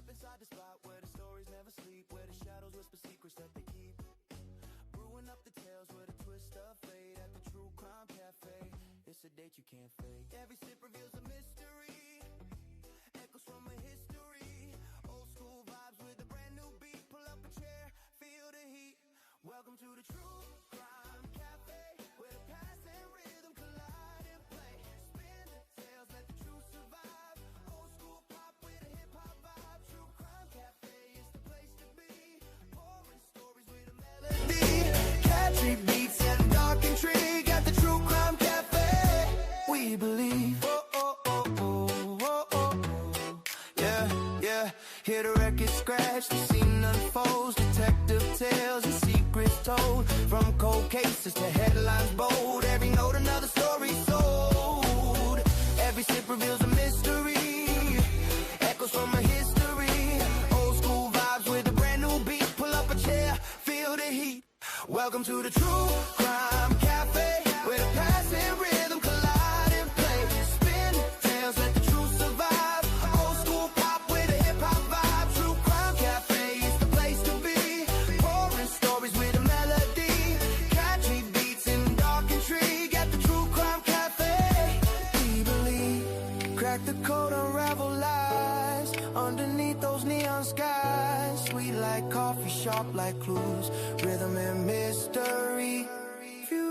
Step inside the spot where the stories never sleep, where the shadows whisper secrets that they keep. Brewing up the tales with a twist of fate at the True Crime Cafe. It's a date you can't fake. Every sip reveals a mystery, echoes from a history. Old school vibes with a brand new beat. Pull up a chair, feel the heat. Welcome to the True Crime Cafe, where the past and rhythm collide and play. Spin the tales, let the truth survive. Old school pop with a hip hop vibe. True Crime Cafe is the place to be. Pouring stories with a melody, catchy beats and dark intrigue. At the True Crime Cafe, we believe. Yeah, yeah. Hear the record scratch, the scene unfolds. Detective tales and secrets told. From cold cases to headlines bold. Every note another story sold. Every sip reveals a mystery, echoes from a history. Old school vibes with a brand new beat. Pull up a chair, feel the heat. Welcome to the True Crime Cafe, where the past and rhythm collide and play. Spin tales, let the truth survive. Old school pop with a hip hop vibe. True Crime Cafe is the place to be. Pouring stories with a melody, catchy beats and dark intrigue. At the True Crime Cafe, we believe. Crack the code, unravel lies underneath those neon skies. Sweet like coffee, sharp like clues. Rhythm and mystery fuse.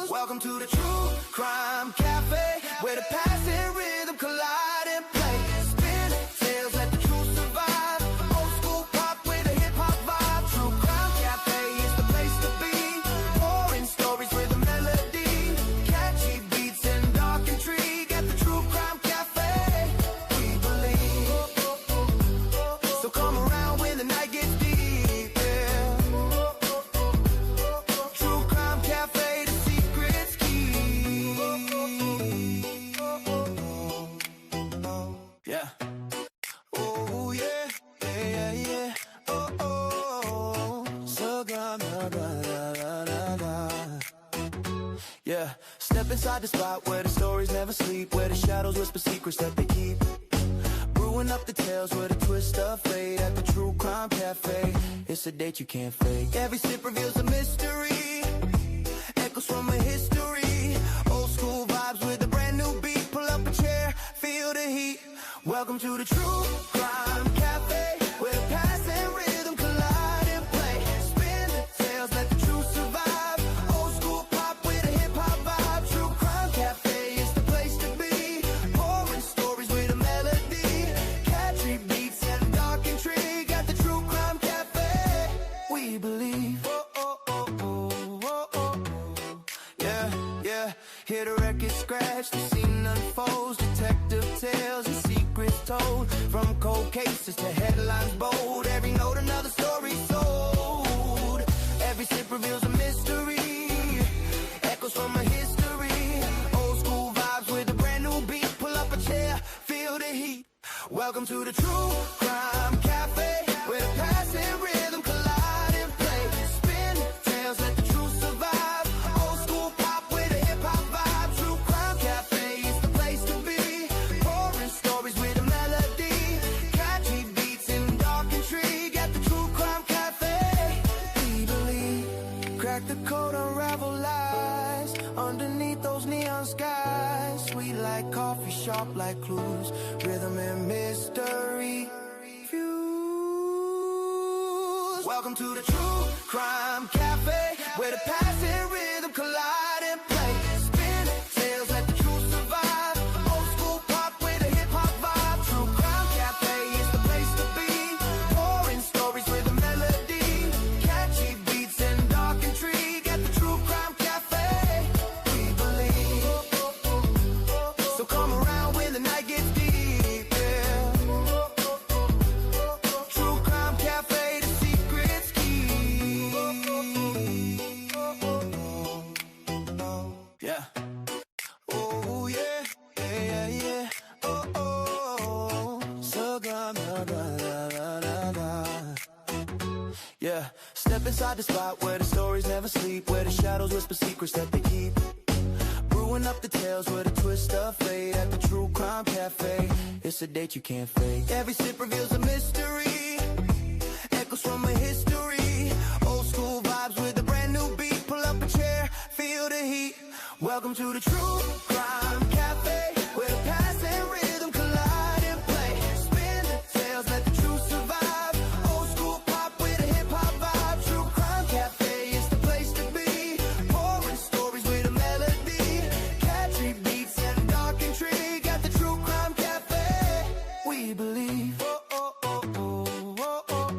Welcome to the True Crime Cafe, where the past and rhythm collide and play. Spin tales, let the truth survive. Old school pop with a hip hop vibe. True Crime Cafe is the place to be. Pouring stories with a melody, catchy beats and dark intrigue. At the True Crime Cafe, we believe. So come around when the night gets deep, yeah. True Crime Cafe, the secret's key. Yeah. Oh yeah, yeah, yeah. Oh oh, so da da da da da. Yeah. Step inside the spot where the stories never sleep, where the shadows whisper secrets that they keep. Brewing up the tales with a twist of fate at the True Crime Cafe. It's a date you can't fake. Every sip reveals a mystery, echoes from a history. Old school vibes with a brand new beat. Pull up a chair, feel the heat. Welcome to the True Crime Cafe, where the past and rhythm collide and play. Spin the tales, let the truth survive. Old school pop with a hip hop vibe. True Crime Cafe is the place to be. Pouring stories with a melody, catchy beats and dark intrigue. At the True Crime Cafe, we believe. Yeah, yeah. Hear the record scratch, the scene unfolds. Detective tales and secrets told. From cold cases to headlines bold. Every note another story sold. Every sip reveals a mystery, echoes from a history. Old school vibes with a brand new beat. Pull up a chair, feel the heat. Welcome to the True Crime Cafe, where the past and rhythm collide and play. Spin tales, let the truth survive. Old school pop with a hip hop vibe. True Crime Cafe is the place to be. Pouring stories with a melody, catchy beats and dark intrigue. At the True Crime Cafe, we believe. Crack the code, unravel lies underneath those neon skies. Sweet like coffee, sharp like clues. Rhythm and mystery fuse. Welcome to the True Crime Cafe, where the past and rhythm collide and play. Spin tales, let the truth survive. Old school pop with a hip hop vibe. True Crime Cafe is the place to be. Pouring stories with a melody, catchy beats and dark intrigue. At the True Crime Cafe, we believe. So come around when the night gets deep, yeah. True Crime Cafe, the secret's key. Yeah. Oh yeah, yeah, yeah. Oh oh, so da da da da da. Yeah. Step inside the spot where the stories never sleep, where the shadows whisper secrets that they keep. Brewing Brewing up the tales with a twist of fate at the True Crime Cafe. It's a date you can't fake. Every sip reveals a mystery, echoes from a history. Old school vibes with a brand new beat. Pull up a chair, feel the heat. Welcome to the True Crime Cafe, where the past and rhythm collide and play. Spin the tales, let the truth survive. Old school pop with a hip hop vibe. True Crime Cafe is the place to be. Pouring stories with a melody, catchy beats and dark intrigue. At the True Crime Cafe, we believe. Oh, oh, oh, oh, oh, oh.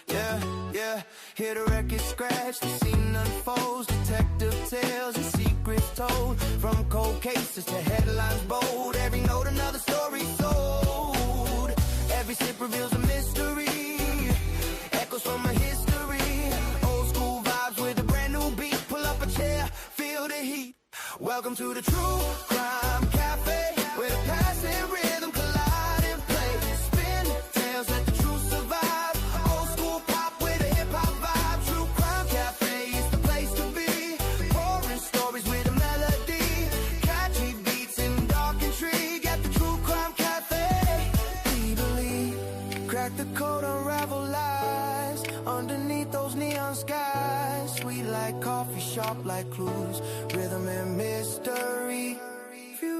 Yeah, yeah. Hear the record scratch, the scene unfolds. Detective tales and secrets told. From cold cases to headlines bold. Every note another story sold. Every sip reveals a mystery, echoes from a history. Old school vibes with a brand new beat. Pull up a chair, feel the heat. Welcome to the True Crime Cafe, where the past and rhythm collide and play. Spin tales, let the truth survive. Old school pop with a hip hop vibe. True Crime Cafe is the place to be. Pouring stories with a melody, catchy beats and dark intrigue. At the True Crime Cafe, we believe. Crack the code, unravel lies underneath those neon skies. Sweet like coffee, sharp like clues. Rhythm and mystery fuse.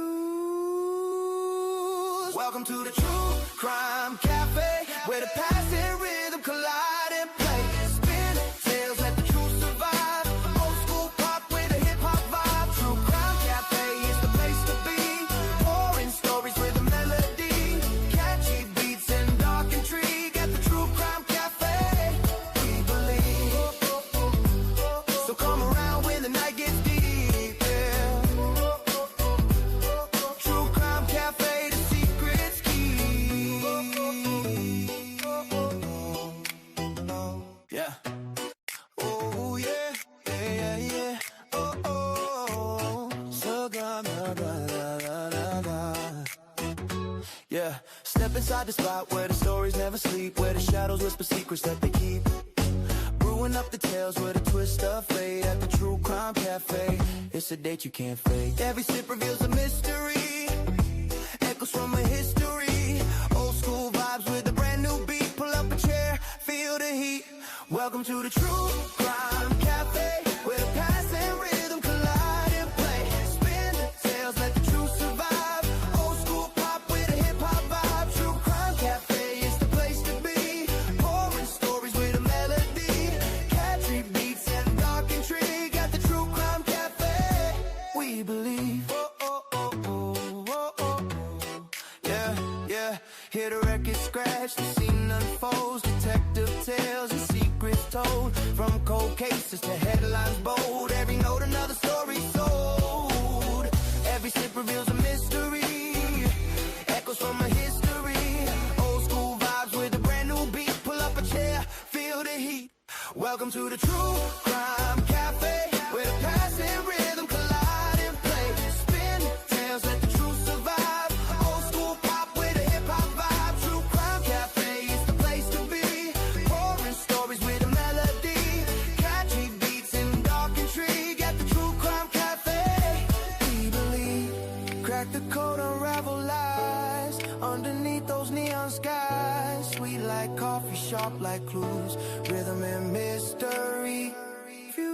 Welcome to the True Crime Cafe, where the past and rhythm collide and play. Spin tales, let the truth survive. Old school pop with a hip hop vibe. True Crime Cafe is the place to be. Pouring stories with a melody, catchy beats and dark intrigue. At the True Crime Cafe, we believe. So come around when the night gets deep, yeah. True Crime Cafe, the secret's key. Yeah. Oh yeah, yeah, yeah, yeah. Oh oh, so gone, da, da, da, da, da. Yeah, step inside the spot where the stories never sleep, where the shadows whisper secrets that they keep. Brewing up the tales with a twist of fate at the True Crime Cafe. It's a date you can't fake. Every sip reveals a mystery, echoes from a history. Old school vibes with a brand new beat. Pull up a chair, feel the heat. Welcome to the True Crime Cafe, where the past and rhythm collide and play. Spin the tales, let the truth survive. Old school pop with a hip hop vibe. True Crime Cafe is the place to be. Pouring stories with a melody, catchy beats and dark intrigue. At the True Crime Cafe, we believe. Oh, oh, oh, oh, oh, oh. Yeah, yeah. Hear the record scratch, the scene unfolds. Detective tales and secrets told. From cold cases to headlines bold. Every note another story sold. Every sip reveals a mystery, echoes from a history. Old school vibes with a brand new beat. Pull up a chair, feel the heat. Welcome to the True Crime Cafe, where the past and rhythm collide and play. Spin tales, let the truth survive. Old school pop with a hip hop vibe. True Crime Cafe is the place to be. Pouring stories with a melody, catchy beats and dark intrigue. At the True Crime Cafe, we believe. Crack the code, unravel lies underneath those neon skies. Sweet like coffee, sharp like clues. Rhythm and mystery fuse.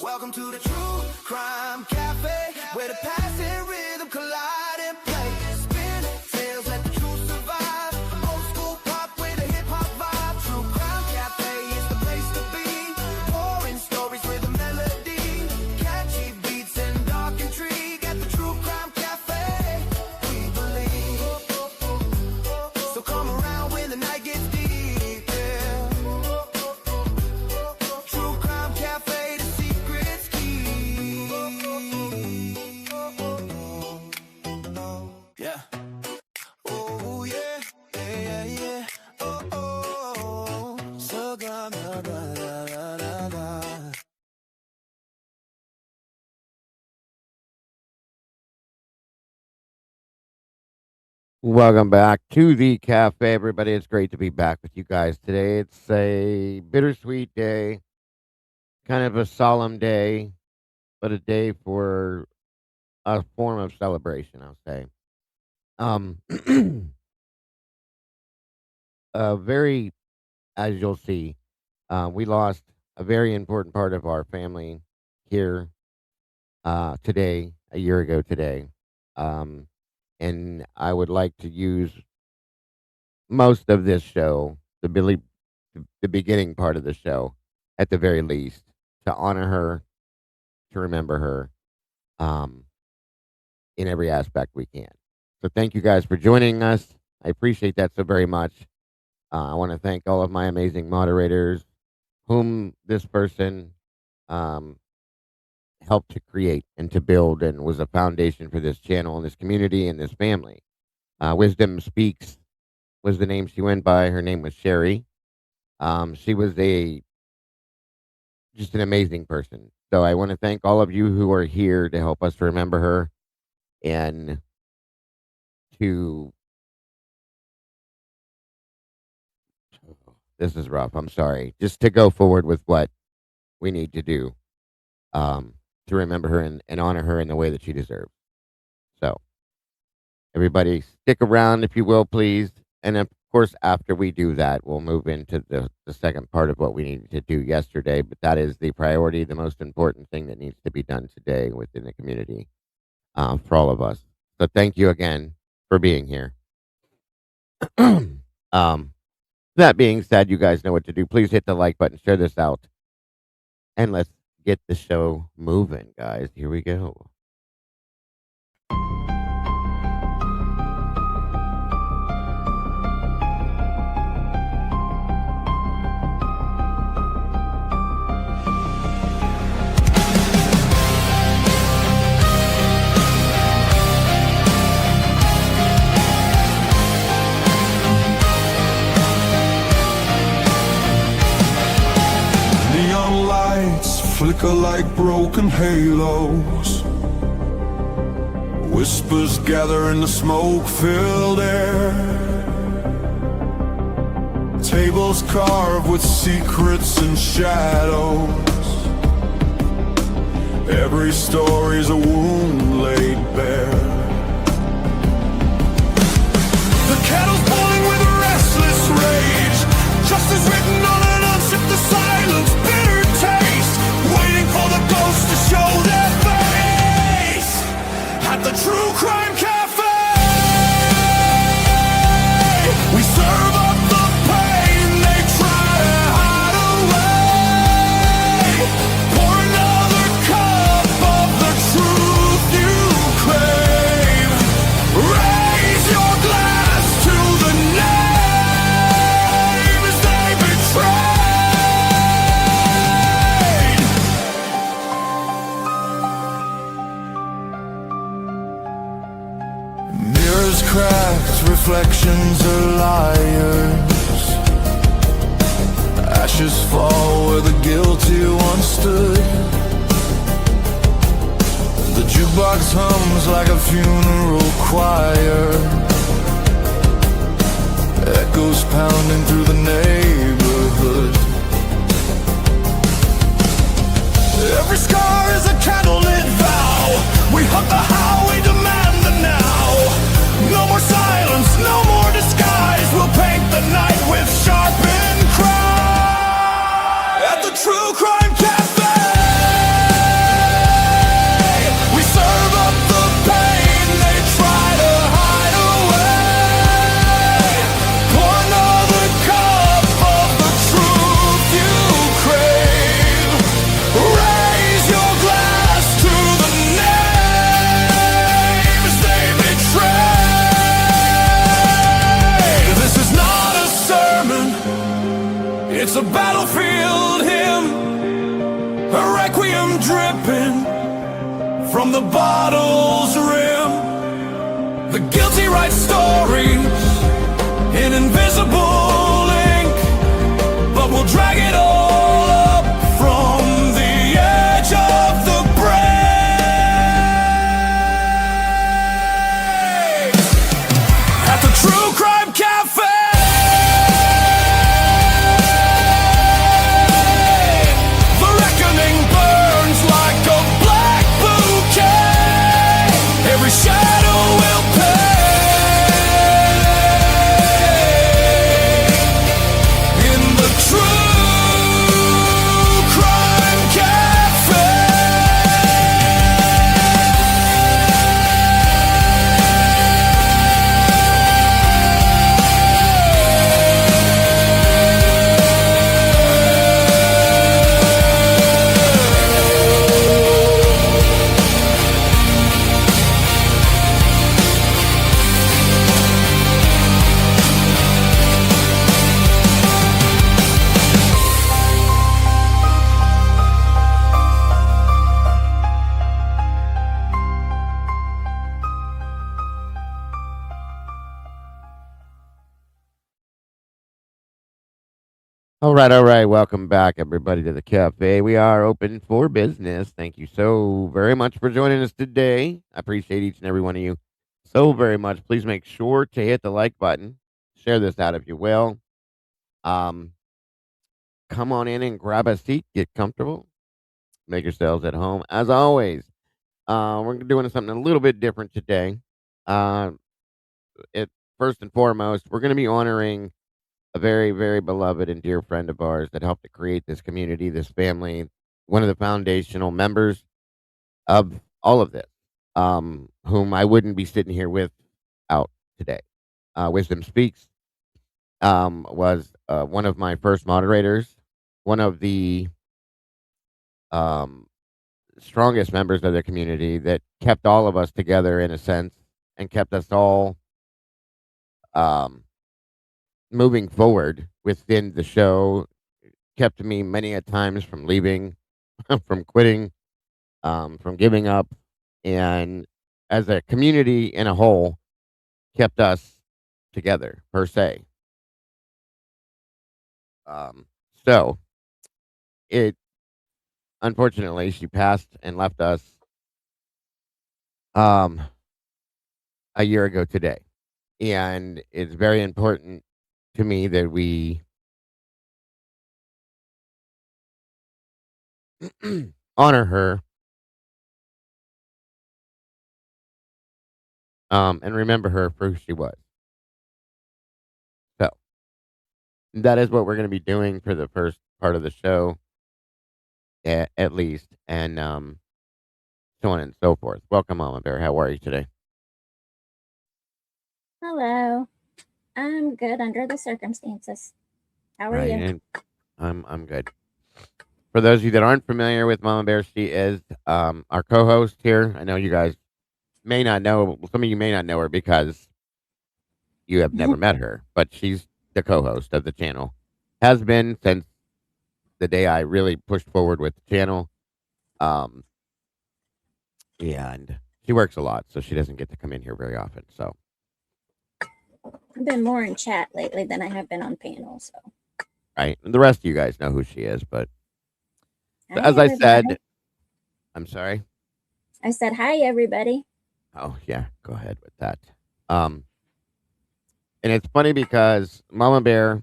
Welcome to the True Crime Cafe, where the past and rhythm collide and play. Spin tales, let the truth survive. Old school pop with a hip hop vibe. True Crime Cafe is the place to be. Pouring stories with a melody, catchy beats and dark intrigue. At the True Crime Cafe, we believe. So come around when the night gets deep, yeah. True Crime Cafe, the secret's key. Yeah. Oh yeah, yeah, yeah, yeah. Oh oh, so gone, da, da, da, da, da. Welcome back to the cafe, everybody. It's great to be back with you guys today. It's a bittersweet day, kind of a solemn day. but a day for a form of celebration, I'll say. Um, very, as you'll see, we lost a very important part of our family here today, a year ago today. Um, and I would like to use most of this show, the beginning part of the show, at the very least, to honor her, to remember her, um, in every aspect we can. So thank you guys for joining us. I appreciate that so very much. I want to thank all of my amazing moderators, whom this person um, helped to create and to build, and was a foundation for this channel and this community and this family. Wisdom Speaks was the name she went by. Her name was Sherry. She was just an amazing person. So I want to thank all of you who are here to help us remember her and to. This is rough. I'm sorry. Just to go forward with what we need to do um, to remember her and honor her in the way that she deserves. So, everybody, stick around if you will, please. And of course, after we do that, we'll move into the second part of what we needed to do yesterday. But that is the priority, the most important thing that needs to be done today within the community for all of us. So, thank you again for being here. That being said, you guys know what to do. Please hit the like button, share this out, and let's get the show moving, guys. Here we go. Neon lights flicker like broken halos. Whispers gather in the smoke-filled air. Tables carved with secrets and shadows. Every story's a wound laid bare. The kettle's boiling with a restless rage. Justice written on an unsipped the silence, bitter taste, waiting for the ghosts to show their face at the True Crime Cafe. We serve up the pain they try to hide away. Pour another cup of the truth you crave. Raise your glass to the names they betrayed. Mirrors cracked, reflections are liars. Ashes fall where the guilty once stood. The jukebox hums like a funeral choir. Echoes pounding through the neighborhood. Every scar is a candlelit vow. We hug the how, we demand the now. No more silence, no more disguise. We'll paint the night with sharpened cry. At the True Crime Cafe, we serve up the pain they try to hide away. Pour another cup of the truth you crave. Raise your glass to the names they betrayed. This is not a sermon, it's a battlefield hymn, a requiem dripping from the bottle's rim. The guilty write stories in invisible ink, but we'll drag it all up from the edge of the brave. At the True Crime Cafe, the reckoning burns like a blaze. All right. Welcome back, everybody, to the cafe. We are open for business. Thank you so very much for joining us today. I appreciate each and every one of you so very much. Please make sure to hit the like button. Share this out if you will. Um, Come on in and grab a seat. Get comfortable. Make yourselves at home. As always, we're doing something a little bit different today. Uh, it first and foremost, we're going to be honoring a very, very beloved and dear friend of ours that helped to create this community, this family, one of the foundational members of all of this, whom I wouldn't be sitting here without today. Wisdom Speaks was one of my first moderators, one of the um, strongest members of the community that kept all of us together in a sense and kept us all um, moving forward within the show, kept me many a times from leaving, from quitting, from giving up, and as a community in a whole, kept us together per se. Um, so it unfortunately she passed and left us um, a year ago today, and it's very important to me that we honor her and remember her for who she was. So that is what we're going to be doing for the first part of the show, at least, and so on and so forth. Welcome, Mama Bear. How are you today? Hello. I'm good under the circumstances. How are Right, you? and I'm good. For those of you that aren't familiar with Mama Bear, she is our co-host here. I know you guys may not know. Some of you may not know her because you have never met her, but she's the co-host of the channel. Has been since the day I really pushed forward with the channel. Um, and she works a lot, so she doesn't get to come in here very often. So, I've been more in chat lately than I have been on panels. So. right, and the rest of you guys know who she is. But Hi, as I said, everybody. I'm sorry. I said hi, everybody. Oh yeah, go ahead with that. Um, and it's funny because Mama Bear.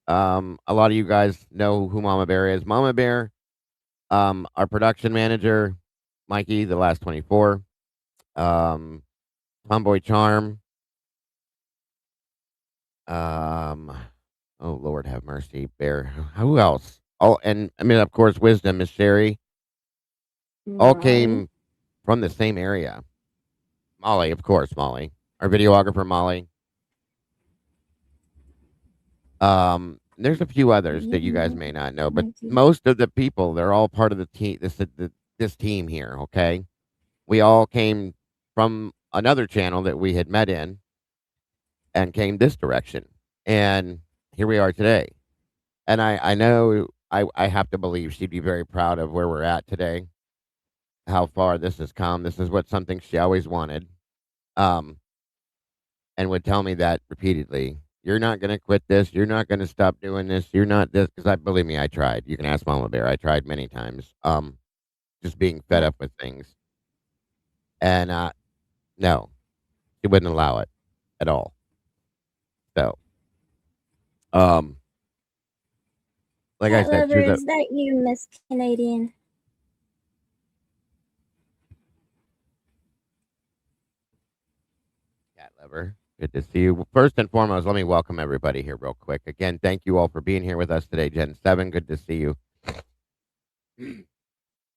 A lot of you guys know who Mama Bear is. Mama Bear, our production manager, Mikey, the last 24, um, Tomboy Charm, um, oh Lord have mercy, Bear. Who else? Oh, and I mean, of course, Wisdom is Sherry. All Molly. came from the same area. Molly, of course, Molly, our videographer, Molly. There's a few others that you guys may not know, but Mikey. most of the people, they're all part of the team. This team here, okay? We all came from another channel that we had met in and came this direction. And here we are today. And I know I have to believe she'd be very proud of where we're at today, how far this has come. This is what something she always wanted. Um, and would tell me that repeatedly. You're not going to quit this. You're not going to stop doing this. You're not this. Because I believe me, I tried. You can ask Mama Bear. I tried many times. Just being fed up with things. And no, she wouldn't allow it at all. So, um, like I Cat said, she lover, was a is that you, Miss Canadian? cat lover. Good to see you. First and foremost, let me welcome everybody here real quick. Again, thank you all for being here with us today, Gen 7. Good to see you.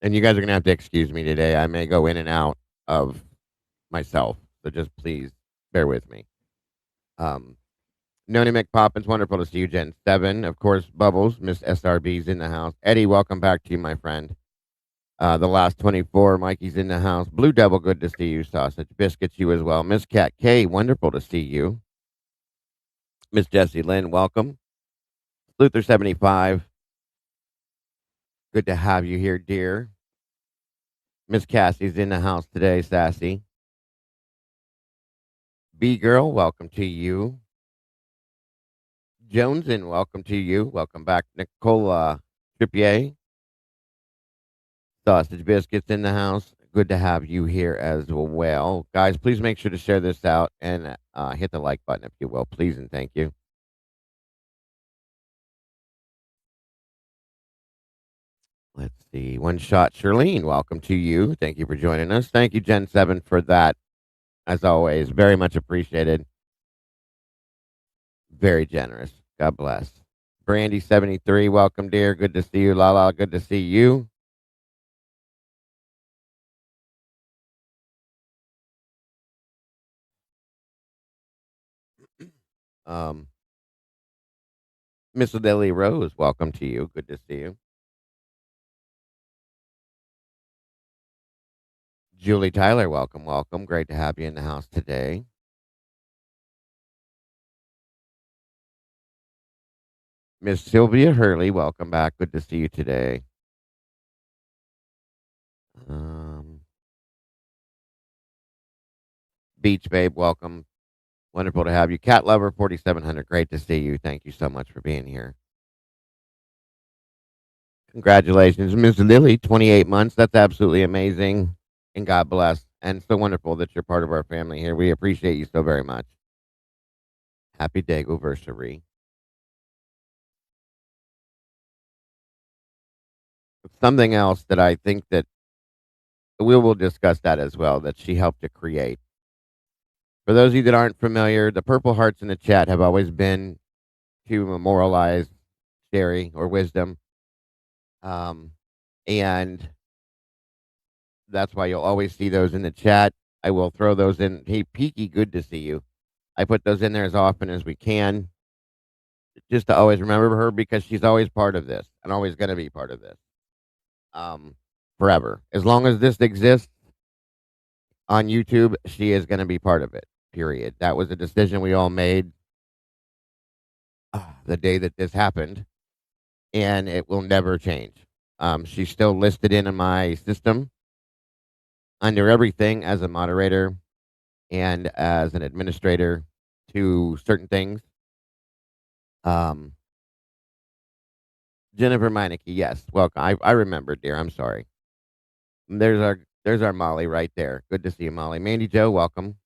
And you guys are going to have to excuse me today. I may go in and out of myself. So just please bear with me. Um, Noni McPoppins, wonderful to see you, Gen 7. Of course, Bubbles, Miss SRB's in the house. Eddie, welcome back to you, my friend. The last 24, Mikey's in the house. Blue Devil, good to see you. Sausage Biscuits, you as well. Miss Cat K, wonderful to see you. Miss Jessie Lynn, welcome. Luther 75, good to have you here, dear. Miss Cassie's in the house today, Sassy. B Girl, welcome to you. Jones, and welcome to you. Welcome back, Nicola Trippier. Sausage Biscuits in the house. Good to have you here as well. Guys, please make sure to share this out and hit the like button if you will, please, and thank you. Let's see. One Shot Charlene, welcome to you. Thank you for joining us. Thank you, Gen7, for that. As always, very much appreciated. Very generous. God bless. Brandy73, welcome, dear. Good to see you. Lala, good to see you. Um, Miss Lily Rose, welcome to you. Good to see you. Julie Tyler, welcome, welcome. Great to have you in the house today. Miss Sylvia Hurley, welcome back. Good to see you today. Um, Beach Babe, welcome. Wonderful to have you. Cat Lover 4700, great to see you. Thank you so much for being here. Congratulations, Miss Lily, 28 months. That's absolutely amazing. And God bless. And so wonderful that you're part of our family here. We appreciate you so very much. Happy Dagoversary. Something else that I think that we will discuss that as well, that she helped to create. For those of you that aren't familiar, the purple hearts in the chat have always been to memorialize Sherry or wisdom. And that's why you'll always see those in the chat. I will throw those in. Hey, Peaky, good to see you. I put those in there as often as we can, just to always remember her because she's always part of this and always going to be part of this. Forever. As long as this exists on YouTube, she is going to be part of it, period. That was a decision we all made the day that this happened, and it will never change. She's still listed in my system under everything as a moderator and as an administrator to certain things. Jennifer Meineke, yes, welcome. I remember, dear. I'm sorry. There's our Molly right there. Good to see you, Molly. Mandy Joe, welcome.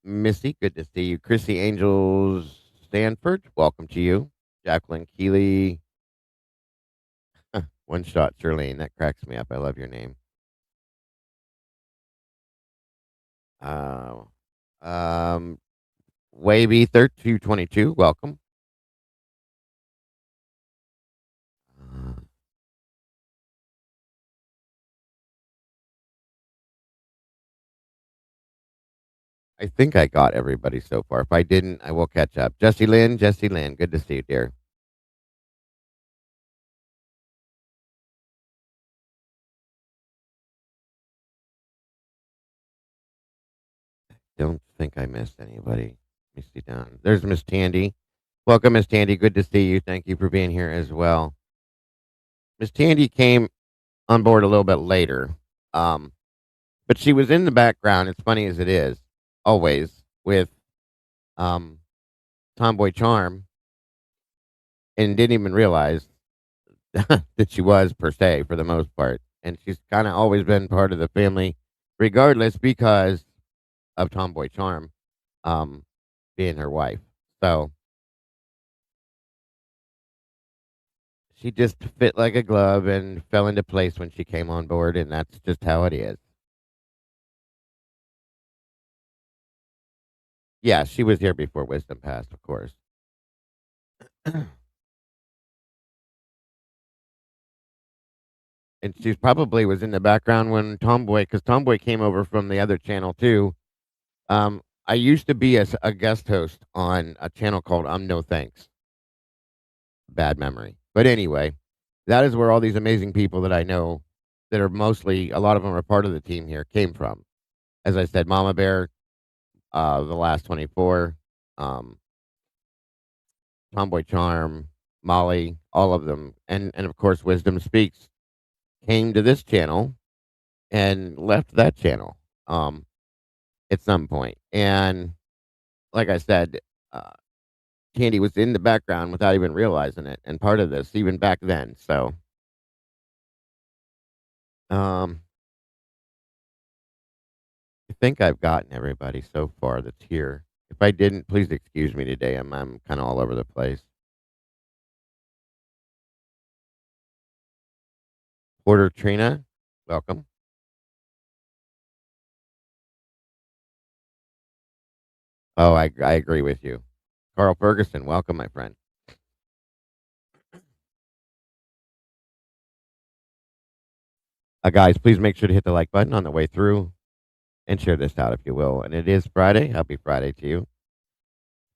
Missy, good to see you. Chrissy Angels Stanford, welcome to you. Jacqueline Keeley, One Shot Charlene, that cracks me up. I love your name. Wavy 3222, welcome. I think I got everybody so far. If I didn't, I will catch up. Jesse Lynn, good to see you, dear. Don't think I missed anybody. Let me see down. There's Miss Tandy. Welcome, Miss Tandy. Good to see you. Thank you for being here as well. Miss Tandy came on board a little bit later, but she was in the background. It's funny as it is, always with Tomboy Charm, and didn't even realize that she was per se for the most part. And she's kind of always been part of the family, regardless, because of Tomboy Charm being her wife. So she just fit like a glove and fell into place when she came on board, and that's just how it is. Yeah, she was here before Wisdom passed, of course. And she probably was in the background when Tomboy, because Tomboy came over from the other channel too. I used to be a guest host on a channel called No Thanks. Bad memory. But anyway, that is where all these amazing people that I know that are mostly, a lot of them are part of the team here, came from. As I said, Mama Bear, the last 24, Tomboy Charm, Molly, all of them. And of course, Wisdom Speaks came to this channel and left that channel at some point. And like I said, Candy was in the background without even realizing it, and part of this even back then. So, um, I think I've gotten everybody so far that's here. If I didn't, please excuse me today. I'm kind of all over the place. Porter Trina, welcome. Oh, I agree with you. Carl Ferguson, welcome, my friend. Guys, please make sure to hit the like button on the way through and share this out if you will. And it is Friday. Happy Friday to you.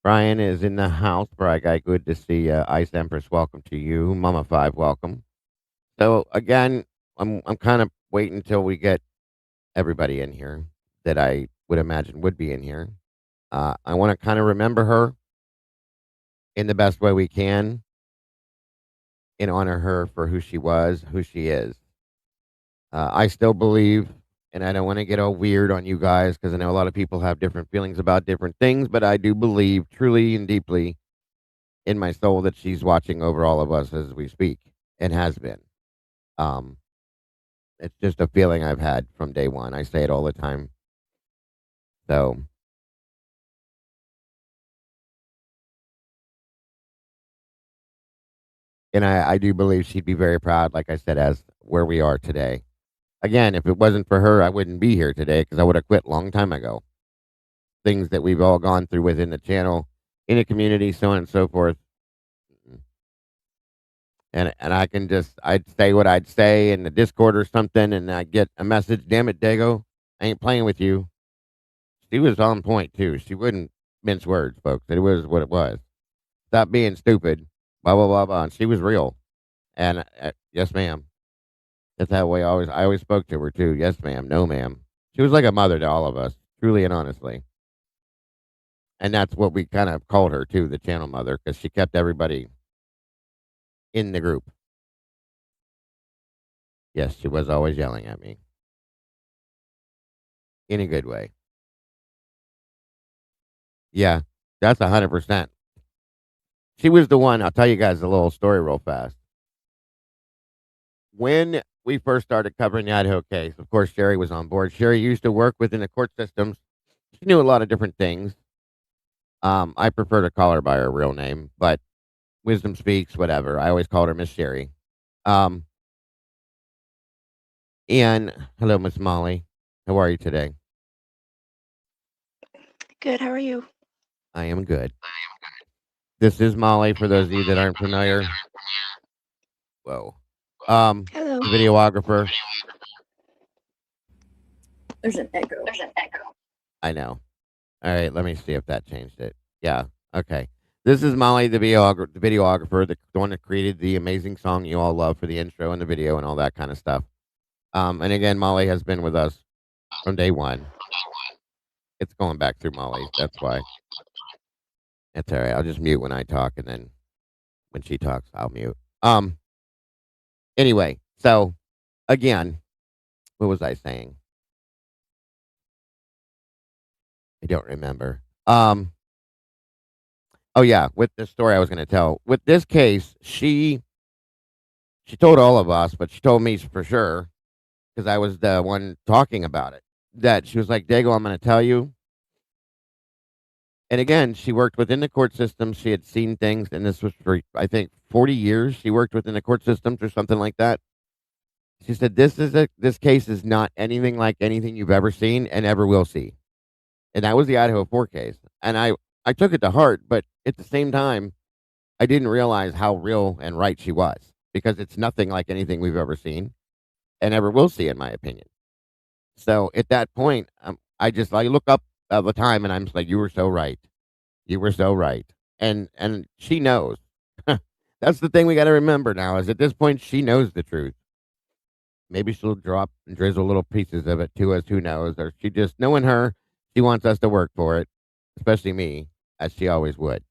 Brian is in the house. Brian guy, good to see you. Ice Empress, welcome to you. Mama Five, welcome. So again, I'm kind of waiting until we get everybody in here that I would imagine would be in here. I want to kind of remember her in the best way we can and honor her for who she was, who she is. I still believe, and I don't want to get all weird on you guys because I know a lot of people have different feelings about different things, but I do believe truly and deeply in my soul that she's watching over all of us as we speak and has been. Um, it's just a feeling I've had from day one. I say it all the time. So, and I do believe she'd be very proud, like I said, as where we are today. Again, if it wasn't for her, I wouldn't be here today because I would have quit a long time ago. Things that we've all gone through within the channel, in the community, so on and so forth. And I can just I'd say what I'd say in the Discord or something, and I get a message. Damn it, Dago, I ain't playing with you. She was on point too. She wouldn't mince words, folks. It was what it was. Stop being stupid. Blah blah blah blah. And she was real. And yes, ma'am. That's that way. I always spoke to her too. Yes, ma'am. No, ma'am. She was like a mother to all of us, truly and honestly. And that's what we kind of called her too, the channel mother, because she kept everybody in the group. Yes, she was always yelling at me in a good way. Yeah, that's 100%. She was the one. I'll tell you guys a little story real fast. When we first started covering the Idaho case, of course, Sherry was on board. Sherry used to work within the court systems. She knew a lot of different things. I prefer to call her by her real name, but wisdom speaks, whatever. I always called her Miss Sherry. Um, and hello, Miss Molly. How are you today? Good. How are you? I am good. This is Molly. For those of you that aren't familiar, whoa. Hello. The videographer. There's an echo. I know. All right, let me see if that changed it. Yeah. Okay. This is Molly, the videographer, the one that created the amazing song you all love for the intro and the video and all that kind of stuff. And again, Molly has been with us from day one. It's going back through Molly. That's why. That's all right. I'll just mute when I talk, and then when she talks, I'll mute. Anyway, so again, what was I saying? I don't remember. Oh yeah, with the story I was going to tell. With this case, she told all of us, but she told me for sure because I was the one talking about it. That she was like, "Dago, I'm going to tell you." And again, she worked within the court system. She had seen things, and this was for I think 40 years. She worked within the court systems or something like that. She said, This case is not anything like anything you've ever seen and ever will see." And that was the Idaho 4 case. And I took it to heart, but at the same time, I didn't realize how real and right she was because it's nothing like anything we've ever seen and ever will see, in my opinion. So at that point, I look up all the time and I'm just like, you were so right. You were so right. And she knows. That's the thing we got to remember now is at this point, she knows the truth. Maybe she'll drop and drizzle little pieces of it to us. Who knows? Or she just, knowing her, she wants us to work for it, especially me, as she always would,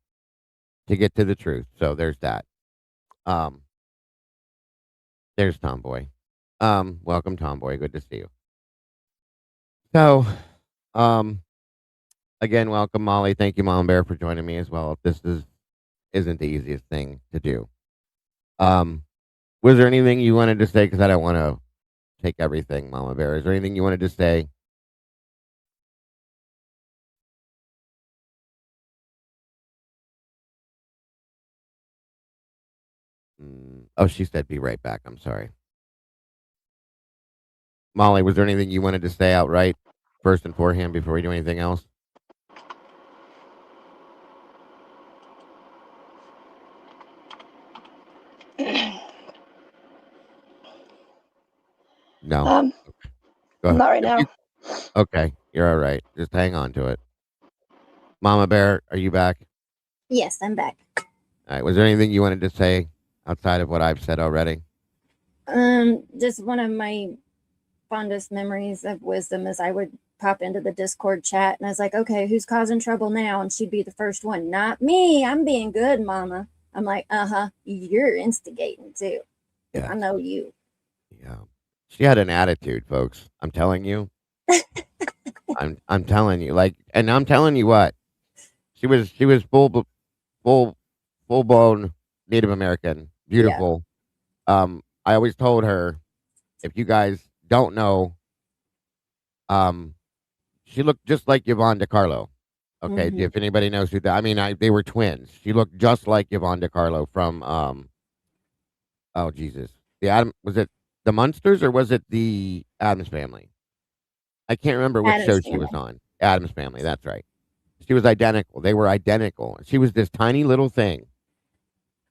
to get to the truth. So there's that. Um, there's Tomboy. Welcome, Tomboy. Good to see you. So, um, again, welcome, Molly. Thank you, Mom Bear, for joining me as well. This is isn't the easiest thing to do. Um, was there anything you wanted to say? Because I don't want to take everything, Mama Bear. Is there anything you wanted to say? Oh, she said, "Be right back." I'm sorry, Molly. Was there anything you wanted to say outright, first and forehand, before we do anything else? No. Um, Go ahead. not right If you now. Okay, you're all right. Just hang on to it. Mama Bear, are you back? Yes, I'm back. All right. Was there anything you wanted to say outside of what I've said already? Just one of my fondest memories of wisdom is I would pop into the Discord chat and I was like, okay, who's causing trouble now? And she'd be the first one. Not me. I'm being good, mama. I'm like, you're instigating too. Yeah. I know you. Yeah. She had an attitude, folks. I'm telling you. I'm telling you. And I'm telling you what. She was full full blown Native American, Yeah. beautiful. I always told her, if you guys don't know, um, she looked just like Yvonne DiCarlo. Okay, Mm-hmm. if anybody knows who that, I mean, they were twins. She looked just like Yvonne DiCarlo from oh Jesus, was it the Munsters or was it the Adams Family? I can't remember which show Adam's she was family. on. Adams Family, that's right. She was identical. They were identical. She was this tiny little thing,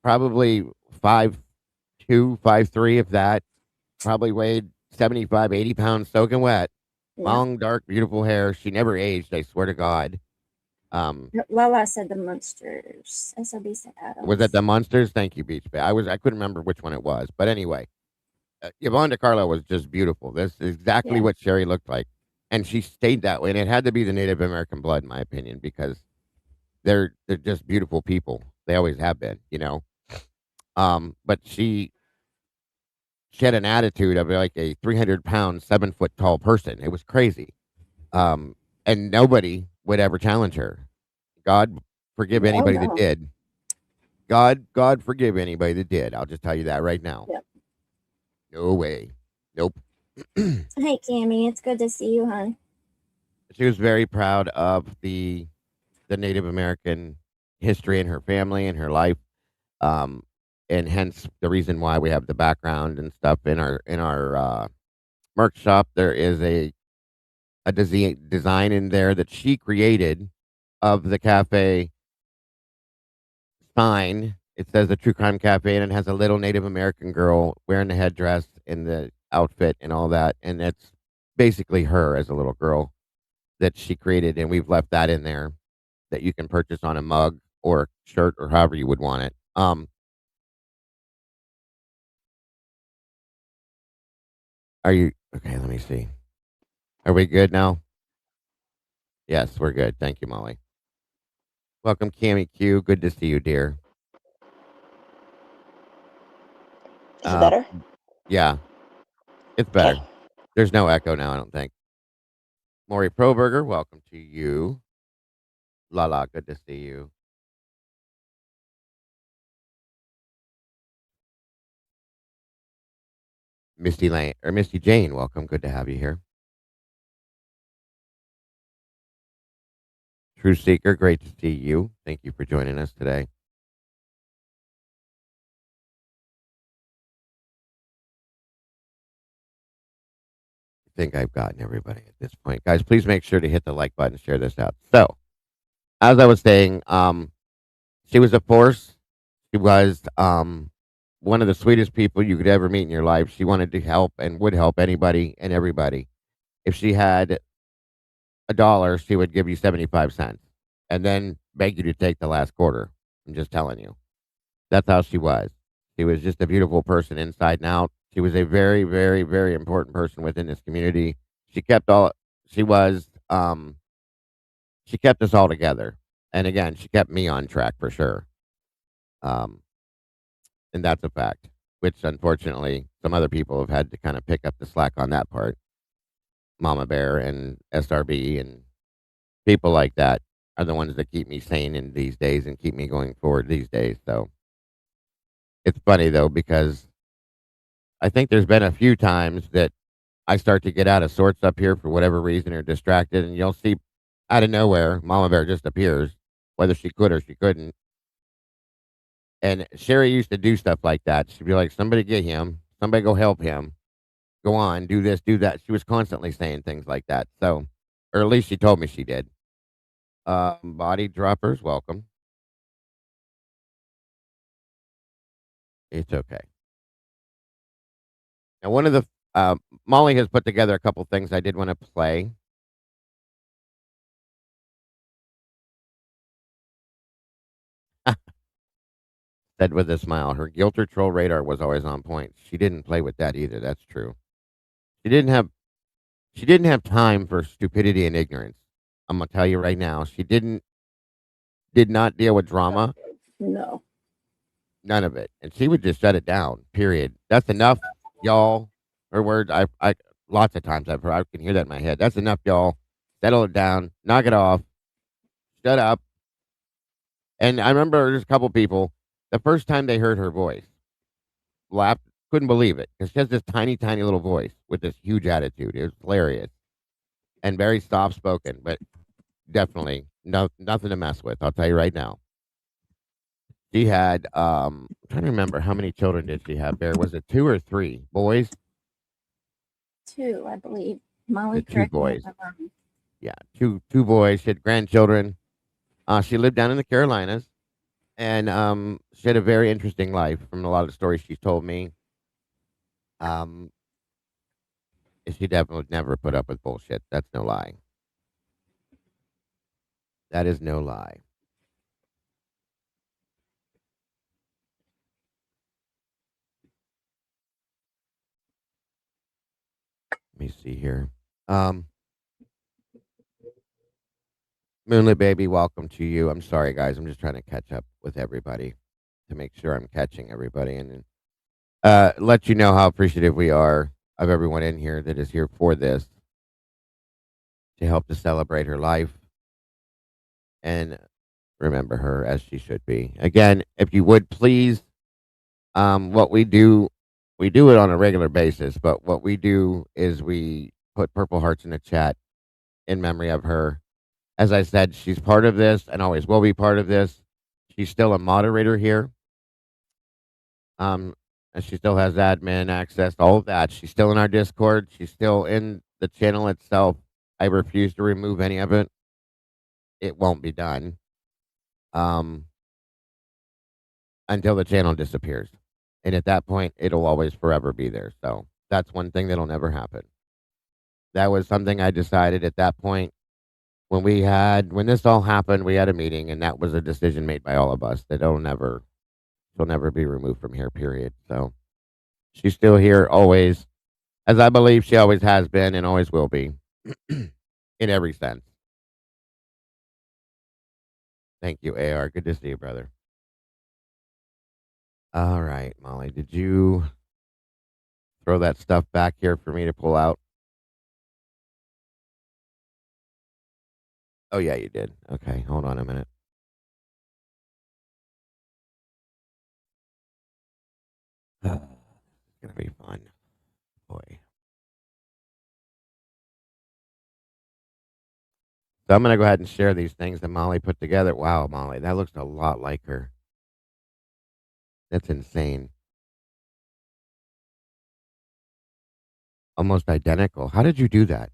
probably 5'2", 5'3", if that. Probably weighed 75, 80 pounds, soaking wet. Yeah. Long, dark, beautiful hair. She never aged. I swear to God. Um, Lala said the monsters. SOB said was that Adams. the Monsters? Thank you, Beach Bay. I couldn't remember which one it was, but anyway, Yvonne DiCarlo was just beautiful. This is exactly Yeah. what Sherry looked like, and she stayed that way. And it had to be the Native American blood, in my opinion, because they're just beautiful people. They always have been, you know. But she had an attitude of like a 300-pound, 7-foot tall person. It was crazy. Um, and nobody would ever challenge her. God forgive Oh anybody that no. did. God forgive anybody that did. I'll just tell you that right now. Yep. No way. Nope. Hey Cammy, it's good to see you, hon. She was very proud of the Native American history in her family and her life. Um, and hence the reason why we have the background and stuff in our merch shop. There is a design in there that she created of the cafe sign. It says the True Crime Cafe, and it has a little Native American girl wearing the headdress and the outfit and all that. And it's basically her as a little girl that she created. And we've left that in there that you can purchase on a mug or a shirt or however you would want it. Are you okay? Let me see. Are we good now? Yes, we're good. Thank you, Molly. Welcome, Cammy Q. Good to see you, dear. Is it better? Yeah, it's Okay. better. There's no echo now, I don't think. Maury Proberger, welcome to you. Lala, good to see you. Misty Lane or Misty Jane, welcome. Good to have you here. True Seeker, great to see you. Thank you for joining us today. I think I've gotten everybody at this point. Guys, please make sure to hit the like button, share this out. So, as I was saying, she was a force. She was one of the sweetest people you could ever meet in your life. She wanted to help and would help anybody and everybody. If she had $1, she would give you 75 cents and then beg you to take the last quarter. I'm just telling you. That's how she was. She was just a beautiful person inside and out. She was a very, very, very important person within this community. She kept all she was she kept us all together. And again, she kept me on track for sure. Um and that's a fact, which unfortunately some other people have had to kind of pick up the slack on that part. Mama Bear and SRB and people like that. are the ones that keep me sane in these days and keep me going forward these days. So it's funny though because I think there's been a few times that I start to get out of sorts up here for whatever reason or distracted, and you'll see out of nowhere, Mama Bear just appears, whether she could or she couldn't. And Sherry used to do stuff like that. She'd be like, "Somebody get him. Somebody go help him. Go on, do this, do that." She was constantly saying things like that. So, or at least she told me she did. Body droppers, welcome. It's okay. Now, one of the Molly has put together a couple things I did want to play. Said with a smile, her guilt or troll radar was always on point. She didn't play with that either. That's true. She didn't have she didn't have time for stupidity and ignorance. I'm gonna tell you right now, she did not deal with drama, No. none of it, and she would just shut it down. Period. That's enough, y'all. Her words. I lots of times I can hear that in my head. That's enough, y'all. Settle it down. Knock it off. Shut up. And I remember there's a couple people. The first time they heard her voice, laughed, couldn't believe it because she has this tiny, tiny little voice with this huge attitude. It was hilarious and very soft spoken, but definitely nothing to mess with. I'll tell you right now. She had I'm trying to remember how many children did she have. Bear, was it 2 or 3 boys? 2, I believe. Molly, The 2 correct me if boys. I'm wrong. Yeah, two boys. She had grandchildren. She lived down in the Carolinas, and she had a very interesting life from a lot of the stories she's told me. Um, she definitely never put up with bullshit. That's no lie. That is no lie. Let me see here. Um, Moonlit Baby, welcome to you. I'm sorry, guys. I'm just trying to catch up with everybody to make sure I'm catching everybody and let you know how appreciative we are of everyone in here that is here for this to help to celebrate her life and remember her as she should be. Again, if you would please, what we do it on a regular basis, but what we do is we put purple hearts in the chat in memory of her. As I said, she's part of this and always will be part of this. She's still a moderator here. And she still has admin access, all of that. She's still in our Discord. She's still in the channel itself. I refuse to remove any of it. It won't be done. Um, until the channel disappears. And at that point, it'll always forever be there. So that's one thing that'll never happen. That was something I decided at that point when this all happened, we had a meeting and that was a decision made by all of us that she'll never be removed from here, period. So she's still here always, as I believe she always has been and always will be in every sense. Thank you, AR. Good to see you, brother. All right, Molly, did you throw that stuff back here for me to pull out? Oh, yeah, you did. Okay, hold on a minute. It's going to be fun. Boy. So I'm going to go ahead and share these things that Molly put together. Wow, Molly, that looks a lot like her. That's insane. Almost identical. How did you do that?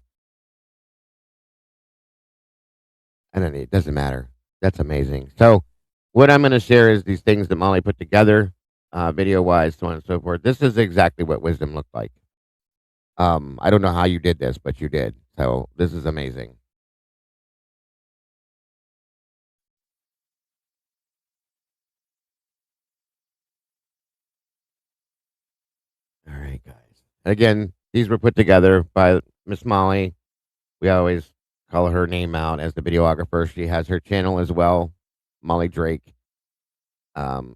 I don't know. It doesn't matter. That's amazing. So what I'm going to share is these things that Molly put together, video-wise, so on and so forth. This is exactly what wisdom looked like. I don't know how you did this, but you did. So this is amazing. All right, guys. Again, these were put together by Miss Molly. We always call her name out as the videographer. She has her channel as well, Molly Drake. Um,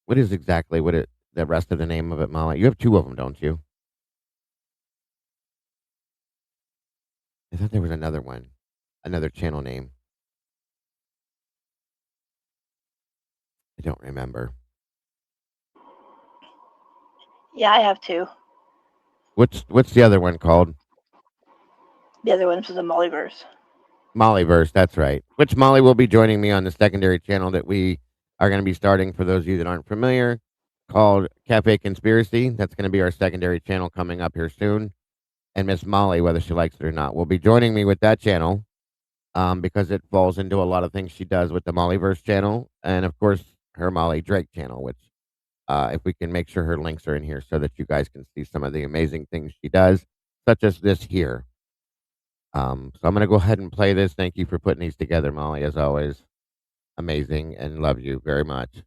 what is exactly the rest of the name of it, Molly? You have 2 of them, don't you? I thought there was another one, another channel name. I don't remember. Yeah, I have two. What's the other one called? The other one was the Mulliverse. Mollyverse, that's right. Which Molly will be joining me on the secondary channel that we are going to be starting for those of you that aren't familiar, called Cafe Conspiracy. That's going to be our secondary channel coming up here soon. And Miss Molly, whether she likes it or not, will be joining me with that channel because it falls into a lot of things she does with the Mollyverse channel. And of course, her Molly Drake channel, which if we can make sure her links are in here so that you guys can see some of the amazing things she does, such as this here. So I'm going to go ahead and play this. Thank you for putting these together, Molly, as always. Amazing and love you very much.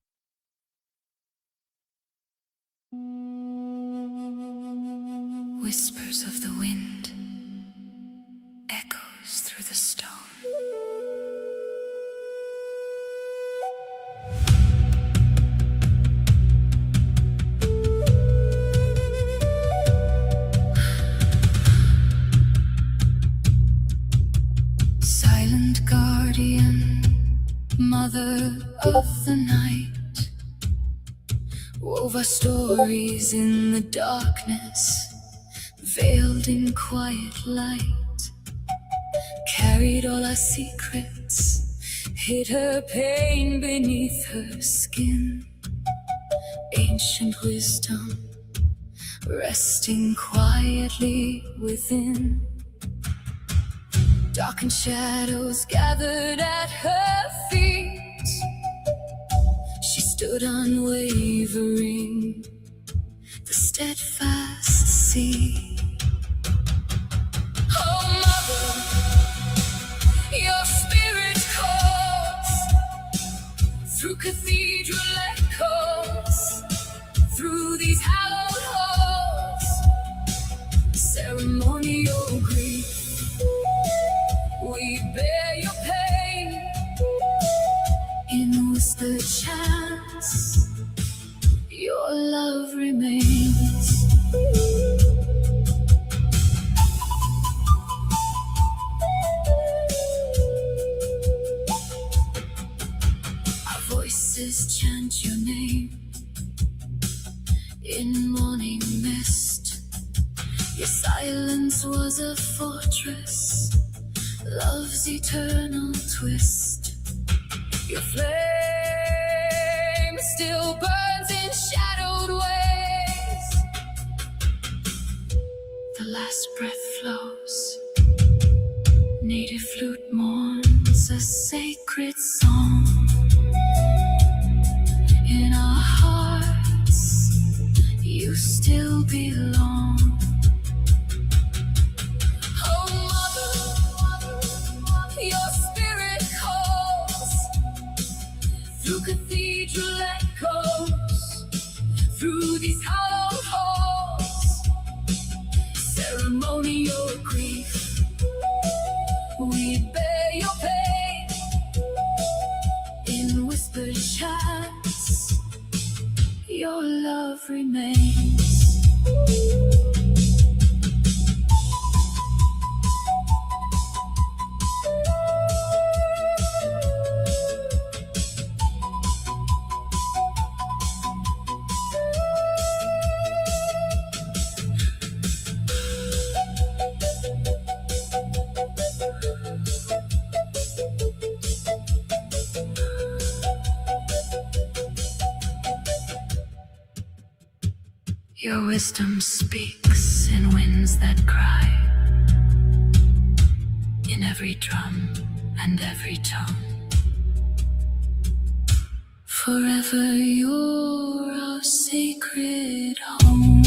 Whispers of the wind, echoes through the stone. Silent guardian, mother of the night, wove our stories in the darkness, veiled in quiet light, carried all our secrets, hid her pain beneath her skin. Ancient wisdom, resting quietly within. Darkened shadows gathered at her feet. She stood unwavering, the steadfast sea. Oh, mother, your spirit calls through cathedral echoes, through these hallowed halls. Ceremonial grief, we bear your pain in whispered chants. Your love remains. Our voices chant your name in morning mist. Your silence was a fortress, love's eternal twist. Your flame still burns in shadowed ways. The last breath flows, native flute mourns a sacred song. In our hearts, you still belong. Oh, mother, your spirit calls through cathedral echoes, through these hallowed halls. Ceremonial grief, we bear your pain in whispered chants. Your love remains. Your wisdom speaks in winds that cry, in every drum and every tone. Forever you're our sacred home.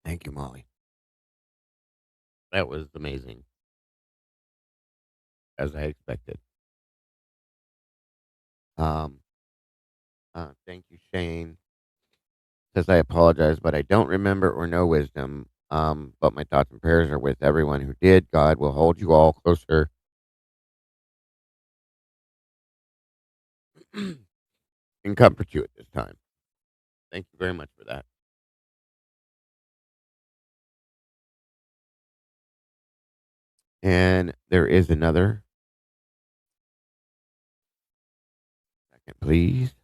Thank you, Molly. That was amazing, as I expected. Um, thank you, Shane. Says I apologize, but I don't remember or know wisdom. But my thoughts and prayers are with everyone who did. God will hold you all closer and comfort you at this time. Thank you very much for that. And there is another. Second, please.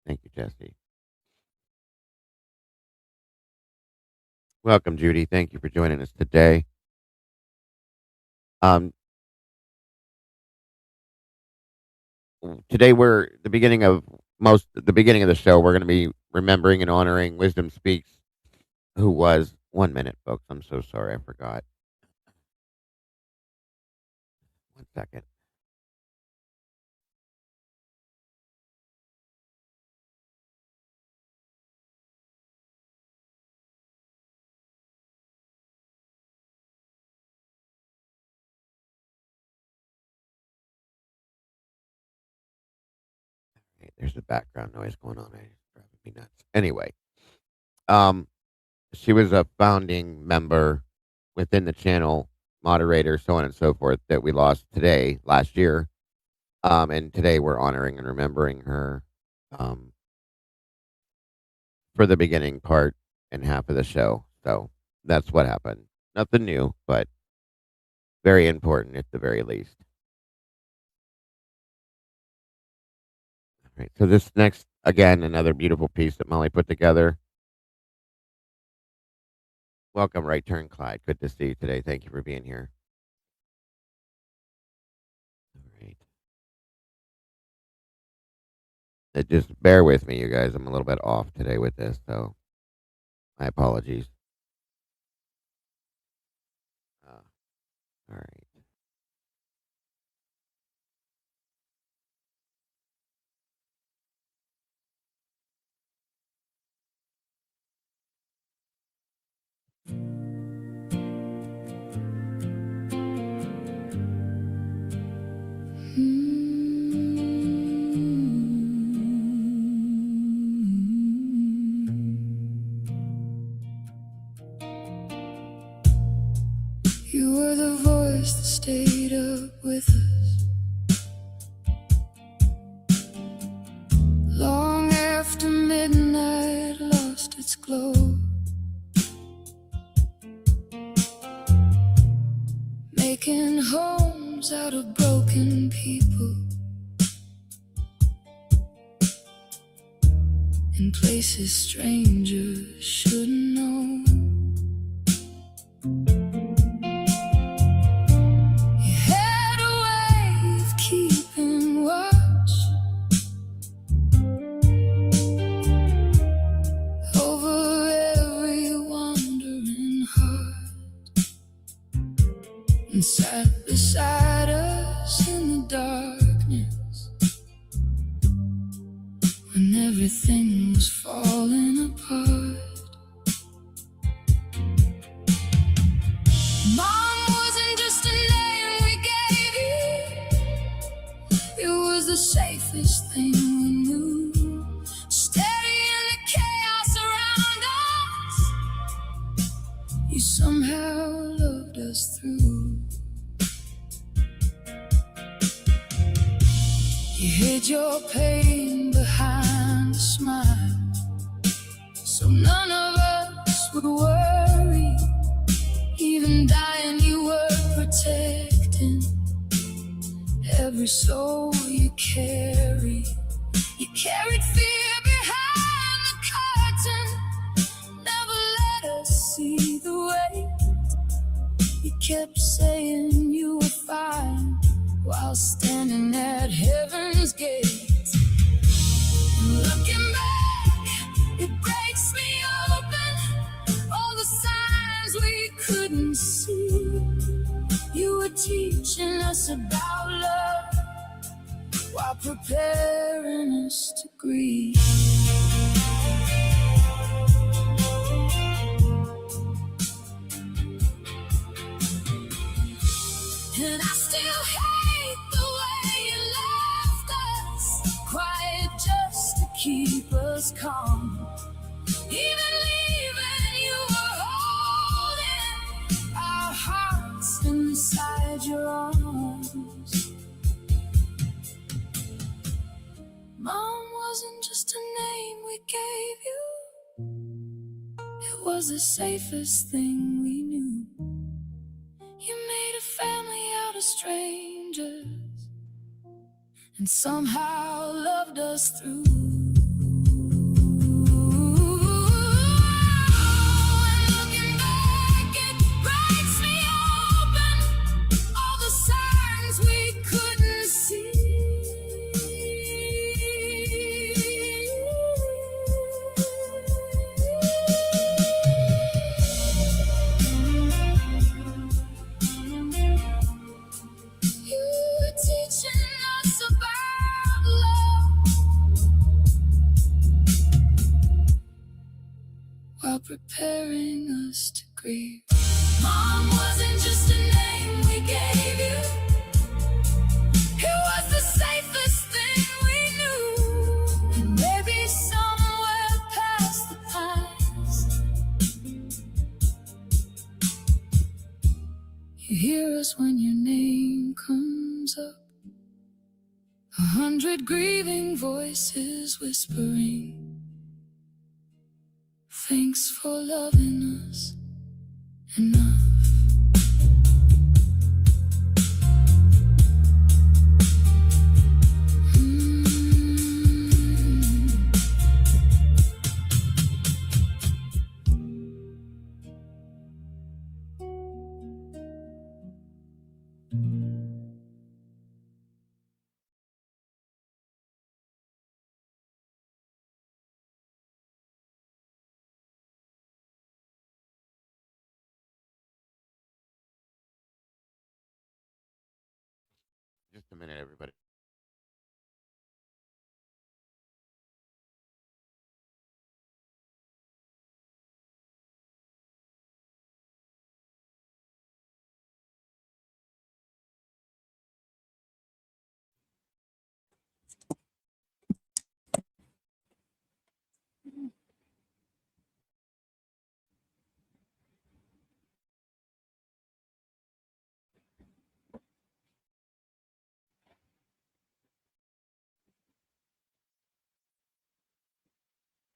Thank you, Jesse. Welcome, Judy. Thank you for joining us today. Um, Today we're the beginning of the show. We're going to be remembering and honoring Wisdom Speaks, who was 1 minute, folks. I'm so sorry, I forgot. 1 second. Okay, there's a background noise going on. It's driving me nuts. Anyway, um, she was a founding member within the channel, moderator, so on and so forth, that we lost last year. And today we're honoring and remembering her um, for the beginning part and half of the show. So that's what happened. Nothing new, but very important at the very least. All right. So this next, again, another beautiful piece that Molly put together. Welcome, Right Turn Clyde. Good to see you today. Thank you for being here. All right. Just bear with me, you guys. I'm a little bit off today with this, so my apologies. All right. You were the voice that stayed up with us long after midnight lost its glow, making homes out of broken people in places strangers shouldn't know. You had a way of keeping watch over every wandering heart, and sat beside us in the darkness when everything was falling apart. Mom wasn't just a name we gave you, it was the safest thing we knew. Steady in the chaos around us, you somehow loved us through. You hid your pain behind a smile, so none of us would worry. Even dying, you were protecting every soul you carry. You carried fear behind the curtain, never let us see the weight. You kept saying you were fine while standing at heaven's gate. Looking back, it breaks me open, all the signs we couldn't see. You were teaching us about love while preparing us to grieve. And I still hate the way you left us, quiet just to keep us calm. Even It was the safest thing we knew. You made a family out of strangers and somehow loved us through. And looking back, it breaks me open, all the signs we couldn't see. You were teaching us about love while preparing us to grieve. Mom wasn't just a name we gave you, it was the safest thing we knew. And maybe somewhere past the pines, you hear us when your name comes up. 100 grieving voices whispering, thanks for loving us enough. Just a minute, everybody.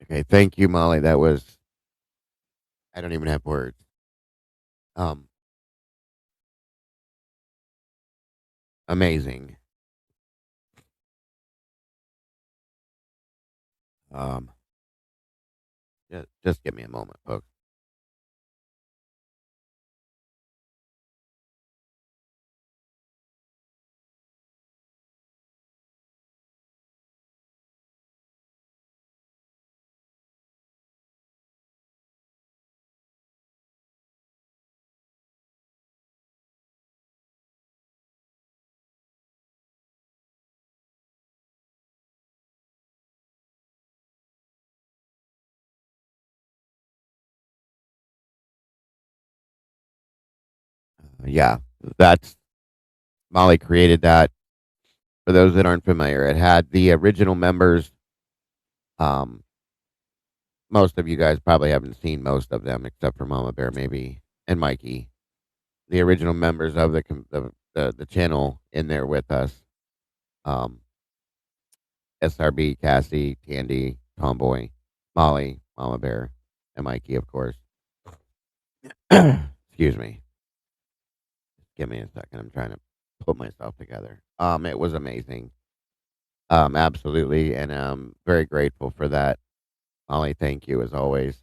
Okay, thank you, Molly. That was, I don't even have words. Um, Amazing. Um, just give me a moment, folks. Yeah, that's Molly created that. For those that aren't familiar, it had the original members. Um, Most of you guys probably haven't seen most of them, except for Mama Bear, maybe, and Mikey. The original members of the channel in there with us. Um, SRB, Cassie, Tandy, Tomboy, Molly, Mama Bear, and Mikey, of course. Excuse me. Give me a second. I'm trying to put myself together. It was amazing. Absolutely, and I'm very grateful for that. Molly, thank you as always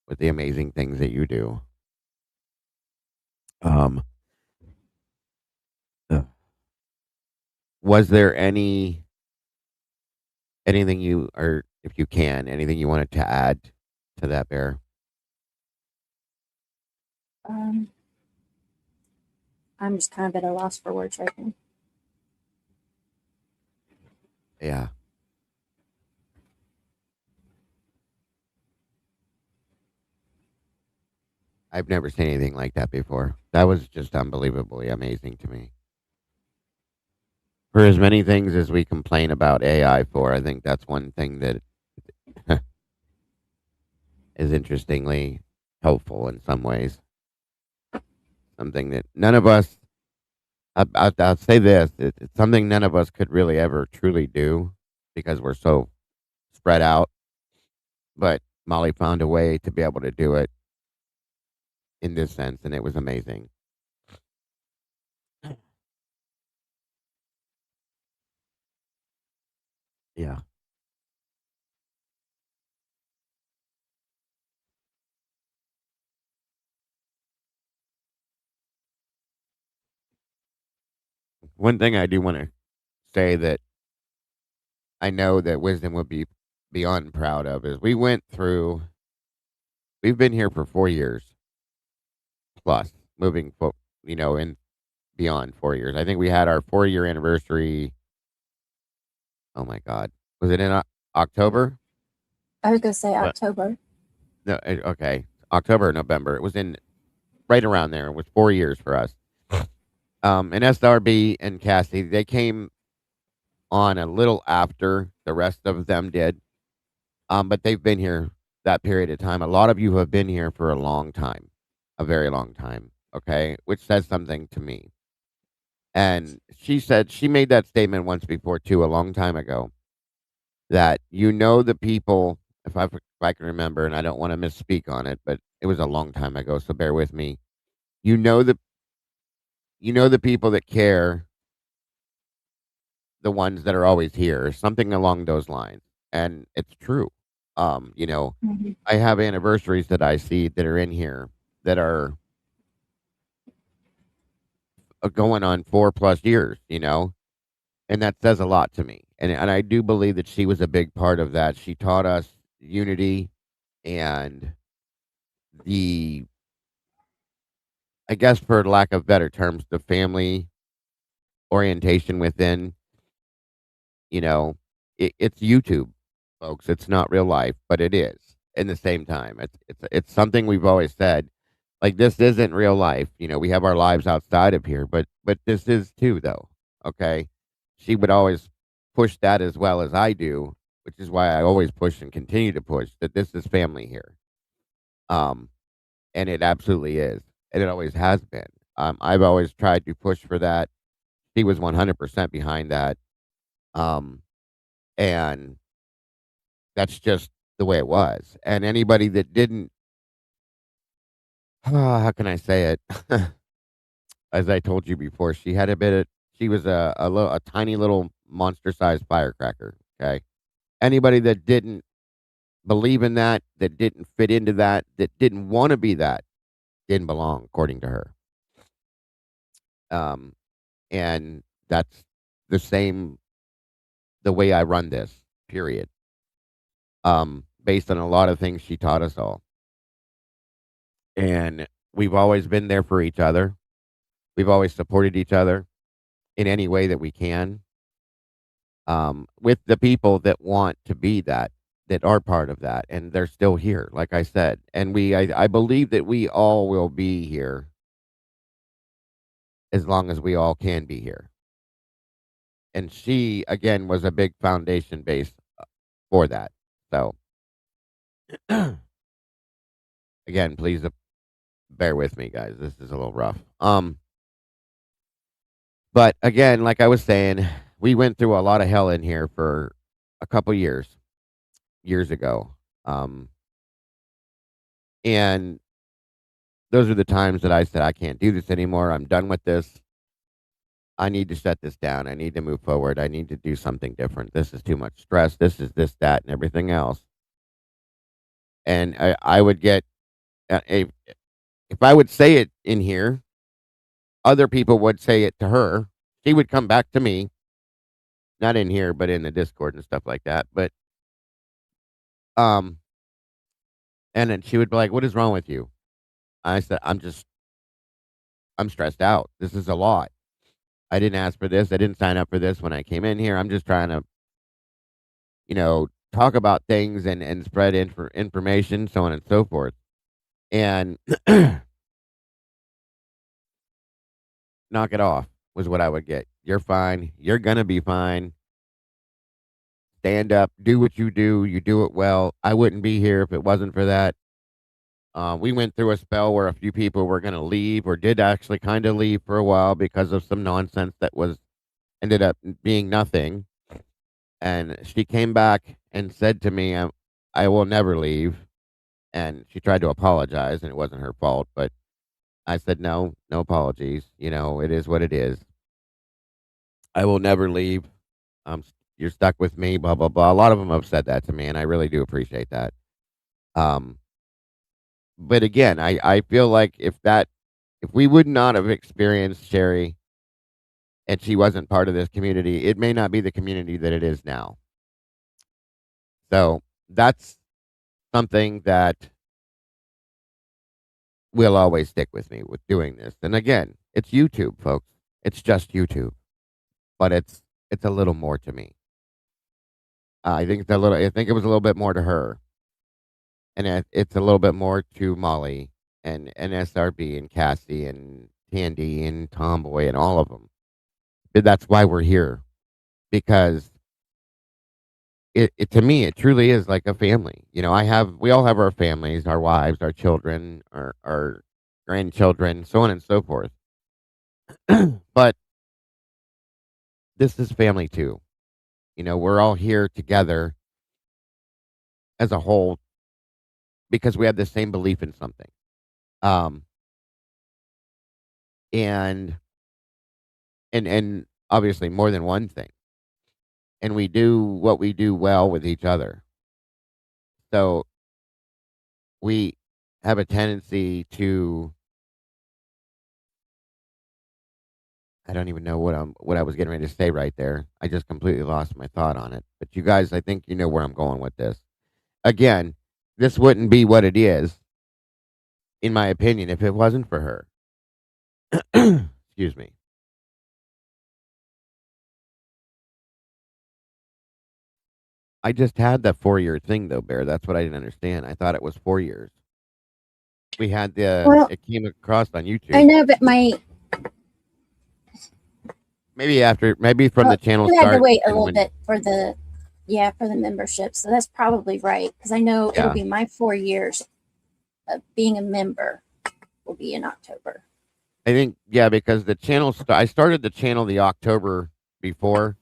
with the amazing things that you do. Um, uh, was there anything you, or if you can, anything you wanted to add to that, Bear? Um, I'm just kind of at a loss for words right now. Yeah. I've never seen anything like that before. That was just unbelievably amazing to me. For as many things as we complain about AI for, I think that's one thing that is interestingly helpful in some ways. Something that none of us, I'll say this, it's something none of us could really ever truly do because we're so spread out. But Molly found a way to be able to do it in this sense, and it was amazing. Yeah. One thing I do want to say that I know that Wisdom would be beyond proud of is we've been here for 4 years plus, in beyond 4 years. I think we had our 4 year anniversary. Oh my God. Was it in October? I was gonna say But October. no, okay. October or November. It was in right around there. It was 4 years for us. And SRB and Cassie, they came on a little after the rest of them did. But they've been here that period of time. A lot of you have been here for a long time, a very long time. Okay, which says something to me. And she said she made that statement once before too, a long time ago, that the people. If I can remember, and I don't want to misspeak on it, but it was a long time ago, so bear with me. You know the the people that care, the ones that are always here, something along those lines, and it's true. Um, you know, Mhm. I have anniversaries that I see that are in here that are going on 4 plus years, and that says a lot to me. And I do believe that she was a big part of that. She taught us unity and the, I guess, for lack of better terms, the family orientation within. It's YouTube, folks. It's not real life, but it is. In the same time, it's something we've always said. Like, this isn't real life. We have our lives outside of here, but this is too, though. Okay, she would always push that as well as I do, which is why I always push and continue to push that this is family here. Um, and it absolutely is, and it always has been. I've always tried to push for that. She was 100% behind that. Um, and that's just the way it was. And anybody that didn't, how can I say it? As I told you before, she was a tiny little monster-sized firecracker, okay? Anybody that didn't believe in that, that didn't fit into that didn't wanna be that, didn't belong according to her. Um, and that's the same the way I run this, period. Based on a lot of things she taught us all. And we've always been there for each other. We've always supported each other in any way that we can. With the people that want to be that are part of that, and they're still here, like I said. And I believe that we all will be here as long as we all can be here. And she, again, was a big foundation base for that. So, again, please bear with me, guys. This is a little rough. But again, like I was saying, we went through a lot of hell in here for a couple years ago. Um, and those are the times that I said, I can't do this anymore. I'm done with this. I need to shut this down. I need to move forward. I need to do something different. This is too much stress. This is this, that, and everything else. And I would get, if I would say it in here, other people would say it to her. She would come back to me, not in here, but in the Discord and stuff like that. But, um, and then she would be like, "What is wrong with you?" I said, I'm stressed out. This is a lot. I didn't ask for this. I didn't sign up for this when I came in here. I'm just trying to, talk about things and spread information, so on and so forth. And knock it off was what I would get. You're fine. You're going to be fine. Stand up. Do what you do. You do it well. I wouldn't be here if it wasn't for that. We went through a spell where a few people were going to leave or did actually kind of leave for a while because of some nonsense that was ended up being nothing. And she came back and said to me, I will never leave. and she tried to apologize, and it wasn't her fault. But I said, no, no apologies. It is what it is. I will never leave. You're stuck with me. Blah blah blah. A lot of them have said that to me, and I really do appreciate that. Um, but again, I feel like if we would not have experienced Sherry and she wasn't part of this community, it may not be the community that it is now. So that's something that will always stick with me with doing this. And again, it's YouTube, folks. It's just YouTube, but it's a little more to me. I think it's a little. I think it was a little bit more to her, and it's a little bit more to Molly and SRB and Cassie and Tandy and Tomboy and all of them. But that's why we're here, because it to me it truly is like a family. We all have our families, our wives, our children, our grandchildren, so on and so forth. But this is family too. We're all here together as a whole because we have the same belief in something. Um, and and obviously more than one thing. And we do what we do well with each other. So we have a tendency to I don't even know what I was getting ready to say right there. I just completely lost my thought on it. But you guys, I think you know where I'm going with this. Again, this wouldn't be what it is, in my opinion, if it wasn't for her. Excuse me. I just had that 4-year thing though, Bear. That's what I didn't understand. I thought it was 4 years. We had Well, it came across on I YouTube. know, but Maybe from the channel you had to start wait a and little when bit for the membership. So that's probably right. Because I know it'll yeah. be my 4 years of being a member will be in October. I think yeah, because the channel I started the channel the October before,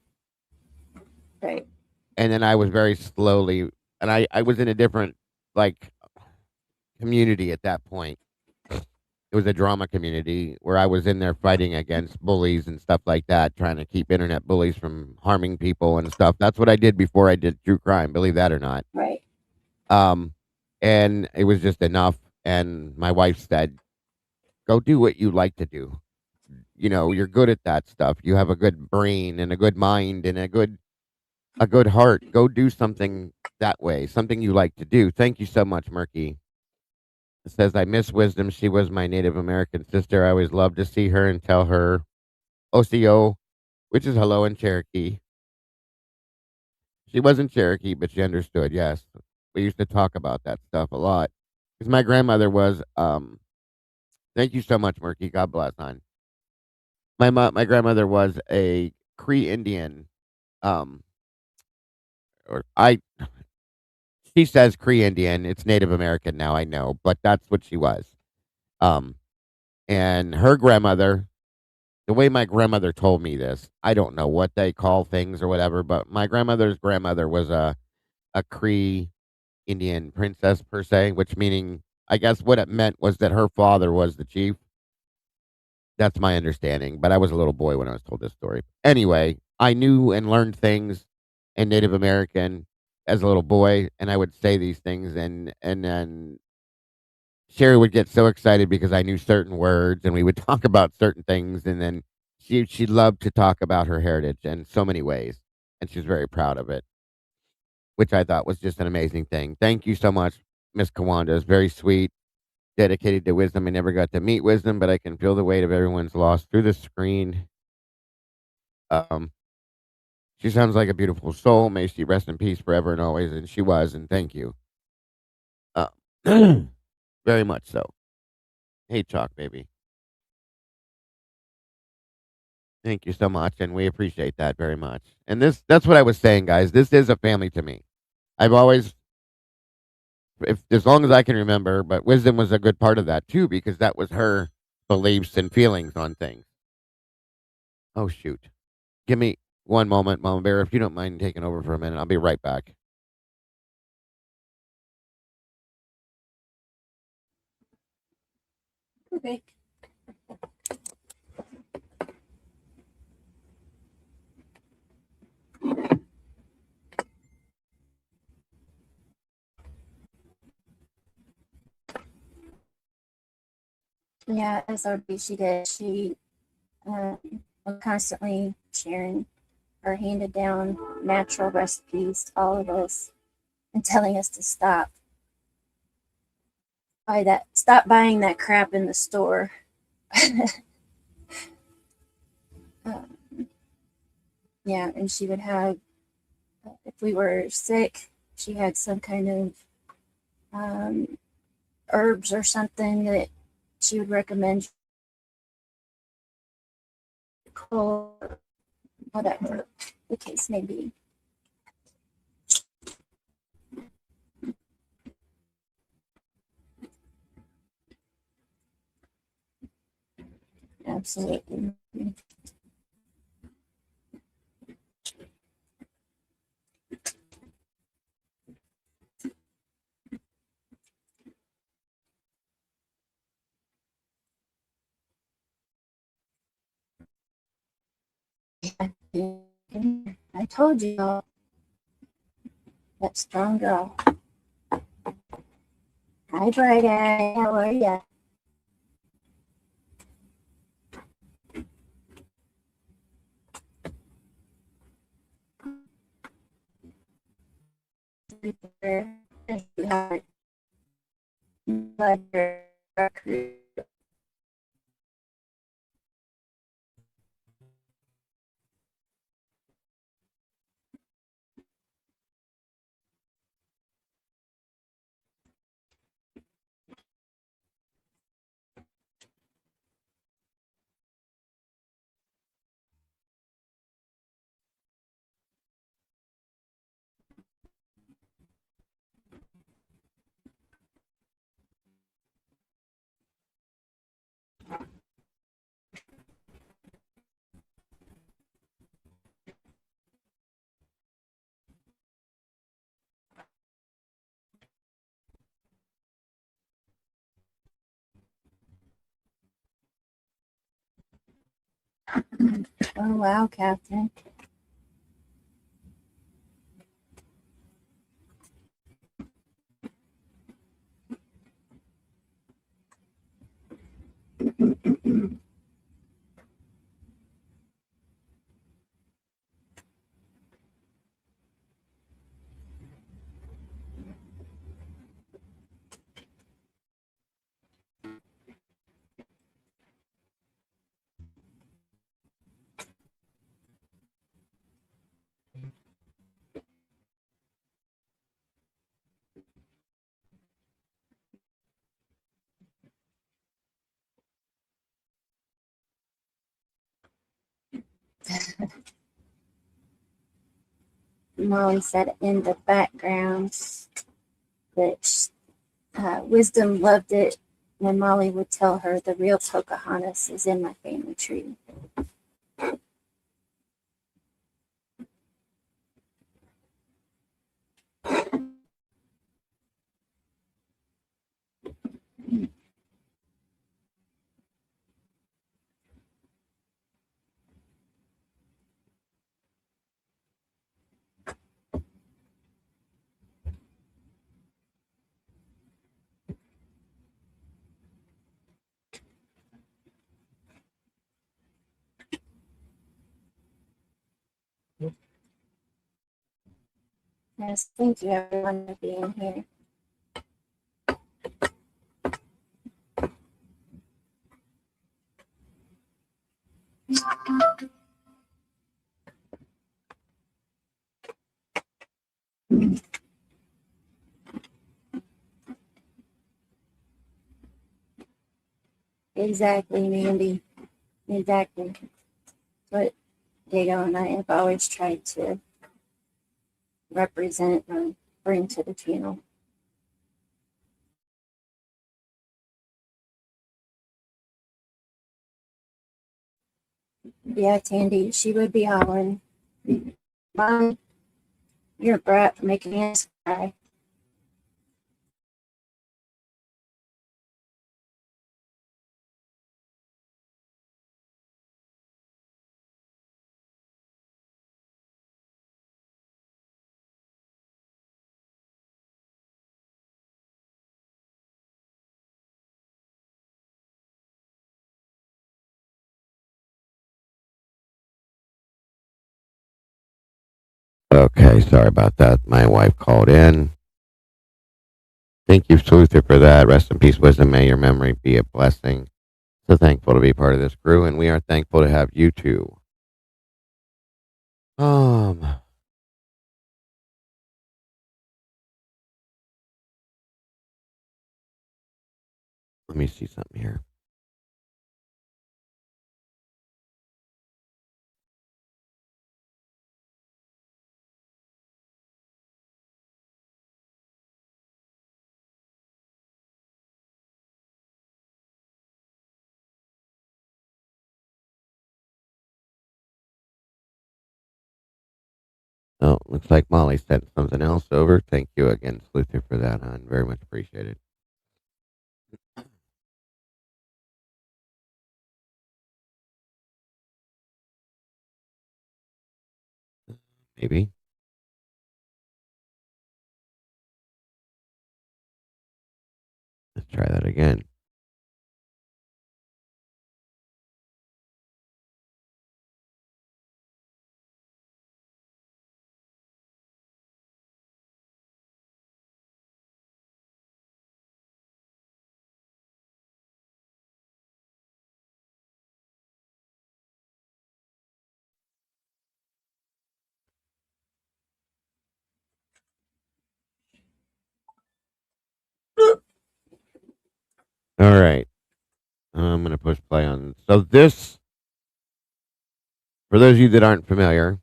Right. and then I was very slowly, and I was in a different like community at that point. It was a drama community where I was in there fighting against bullies and stuff like that, trying to keep internet bullies from harming people and stuff. That's what I did before I did true crime, believe that or not. Right. Um, and it was just enough. And my wife said, "Go do what you like to do. You're good at that stuff. You have a good brain and a good mind and a good heart. Go do something that way, something you like to do." Thank you so much, Murky. It says, I miss Wisdom. She was my Native American sister. I always loved to see her and tell her OCO, which is hello in Cherokee. She wasn't Cherokee, but she understood. Yes. We used to talk about that stuff a lot. Because my grandmother was, thank you so much, Murky. God bless, hon. My grandmother was a Cree Indian, um, or she says Cree Indian. It's Native American now, I know, but that's what she was. Um, and her grandmother, the way my grandmother told me this, I don't know what they call things or whatever, but my grandmother's grandmother was a Cree Indian princess per se, which meaning I guess what it meant was that her father was the chief. That's my understanding, but I was a little boy when I was told this story. Anyway, I knew and learned things in Native American as a little boy, and I would say these things, and then Sherry would get so excited because I knew certain words, and we would talk about certain things, and then she loved to talk about her heritage in so many ways, and she's very proud of it, which I thought was just an amazing thing. Thank you so much, Miss Kawanda. It's very sweet, dedicated to wisdom. I never got to meet wisdom, but I can feel the weight of everyone's loss through the screen. Um, she sounds like a beautiful soul. May she rest in peace forever and always. And she was, and thank you. Uh, very much so. Hey, Chalk, baby. Thank you so much, and we appreciate that very much. And that's what I was saying, guys. This is a family to me. I've always, if as long as I can remember, but wisdom was a good part of that too, because that was her beliefs and feelings on things. Oh shoot. Give me one moment, Mama Bear, if you don't mind taking over for a minute. I'll be right back. Okay. Yeah, SRB, she did. She was constantly sharing her handed down natural recipes to all of us and telling us to stop buying that crap in the store. um, yeah, and she would have, if we were sick, she had some kind of um, herbs or something that she would recommend, or whatever the case may be. Absolutely. I told you that strong girl. Hi, Bright Eye. How are ya? Oh, wow, Catherine. Molly said in the background that Wisdom loved it when Molly would tell her the real Pocahontas is in my family tree. Yes, thank you everyone for being here. Exactly, Mandy. Exactly. What Diego and I have always tried to represent and bring to the channel. Yeah, Tandy, she would be hollering, Mom, you're a brat for making us cry. Okay, sorry about that. My wife called in. Thank you, Luther, for that. Rest in peace, wisdom. May your memory be a blessing. So thankful to be part of this crew, and we are thankful to have you too. Let me see something here. Oh, looks like Molly sent something else over. Thank you again, Luther, for that, hon. Very much appreciated. Maybe. Let's try that again. All right. I'm going to push play on. So, this, for those of you that aren't familiar,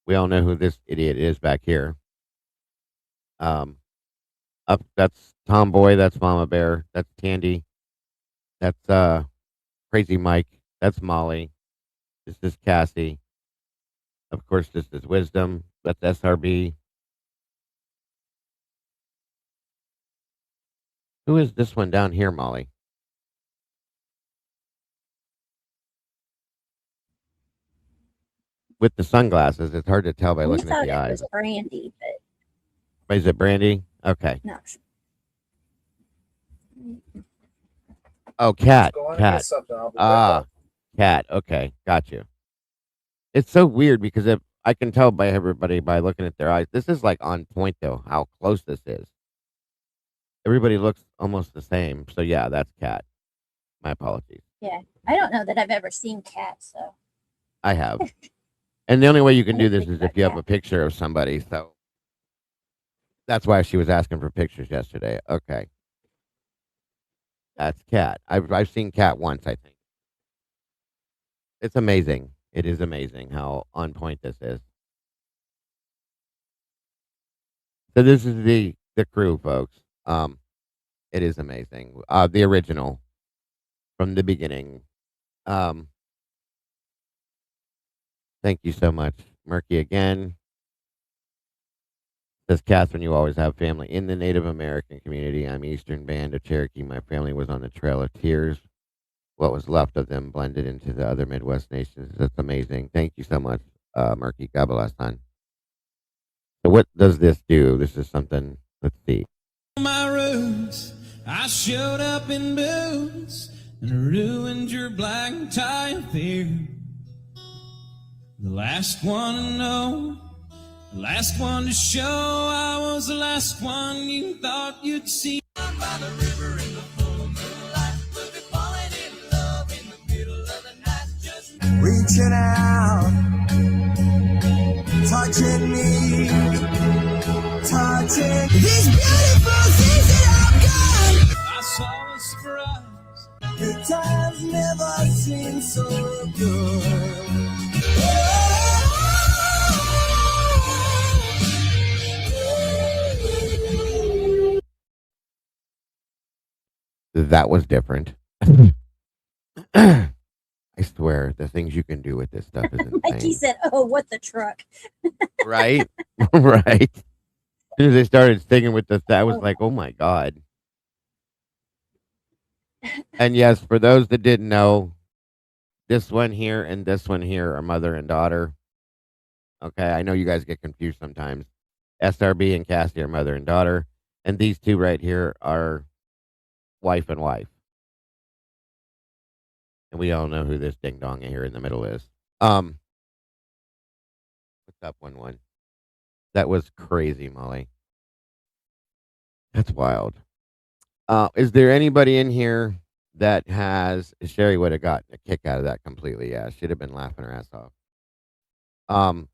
we all know who this idiot is back here. Up, that's Tomboy. That's Mama Bear. That's Tandy. That's Crazy Mike. That's Molly. This is Cassie. Of course, this is Wisdom. That's SRB. Who is this one down here, Molly? With the sunglasses, it's hard to tell by We looking at thought the it eyes. was Brandy, but Is it Brandy? Okay. not sure. Oh, Cat. Cat. Ah, Cat. Okay, got you. It's so weird because if I can tell by everybody by looking at their eyes, this is like on point though. How close this is. Everybody looks almost the same. So yeah, that's Cat. My apologies. Yeah, I don't know that I've ever seen cats, so I have. And the only way you can I do didn't this think is if about you have a cat. picture of somebody. So that's why she was asking for pictures yesterday. Okay. That's Cat. I've seen Cat once, I think. It's amazing. It is amazing how on point this is. So this is the crew, folks. It is amazing. The original from the beginning. Um, Thank you so much, Murky. Again, says Catherine. You always have family in the Native American community. I'm Eastern Band of Cherokee. My family was on the Trail of Tears. What was left of them blended into the other Midwest nations. That's amazing. Thank you so much, Murky. God bless, son. So what does this do? This is something. Let's see. My roots, I showed up in boots and ruined your black tie affair. The last one to know, the last one to show, I was the last one you thought you'd see. By the river in the full moonlight, we'll be falling in love in the middle of the night. Just Reaching out, touching me, touching these beautiful things that I've got. I saw a surprise. The times never seem so good. That was different. I swear, the things you can do with this stuff is Like he insane. said, "Oh, what the truck?" Right? Right. As soon as they started singing with this, I was like, oh my God. And yes, for those that didn't know, this one here and this one here are mother and daughter. Okay, I know you guys get confused sometimes. SRB and Cassie are mother and daughter. And these two right here are wife and wife. And we all know who this ding dong here in the middle is. What's up, 1-1? That was crazy, Molly. That's wild. Is there anybody in here that has Sherry would have gotten a kick out of that completely? Yeah, she'd have been laughing her ass off. Um,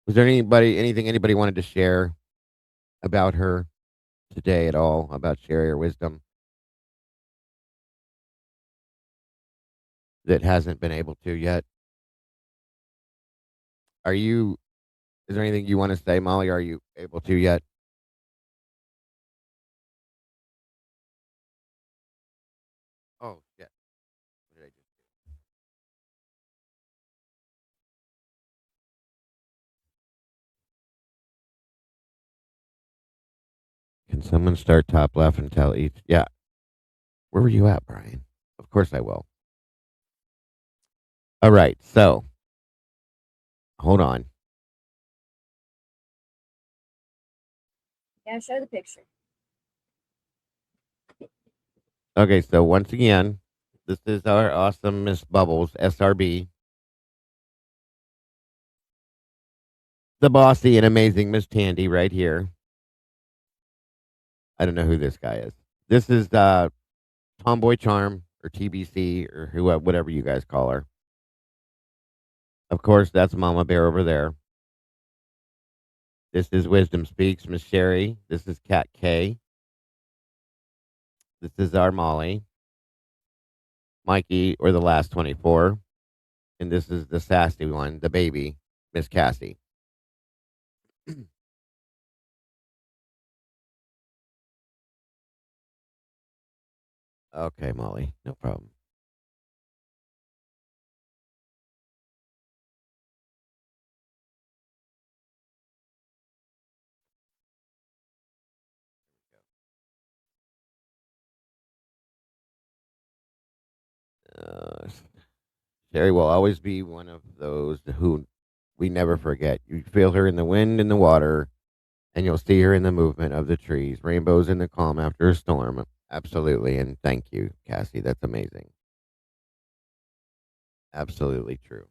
was there anything anybody wanted to share about her today at all about Sherry or wisdom that hasn't been able to yet? Are you? Is there anything you want to say, Molly? Are you able to yet? Oh, yeah. What did I just do? Can someone start top left and tell each? Yeah. Where were you at, Brian? Of course I will. All right. So hold on. Yeah, show the picture. Okay. So once again, this is our awesome Miss Bubbles, SRB. The bossy and amazing Miss Tandy right here. I don't know who this guy is. This is Tomboy Charm or TBC or whatever you guys call her. Of course, that's Mama Bear over there. This is Wisdom Speaks, Miss Sherry. This is Cat K. This is our Molly, Mikey, or the last 24. And this is the sassy one, the baby, Miss Cassie. Okay, Molly, no problem. Uh, Sherry will always be one of those who we never forget. You feel her in the wind and the water, and you'll see her in the movement of the trees, rainbows in the calm after a storm. Absolutely, and thank you, Cassie. That's amazing. Absolutely true.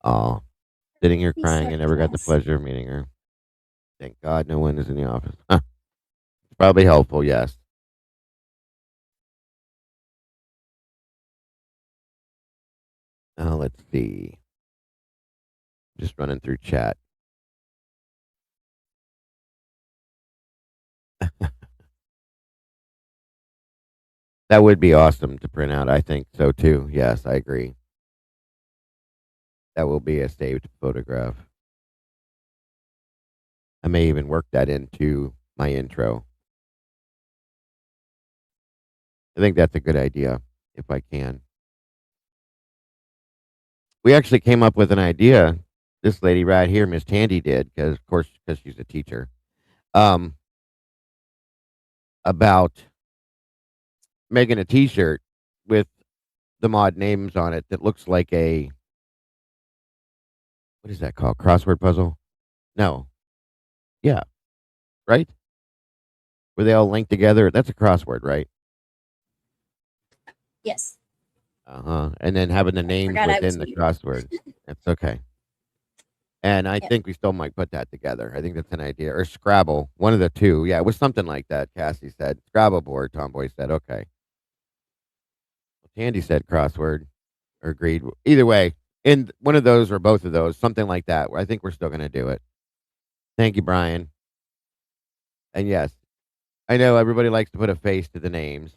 Oh, sitting here He's crying, so I never got the depressed. pleasure of meeting her. Thank God no one is in the office. It's probably helpful, yes. Let's see. Just running through chat. That would be awesome to print out. I think so too. Yes, I agree. That will be a saved photograph. I may even work that into my intro. I think that's a good idea if I can. We actually came up with an idea. This lady right here, Miss Tandy, did because, of course, because she's a teacher. Um, about making a T-shirt with the mod names on it that looks like a what is that called? Crossword puzzle? No. Yeah. Right. Where they all link together. That's a crossword, right? Yes. And then having the I names forgot I was within the muted. crossword. That's okay. And I Yep. think we still might put that together. I think that's an idea. Or Scrabble, one of the two. Yeah, it was something like that, Cassie said. Scrabble board, Tomboy said, okay. Tandy said crossword or agreed. Either way, in one of those or both of those, something like that. I think we're still going to do it. Thank you, Brian. And yes, I know everybody likes to put a face to the names,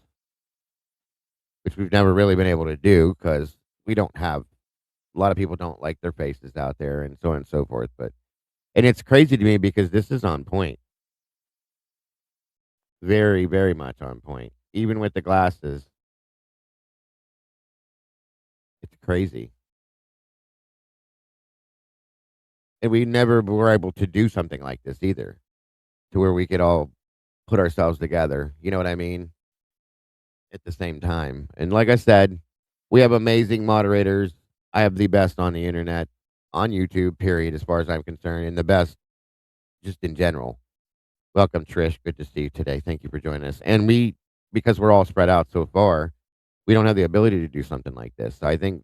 which we've never really been able to do because we don't have, a lot of people don't like their faces out there and so on and so forth. And it's crazy to me because this is on point. Very, very much on point. Even with the glasses, it's crazy. And we never were able to do something like this either, to where we could all put ourselves together. You know what I mean? At the same time. And like I said, we have amazing moderators. I have the best on the internet, on YouTube, period, as far as I'm concerned, and the best just in general. Welcome, Trish. Good to see you today. Thank you for joining us. And because we're all spread out so far, we don't have the ability to do something like this. So I think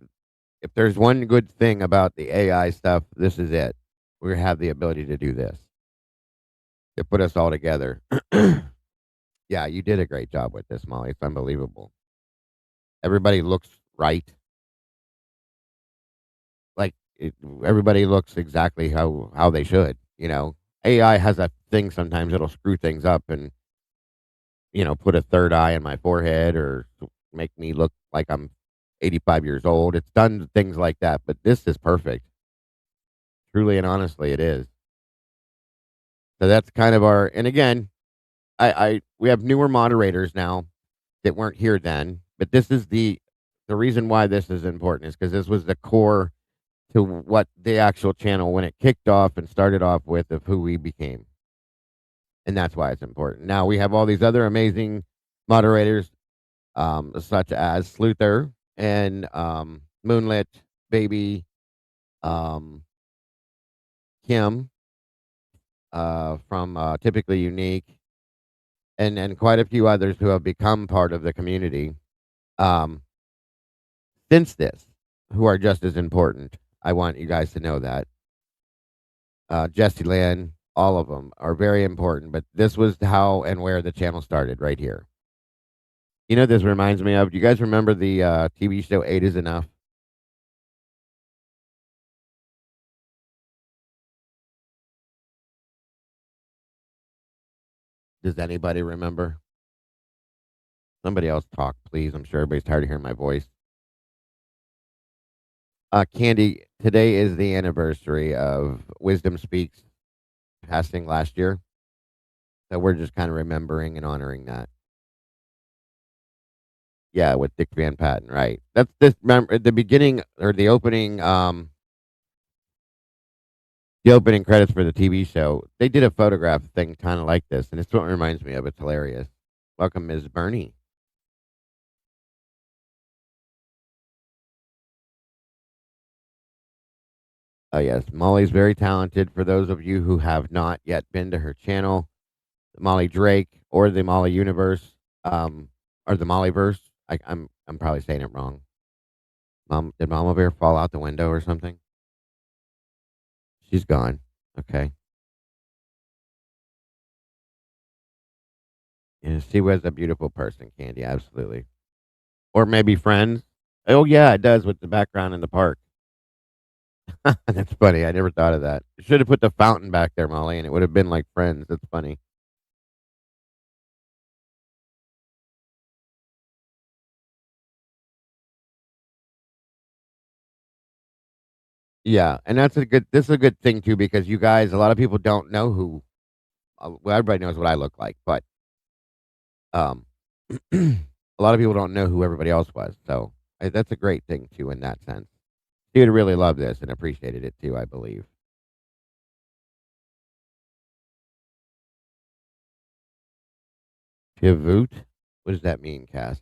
If there's one good thing about the AI stuff, this is it. We have the ability to do this, to put us all together. Yeah, you did a great job with this, Molly. It's unbelievable. Everybody looks right. Like everybody looks exactly how they should. AI has a thing sometimes it'll screw things up and put a third eye in my forehead or make me look like I'm 85 years old. It's done things like that, but this is perfect. Truly and honestly, it is. So that's kind of our. And again, I we have newer moderators now that weren't here then, but this is the reason why this is important is because this was the core to what the actual channel when it kicked off and started off with of who we became, and that's why it's important. Now we have all these other amazing moderators, such as Sluther and Moonlit Baby, um, Kim from Typically Unique, and quite a few others who have become part of the community um, since this, who are just as important. I want you guys to know that. Jesse Lynn, all of them are very important, but this was how and where the channel started right here. This reminds me of, do you guys remember the TV show Eight is Enough? Does anybody remember? Somebody else talk, please. I'm sure everybody's tired of hearing my voice. Candy, today is the anniversary of Wisdom Speaks passing last year. So we're just kind of remembering and honoring that. Yeah, with Dick Van Patten, right. That's this remember at the beginning or the opening credits for the TV show. They did a photograph thing kind of like this, and it's what it reminds me of. It's hilarious. Welcome, Ms. Bernie. Oh yes, Molly's very talented. For those of you who have not yet been to her channel, Molly Drake or the Molly Universe, or the Mollyverse. I'm probably saying it wrong. Did Mama Bear fall out the window or something? She's gone. Okay. Yeah, she was a beautiful person, Candy. Absolutely. Or maybe friends. Oh yeah, it does with the background in the park. That's funny. I never thought of that. Should have put the fountain back there, Molly, and it would have been like Friends. That's funny. Yeah, and that's a good. This is a good thing too because you guys, a lot of people don't know who. Well, everybody knows what I look like, but um, a lot of people don't know who everybody else was. So that's a great thing too in that sense. She would really love this and appreciated it too. I believe. Pivot. What does that mean, Cass?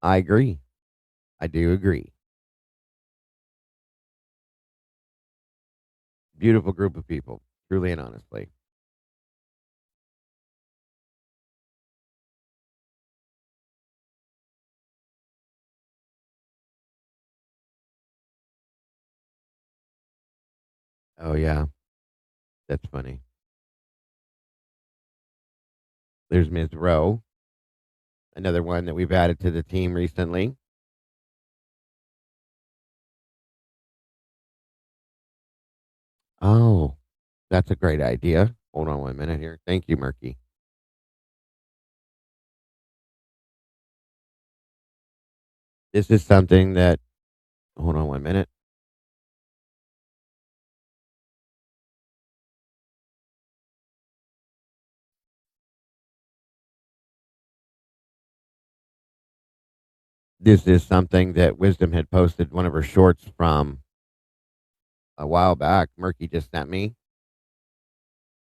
I agree. I do agree. Beautiful group of people, truly and honestly. Oh yeah, that's funny. There's Ms. Rowe, another one that we've added to the team recently. Oh, that's a great idea. Hold on 1 minute here. Thank you, Murky. This is something that, hold on 1 minute. This is something that Wisdom had posted one of her shorts from a while back. Murky just sent me.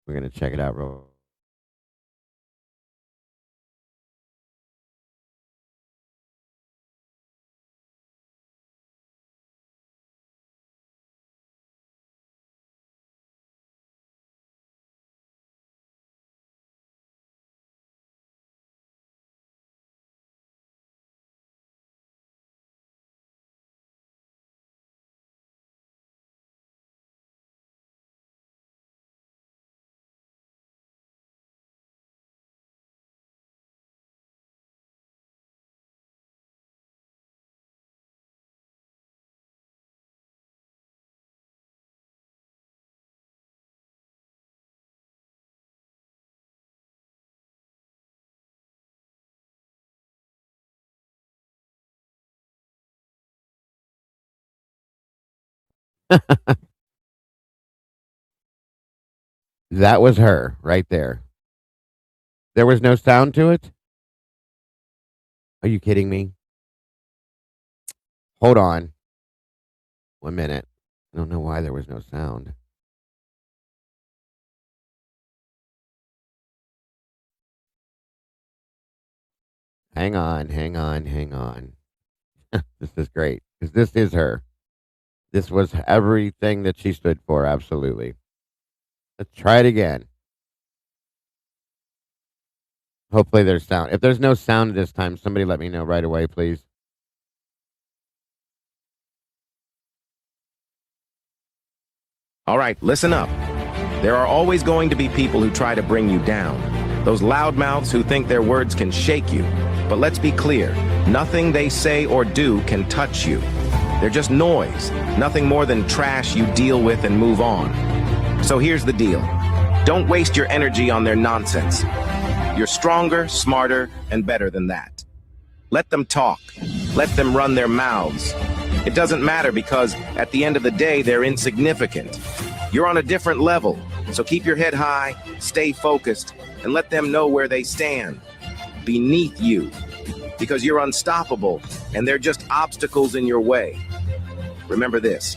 We're going to check it out real. That was her right there. There was no sound to it? Are you kidding me? Hold on. 1 minute. I don't know why there was no sound. Hang on, hang on, hang on. This is great because this is her. This was everything that she stood for, absolutely. Let's try it again. Hopefully there's sound. If there's no sound this time, somebody let me know right away, please. All right, listen up. There are always going to be people who try to bring you down. Those loudmouths who think their words can shake you. But let's be clear, nothing they say or do can touch you. They're just noise, nothing more than trash you deal with and move on. So here's the deal. Don't waste your energy on their nonsense. You're stronger, smarter, and better than that. Let them talk. Let them run their mouths. It doesn't matter because at the end of the day, they're insignificant. You're on a different level, so keep your head high, stay focused, and let them know where they stand. Beneath you, because you're unstoppable, and they're just obstacles in your way. Remember this,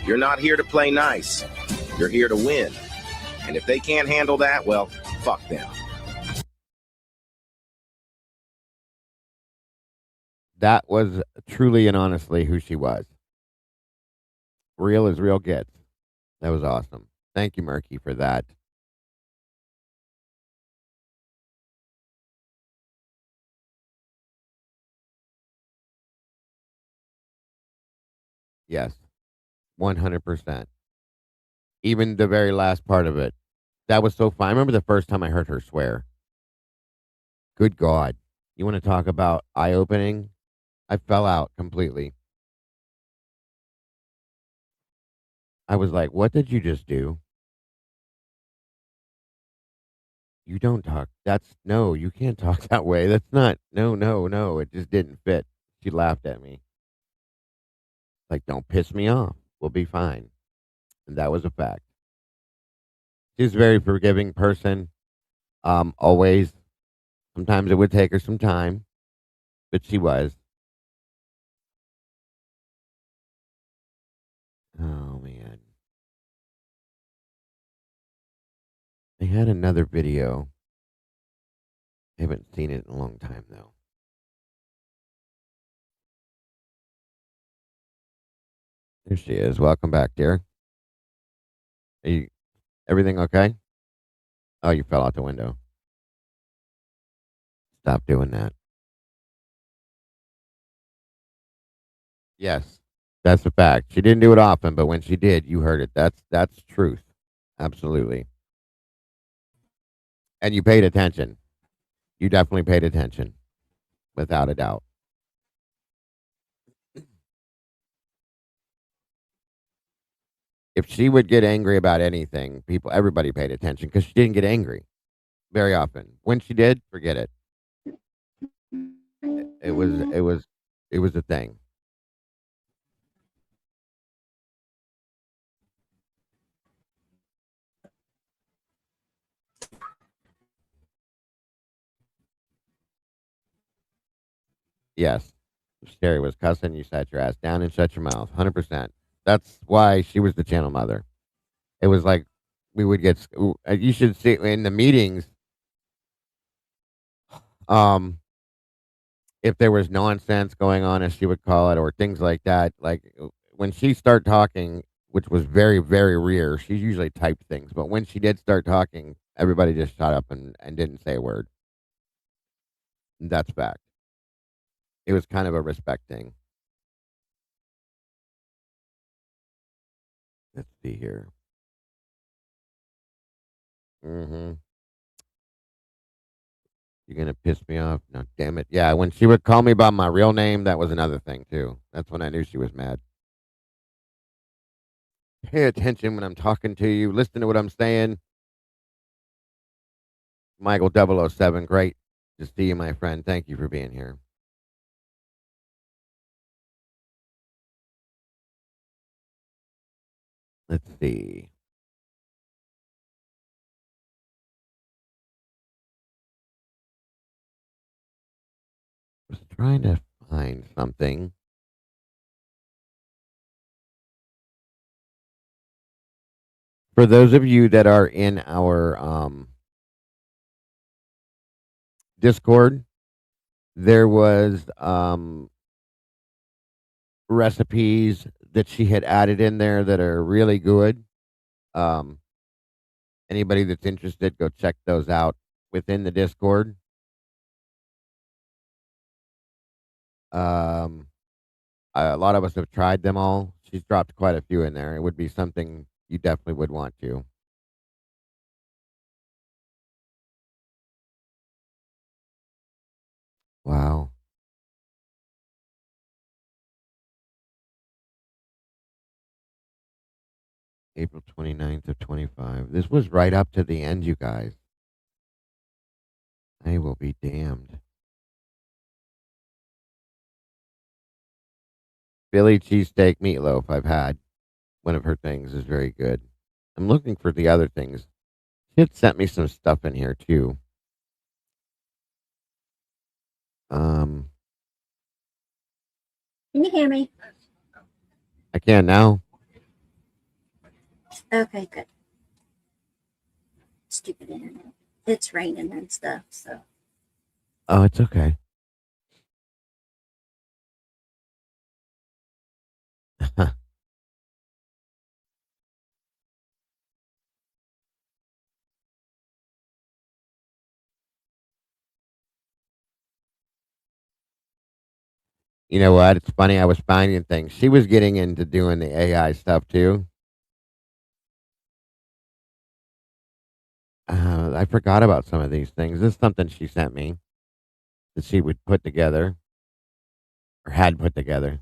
you're not here to play nice, you're here to win. And if they can't handle that, well, fuck them. That was truly and honestly who she was. Real as real gets. That was awesome. Thank you, Murky, for that. Yes, 100%. Even the very last part of it. That was so fun. I remember the first time I heard her swear. Good God. You want to talk about eye opening? I fell out completely. I was like, what did you just do? You don't talk. That's no, you can't talk that way. That's not, no, no, no. It just didn't fit. She laughed at me. Like, don't piss me off. We'll be fine. And that was a fact. She's a very forgiving person. Always. Sometimes it would take her some time, but she was. Oh, man. I had another video. I haven't seen it in a long time, though. There she is. Welcome back, dear. Are you, everything okay? Oh, you fell out the window. Stop doing that. Yes, that's a fact. She didn't do it often, but when she did, you heard it. That's truth. Absolutely. And you paid attention. You definitely paid attention, without a doubt. If she would get angry about anything, everybody paid attention because she didn't get angry very often. When she did, forget it. It was it was it was a thing. Yes. If Sherry was cussing, you sat your ass down and shut your mouth. 100%. That's why she was the channel mother. It was like we would get. You should see in the meetings. Um, if there was nonsense going on, as she would call it, or things like that, like when she started talking, which was very, very rare, she usually typed things, but when she did start talking, everybody just shut up and didn't say a word. That's fact. It was kind of a respect thing. Let's see here. Mm-hmm. You're gonna piss me off? No, damn it. Yeah, when she would call me by my real name, that was another thing too. That's when I knew she was mad. Pay attention when I'm talking to you. Listen to what I'm saying. Michael 007, great to see you, my friend. Thank you for being here. Let's see. I was trying to find something. For those of you that are in our Discord, there was recipes that she had added in there that are really good. Um, Anybody that's interested, go check those out within the Discord. Um, a lot of us have tried them all. She's dropped quite a few in there. It would be something you definitely would want to. Wow. April 29th of 25. This was right up to the end, you guys. I will be damned. Philly cheesesteak meatloaf I've had. One of her things is very good. I'm looking for the other things. She had sent me some stuff in here too. Um, Can you hear me? I can now. Okay, good. Stupid internet. It's raining and stuff, so. Oh, it's okay. You know what? It's funny. I was finding things. She was getting into doing the AI stuff too. I forgot about some of these things. This is something she sent me that she would put together or had put together.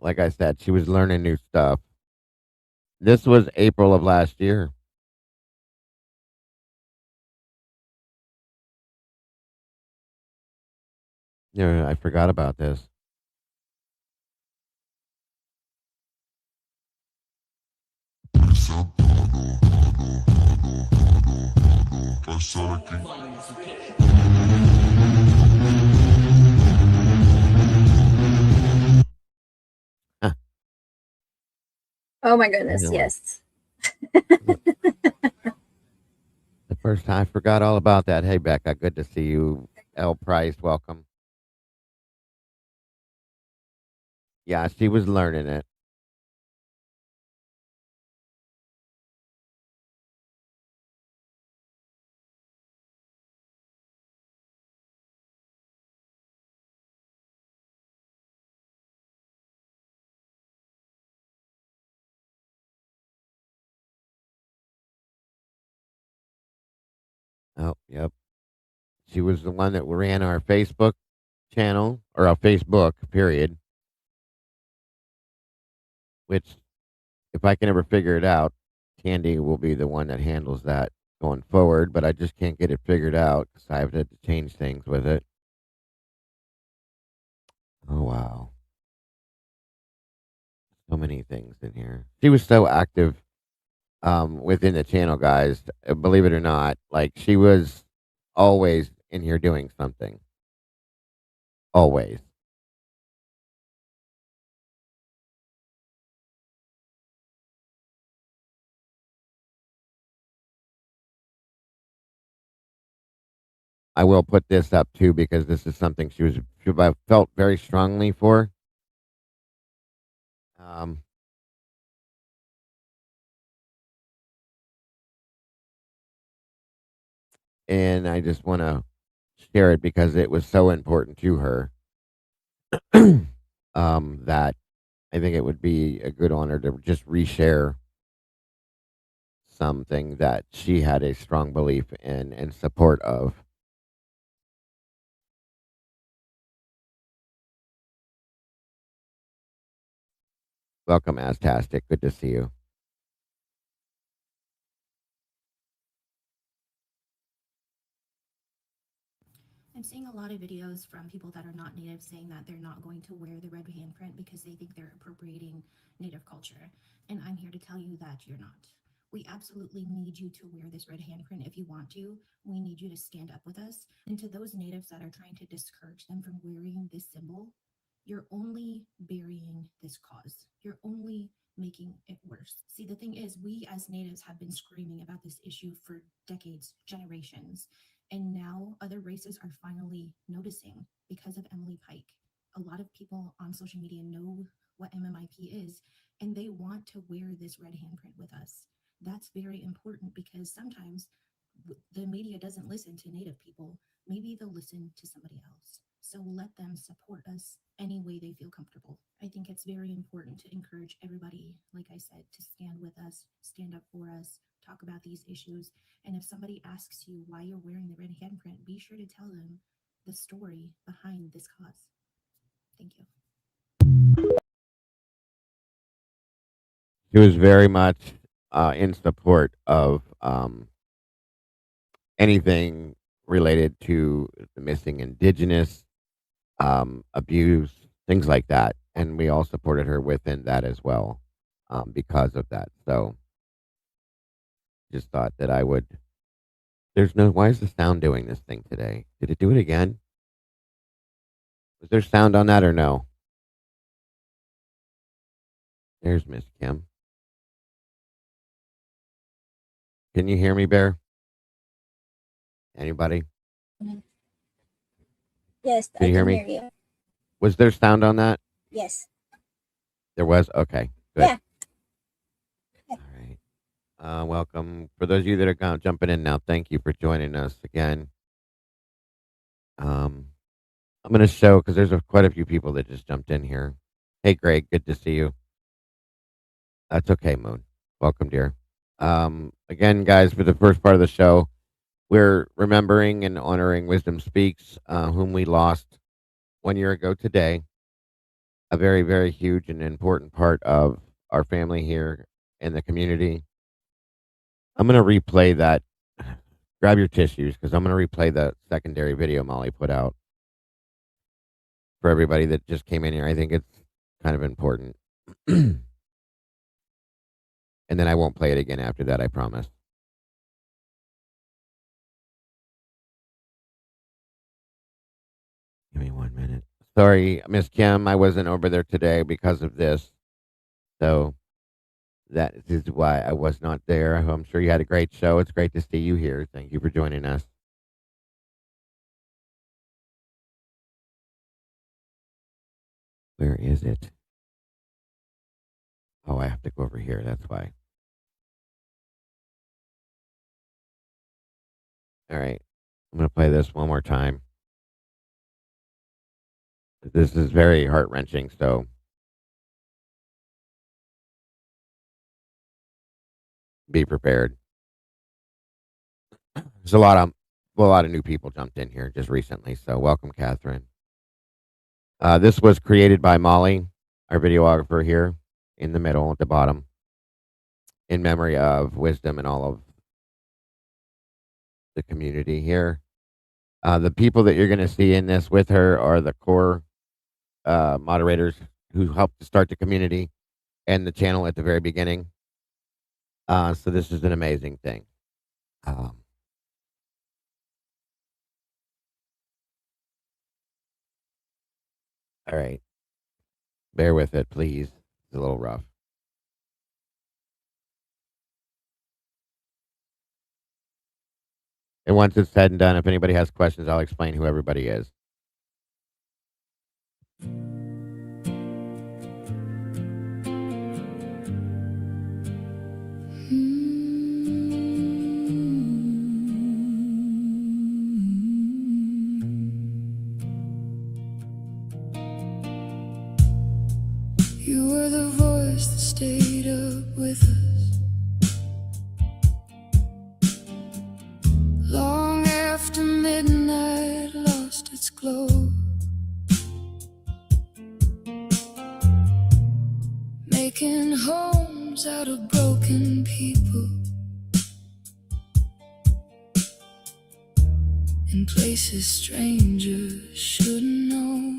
Like I said, she was learning new stuff. This was April of last year. Yeah, I forgot about this. Huh, Oh my I goodness, know. yes. The first time I forgot all about that. Hey, Becca, good to see you. L. Price, welcome. Yeah, she was learning it. Oh, yep. She was the one that ran our Facebook channel or our Facebook period, which if I can ever figure it out, Candy will be the one that handles that going forward, but I just can't get it figured out because I have to change things with it. Oh, wow. So many things in here. She was so active within the channel, guys. Believe it or not, like she was always in here doing something. Always. I will put this up too because this is something I felt very strongly for. Um, and I just want to share it because it was so important to her. That I think it would be a good honor to just reshare something that she had a strong belief in and support of. Welcome, Astastic. Good to see you. I'm seeing a lot of videos from people that are not native saying that they're not going to wear the red handprint because they think they're appropriating culture, and I'm here to tell you that you're not. We absolutely need you to wear this red handprint if you want to. We need you to stand up with us. And to those natives that are trying to discourage them from wearing this symbol, you're only burying this cause. You're only making it worse. See, the thing is, we as natives have been screaming about this issue for decades, generations, and now other races are finally noticing because of Emily Pike. A lot of people on social media know what MMIP is, and they want to wear this red handprint with us. That's very important because sometimes the media doesn't listen to Native people. Maybe they'll listen to somebody else. So let them support us any way they feel comfortable. I think it's very important to encourage everybody, like I said, to stand with us, stand up for us, talk about these issues. And if somebody asks you why you're wearing the red handprint, be sure to tell them the story behind this cause. Thank you. She was very much in support of anything related to the missing indigenous, abuse, things like that. And we all supported her within that as well because of that. So just thought that I would. Why is the sound doing this thing today? Did it do it again? Was there sound on that or no? There's Miss Kim. Can you hear me, Bear? Anybody? Yes, Can I you hear can me? hear you. Was there sound on that? Yes. There was? Okay, good. Yeah. All right. Welcome. For those of you that are jumping in now, thank you for joining us again. I'm going to show, because there's quite a few people that just jumped in here. Hey, Greg, good to see you. That's okay, Moon. Welcome, dear. Again, guys, for the first part of the show, we're remembering and honoring Wisdom Speaks, whom we lost 1 year ago today. A very, very huge and important part of our family here in the community. I'm going to replay that. Grab your tissues because I'm going to replay the secondary video Molly put out for everybody that just came in here. I think it's kind of important. And then I won't play it again after that, I promise. Give me 1 minute. Sorry, Miss Kim, I wasn't over there today because of this. So that is why I was not there. I'm sure you had a great show. It's great to see you here. Thank you for joining us. Where is it? Oh, I have to go over here. That's why. All right. I'm going to play this one more time. This is very heart-wrenching, so be prepared. There's a lot of new people jumped in here just recently, so welcome, Catherine. This was created by Molly, our videographer here in the middle at the bottom, in memory of Wisdom and all of the community here. The people that you're going to see in this with her are the core moderators who helped to start the community and the channel at the very beginning. So this is an amazing thing. All right. Bear with it, please. It's a little rough. And once it's said and done, if anybody has questions, I'll explain who everybody is. You were the voice that stayed up with us long after midnight lost its glow, making homes out of broken people in places strangers shouldn't know.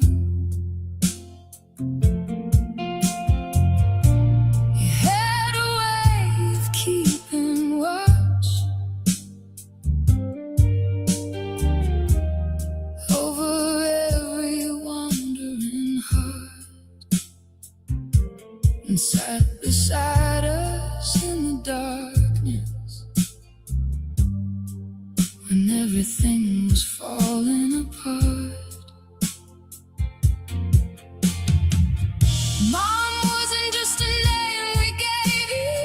and sat beside us in the darkness when everything was falling apart. Mom wasn't just a name we gave you,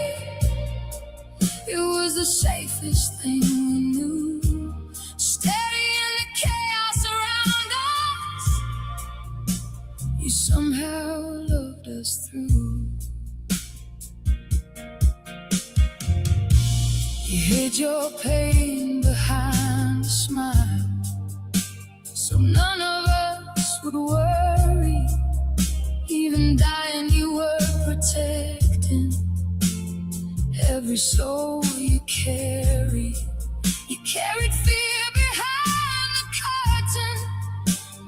it was the safest thing we knew. Steady in the chaos around us, you somehow loved us through. You hid your pain behind a smile, so none of us would worry. Even dying, you were protecting every soul you carry. You carried fear behind the curtain,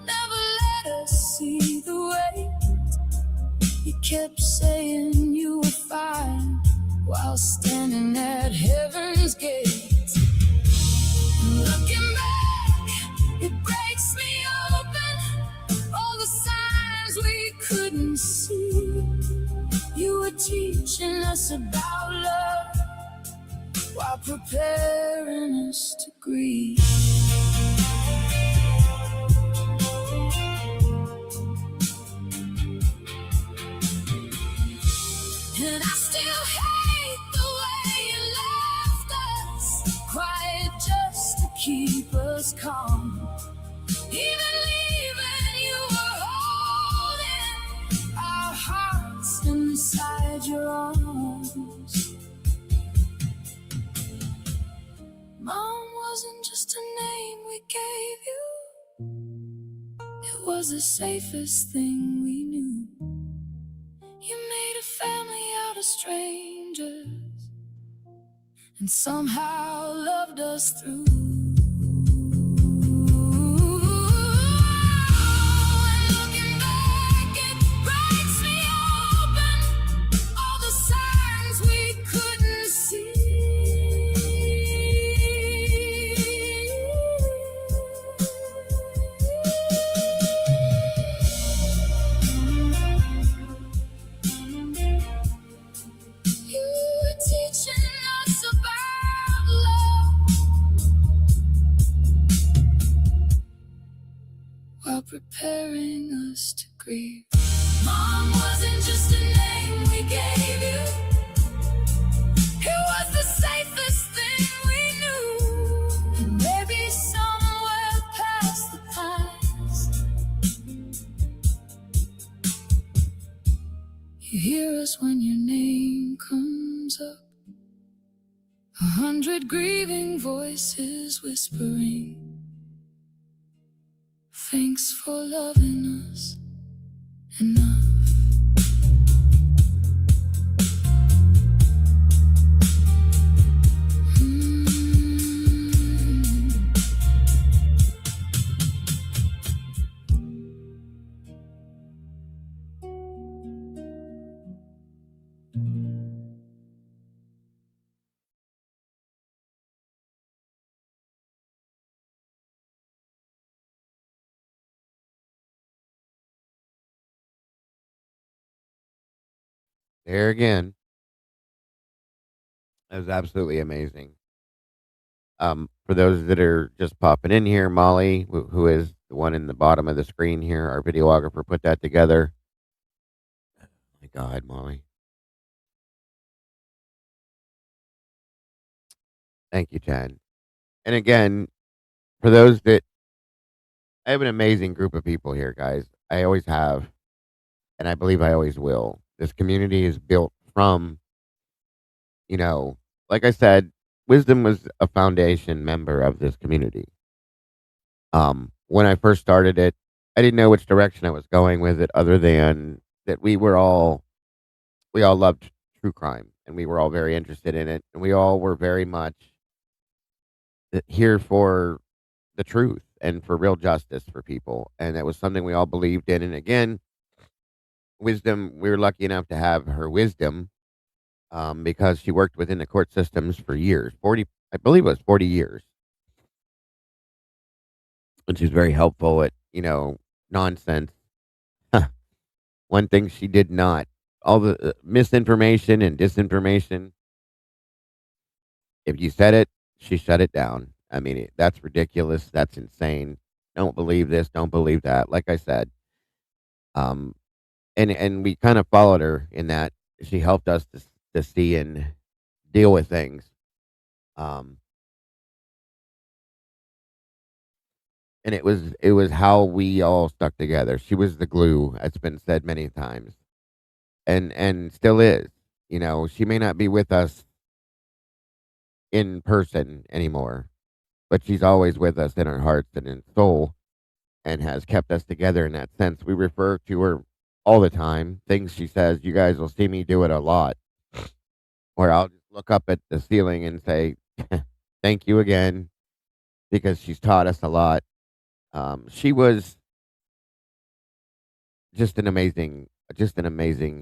never let us see the way. You kept saying you were fine while standing at heaven's gate. Looking back, it breaks me open, all the signs we couldn't see. You were teaching us about love while preparing us to grieve. And I still hate the way you left us, quiet just to keep us calm. Even leaving, you were holding our hearts inside your arms. Mom wasn't just a name we gave you, it was the safest thing we knew. You made a family out of strangers and somehow loved us through. And looking back, it breaks me open, all the signs we couldn't see. You were teaching us about love while preparing us to grieve. Mom wasn't just a name we gave you, it was the safest thing we knew. And maybe somewhere past the past, you hear us when your name comes up. 100 grieving voices whispering, thanks for loving us enough. There again, that was absolutely amazing. For those that are just popping in here, Molly, who is the one in the bottom of the screen here, our videographer put that together. My God, Molly. Thank you, Chad. And again, for those that I have an amazing group of people here, guys. I always have, and I believe I always will. This community is built from, you know, like I said, Wisdom was a foundation member of this community. When I first started it, I didn't know which direction I was going with it, other than that we all loved true crime, and we were all very interested in it, and we all were very much here for the truth and for real justice for people, and that was something we all believed in. And again, Wisdom, we were lucky enough to have her wisdom, because she worked within the court systems for years, 40, I believe it was 40 years. And she's very helpful at, nonsense. One thing she did not all the misinformation and disinformation. If you said it, she shut it down. I mean, that's ridiculous. That's insane. Don't believe this. Don't believe that. Like I said, um, and we kind of followed her in that. She helped us to see and deal with things. Um, and it was how we all stuck together. She was the glue. It's been said many times, and still is. You know, she may not be with us in person anymore, but she's always with us in our hearts and in soul, and has kept us together in that sense. We refer to her all the time. Things she says, you guys will see me do it a lot, where I'll just look up at the ceiling and say, "Thank you again," because she's taught us a lot. She was just an amazing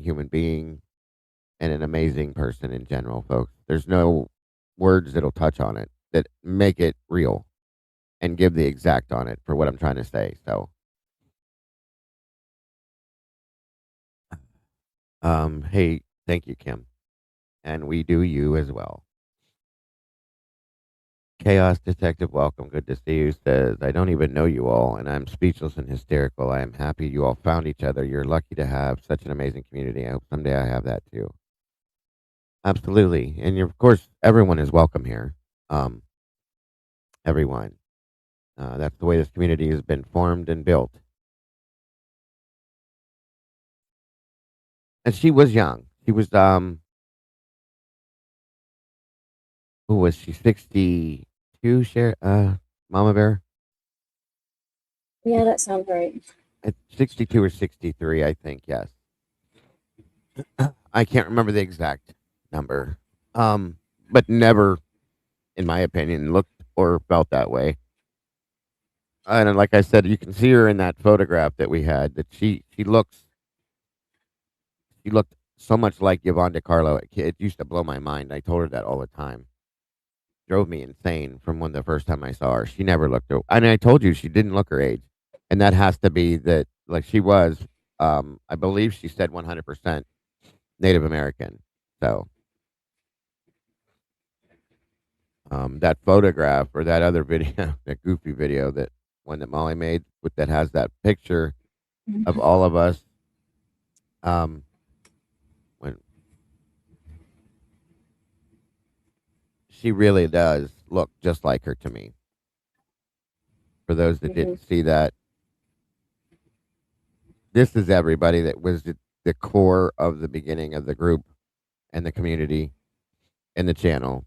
human being and an amazing person in general, folks. There's no words that'll touch on it that make it real and give the exact on it for what I'm trying to say. So, hey, thank you, Kim, and we do you as well. Chaos Detective, welcome. Good to see you. Says, I don't even know you all, and I'm speechless and hysterical. I am happy you all found each other. You're lucky to have such an amazing community. I hope someday I have that too. Absolutely. And of course, everyone is welcome here. Um, everyone. That's the way this community has been formed and built. And she was young. She was, who was she? 62, Mama Bear? Yeah, that sounds right. 62 or 63, I think, yes. I can't remember the exact number. But never, in my opinion, looked or felt that way. And like I said, you can see her in that photograph that we had. That she looked so much like Yvonne DiCarlo. It used to blow my mind. I told her that all the time. Drove me insane from when the first time I saw her. She never looked. And I told you she didn't look her age, and that has to be that. Like she was, I believe she said 100% Native American. So that photograph or that other video, that goofy video, that one that Molly made with that has that picture of all of us. When she really does look just like her to me. For those that didn't see that, this is everybody that was the core of the beginning of the group and the community and the channel.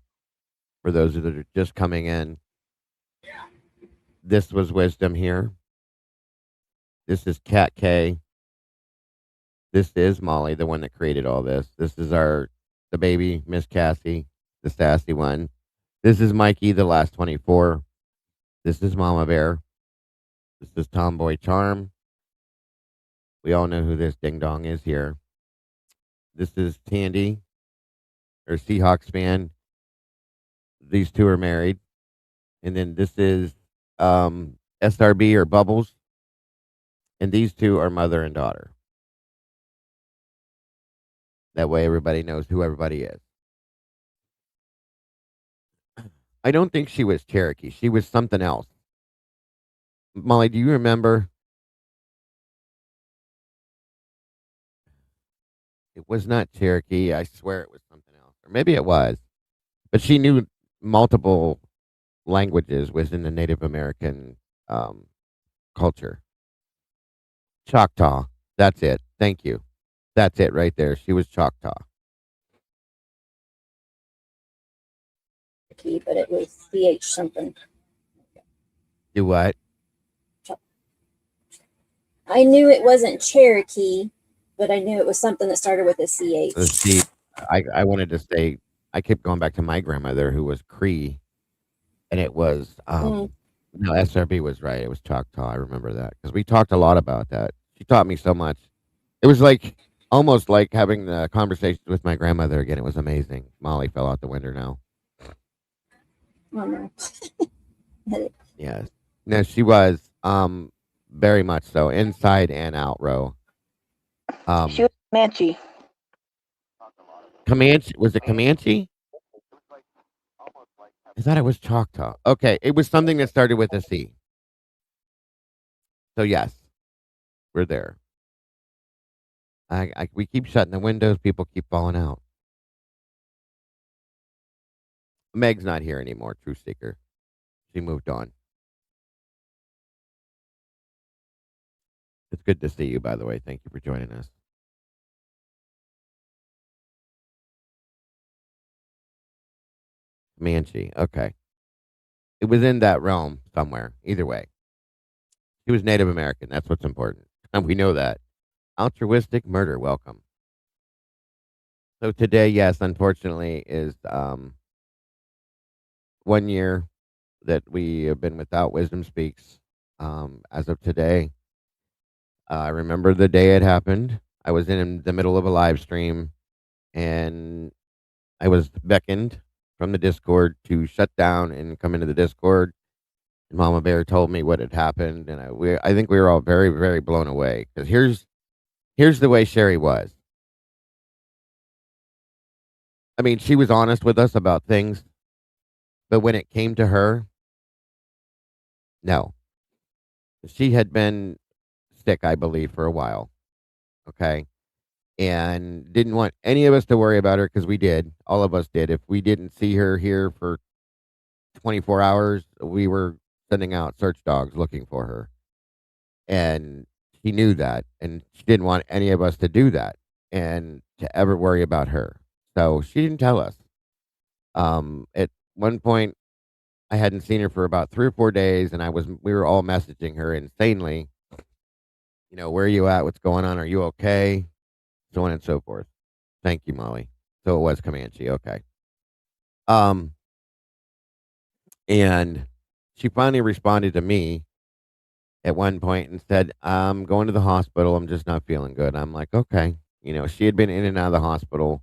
For those that are just coming in, this was Wisdom here. This is Cat K. This is Molly, the one that created all this. This is the baby, Miss Cassie, the sassy one. This is Mikey, the last 24. This is Mama Bear. This is Tomboy Charm. We all know who this ding dong is here. This is Tandy, or Seahawks fan. These two are married. And then this is SRB, or Bubbles. And these two are mother and daughter. That way everybody knows who everybody is. I don't think she was Cherokee. She was something else. Molly, do you remember? It was not Cherokee. I swear it was something else. Or maybe it was. But she knew multiple languages within the Native American culture. Choctaw. That's it. Thank you. That's it right there. She was Choctaw. Key, but it was CH something. Do what? I knew it wasn't Cherokee, but I knew it was something that started with a CH. See, I wanted to say, I kept going back to my grandmother who was Cree, and it was, no, SRB was right. It was Choctaw. I remember that because we talked a lot about that. She taught me so much. It was like almost like having the conversation with my grandmother again. It was amazing. Molly fell out the window now. Oh, no. Yes. No, she was very much so, inside and out row. She was Comanche. Comanche, was it Comanche? I thought it was Choctaw. Okay, it was something that started with a C. So yes, we're there. We keep shutting the windows. People keep falling out. Meg's not here anymore. True Seeker. She moved on. It's good to see you, by the way. Thank you for joining us. Comanche. Okay. It was in that realm somewhere. Either way, he was Native American. That's what's important, and we know that. Altruistic murder. Welcome. So today, yes, unfortunately, is 1 year that we have been without Wisdom Speaks. As of today, I remember the day it happened. I was in the middle of a live stream, and I was beckoned from the Discord to shut down and come into the Discord. And Mama Bear told me what had happened, and I think we were all very, very blown away. Because here's the way Sherry was. I mean, she was honest with us about things, but when it came to her, no. She had been sick, I believe, for a while. Okay. And didn't want any of us to worry about her because we did. All of us did. If we didn't see her here for 24 hours, we were sending out search dogs looking for her. And she knew that. And she didn't want any of us to do that and to ever worry about her. So she didn't tell us. At one point, I hadn't seen her for about 3 or 4 days, and we were all messaging her insanely. Where are you at? What's going on? Are you okay? So on and so forth. Thank you, Molly. So it was Comanche. Okay. And she finally responded to me at one point and said, I'm going to the hospital. I'm just not feeling good. I'm like, okay. She had been in and out of the hospital.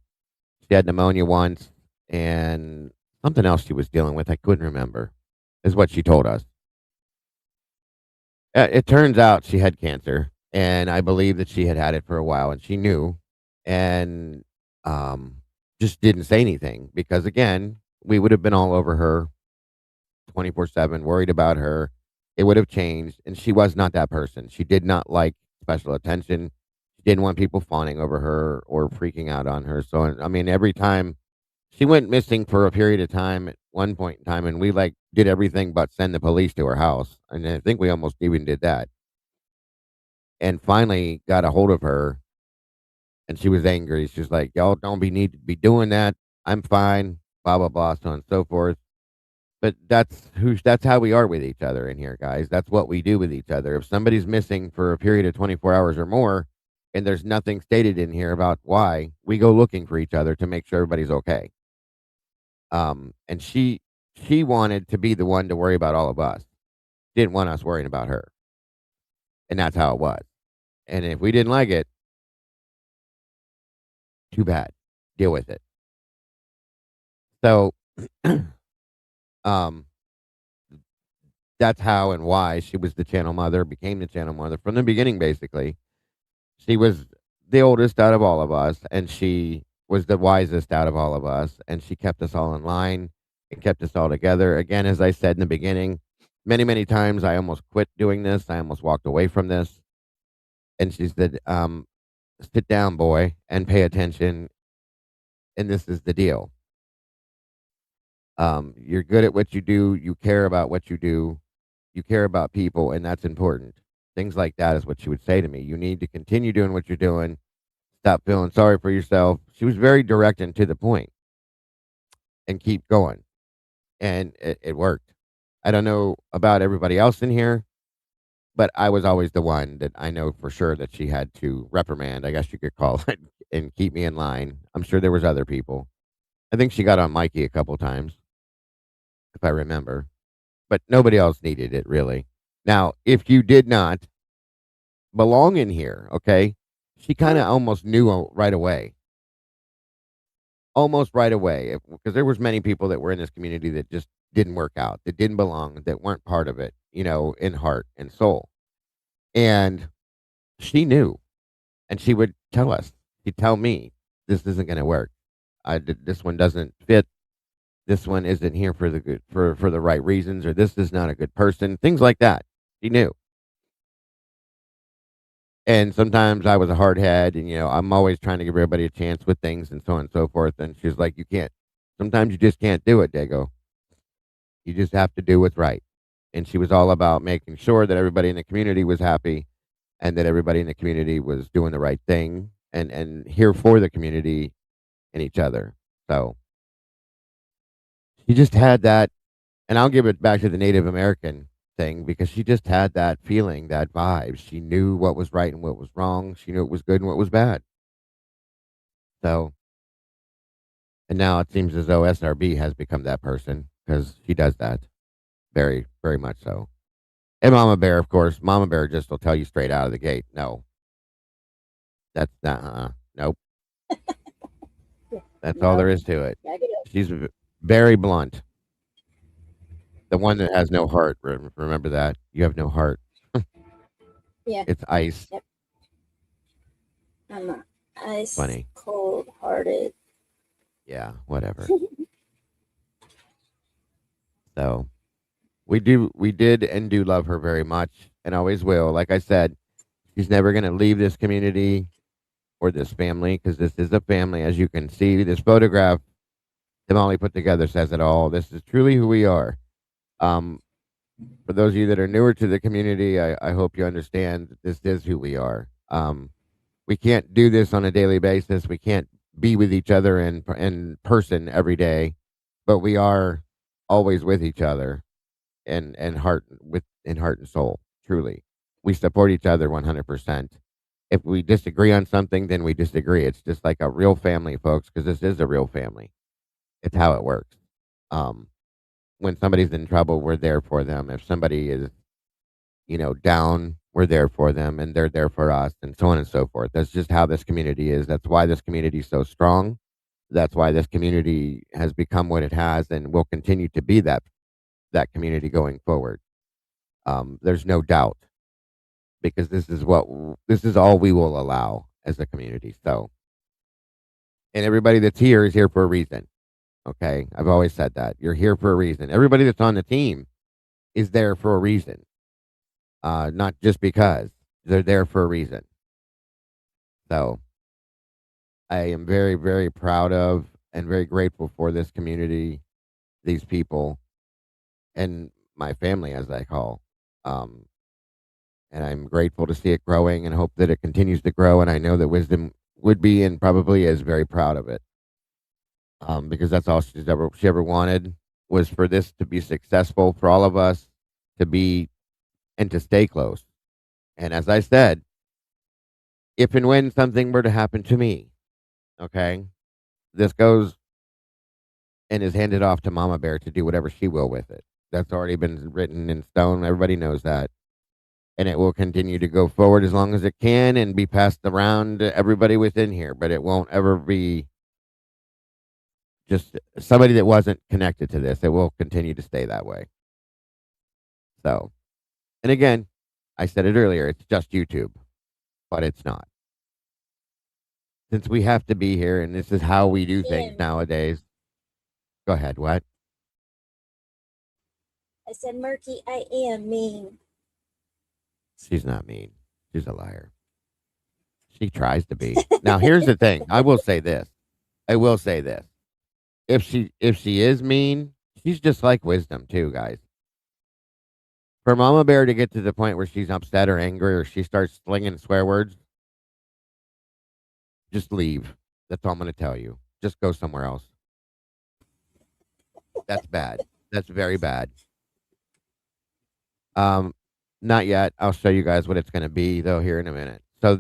She had pneumonia once and something else she was dealing with. I couldn't remember, is what she told us. It turns out she had cancer, and I believe that she had had it for a while, and she knew, and just didn't say anything because, again, we would have been all over her 24/7, worried about her. It would have changed, and she was not that person. She did not like special attention. She didn't want people fawning over her or freaking out on her. So, I mean, every time she went missing for a period of time at one point in time, and we did everything but send the police to her house. And I think we almost even did that. And finally got a hold of her, and she was angry. She's like, y'all don't need to be doing that. I'm fine, blah, blah, blah, so on and so forth. But that's how we are with each other in here, guys. That's what we do with each other. If somebody's missing for a period of 24 hours or more, and there's nothing stated in here about why, we go looking for each other to make sure everybody's okay. And she wanted to be the one to worry about all of us. Didn't want us worrying about her. And that's how it was. And if we didn't like it, too bad. Deal with it. So, that's how and why she was the channel mother, became the channel mother from the beginning, basically. She was the oldest out of all of us, and she was the wisest out of all of us, and she kept us all in line and kept us all together. Again, as I said in the beginning, many, many times I almost quit doing this. I almost walked away from this. And she said, sit down, boy, and pay attention. And this is the deal. You're good at what you do. You care about what you do. You care about people, and that's important. Things like that is what she would say to me. You need to continue doing what you're doing. Stop feeling sorry for yourself. She was very direct and to the point, and keep going. And it worked. I don't know about everybody else in here, but I was always the one that I know for sure that she had to reprimand, I guess you could call it, and keep me in line. I'm sure there was other people. I think she got on Mikey a couple times, if I remember, but nobody else needed it, really. Now, if you did not belong in here, okay, she kind of almost knew right away. Almost right away, because there was many people that were in this community that just didn't work out, that didn't belong, that weren't part of it, in heart and soul. And she knew, and she would tell us. She'd tell me, this isn't going to work. This one doesn't fit. This one isn't here for the good for the right reasons, or this is not a good person. Things like that. She knew. And sometimes I was a hard head, and I'm always trying to give everybody a chance with things and so on and so forth. And she's like, "You can't. Sometimes you just can't do it, Dago. You just have to do what's right." And she was all about making sure that everybody in the community was happy, and that everybody in the community was doing the right thing, and here for the community and each other. So she just had that, and I'll give it back to the Native American thing because she just had that feeling, that vibe. She knew what was right and what was wrong. She knew what was good and what was bad. So, and now it seems as though SRB has become that person because she does that very, very much so. And Mama Bear, of course, Mama Bear just will tell you straight out of the gate, no, that's not, nope. That's all there No, is to it. negative. She's very blunt. The one that has no heart. Remember that. You have no heart. Yeah. It's ice. Yep. I'm ice Funny. cold hearted. Yeah, whatever. So we did and do love her very much and always will. Like I said, she's never going to leave this community or this family because this is a family. As you can see, this photograph that Molly put together says it all. This is truly who we are. Um, for those of you that are newer to the community, I hope you understand that this is who we are. We can't do this on a daily basis. We can't be with each other in person every day, but we are always with each other and heart and soul. Truly, we support each other 100%. If we disagree on something, then we disagree. It's just like a real family, folks, because this is a real family. It's how it works. Um, when somebody's in trouble, we're there for them. If somebody is, down, we're there for them, and they're there for us, and so on and so forth. That's just how this community is. That's why this community is so strong. That's why this community has become what it has, and will continue to be that community going forward. There's no doubt because this is all we will allow as a community. So, and everybody that's here is here for a reason. Okay, I've always said that you're here for a reason. Everybody that's on the team is there for a reason, not just because they're there for a reason. So, I am very, very proud of and very grateful for this community, these people, and my family, as I call. Um, and I'm grateful to see it growing and hope that it continues to grow. And I know that Wisdom would be and probably is very proud of it, because that's all she ever wanted was for this to be successful for all of us to be and to stay close. And as I said, if and when something were to happen to me, okay, this goes and is handed off to Mama Bear to do whatever she will with it. That's already been written in stone. Everybody knows that. And it will continue to go forward as long as it can and be passed around to everybody within here. But it won't ever be just somebody that wasn't connected to this. It will continue to stay that way. So, and again, I said it earlier, it's just YouTube, but it's not. Since we have to be here and this is how we do things nowadays. Go ahead, what? I said, Murky, I am mean. She's not mean. She's a liar. She tries to be. Now, here's the thing. I will say this. If she is mean, she's just like Wisdom too, guys. For Mama Bear to get to the point where she's upset or angry or she starts slinging swear words, just leave. That's all I'm going to tell you. Just go somewhere else. That's bad. That's very bad. Not yet. I'll show you guys what it's going to be though here in a minute. So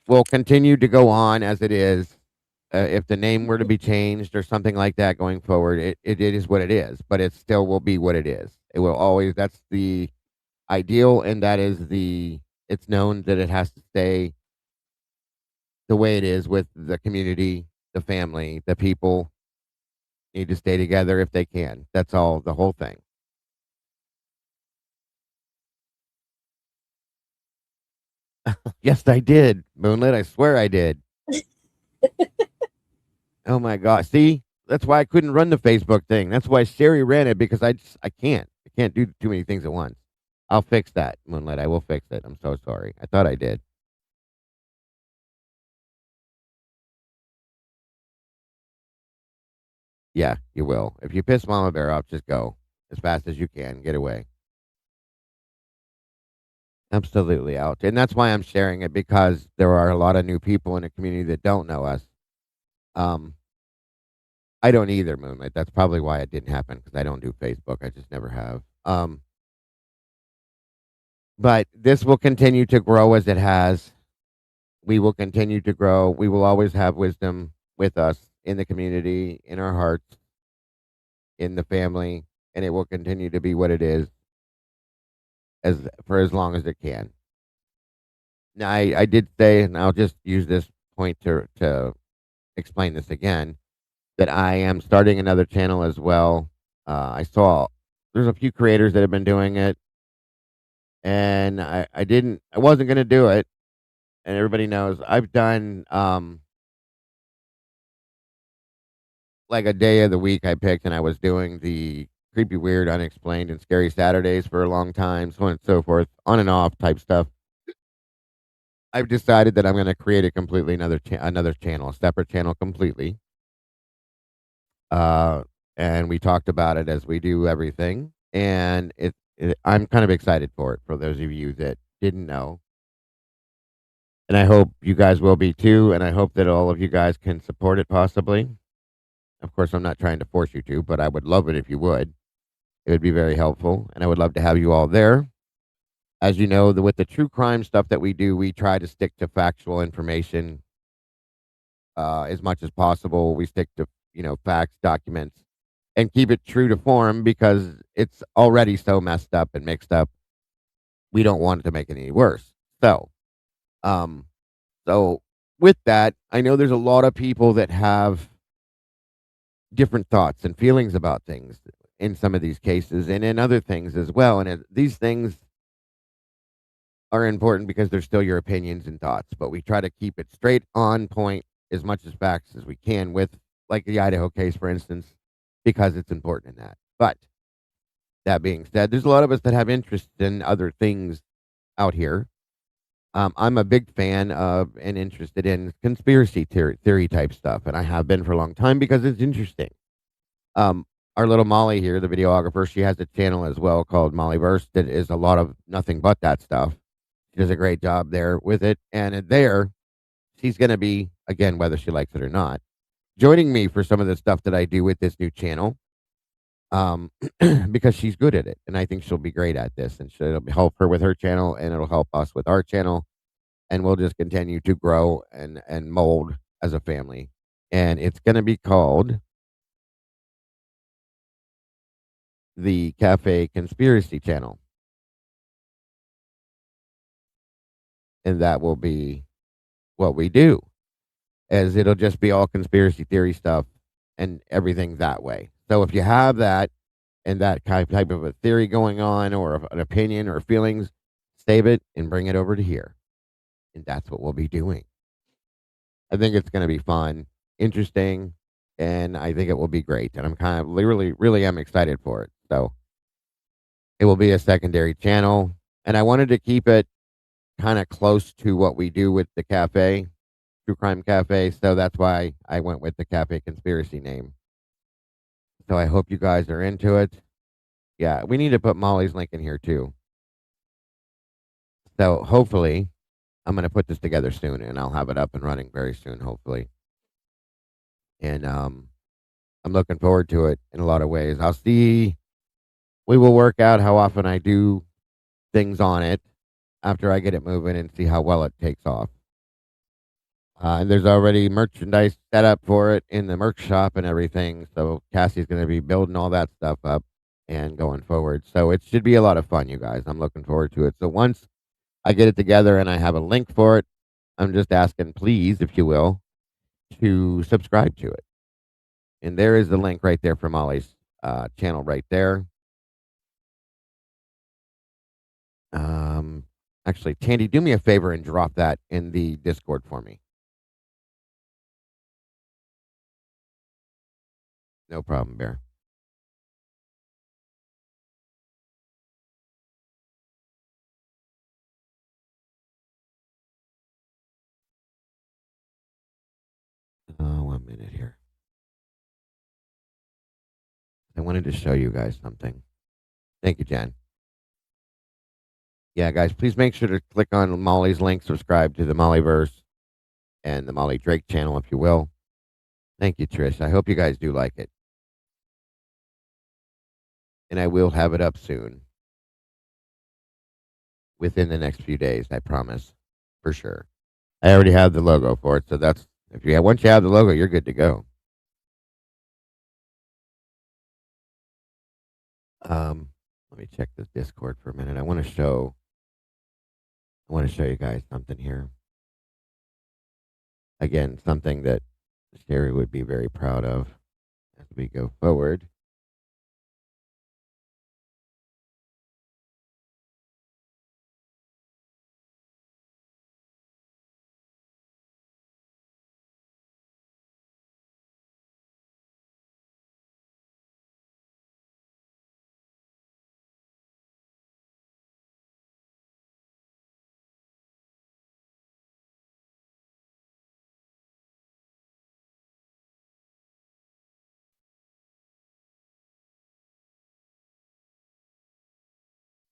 will continue to go on as it is. If the name were to be changed or something like that going forward, it is what it is, but it still will be what it is. It will always, that's the ideal, and it's known that it has to stay the way it is with the community, the family, the people need to stay together if they can. That's all, the whole thing. Yes, I did, Moonlit. I swear I did. Oh my God! See, that's why I couldn't run the Facebook thing. That's why Sherry ran it because I can't. I can't do too many things at once. I'll fix that, Moonlight. I will fix it. I'm so sorry. I thought I did. Yeah, you will. If you piss Mama Bear off, just go as fast as you can. Get away. Absolutely out. And that's why I'm sharing it because there are a lot of new people in the community that don't know us. Um, I don't either, Moonlight. That's probably why it didn't happen because I don't do Facebook. I just never have. But this will continue to grow as it has. We will continue to grow. We will always have wisdom with us in the community, in our hearts, in the family, and it will continue to be what it is as for as long as it can. Now, I did say, and I'll just use this point to explain this again, that I am starting another channel as well. I saw there's a few creators that have been doing it, and I wasn't going to do it. And everybody knows I've done like a day of the week I picked, and I was doing the creepy, weird, unexplained, and scary Saturdays for a long time, so on and so forth, on and off type stuff. I've decided that I'm going to create a completely another channel, a separate channel completely. Uh, and we talked about it as we do everything, and I'm kind of excited for it. For those of you that didn't know, and I hope you guys will be too, and I hope that all of you guys can support it possibly. Of course, I'm not trying to force you to, but I would love it if you would. It would be very helpful, and I would love to have you all there. As you know, with the true crime stuff that we do, we try to stick to factual information as much as possible. We stick to facts, documents, and keep it true to form because it's already so messed up and mixed up. We don't want it to make it any worse. Um, so with that, I know there's a lot of people that have different thoughts and feelings about things in some of these cases and in other things as well. And these things are important because they're still your opinions and thoughts, but we try to keep it straight on point as much as facts as we can with like the Idaho case, for instance, because it's important in that. But that being said, there's a lot of us that have interest in other things out here. I'm a big fan of and interested in conspiracy theory type stuff, and I have been for a long time because it's interesting. Our little Molly here, the videographer, she has a channel as well called Mollyverse that is a lot of nothing but that stuff. She does a great job there with it, and there she's going to be again, whether she likes it or not, joining me for some of the stuff that I do with this new channel. Because she's good at it, and I think she'll be great at this, and it'll help her with her channel, and it'll help us with our channel, and we'll just continue to grow and mold as a family. And it's going to be called the Cafe Conspiracy Channel, and that will be what we do. As it'll just be all conspiracy theory stuff and everything that way. So if you have that and that type of a theory going on or an opinion or feelings, save it and bring it over to here. And that's what we'll be doing. I think it's going to be fun, interesting, and I think it will be great. And I'm kind of really am excited for it. So it will be a secondary channel. And I wanted to keep it kind of close to what we do with the cafe, True Crime Cafe. So that's why I went with the Cafe Conspiracy name. So I hope you guys are into it. Yeah, we need to put Molly's link in here too. So hopefully, I'm going to put this together soon, and I'll have it up and running very soon, hopefully. And I'm looking forward to it in a lot of ways. I'll see. We will work out how often I do things on it after I get it moving and see how well it takes off. And there's already merchandise set up for it in the merch shop and everything. So Cassie's going to be building all that stuff up and going forward. So it should be a lot of fun, you guys. I'm looking forward to it. So once I get it together and I have a link for it, I'm just asking, please, if you will, to subscribe to it. And there is the link right there for Molly's channel right there. Actually, Tandy, do me a favor and drop that in the Discord for me. No problem, Bear. One minute here. I wanted to show you guys something. Thank you, Jen. Yeah, guys, please make sure to click on Molly's link, subscribe to the Mollyverse and the Molly Drake channel, if you will. Thank you, Trish. I hope you guys do like it. And I will have it up soon. Within the next few days, I promise. For sure. I already have the logo for it, so that's if you have, once you have the logo, you're good to go. Let me check this Discord for a minute. I want to show you guys something here. Again, something that Sherry would be very proud of as we go forward.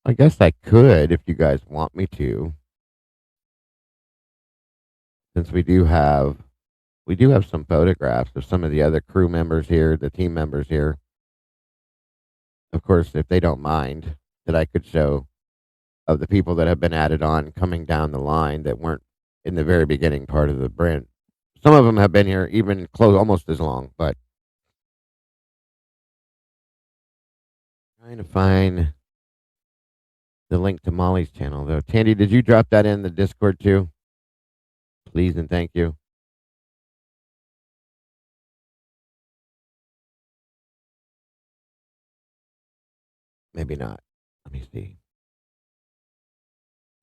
I guess I could if you guys want me to, since we do have some photographs of some of the other crew members here, the team members here. Of course, if they don't mind, that I could show of the people that have been added on coming down the line that weren't in the very beginning part of the brand. Some of them have been here even close almost as long, but trying to find the link to Molly's channel though. Tandy, did you drop that in the Discord too? Please and thank you. Maybe not. Let me see.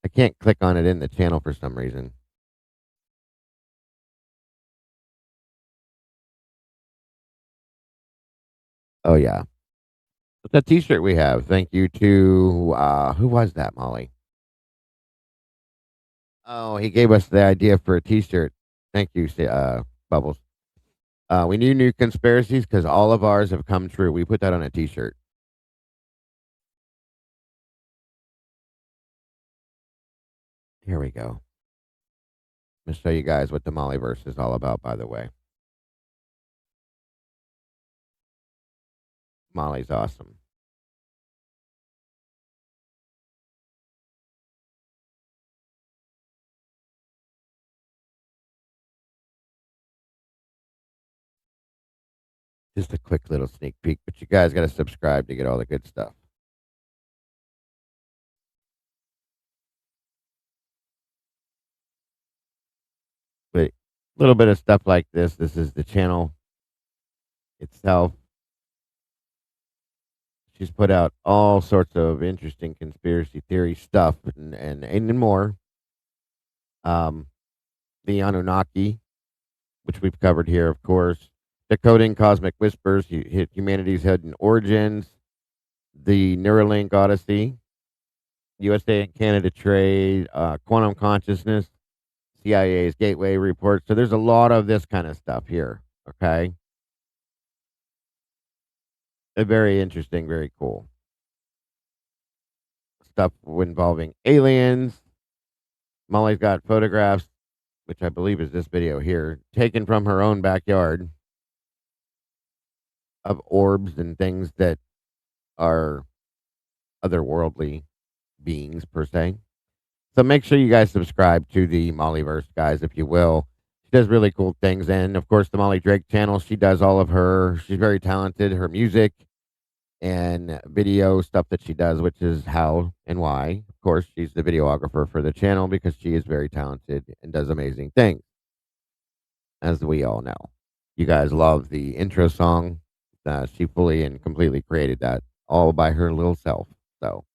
I can't click on it in the channel for some reason. Oh yeah. But that t-shirt we have. Thank you to who was that, Molly? Oh, he gave us the idea for a t-shirt. Thank you, Bubbles. We knew new conspiracies because all of ours have come true. We put that on a t-shirt. Here we go. I'm going to show you guys what the Mollyverse is all about, by the way. Molly's awesome. Just a quick little sneak peek, but you guys got to subscribe to get all the good stuff. But a little bit of stuff like this. This is the channel itself. She's put out all sorts of interesting conspiracy theory stuff and more. The Anunnaki, which we've covered here, of course. Decoding Cosmic Whispers, Humanity's Hidden Origins, the Neuralink Odyssey, USA and Canada Trade, Quantum Consciousness, CIA's Gateway Report. So there's a lot of this kind of stuff here, okay? Very interesting, very cool. Stuff involving aliens. Molly's got photographs, which I believe is this video here, taken from her own backyard of orbs and things that are otherworldly beings, per se. So make sure you guys subscribe to the Mollyverse, guys, if you will. She does really cool things. And, of course, the Molly Drake channel, she does all of she's very talented, her music and video stuff that she does, which is how and why. Of course, she's the videographer for the channel because she is very talented and does amazing things, as we all know. You guys love the intro song. She fully and completely created that all by her little self. So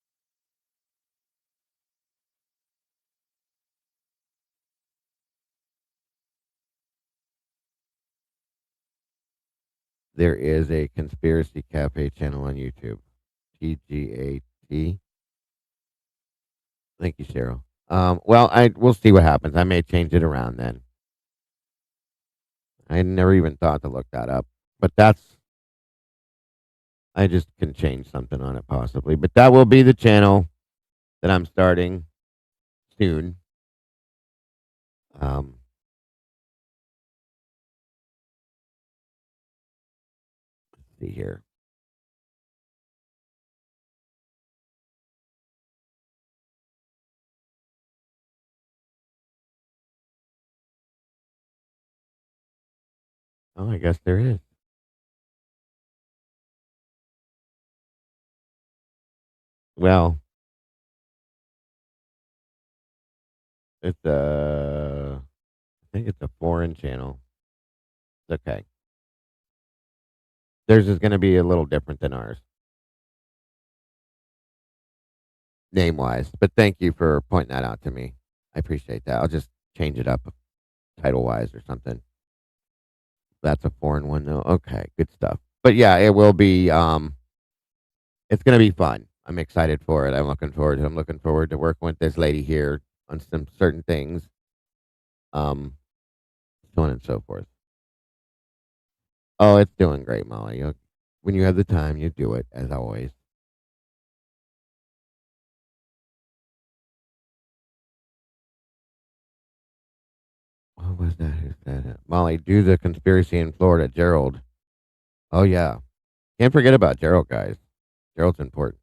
there is a Conspiracy Cafe channel on YouTube. TGAT. Thank you, Cheryl. Well, we'll see what happens. I may change it around then. I never even thought to look that up, but I just can change something on it possibly. But that will be the channel that I'm starting soon. Um, let's see here. Oh, I guess there is. Well, it's I think it's a foreign channel. It's okay. Theirs is going to be a little different than ours, name wise. But thank you for pointing that out to me. I appreciate that. I'll just change it up title wise or something. That's a foreign one though. Okay, good stuff. But yeah, it will be. It's going to be fun. I'm excited for it. I'm looking forward to it. I'm looking forward to working with this lady here on some certain things. Um, so on and so forth. Oh, it's doing great, Molly. When you have the time, you do it as always. What was that? Who said it? Molly, do the conspiracy in Florida, Gerald. Oh yeah, can't forget about Gerald, guys. Gerald's important.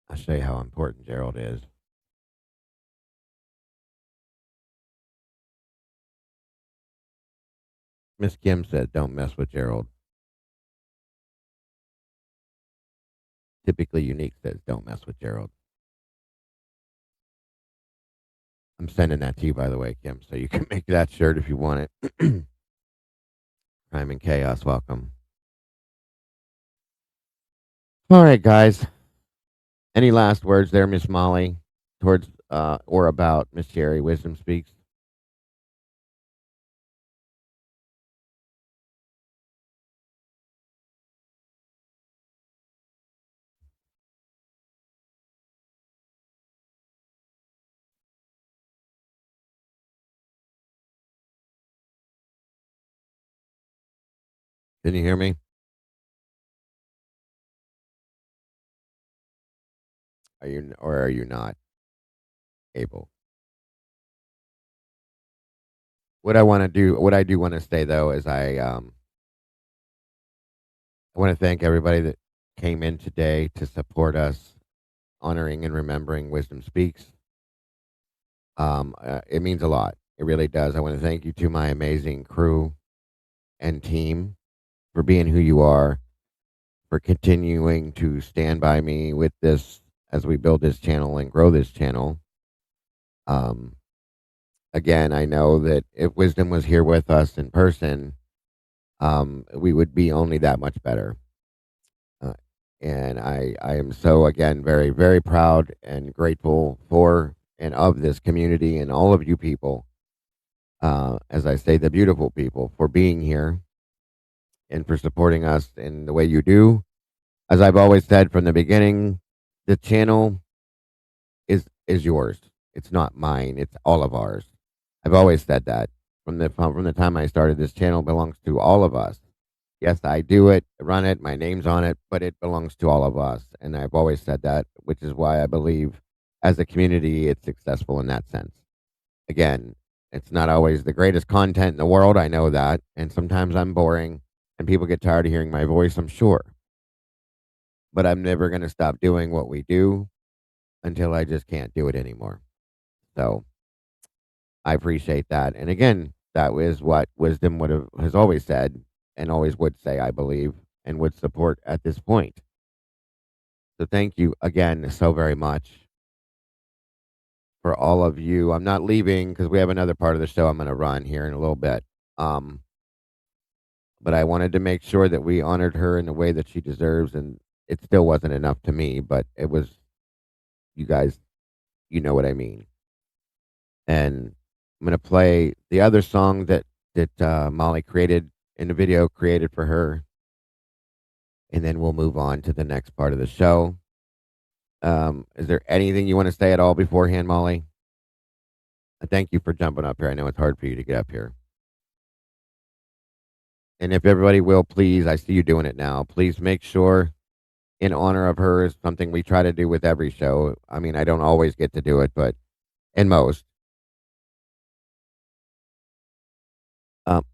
I'll show you how important Gerald is. Miss Kim said, "Don't mess with Gerald." Typically Unique says, "Don't mess with Gerald." I'm sending that to you, by the way, Kim, so you can make that shirt if you want it. Crime and Chaos, welcome. All right, guys. Any last words there, Miss Molly, towards or about Miss Sherry Wisdom Speaks? Can you hear me? Are you not able? What I do want to say though is I want to thank everybody that came in today to support us, honoring and remembering Wisdom Speaks. It means a lot. It really does. I want to thank you to my amazing crew and team for being who you are, for continuing to stand by me with this as we build this channel and grow this channel. Um, Again, I know that if Wisdom was here with us in person, we would be only that much better. Uh, and I am so, again, very, very proud and grateful for and of this community and all of you people, as I say, the beautiful people, for being here and for supporting us in the way you do. As I've always said from the beginning, the channel is yours. It's not mine. It's all of ours. I've always said that from the time I started. This channel belongs to all of us. Yes, I do it, run it, my name's on it, but it belongs to all of us. And I've always said that, which is why I believe as a community it's successful in that sense. Again, it's not always the greatest content in the world. I know that. And sometimes I'm boring and people get tired of hearing my voice, I'm sure. But I'm never going to stop doing what we do until I just can't do it anymore. So I appreciate that. And again, that is what Wisdom has always said and always would say, I believe, and would support at this point. So thank you again so very much for all of you. I'm not leaving because we have another part of the show I'm going to run here in a little bit. But I wanted to make sure that we honored her in the way that she deserves, and it still wasn't enough to me, but it was, you guys, you know what I mean. And I'm going to play the other song that Molly created in the video, created for her. And then we'll move on to the next part of the show. Is there anything you want to say at all beforehand, Molly? Thank you for jumping up here. I know it's hard for you to get up here. And if everybody will, please, I see you doing it now. Please make sure, in honor of her, is something we try to do with every show. I mean, I don't always get to do it, but in most.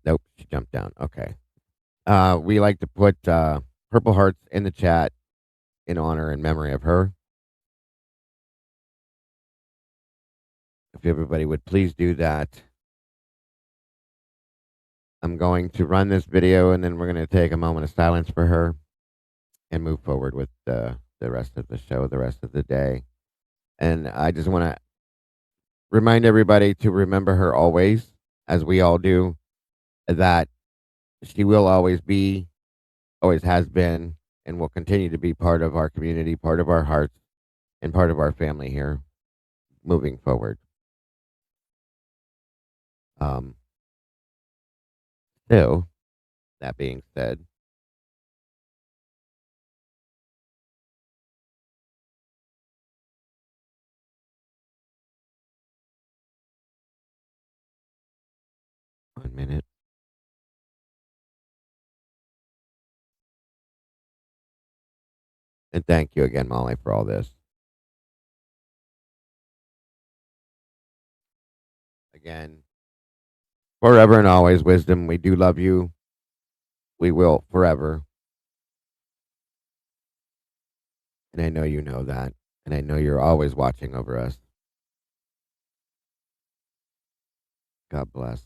Nope, she jumped down. Okay. We like to put purple hearts in the chat in honor and memory of her. If everybody would please do that. I'm going to run this video, and then we're going to take a moment of silence for her and move forward with the rest of the show, the rest of the day. And I just want to remind everybody to remember her always, as we all do, that she will always be, always has been, and will continue to be part of our community, part of our hearts, and part of our family here moving forward. So, that being said, one minute. And thank you again, Molly, for all this. Again, forever and always, Wisdom, we do love you. We will forever. And I know you know that. And I know you're always watching over us. God bless.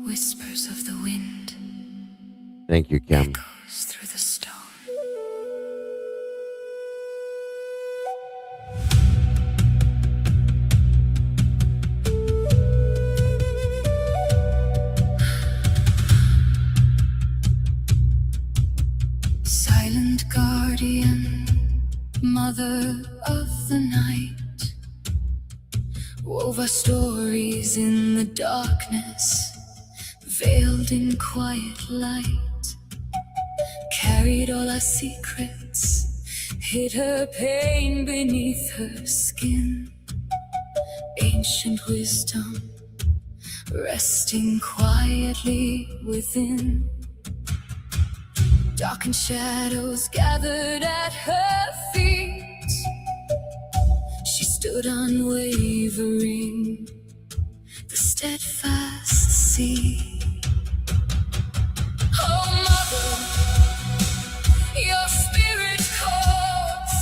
Whispers of the wind. Thank you, Kim. Echoes through the stone. Silent guardian, mother of the night, wove our stories in the darkness, veiled in quiet light, carried all our secrets, hid her pain beneath her skin. Ancient wisdom, resting quietly within. Darkened shadows gathered at her feet. She stood unwavering, the steadfast sea. Oh, Mother, your spirit calls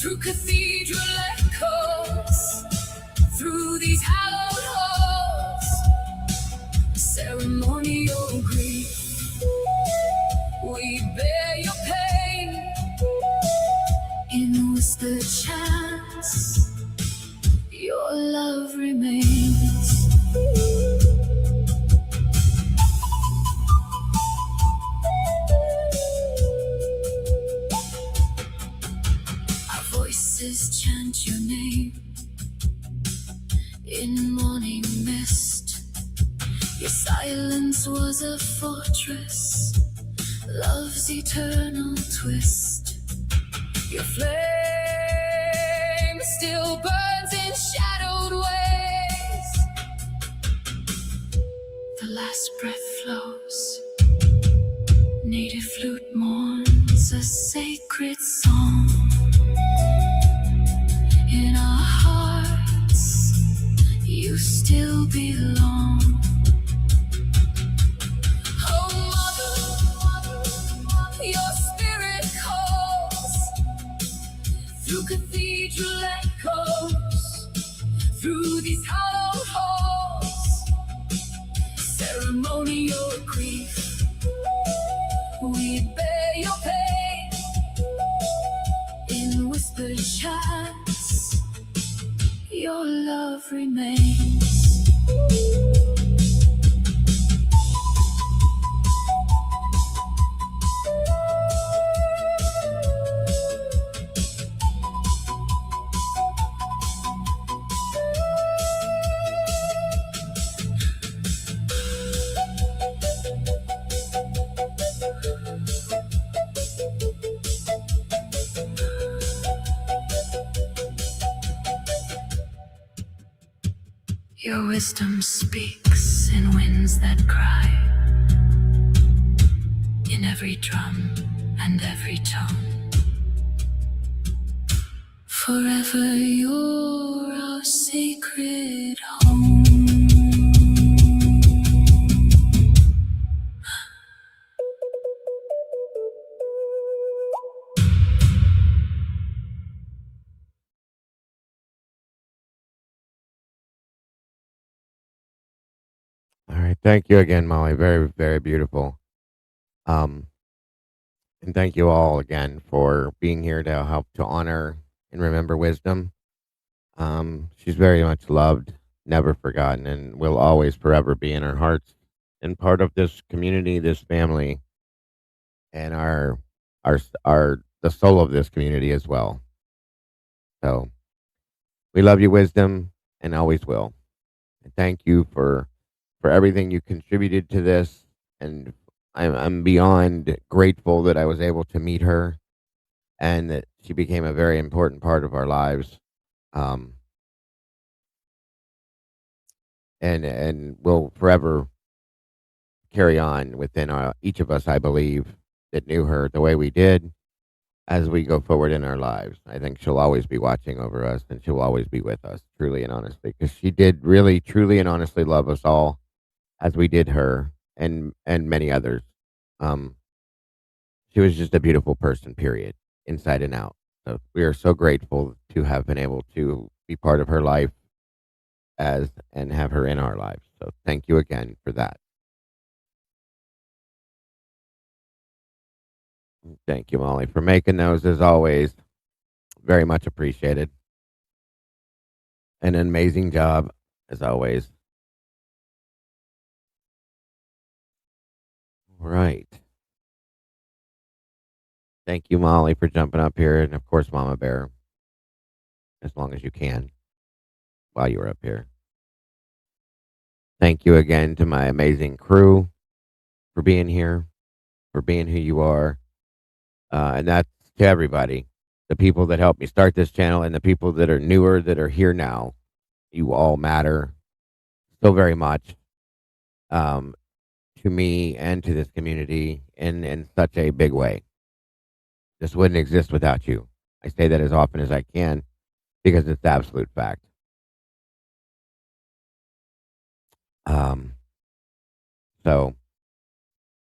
through cathedral echoes, through these hallowed halls. Ceremonial grief, we bear your pain in whispered chants. Your love remains. Our voices chant your name in morning mist. Your silence was a fortress, love's eternal twist. Your flame still burns in shadowed ways. The last breath flows. Native flute mourns a sacred song. In our hearts, you still belong. Your spirit calls through cathedral echoes, through these hallowed halls. Ceremonial grief, we bear your pain in whispered chants. Your love remains. Your wisdom speaks in winds that cry, in every drum and every tone. Forever you're our sacred home. All right. Thank you again, Molly. Very, very beautiful. Um, and thank you all again for being here to help to honor and remember wisdom. She's very much loved, never forgotten, and will always forever be in our hearts and part of this community, this family, and our the soul of this community as well. So we love you, wisdom, and always will. And thank you for everything you contributed to this. And I'm beyond grateful that I was able to meet her and that she became a very important part of our lives. Um, and will forever carry on within each of us, I believe, that knew her the way we did as we go forward in our lives. I think she'll always be watching over us and she'll always be with us, truly and honestly, because she did really, truly, and honestly love us all as we did her and many others. Um, she was just a beautiful person, period, inside and out. So we are so grateful to have been able to be part of her life as and have her in our lives. So thank you again for that. Thank you, Molly, for making those as always. Very much appreciated. An amazing job as always. Right. Thank you, Molly, for jumping up here. And of course, Mama Bear, as long as you can while you were up here. Thank you again to my amazing crew for being here, for being who you are. And that's to everybody, the people that helped me start this channel and the people that are newer that are here now. You all matter so very much um, to me and to this community in such a big way. This wouldn't exist without you. I say that as often as I can because it's the absolute fact. Um, so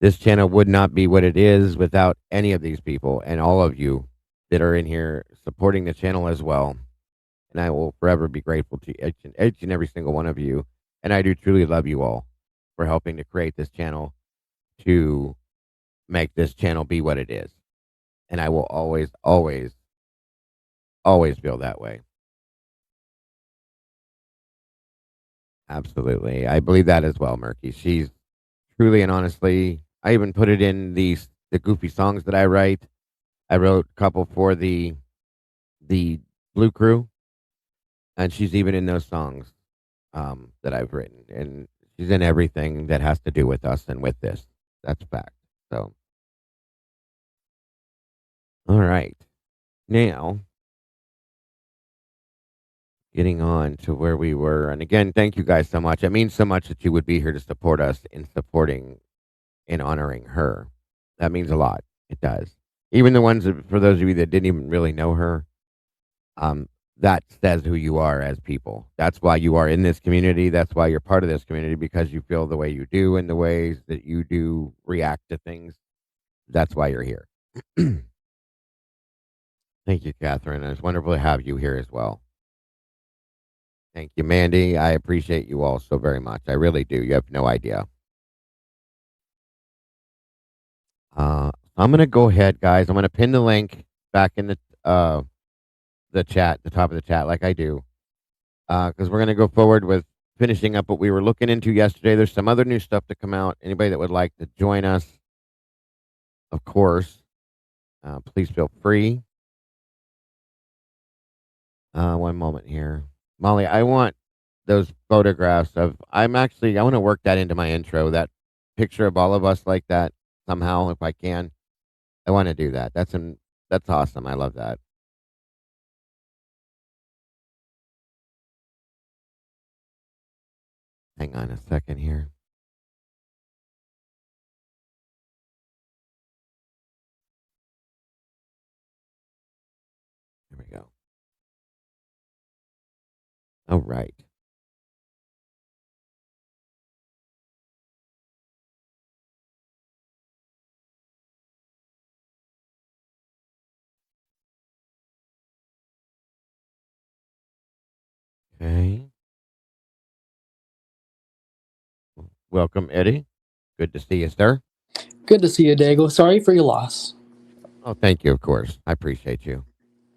this channel would not be what it is without any of these people and all of you that are in here supporting the channel as well. And I will forever be grateful to each and every single one of you. And I do truly love you all for helping to create this channel, to make this channel be what it is. And I will always, always, always feel that way. Absolutely. I believe that as well, Murky. She's truly and honestly, I even put it in the goofy songs that I write. I wrote a couple for the Blue Crew, and she's even in those songs that I've written, and she's in everything that has to do with us and with this. That's a fact. So, all right, now getting on to where we were, and again, thank you guys so much. It means so much that you would be here to support us in supporting and honoring her. That means a lot. It does. Even the ones that, for those of you that didn't even really know her, that says who you are as people. That's why you are in this community. That's why you're part of this community, because you feel the way you do and the ways that you do react to things. That's why you're here. Thank you, Catherine. It's wonderful to have you here as well. Thank you, Mandy. I appreciate you all so very much. I really do. You have no idea. I'm going to go ahead, guys. I'm going to pin the link back in the chat, the top of the chat, like I do, because we're going to go forward with finishing up what we were looking into yesterday. There's some other new stuff to come out. Anybody that would like to join us, of course, please feel free. One moment here. Molly, I want those photographs of, I want to work that into my intro, that picture of all of us like that somehow, if I can. I want to do that. That's awesome. I love that. Hang on a second here. There we go. All right. Okay. Welcome, Eddie. Good to see you, sir. Good to see you, Dago. Sorry for your loss. Oh, thank you, of course. I appreciate you.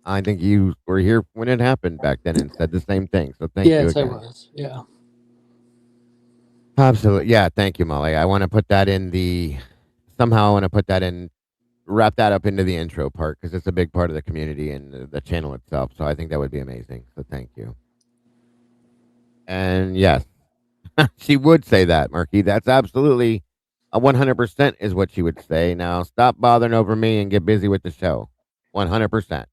I think you were here when it happened back then and said the same thing. So thank you Yes, I again. was. Yeah. Absolutely. Yeah, thank you, Molly. I want to put that in the somehow I want to put that in wrap that up into the intro part because it's a big part of the community and the channel itself. So I think that would be amazing. So thank you. And yes, she would say that, Marky. That's absolutely a 100% is what she would say. Now stop bothering over me and get busy with the show. 100%.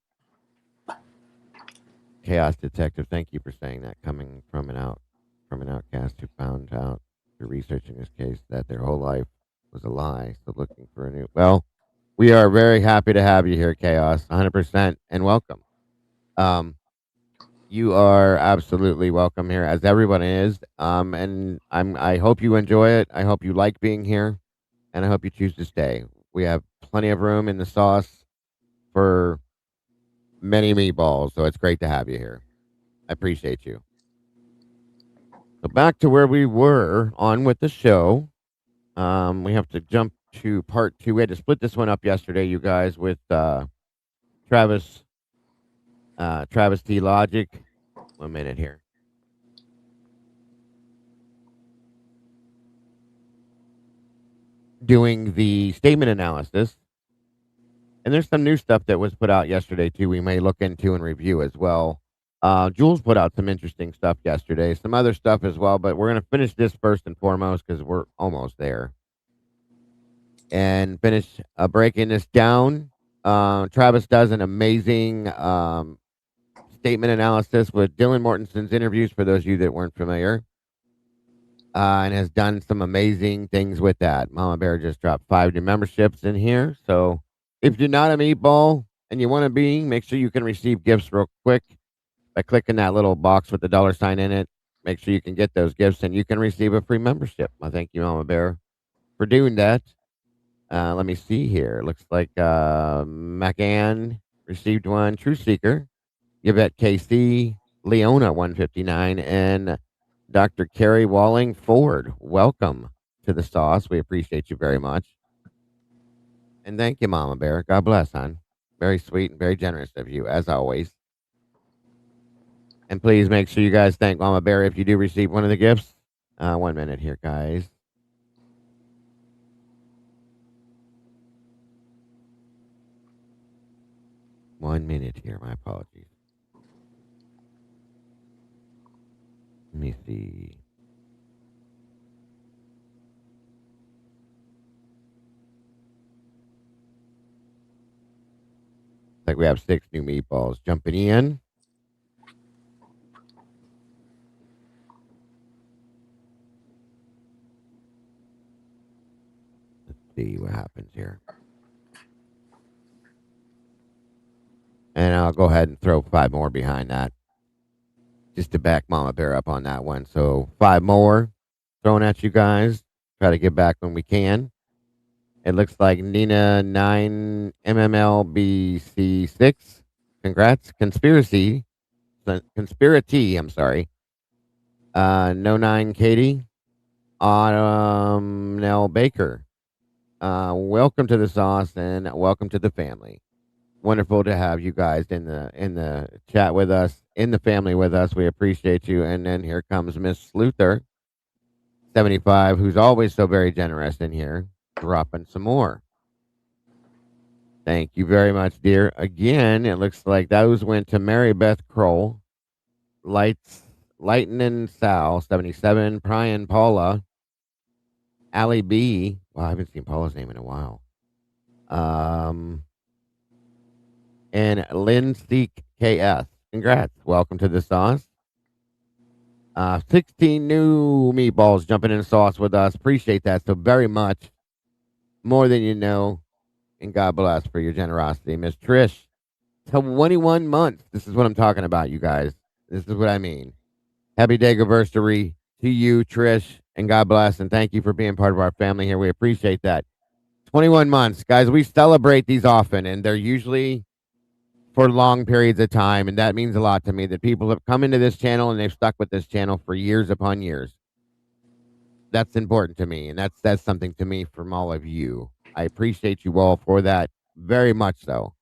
Chaos Detective, thank you for saying that. Coming from an outcast who found out through researching this case that their whole life was a lie. So looking for a new. Well, we are very happy to have you here, Chaos. 100% and welcome. Um, you are absolutely welcome here, as everyone is. And I hope you enjoy it. I hope you like being here, and I hope you choose to stay. We have plenty of room in the sauce for many meatballs, so it's great to have you here. I appreciate you. So back to where we were on with the show. We have to jump to part two. We had to split this one up yesterday, you guys, with Travis Travis T Logic. 1 minute here. Doing the statement analysis. And there's some new stuff that was put out yesterday too. We may look into and review as well. Jules put out some interesting stuff yesterday, some other stuff as well, but we're going to finish this first and foremost because we're almost there. And finish breaking this down. Travis does an amazing statement analysis with Dylan Mortenson's interviews for those of you that weren't familiar, and has done some amazing things with that. Mama Bear just dropped 5 new memberships in here. So if you're not a meatball and you want to be, make sure you can receive gifts real quick by clicking that little box with the $sign in it. Make sure you can get those gifts and you can receive a free membership. I thank you, Mama Bear, for doing that. Let me see here. Looks like McAnn received one. True Seeker, Yvette KC, Leona 159, and Dr. Carrie Walling Ford. Welcome to the sauce. We appreciate you very much. And thank you, Mama Bear. God bless, hon. Very sweet and very generous of you, as always. And please make sure you guys thank Mama Bear if you do receive one of the gifts. 1 minute here, guys. One minute here. My apologies. Let me see. Like we have 6 new meatballs jumping in. Let's see what happens here. And I'll go ahead and throw 5 more behind that just to back Mama Bear up on that one. So 5 more thrown at you guys. Try to get back when we can. It looks like Nina 9 MMLBC6. Congrats. Conspiracy. I'm sorry. No 9 Katie. Autumn Nell Baker. Welcome to the sauce and welcome to the family. Wonderful to have you guys in the chat with us, in the family with us. We appreciate you. And then here comes Miss Sluther, 75, who's always so very generous in here, dropping some more. Thank you very much, dear. Again, it looks like those went to Mary Beth Kroll, Lightning Sal, 77, Brian Paula, Allie B. Wow, I haven't seen Paula's name in a while. And Lynn Seek KS. Congrats. Welcome to the sauce. 16 new meatballs jumping in the sauce with us. Appreciate that so very much. More than you know. And God bless for your generosity. Miss Trish, 21 months. This is what I'm talking about, you guys. This is what I mean. Happy day anniversary to you, Trish, and God bless. And thank you for being part of our family here. We appreciate that. 21 months. Guys, we celebrate these often, and they're usually for long periods of time. And that means a lot to me that people have come into this channel and they've stuck with this channel for years upon years. That's important to me, and that's something to me from all of you. I appreciate you all for that very much so.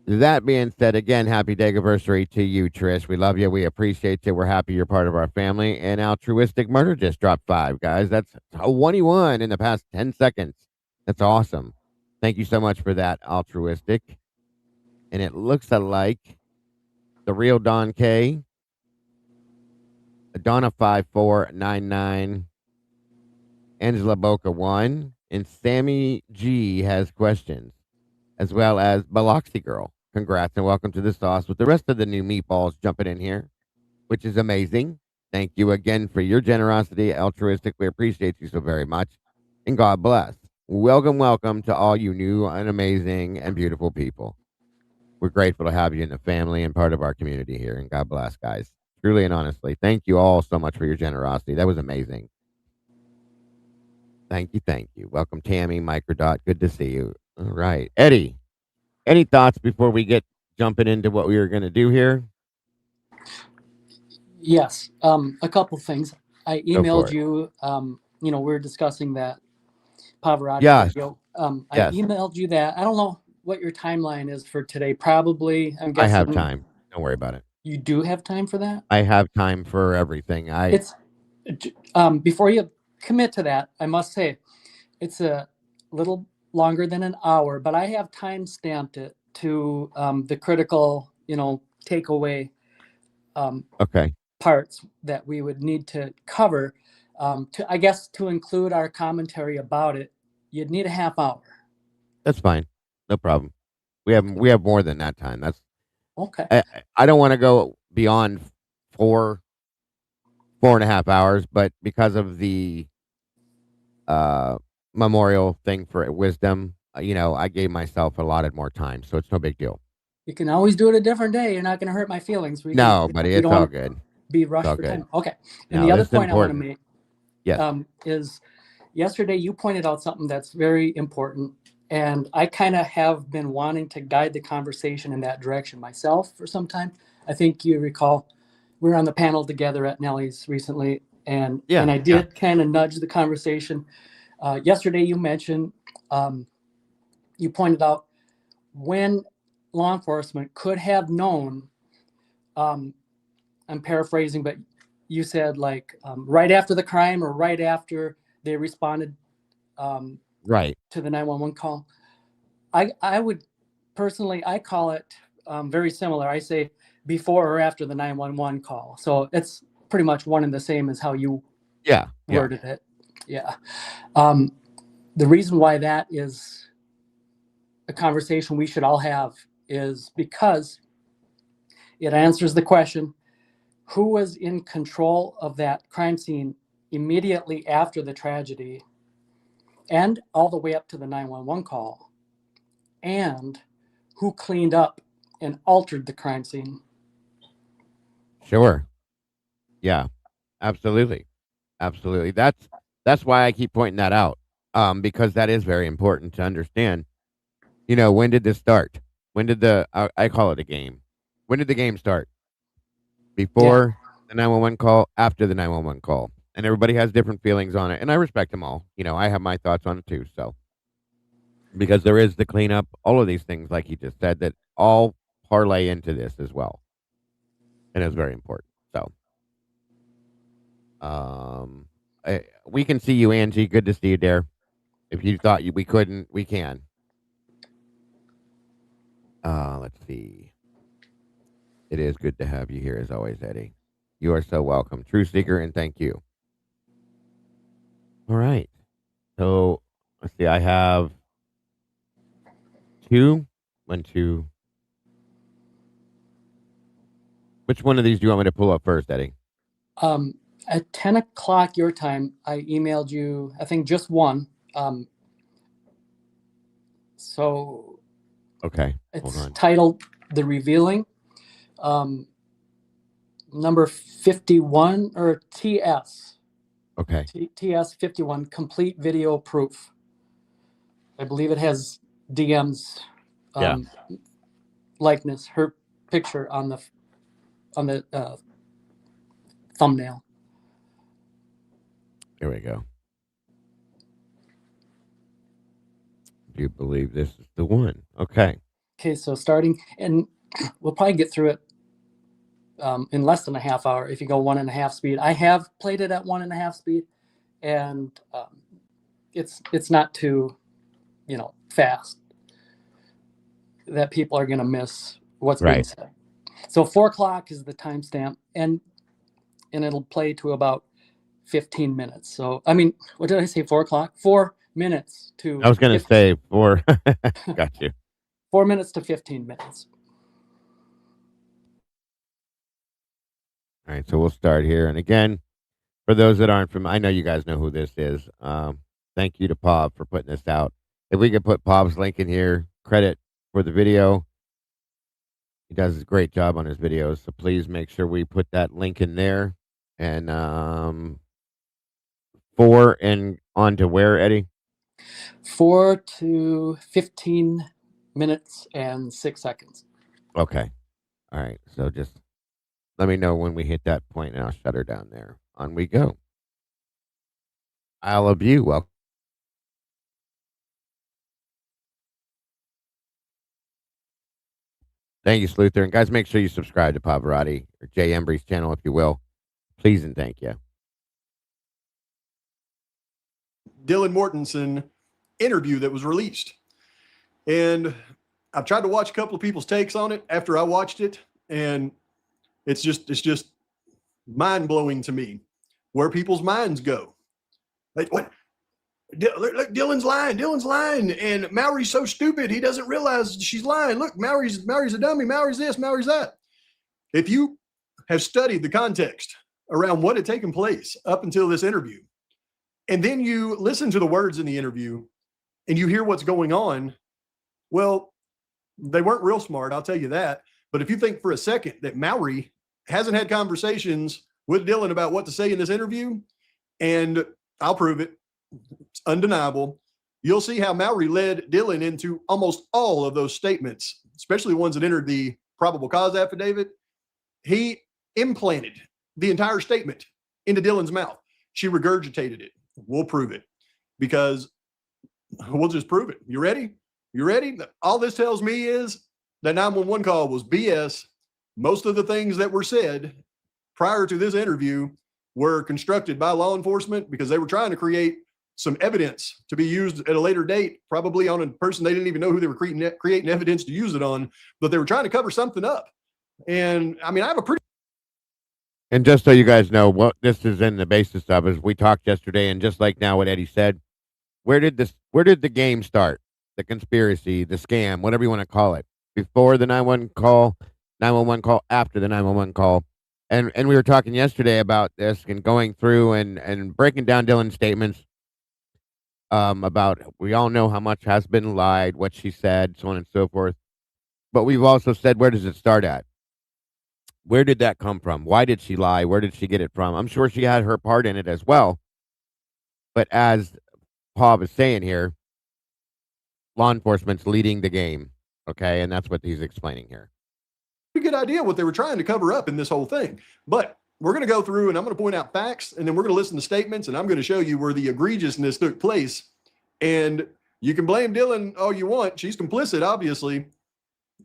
That being said, again, happy day anniversary to you, Trish. We love you. We appreciate you. We're happy you're part of our family. And Altruistic Murder just dropped 5, guys. That's a 21 in the past 10 seconds. That's awesome. Thank you so much for that, Altruistic. And it looks like the real Don K, Donna 5499, Angela Boca 1, and Sammy G has questions, as well as Biloxi Girl. Congrats and welcome to the sauce with the rest of the new meatballs jumping in here, which is amazing. Thank you again for your generosity, altruistic. We appreciate you so very much. And God bless. Welcome, welcome to all you new and amazing and beautiful people. We're grateful to have you in the family and part of our community here. And God bless, guys. Truly and honestly, thank you all so much for your generosity. That was amazing. Thank you, thank you. Welcome, Tammy, Microdot. Good to see you. All right. Eddie, any thoughts before we get jumping into what we were going to do here? Yes, a couple things. I Go for emailed it. you. We were discussing that Pavarotti Yes, video. I yes. emailed you that. I don't know what your timeline is for today. Probably, I'm I have guessing time. Don't worry about it. you do have time for that. I have time for everything. It's before you commit to that, I must say it's a little longer than an hour, but I have time stamped it to the critical, takeaway Okay. parts that we would need to cover. I guess to include our commentary about it, you'd need a half hour. That's fine. No problem. We have more than that time. That's Okay. I don't want to go beyond 4.5 hours, but because of the uh memorial thing for wisdom, I gave myself allotted more time, so it's no big deal. You can always do it a different day. You're not going to hurt my feelings. We can. No, buddy, We it's don't all want to good. be It's rushed all for good. time. Okay. And No, the other this is point I want to important. make Yes. is yesterday you pointed out something that's very important, and I kind of have been wanting to guide the conversation in that direction myself for some time. I think you recall we were on the panel together at Nellie's recently, and Yeah. I Yeah. did kind of nudge the conversation. Yesterday you mentioned, you pointed out when law enforcement could have known. Um, I'm paraphrasing, but you said like right after the crime or right after they responded Right. to the 911 call. I would personally, I call it very similar. I say before or after the 911 call. So it's pretty much one and the same as how you Yeah. Yeah. worded it. Yeah. The reason why that is a conversation we should all have is because it answers the question, who was in control of that crime scene immediately after the tragedy and all the way up to the 911 call, and who cleaned up and altered the crime scene. Sure. Yeah. Absolutely. Absolutely. That's why I keep pointing that out. Because that is very important to understand. When did this start? When did I call it a game. When did the game start? Yeah, Before the 911 call, after the 911 call. And everybody has different feelings on it. And I respect them all. I have my thoughts on it too. So, because there is the cleanup, all of these things, like he just said, that all parlay into this as well. And it's very important. So, we can see you, Angie. Good to see you, there. If you thought we couldn't, we can. Let's see. It is good to have you here as always, Eddie. You are so welcome. True Seeker, and thank you. All right. So let's see. I have two. One, two. Which one of these do you want me to pull up first, Eddie? At 10 o'clock your time, I emailed you, I think just one. So Okay. Hold it's on. titled The Revealing. Number 51 or TS. Okay. TS 51, complete video proof. I believe it has DM's likeness, her picture on the thumbnail. Here we go. Do you believe this is the one? Okay. Okay, so starting, and we'll probably get through it in less than a half hour if you go 1.5 speed. I have played it at 1.5 speed, and it's not too, fast that people are going to miss what's being Right. said. So 4 o'clock is the timestamp, and it'll play to about 15 minutes. So, I mean, what did I say? 4 o'clock? 4 minutes to. I was going to say 4. Got you. 4 minutes to 15 minutes. All right, so we'll start here. And again, for those that aren't from, I know you guys know who this is. Thank you to Pob for putting this out. If we could put Pob's link in here, credit for the video. He does a great job on his videos, so please make sure we put that link in there. And 4 and on to where, Eddie? 4 to 15 minutes and 6 seconds. Okay. All right, so just let me know when we hit that point, and I'll shut her down there. On we go. Isle of View, welcome. Thank you, Sluther. And guys, make sure you subscribe to Pavarotti or Jay Embry's channel, if you will. Please and thank you. Dylan Mortenson interview that was released. And I've tried to watch a couple of people's takes on it after I watched it. And it's just mind blowing to me where people's minds go. Like, what? Look, Dylan's lying. And Mallory's so stupid. He doesn't realize she's lying. Look, Mallory's a dummy. Mallory's this, Mallory's that. If you have studied the context around what had taken place up until this interview, and then you listen to the words in the interview and you hear what's going on, well, they weren't real smart, I'll tell you that. But if you think for a second that Mallory hasn't had conversations with Dylan about what to say in this interview, and I'll prove it, it's undeniable, you'll see how Mallory led Dylan into almost all of those statements, especially ones that entered the probable cause affidavit. He implanted the entire statement into Dylan's mouth. She regurgitated it. We'll prove it because we'll just prove it. You ready? You ready? All this tells me is that 911 call was BS. Most of the things that were said prior to this interview were constructed by law enforcement because they were trying to create some evidence to be used at a later date, probably on a person they didn't even know who they were creating evidence to use it on, but they were trying to cover something up. And I mean, I have a pretty. And just so you guys know what this is in the basis of, is we talked yesterday, and just like now what Eddie said, where did the game start? The conspiracy, the scam, whatever you want to call it. Before the 911 call, after the 911 call. And we were talking yesterday about this and going through and breaking down Dylan's statements about, we all know how much has been lied, what she said, so on and so forth. But we've also said, where does it start at? Where did that come from? Why did she lie? Where did she get it from? I'm sure she had her part in it as well. But as Paul is saying here, law enforcement's leading the game, okay? And that's what he's explaining here. Pretty good idea what they were trying to cover up in this whole thing. But we're going to go through and I'm going to point out facts, and then we're going to listen to statements, and I'm going to show you where the egregiousness took place. And you can blame Dylan all you want. She's complicit, obviously.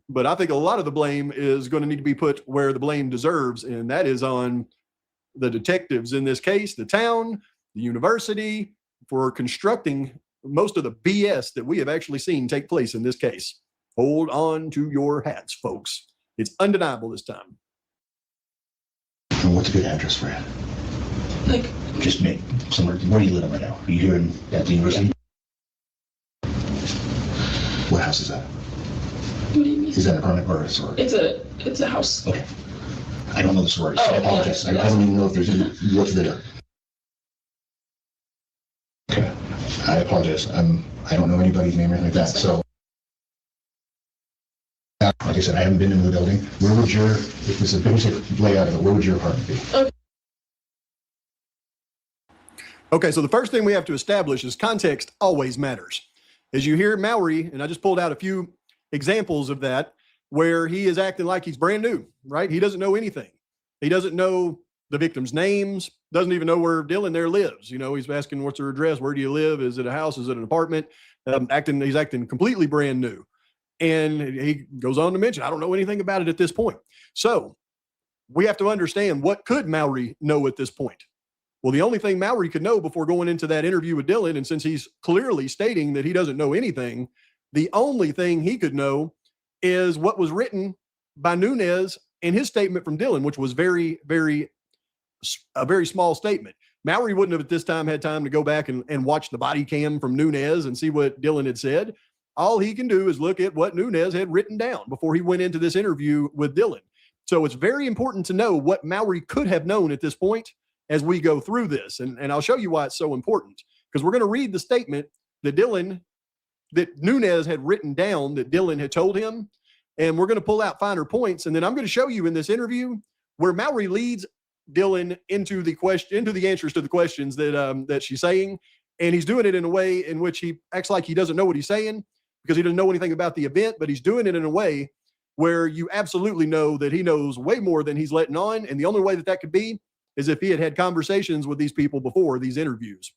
But I think a lot of the blame is going to need to be put where the blame deserves, and that is on the detectives in this case, the town, the university, for constructing most of the BS that we have actually seen take place in this case. Hold on to your hats, folks. It's undeniable this time. And what's a good address for you? Like, just me. Somewhere. Where are you living right now? Are you here at the university? Yeah. What house is that? What do you mean? Is that an apartment or a resort? It's a house. Okay. I don't know the story. I apologize. I don't even know if there's any what's there. Okay. I apologize. I don't know anybody's name or anything like that. So, like I said, I haven't been into the building. Where would your, if this is a basic layout of it, where would your apartment be? Okay, so the first thing we have to establish is context always matters. As you hear Mowry, and I just pulled out a few examples of that, where he is acting like he's brand new, right? He doesn't know anything. He doesn't know the victims' names, doesn't even know where Dylan there lives. You know, he's asking what's her address, where do you live? Is it a house? Is it an apartment? He's acting completely brand new. And he goes on to mention, I don't know anything about it at this point. So we have to understand, what could Mowry know at this point? Well, the only thing Mowry could know before going into that interview with Dylan, and since he's clearly stating that he doesn't know anything, the only thing he could know is what was written by Nunez in his statement from Dylan, which was a very small statement. Mowry wouldn't have at this time had time to go back and watch the body cam from Nunez and see what Dylan had said. All he can do is look at what Nunez had written down before he went into this interview with Dylan. So it's very important to know what Mowry could have known at this point as we go through this. And I'll show you why it's so important, because we're going to read the statement that Nunez had written down that Dylan had told him. And we're going to pull out finer points. And then I'm going to show you in this interview where Mowry leads Dylan into the answers to the questions that she's saying. And he's doing it in a way in which he acts like he doesn't know what he's saying because he doesn't know anything about the event, but he's doing it in a way where you absolutely know that he knows way more than he's letting on. And the only way that could be is if he had had conversations with these people before these interviews.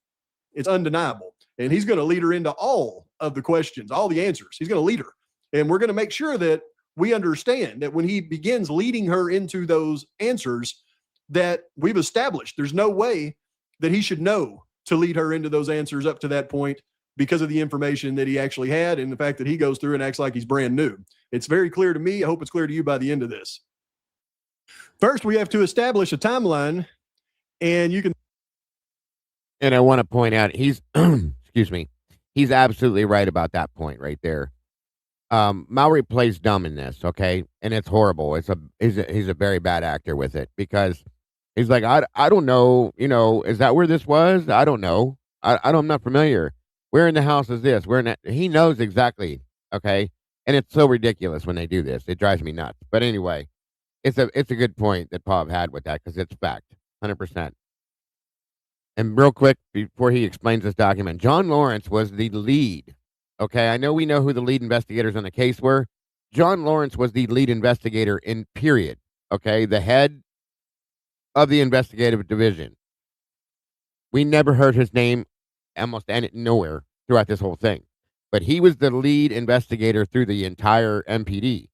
It's undeniable. And he's going to lead her into all of the questions, all the answers. He's going to lead her. And we're going to make sure that we understand that when he begins leading her into those answers, that we've established there's no way that he should know to lead her into those answers up to that point because of the information that he actually had and the fact that he goes through and acts like he's brand new. It's very clear to me. I hope it's clear to you by the end of this. First, we have to establish a timeline, and you can. And I want to point out, he's, excuse me, he's absolutely right about that point right there. Mowry plays dumb in this, okay? And it's horrible. He's a very bad actor with it because he's like, I don't know, is that where this was? I don't know. I'm not familiar. Where in the house is this? He knows exactly, okay? And it's so ridiculous when they do this. It drives me nuts. But anyway, it's a good point that Pav had with that because it's fact, 100%. And real quick, before he explains this document, John Lawrence was the lead. Okay, I know we know who the lead investigators on the case were. John Lawrence was the lead investigator in period. Okay, the head of the investigative division. We never heard his name almost nowhere throughout this whole thing. But he was the lead investigator through the entire MPD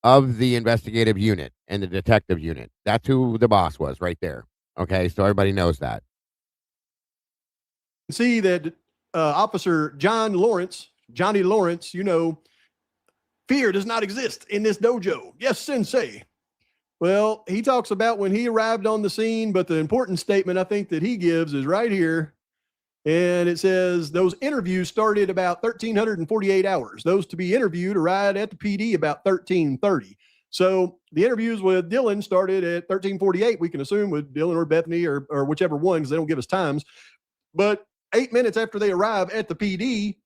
of the investigative unit and the detective unit. That's who the boss was right there. Okay, so everybody knows that. See that Officer Johnny Lawrence, fear does not exist in this dojo. Yes, sensei. Well, he talks about when he arrived on the scene, but the important statement I think that he gives is right here. And it says those interviews started about 1,348 hours. Those to be interviewed arrived at the PD about 1,330. So the interviews with Dylan started at 1,348. We can assume with Dylan or Bethany or whichever one, because they don't give us times. But 8 minutes after they arrive at the PD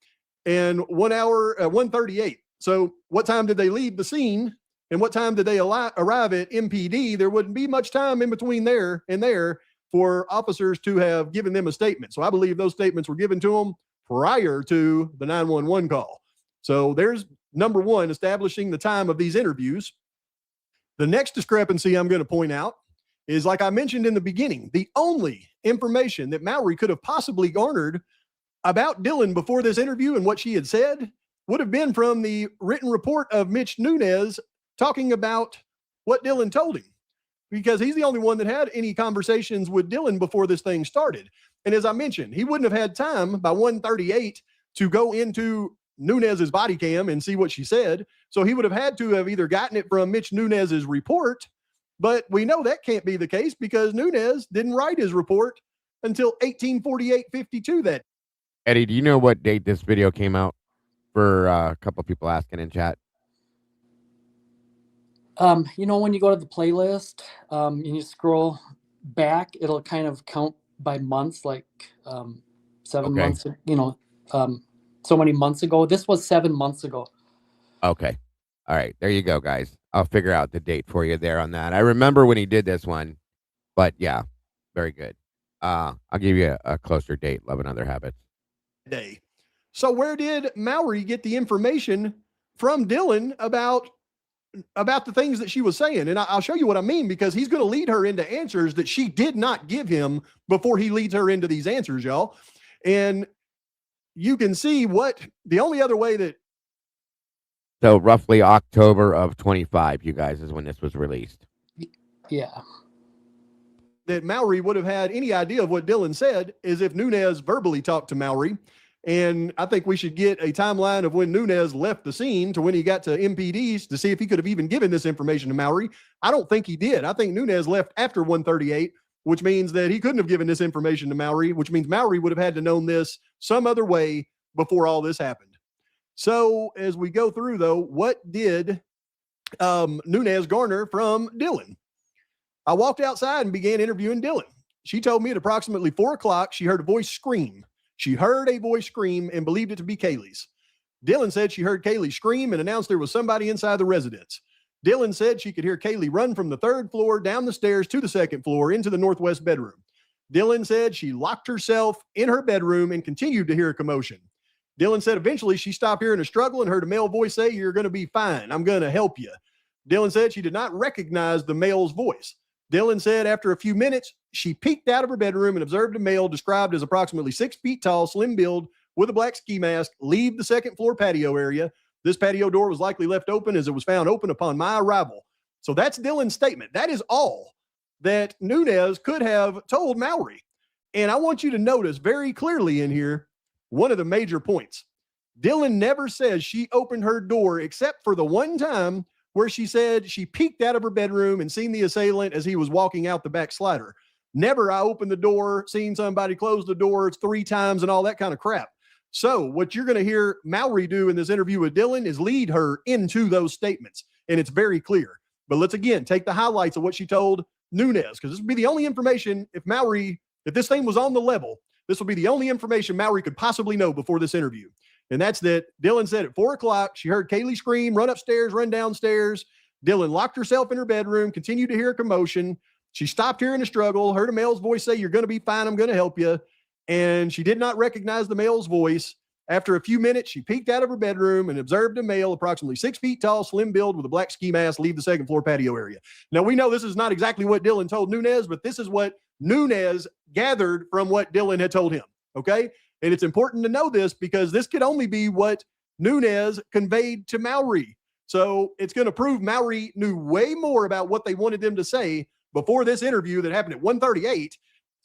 and 1 hour, 1:38. So what time did they leave the scene and what time did they arrive at MPD? There wouldn't be much time in between there and there for officers to have given them a statement. So I believe those statements were given to them prior to the 911 call. So there's number one, establishing the time of these interviews. The next discrepancy I'm going to point out is, like I mentioned in the beginning, the only information that Mowry could have possibly garnered about Dylan before this interview and what she had said would have been from the written report of Mitch Nunez talking about what Dylan told him, because he's the only one that had any conversations with Dylan before this thing started. And as I mentioned, he wouldn't have had time by 1:38 to go into Nunez's body cam and see what she said. So he would have had to have either gotten it from Mitch Nunez's report, but we know that can't be the case because Nunez didn't write his report until 1848-52 that. Eddie, do you know what date this video came out? For a couple of people asking in chat. You know, when you go to the playlist, and you scroll back, it'll kind of count by months, like 7 Okay. months, you know, so many months ago. This was 7 months ago. Okay. All right. There you go, guys. I'll figure out the date for you there on that. I remember when he did this one, but yeah, very good. I'll give you a closer date. Love and Other Habits. Day. So where did Mallory get the information from Dylan about the things that she was saying? And I'll show you what I mean, because he's going to lead her into answers that she did not give him before he leads her into these answers, y'all. And you can see what the only other way that. So roughly October of 25, you guys, is when this was released. Yeah. That Mallory would have had any idea of what Dylan said is if Nunez verbally talked to Mallory. And I think we should get a timeline of when Nunez left the scene to when he got to MPD's to see if he could have even given this information to Mallory. I don't think he did. I think Nunez left after 138, which means that he couldn't have given this information to Mallory, which means Mallory would have had to known this some other way before all this happened. So as we go through, though, what did Nunez garner from Dylan? I walked outside and began interviewing Dylan. She told me at approximately 4 o'clock, she heard a voice scream. She heard a voice scream and believed it to be Kaylee's. Dylan said she heard Kaylee scream and announced there was somebody inside the residence. Dylan said she could hear Kaylee run from the 3rd floor down the stairs to the 2nd floor into the northwest bedroom. Dylan said she locked herself in her bedroom and continued to hear a commotion. Dylan said eventually she stopped hearing a struggle and heard a male voice say, "You're going to be fine. I'm going to help you." Dylan said she did not recognize the male's voice. Dylan said after a few minutes, she peeked out of her bedroom and observed a male described as approximately 6 feet tall, slim build, with a black ski mask, leave the 2nd floor patio area. This patio door was likely left open as it was found open upon my arrival. So that's Dylan's statement. That is all that Nunez could have told Mallory. And I want you to notice very clearly in here one of the major points. Dylan never says she opened her door except for the one time where she said she peeked out of her bedroom and seen the assailant as he was walking out the back slider. Never I opened the door, seen somebody close the door 3 times and all that kind of crap. So what you're going to hear Mallory do in this interview with Dylan is lead her into those statements. And it's very clear. But let's again take the highlights of what she told Nunez, because this would be the only information if this thing was on the level, this would be the only information Mallory could possibly know before this interview. And that's that Dylan said at 4 o'clock, she heard Kaylee scream, run upstairs, run downstairs. Dylan locked herself in her bedroom, continued to hear a commotion. She stopped hearing a struggle, heard a male's voice say, "You're going to be fine. I'm going to help you." And she did not recognize the male's voice. After a few minutes, she peeked out of her bedroom and observed a male approximately 6 feet tall, slim build with a black ski mask leave the 2nd floor patio area. Now, we know this is not exactly what Dylan told Nunez, but this is what Nunez gathered from what Dylan had told him. Okay? And it's important to know this because this could only be what Nunez conveyed to Mallory. So it's going to prove Mallory knew way more about what they wanted them to say before this interview that happened at 1:38,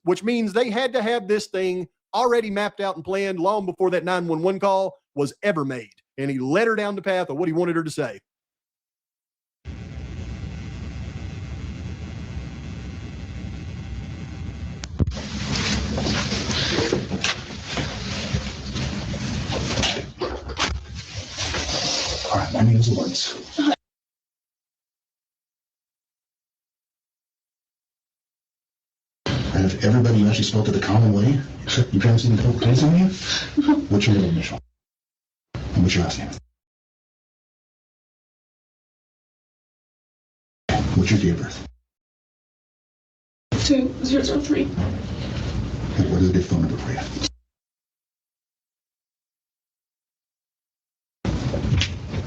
which means they had to have this thing already mapped out and planned long before that 911 call was ever made. And he led her down the path of what he wanted her to say. All right, my name is Lawrence. Have everybody you actually spelled it a common way? Your parents didn't talk crazy on you? What's your middle initial? And what's your last name? What's your date of birth? 2003. And what is a good phone number for you?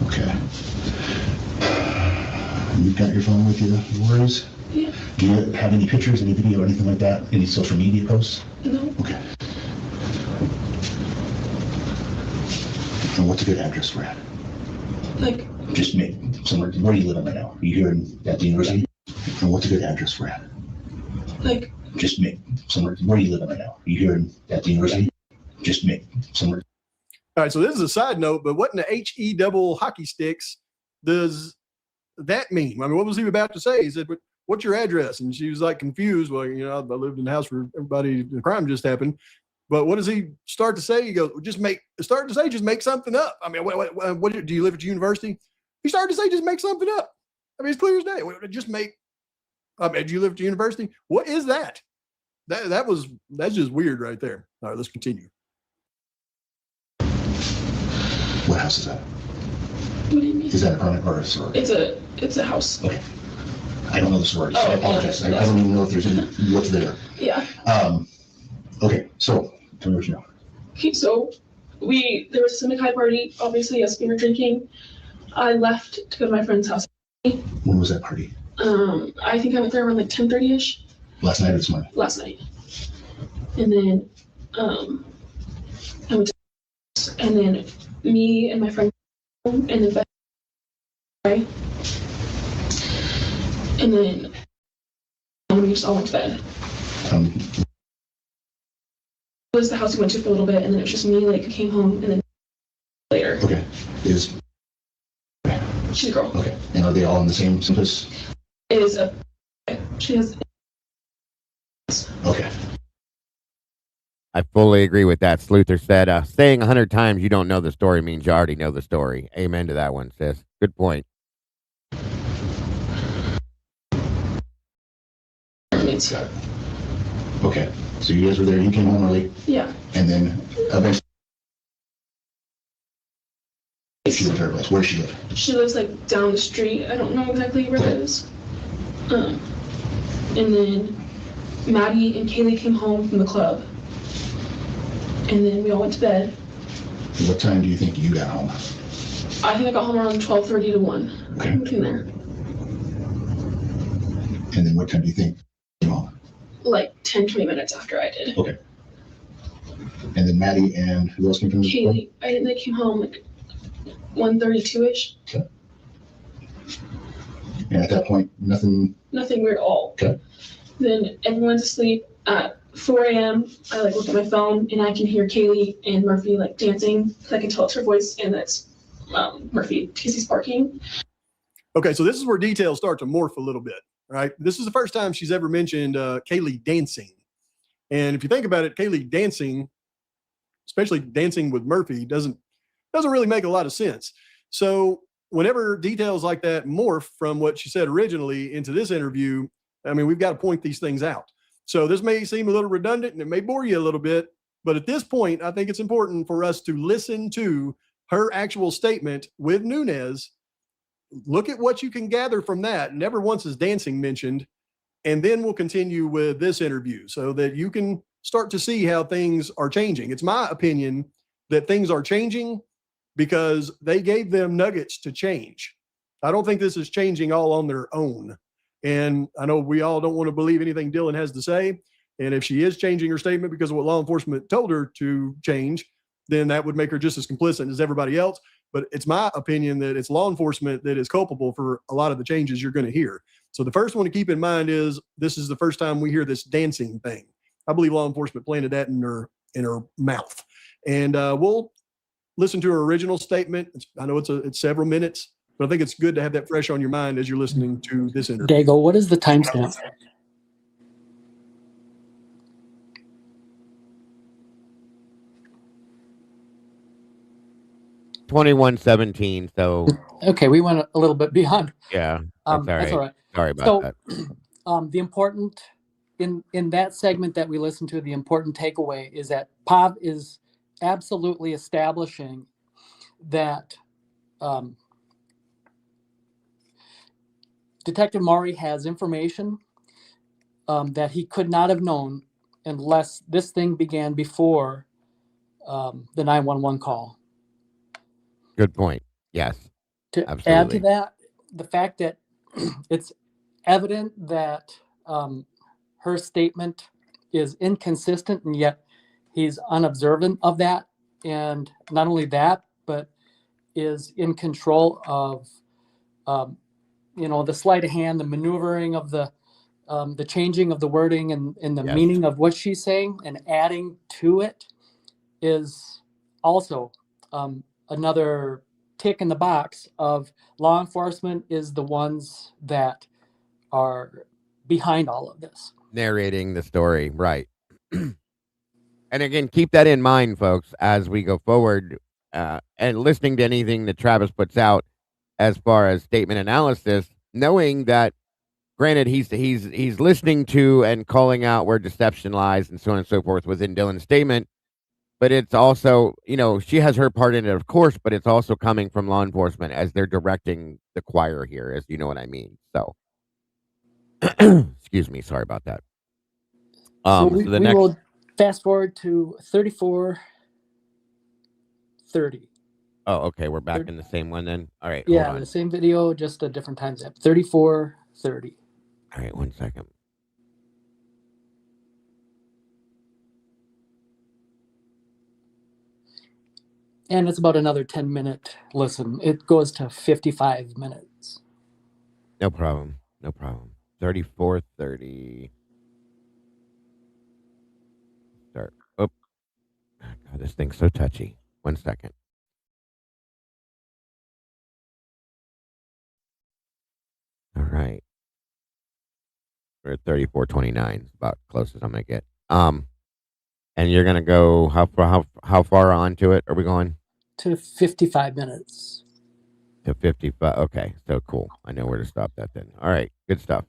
Okay. You've got your phone with you, no worries? Yeah. Do you have any pictures, any video, or anything like that? Any social media posts? No. Okay. And what's a good address for it? Like, Just make somewhere. Where do you live right now? Are you here at the university? And what's a good address for it? like, Just make somewhere. Where do you live right now? Are you here at the university? Just make somewhere. All right, so this is a side note, but what in the HE double hockey sticks does that mean? I mean, what was he about to say? He said, "What's your address?" And she was like confused. Well, I lived in the house where the crime just happened. But what does he start to say? He goes, just make something up. I mean, what do you live at university? He started to say, just make something up. I mean, it's clear as day. It just make. I mean, do you live at the university? What is that? That's just weird right there. All right, let's continue. What house is that? What do you mean? Is that an apartment or a sorority? It's a house. Okay. I don't know the sorority, so I Oh, apologize. I don't even know if there's any, what's there. Yeah. Okay, so tell me what you know. Okay, so there was a Civic High party. Obviously, yes, we were drinking. I left to go to my friend's house. When was that party? I think I went there around like 10:30ish. Last night or this morning? Last night. And then I went to, and then me and my friend, and then and then we just all went to bed. It was the house we went to for a little bit, and then it was just me, like, came home, and then later. Okay. She's a girl. Okay. And are they all in the same place? She has. Okay. I fully agree with that. Sluther said, saying 100 times you don't know the story means you already know the story. Amen to that one, sis. Good point. Okay. So you guys were there, you came home early? Yeah. And then eventually she went to her place. Where does she live? She lives like down the street. I don't know exactly where that is. And then Maddie and Kaylee came home from the club. And then we all went to bed. What time do you think you got home? I think I got home around 12:30 to 1. Okay. Between there. And then what time do you think you came home? Like 10-20 minutes after I did. Okay. And then Maddie and who else came from the club? Kaylee, I think they came home like 1:32ish. Okay. And at that point, nothing Nothing weird at all. Okay. Then everyone's asleep. At 4 a.m., I like look at my phone and I can hear Kaylee and Murphy like dancing. I can tell it's her voice and that's Murphy because he's barking. Okay, so this is where details start to morph a little bit, right? This is the first time she's ever mentioned Kaylee dancing. And if you think about it, Kaylee dancing, especially dancing with Murphy, doesn't really make a lot of sense. So whenever details like that morph from what she said originally into this interview, I mean, we've got to point these things out. So this may seem a little redundant and it may bore you a little bit, but at this point, I think it's important for us to listen to her actual statement with Nunez. Look at what you can gather from that. Never once is dancing mentioned. And then we'll continue with this interview so that you can start to see how things are changing. It's my opinion that things are changing because they gave them nuggets to change. I don't think this is changing all on their own. And I know we all don't want to believe anything Dylan has to say. And if she is changing her statement because of what law enforcement told her to change, then that would make her just as complicit as everybody else. But it's my opinion that it's law enforcement that is culpable for a lot of the changes you're going to hear. So the first one to keep in mind is this is the first time we hear this dancing thing. I believe law enforcement planted that in her mouth. And we'll listen to her original statement. I know it's several minutes, but I think it's good to have that fresh on your mind as you're listening to this interview. Dago, what is the timestamp? $21.17. So Okay, we went a little bit beyond. yeah, That's all right. Sorry about that. The important in that segment that we listened to, the important takeaway is that Pav is absolutely establishing that Detective Maury has information that he could not have known unless this thing began before the 911 call. Good point. Yes. To absolutely. add to that, the fact that it's evident that her statement is inconsistent, and yet he's unobservant of that. And not only that, but is in control of, the sleight of hand, the maneuvering of the changing of the wording and the Yes. meaning of what she's saying and adding to it is also another tick in the box of law enforcement is the ones that are behind all of this. Narrating the story, right. And again, keep that in mind, folks, as we go forward and listening to anything that Travis puts out as far as statement analysis. knowing that, granted, he's listening to and calling out where deception lies and so on and so forth within Dylan's statement. But it's also, she has her part in it, of course, but it's also coming from law enforcement as they're directing the choir here, as you know what I mean. So, excuse me, sorry about that. So So we the next, will fast forward to 34:30. oh, okay, we're back in the same one then. All right, Yeah, hold on. the same video, just a different time zone. 34:30. All right, 1 second. And it's about another 10-minute listen. It goes to 55 minutes. No problem. 34:30. Start. Oh, God, this thing's so touchy. 1 second. All right. We're at 34:29. About close as I'm gonna get. And you're gonna go how far onto it are we going? To 55 minutes. To 55. Okay, so cool. I know where to stop that then. All right, good stuff.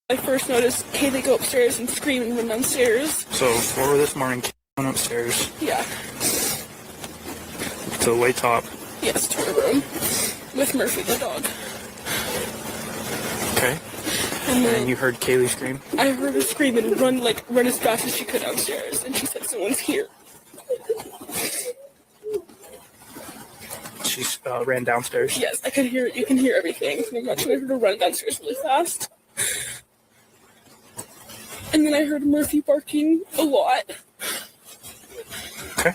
I first noticed Kaylee go upstairs and scream and run downstairs. So 4 this morning, Kaylee went upstairs. Yeah. To the way top. Yes, to her room with Murphy the dog. Okay. And then you heard Kaylee scream? I heard her scream and run as fast as she could downstairs, and she said someone's here. She ran downstairs? Yes, I could hear it. You can hear everything. I'm not sure I heard her run downstairs really fast. And then I heard Murphy barking a lot. Okay.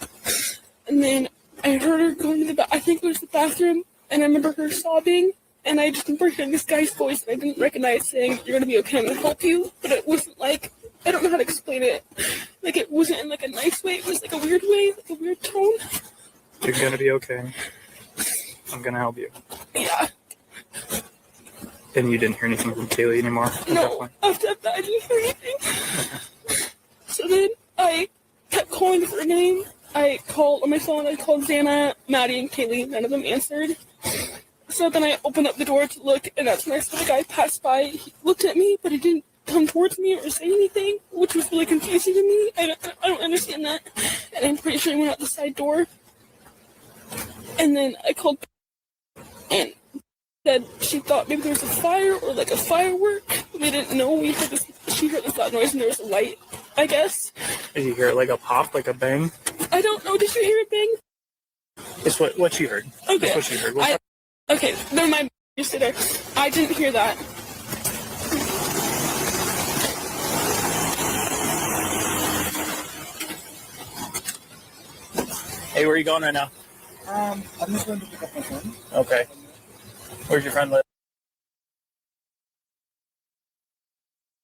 And then I heard her going to I think it was the bathroom, and I remember her sobbing, and I just remember hearing this guy's voice, and I didn't recognize saying, "You're gonna be okay, I'm gonna help you," but it wasn't like, I don't know how to explain it. Like, it wasn't in like a nice way, it was like a weird way, like a weird tone. You're gonna be okay. I'm gonna help you. Yeah. And you didn't hear anything from Kaylee anymore? No, after that I didn't hear anything. So then I kept calling for her name. I called on my phone, I called Xana, Maddie, and Kaylee. None of them answered. So then I opened up the door to look, and that's when I saw the guy pass by. He looked at me, but he didn't come towards me or say anything, which was really confusing to me. I don't understand that. And I'm pretty sure he went out the side door. And then I called and said she thought maybe there was a fire or like a firework. We didn't know. She heard this loud noise and there was a light, I guess. Did you hear it like a pop, like a bang? I don't know. Did you hear it bang? It's what she heard. Okay. That's what she heard. Okay, never mind. You sit there. I didn't hear that. Hey, where are you going right now? I'm just going to pick up my phone. Okay. Where's your friend live?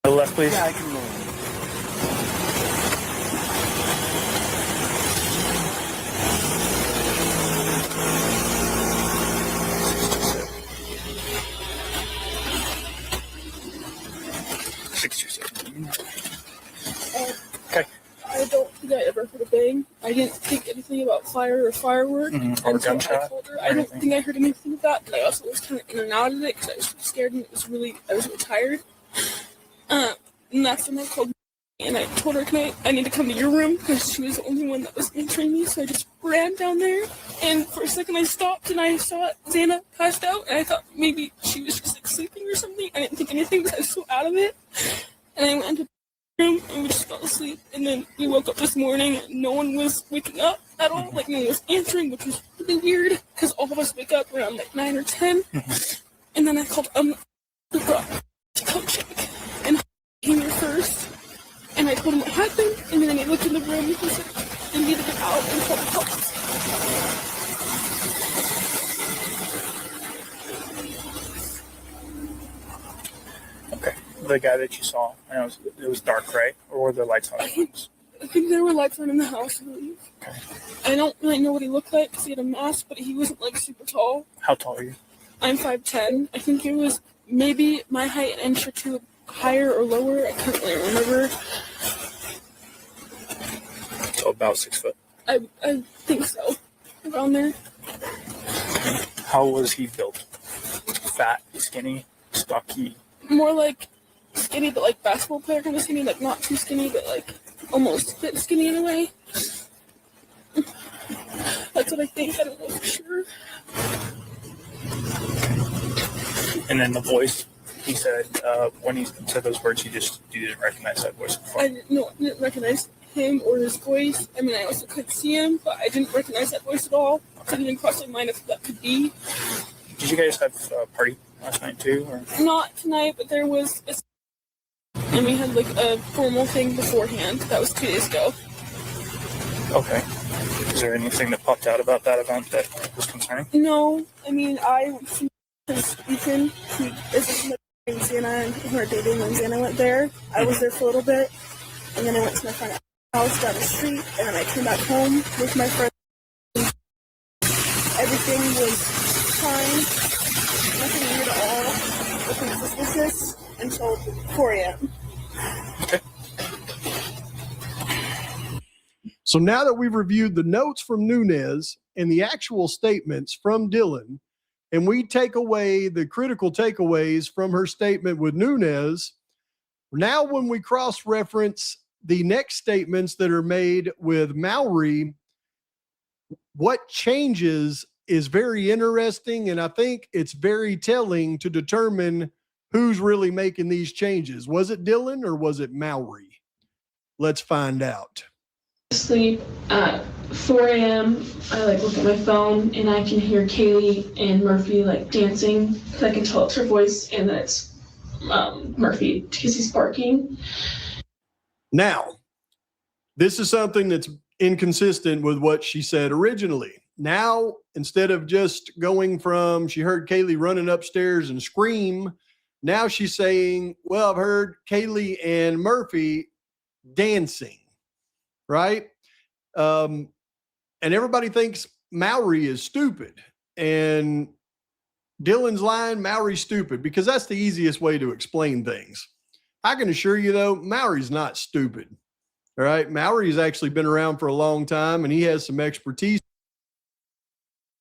To the left, please. Yeah, I can roll. Okay. I don't think I ever heard a bang. I didn't think anything about fire or firework. Or gunshot. I told her. I don't think I heard anything of that, but I also was kind of in and out of it because I was scared and I was really tired. And that's when I called and I told her, I need to come to your room because she was the only one that was answering me. So I just ran down there, and for a second I stopped and I saw Xana passed out, and I thought maybe she was just like sleeping or something. I didn't think anything because I was so out of it. And I went into the room and we just fell asleep. And then we woke up this morning and no one was waking up at all. Like no one was answering, which was really weird because all of us wake up around like 9 or 10. And then I called the coat check, and he came here first. And I told him what happened, and then he looked in the room and he said they needed to get out and call the cops. Okay. The guy that you saw, I know it was dark, right? Or were there lights on? I think there were lights on in the house, I believe. Okay. I don't really know what he looked like because he had a mask, but he wasn't like super tall. How tall are you? I'm 5'10". I think it was maybe my height an inch or two higher or lower. I can't really remember. So about 6 foot. I think so. Around there. How was he built? Fat, skinny, stocky? More like skinny, but like basketball player kind of skinny, like not too skinny, but like almost a bit skinny in a way. That's what I think. I don't know for sure. And then the voice, he said, when he said those words, you didn't recognize that voice before. I didn't recognize him or his voice. I mean, I also couldn't see him, but I didn't recognize that voice at all. It didn't even cross my mind if that could be. Did you guys have a party last night too? Or? Not tonight, but there was and we had like a formal thing beforehand. That was 2 days ago. Okay. Is there anything that popped out about that event that was concerning? No. I mean, because Ethan, he is in Louisiana and who are dating Louisiana, I went there. I was there for a little bit, and then I went to my friend's house down the street, and then I came back home with my friend. Everything was fine. Nothing weird at all. Nothing suspicious until 4 a.m. Okay. So now that we've reviewed the notes from Nunez and the actual statements from Dylan, and we take away the critical takeaways from her statement with Nunez, now when we cross-reference the next statements that are made with Mowry, what changes is very interesting, and I think it's very telling to determine who's really making these changes. Was it Dylan or was it Mowry? Let's find out. Sleep at 4 a.m. I look at my phone and I can hear Kaylee and Murphy dancing because I can tell it's her voice and that it's Murphy because he's barking. Now, this is something that's inconsistent with what she said originally. Now, instead of just going from she heard Kaylee running upstairs and scream, now she's saying, well, I've heard Kaylee and Murphy dancing. Right? And everybody thinks Mowry is stupid. And Dylan's lying, Mowry's stupid, because that's the easiest way to explain things. I can assure you, though, Mowry's not stupid. All right? Mowry's actually been around for a long time, and he has some expertise.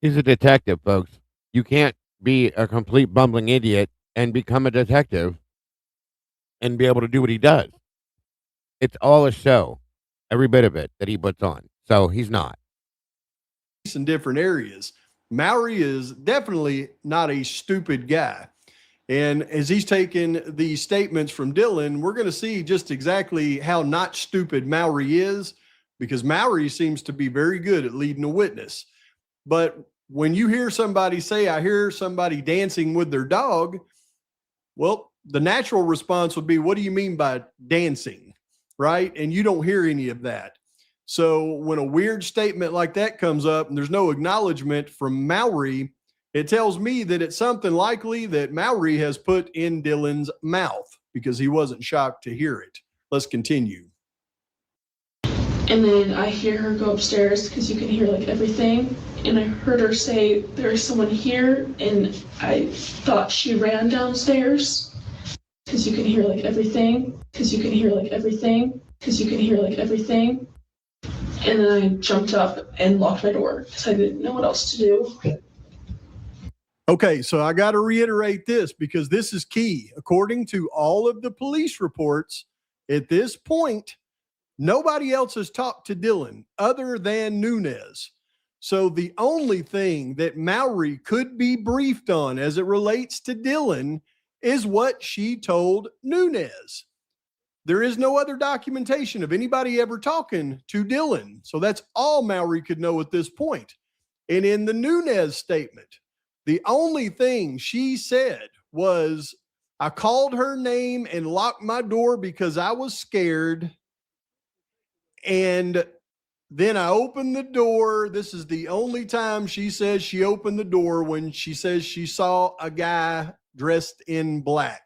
He's a detective, folks. You can't be a complete bumbling idiot and become a detective and be able to do what he does. It's all a show. Every bit of it that he puts on. So he's not. In different areas. Mowry is definitely not a stupid guy. And as he's taken these statements from Dylan, we're going to see just exactly how not stupid Mowry is, because Mowry seems to be very good at leading a witness. But when you hear somebody say, I hear somebody dancing with their dog, well, the natural response would be, what do you mean by dancing? Right? And you don't hear any of that. So when a weird statement like that comes up and there's no acknowledgement from Mowry, it tells me that it's something likely that Mowry has put in Dylan's mouth because he wasn't shocked to hear it. Let's continue. And then I hear her go upstairs because you can hear everything. And I heard her say, there's someone here. And I thought she ran downstairs. Because you can hear everything, because you can hear everything, because you can hear everything. And then I jumped up and locked my door because I didn't know what else to do. Okay, so I got to reiterate this because this is key. According to all of the police reports, at this point, nobody else has talked to Dylan other than Nunez. So the only thing that Mowry could be briefed on as it relates to Dylan is what she told Nunez. There is no other documentation of anybody ever talking to Dylan. So that's all Mowry could know at this point. And in the Nunez statement, the only thing she said was, I called her name and locked my door because I was scared. And then I opened the door. This is the only time she says she opened the door, when she says she saw a guy dressed in black.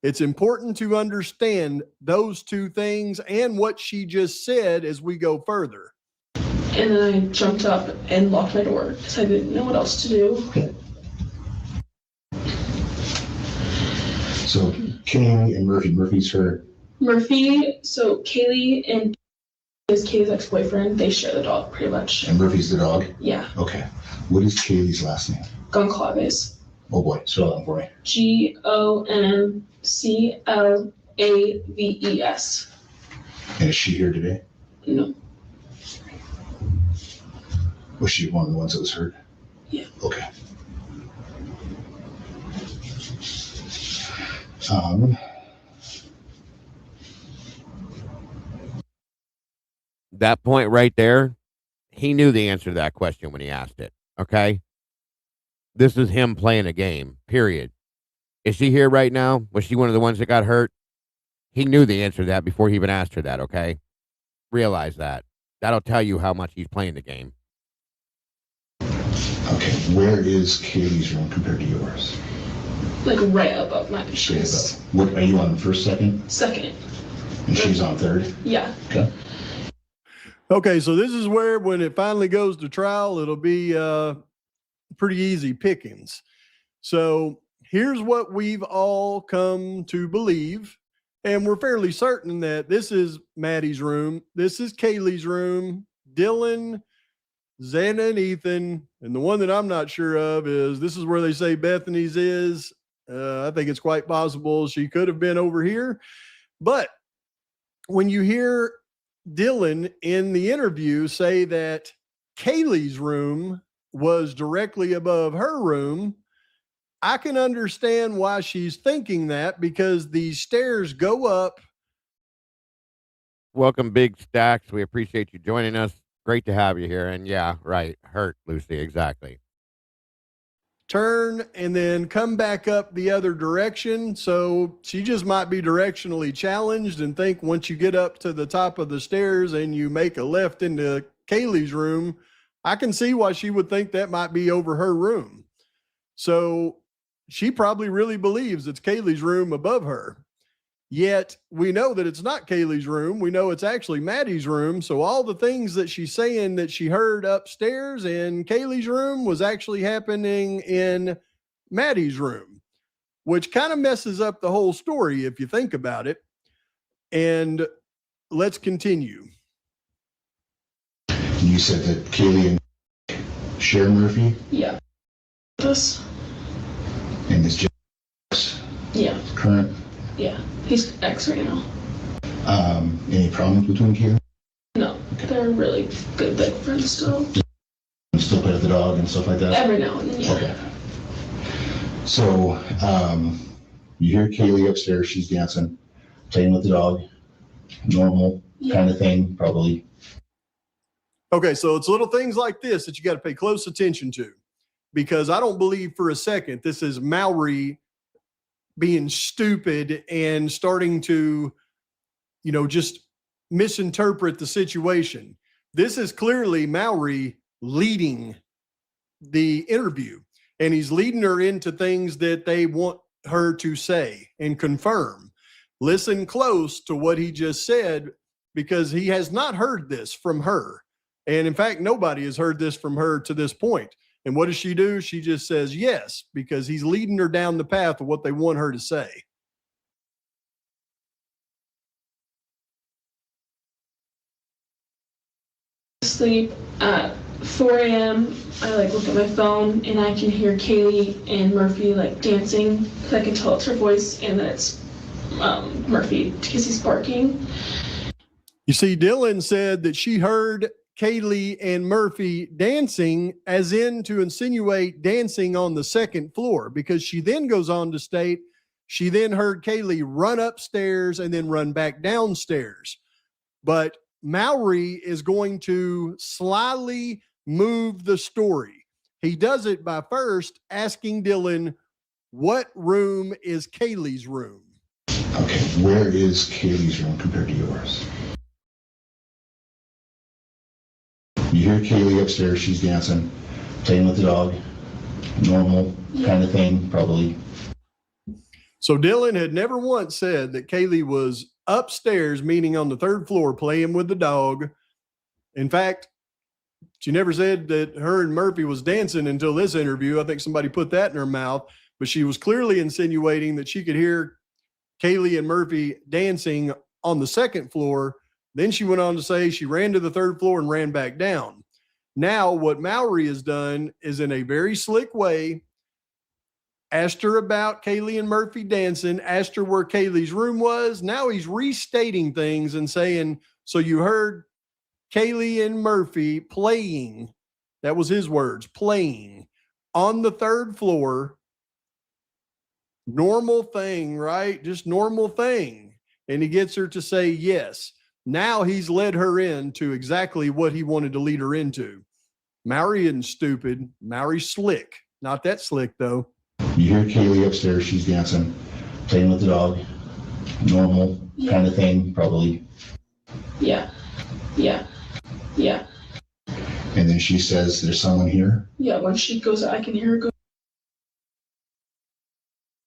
It's important to understand those two things and what she just said as we go further. And then I jumped up and locked my door because I didn't know what else to do. So Kaylee and Murphy's her. Murphy, so Kaylee and is Kaylee's ex-boyfriend. They share the dog pretty much. And Murphy's the dog? Yeah. Okay. What is Kaylee's last name? Goncalves. Oh boy, spell that for me. Gonclaves. And is she here today? No. Was she one of the ones that was hurt? Yeah. Okay. That point right there, he knew the answer to that question when he asked it. Okay. This is him playing a game, period. Is she here right now? Was she one of the ones that got hurt? He knew the answer to that before he even asked her that. Okay. Realize that. That'll tell you how much he's playing the game. Okay. Where is Kaylee's room compared to yours? Like right above my Straight above. What, are you on first, second? Second. And she's on third? Yeah. Okay. Okay, so this is where, when it finally goes to trial, it'll be pretty easy pickings. So here's what we've all come to believe, and we're fairly certain that this is Maddie's room, this is Kaylee's room, Dylan, Xana, and Ethan, and the one that I'm not sure of is this is where they say Bethany's is. I think it's quite possible she could have been over here, but when you hear Dylan in the interview say that Kaylee's room was directly above her room, I can understand why she's thinking that, because these stairs go up. Welcome, Big Stacks. We appreciate you joining us. Great to have you here. And yeah, right. Hurt, Lucy. Exactly. Turn and then come back up the other direction. So she just might be directionally challenged and think once you get up to the top of the stairs and you make a left into Kaylee's room, I can see why she would think that might be over her room. So she probably really believes it's Kaylee's room above her. Yet we know that it's not Kaylee's room. We know it's actually Maddie's room. So all the things that she's saying that she heard upstairs in Kaylee's room was actually happening in Maddie's room, which kind of messes up the whole story if you think about it. And let's continue. You said that Kaylee and share Murphy? Yeah. This? And it's just Yeah. current? Yeah. He's ex right now. Any problems between Kaylee? No. They're really good, like friends still. You still play with the dog and stuff like that? Every now and then, yeah. Okay. So, you hear Kaylee upstairs, she's dancing, playing with the dog, normal kind of thing, probably. Okay, so it's little things like this that you got to pay close attention to, because I don't believe for a second this is Mallory being stupid and starting to, just misinterpret the situation. This is clearly Mallory leading the interview, and he's leading her into things that they want her to say and confirm. Listen close to what he just said, because he has not heard this from her. And in fact, nobody has heard this from her to this point. And what does she do? She just says yes, because he's leading her down the path of what they want her to say. Sleep at 4 a.m. I look at my phone and I can hear Kaylee and Murphy dancing. I can tell it's her voice and that it's Murphy because he's barking. You see, Dylan said that she heard Kaylee and Murphy dancing, as in to insinuate dancing on the second floor, because she then goes on to state she then heard Kaylee run upstairs and then run back downstairs. But Mallory is going to slyly move the story. He does it by first asking Dylan, what room is Kaylee's room? Okay, where is Kaylee's room compared to yours? You hear Kaylee upstairs, she's dancing, playing with the dog, normal kind of thing, probably. So Dylan had never once said that Kaylee was upstairs, meaning on the third floor, playing with the dog. In fact, she never said that her and Murphy was dancing until this interview. I think somebody put that in her mouth, but she was clearly insinuating that she could hear Kaylee and Murphy dancing on the second floor. Then she went on to say she ran to the third floor and ran back down. Now, what Mallory has done is in a very slick way, asked her about Kaylee and Murphy dancing, asked her where Kaylee's room was. Now he's restating things and saying, so you heard Kaylee and Murphy playing. That was his words, playing on the third floor. Normal thing, right? Just normal thing. And he gets her to say yes. Now he's led her into exactly what he wanted to lead her into. Mallory isn't stupid. Mallory's slick. Not that slick, though. You hear Kaylee upstairs. She's dancing, playing with the dog. Normal kind of thing, probably. Yeah. And then she says, there's someone here. Yeah, when she goes, I can hear her go.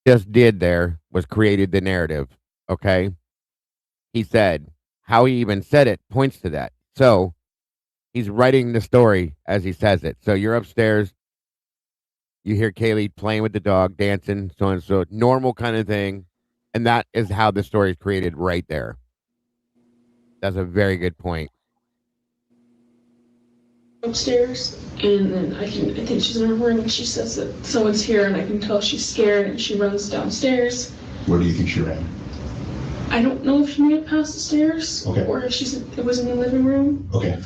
Just did there was created the narrative. Okay. He said how he even said it points to that. So he's writing the story as he says it. So you're upstairs. You hear Kaylee playing with the dog, dancing, so and so, normal kind of thing. And that is how the story is created right there. That's a very good point. Upstairs, and then I think she's in her room, and she says that someone's here, and I can tell she's scared, and she runs downstairs. Where do you think she ran? I don't know if she made it past the stairs, or if it was in the living room. Okay.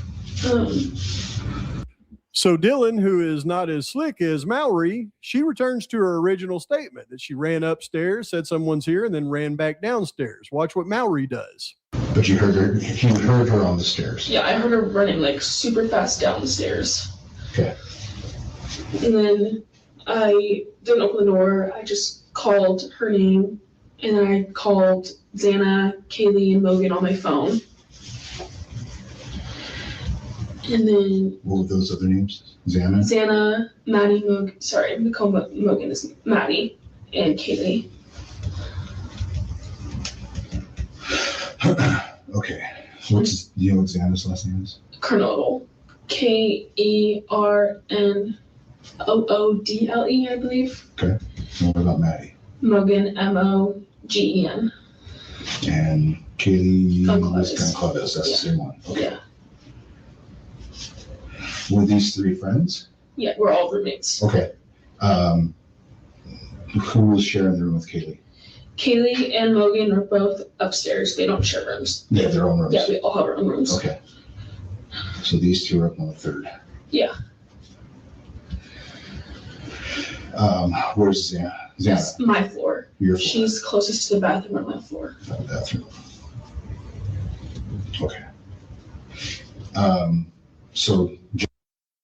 So Dylan, who is not as slick as Mallory, she returns to her original statement that she ran upstairs, said someone's here, and then ran back downstairs. Watch what Mallory does. But you heard her on the stairs. Yeah, I heard her running like super fast down the stairs. Okay. And then I didn't open the door. I just called her name, and then I called Xana, Kaylee, and Logan on my phone. And then what were those other names? Xana, Maddie, Mogan is Maddie, and Kaylee. Okay. Do you know what Xana's last name is? Kernodle. Kernodle, I believe. Okay. And what about Maddie? Mogan, Mogen. And Kaylee Goncalves. Goncalves. That's the same one. Okay. Yeah. Were these three friends? Yeah, we're all roommates. Okay. Who was sharing the room with Kaylee? Kaylee and Mogan are both upstairs. They don't share rooms. They have their own rooms? Yeah, we all have our own rooms. Okay. So these two are up on the third. Yeah. Where's Xana? That's my floor. Your floor. She's closest to the bathroom on my floor. Bathroom. Okay. So John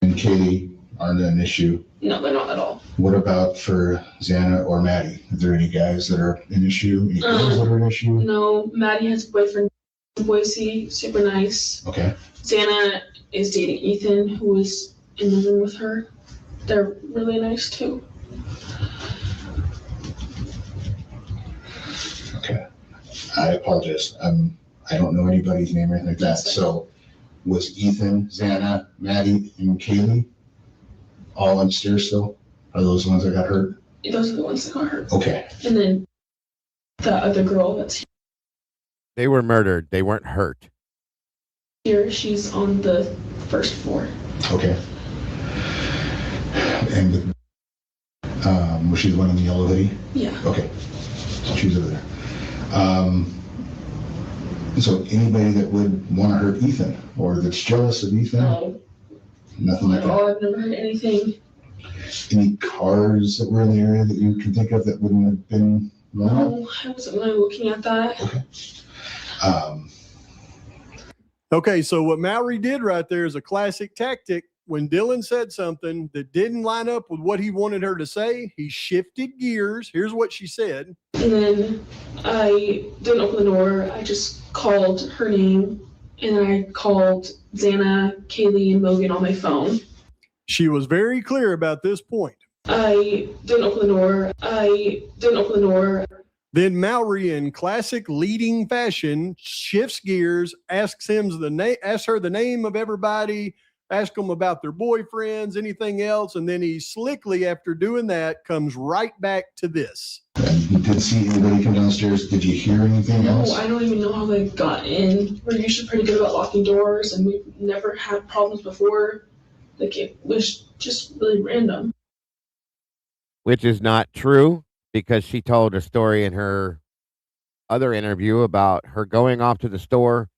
and Kaylee aren't an issue. No, they're not at all. What about for Xana or Maddie? Are there any guys that are an issue? Any girls that are an issue? No, Maddie has a boyfriend in Boise, super nice. Okay. Xana is dating Ethan, who was in the room with her. They're really nice too. Okay. I apologize. I don't know anybody's name or anything like that. So was Ethan, Xana, Maddie, and Kaylee all upstairs still? Are those the ones that got hurt? Those are the ones that got hurt. Okay. And then the other girl that's They were murdered. They weren't hurt. here, she's on the first floor. Okay. And was she the one in the yellow hoodie? Yeah. Okay. So she's over there. So anybody that would want to hurt Ethan or that's jealous of Ethan? No. Nothing like that? Oh, I've never heard anything. Any cars that were in the area that you can think of that wouldn't have been normal? No, I wasn't really looking at that. Okay. Okay, so what Mallory did right there is a classic tactic. When Dylan said something that didn't line up with what he wanted her to say, he shifted gears. Here's what she said. And then I didn't open the door. I just called her name, and then I called Xana, Kaylee, and Mogan on my phone. She was very clear about this point. I didn't open the door. Then Mallory, in classic leading fashion, shifts gears, asks her the name of everybody, ask them about their boyfriends, anything else, and then he slickly, after doing that, comes right back to this. You didn't see anybody come downstairs. Did you hear anything else? No, I don't even know how they got in. We're usually pretty good about locking doors, and we've never had problems before. Like it was just really random. Which is not true because she told a story in her other interview about her going off to the store,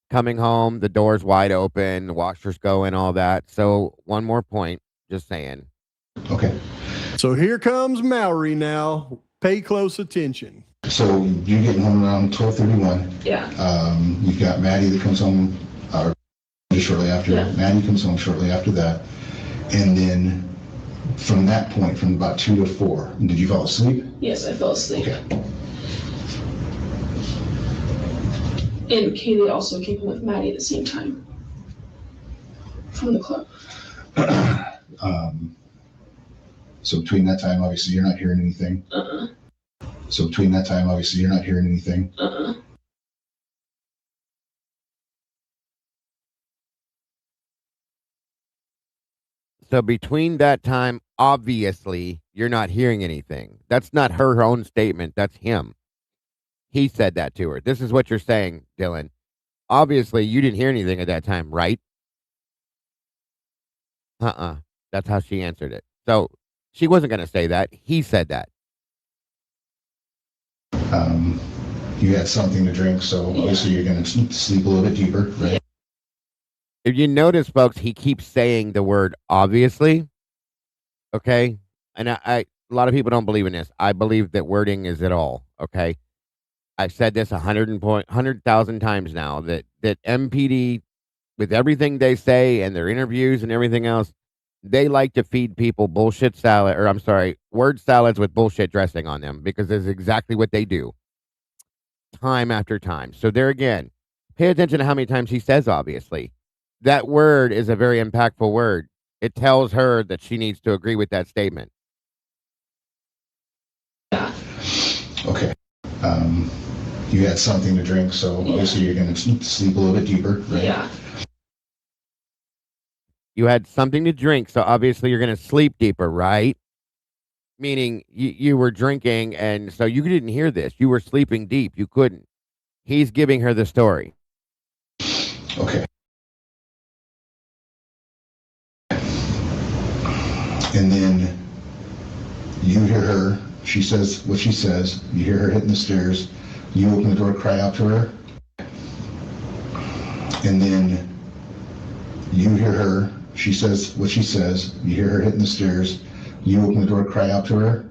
coming home, the door's wide open, the washers going, all that. So one more point, just saying. Okay. So here comes Mallory now. Pay close attention. So you're getting home around 12:31. Yeah. You've got Maddie that comes home shortly after. Yeah. Maddie comes home shortly after that. And then from that point, from about 2 to 4, did you fall asleep? Yes, I fell asleep. Okay. And Kaylee also came home with Maddie at the same time from the club. So between that time, obviously, you're not hearing anything. So between that time, obviously, you're not hearing anything. So between that time, obviously, you're not hearing anything. That's not her own statement. That's him. He said that to her. This is what you're saying, Dylan. Obviously, you didn't hear anything at that time, right? That's how she answered it. So she wasn't going to say that. He said that. You had something to drink, so obviously you're going to sleep a little bit deeper, right? If you notice, folks, he keeps saying the word obviously. Okay? And I a lot of people don't believe in this. I believe that wording is it all. Okay? I've said this 100,000 times now that MPD, with everything they say and their interviews and everything else, they like to feed people bullshit salad, or I'm sorry, word salads with bullshit dressing on them because that's exactly what they do time after time. So there again, pay attention to how many times he says obviously. That word is a very impactful word. It tells her that she needs to agree with that statement. Okay. You had something to drink, so obviously you're going to sleep a little bit deeper, right? Yeah. You had something to drink, so obviously you're going to sleep deeper, right? Meaning you were drinking, and so you didn't hear this. You were sleeping deep. You couldn't. He's giving her the story. Okay. And then you hear her. She says what she says. You hear her hitting the stairs. You open the door, cry out to her. And then you hear her. She says what she says. You hear her hitting the stairs. You open the door, cry out to her.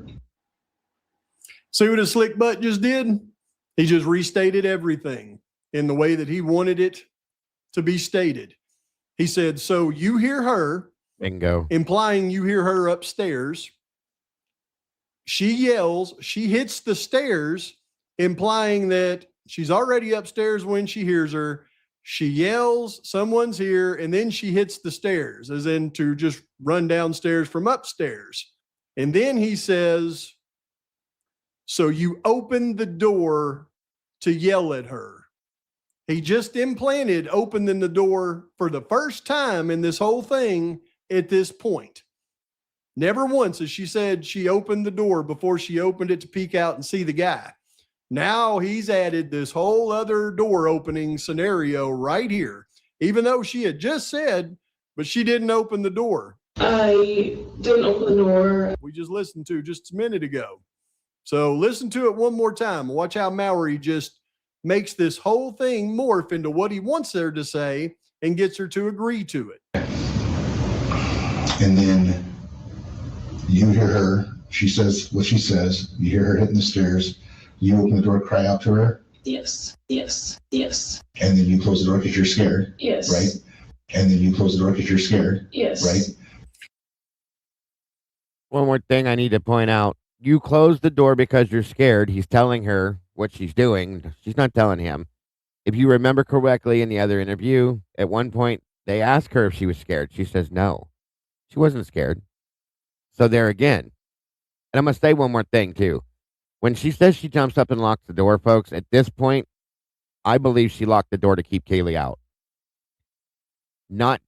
See what his slick butt just did? He just restated everything in the way that he wanted it to be stated. He said, so you hear her. Bingo. Implying you hear her upstairs. She yells. She hits the stairs, implying that she's already upstairs when she hears her. She yells, someone's here, and then she hits the stairs, as in to just run downstairs from upstairs. And then he says, so you opened the door to yell at her. He just implanted opening the door for the first time in this whole thing at this point. Never once has she said she opened the door before she opened it to peek out and see the guy. Now he's added this whole other door opening scenario right here, even though she had just said, but she didn't open the door. I didn't open the door. We just listened to just a minute ago. So listen to it one more time. Watch how Mallory just makes this whole thing morph into what he wants her to say and gets her to agree to it. And then you hear her. She says what she says. You hear her hitting the stairs. You open the door, cry out to her. Yes, yes, yes. And then you close the door because you're scared. Yes. Right? And then you close the door because you're scared. Yes. Right? One more thing I need to point out. You close the door because you're scared. He's telling her what she's doing. She's not telling him. If you remember correctly in the other interview, at one point, they asked her if she was scared. She says no. She wasn't scared. So there again. And I'm going to say one more thing, too. When she says she jumps up and locks the door, folks, at this point, I believe she locked the door to keep Kaylee out. Not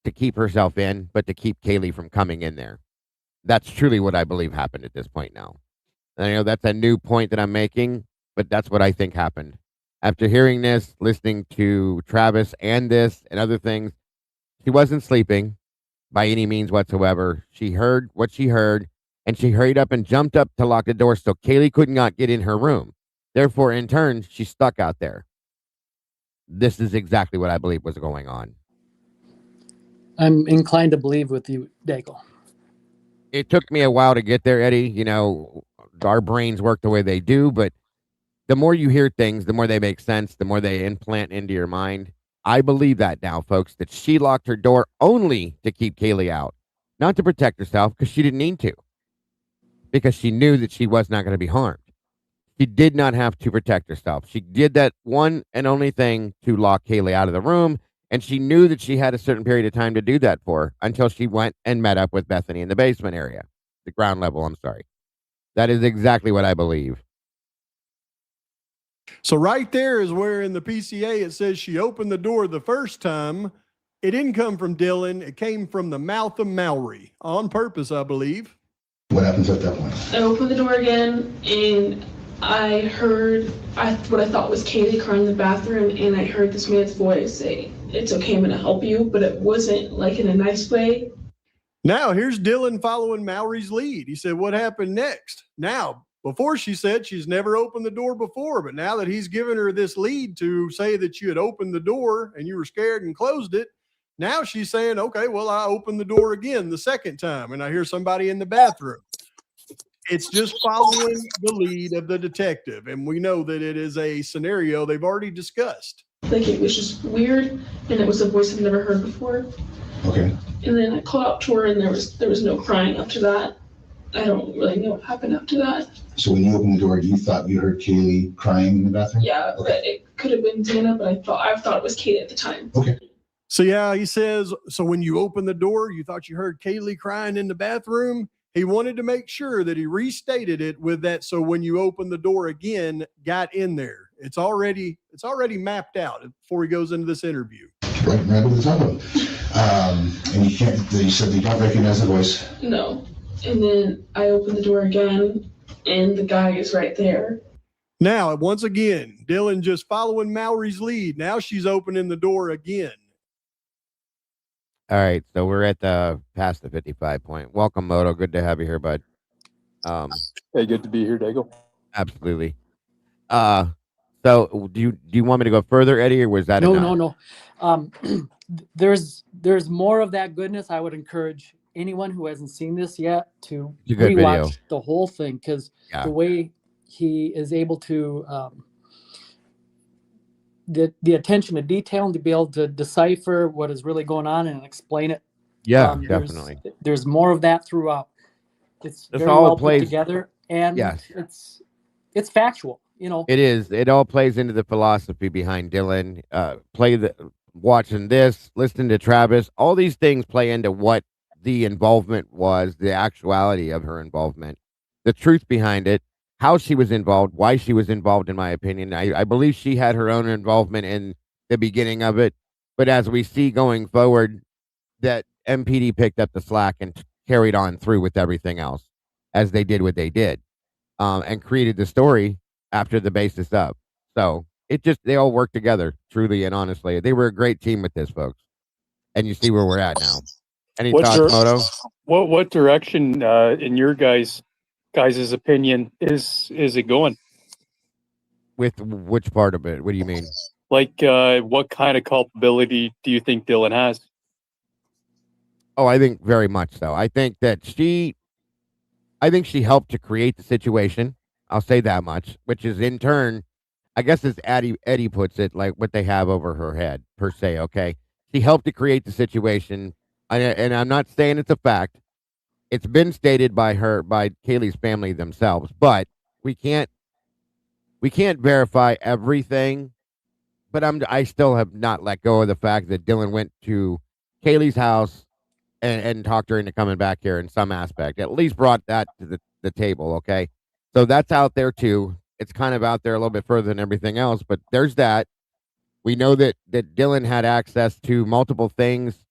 to keep herself in, but to keep Kaylee from coming in there. That's truly what I believe happened at this point now. And I know that's a new point that I'm making, but that's what I think happened. After hearing this, listening to Travis and this and other things, she wasn't sleeping. by any means whatsoever. She heard what she heard, and she hurried up and jumped up to lock the door so Kaylee could not get in her room. Therefore, in turn, she's stuck out there. This is exactly what I believe was going on. I'm inclined to believe with you, Daigle. It took me a while to get there, Eddie. You know, our brains work the way they do, but the more you hear things, the more they make sense, the more they implant into your mind. I believe that now, folks, that she locked her door only to keep Kaylee out, not to protect herself because she didn't need to, because she knew that she was not going to be harmed. She did not have to protect herself. She did that one and only thing to lock Kaylee out of the room, and she knew that she had a certain period of time to do that for until she went and met up with Bethany in the basement area, the ground level, I'm sorry. That is exactly what I believe. So right there is where in the PCA it says she opened the door the first time. It didn't come from Dylan. It came from the mouth of Mallory on purpose, I believe. What happens at that point? I opened the door again, and I heard what I thought was Kaylee crying in the bathroom, and I heard this man's voice say, "It's okay, I'm gonna help you," but it wasn't like in a nice way. Now here's Dylan following Mallory's lead. He said, what happened next? Now, before she said she's never opened the door before, but now that he's given her this lead to say that you had opened the door and you were scared and closed it, now she's saying, okay, well, I opened the door again the second time and I hear somebody in the bathroom. It's just following the lead of the detective. And we know that it is a scenario they've already discussed. Like, it was just weird, and it was a voice I've never heard before. Okay. And then I called out to her, and there was no crying after that. I don't really know what happened after that. So when you opened the door, you thought you heard Kaylee crying in the bathroom? Yeah, okay. But it could have been Dana, but I thought it was Kate at the time. Okay. So yeah, he says, so when you opened the door, you thought you heard Kaylee crying in the bathroom. He wanted to make sure that he restated it with that. So when you open the door again, got in there. It's already mapped out before he goes into this interview. Right over the top of it. And you said you don't recognize the voice. No. And then I opened the door again, and the guy is right there. Now, once again, Dylan just following Mallory's lead. Now she's opening the door again. All right, so we're at the past the 55 point. Welcome, Moto. Good to have you here, bud. Hey, good to be here, Daigle. Absolutely. So do you want me to go further, Eddie, or was that No. There's more of that goodness. I would encourage anyone who hasn't seen this yet to rewatch the whole thing, because the way he is able to the attention to detail and to be able to decipher what is really going on and explain it. Yeah, definitely. There's more of that throughout. It's very all well plays put together, and it's factual. You know, it is. It all plays into the philosophy behind Dylan. Watching this, listening to Travis, all these things play into what the involvement was, the actuality of her involvement, the truth behind it, how she was involved, why she was involved, in my opinion. I believe she had her own involvement in the beginning of it, but as we see going forward, that MPD picked up the slack and carried on through with everything else as they did what they did, and created the story after the basis up. So they all work together, truly and honestly. They were a great team with this, folks. And you see where we're at now. Any thoughts, Moto? What direction, in your guys' opinion, is it going? With which part of it? What do you mean? Like, what kind of culpability do you think Dylan has? Oh, I think very much so. I think she helped to create the situation. I'll say that much, which is in turn, I guess as Eddie puts it, like what they have over her head, per se, okay? She helped to create the situation, and I'm not saying it's a fact. It's been stated by Kaylee's family themselves, but we can't verify everything. But I still have not let go of the fact that Dylan went to Kaylee's house and talked her into coming back here in some aspect. At least brought that to the table, okay? So that's out there too. It's kind of out there a little bit further than everything else, but there's that. We know that Dylan had access to multiple things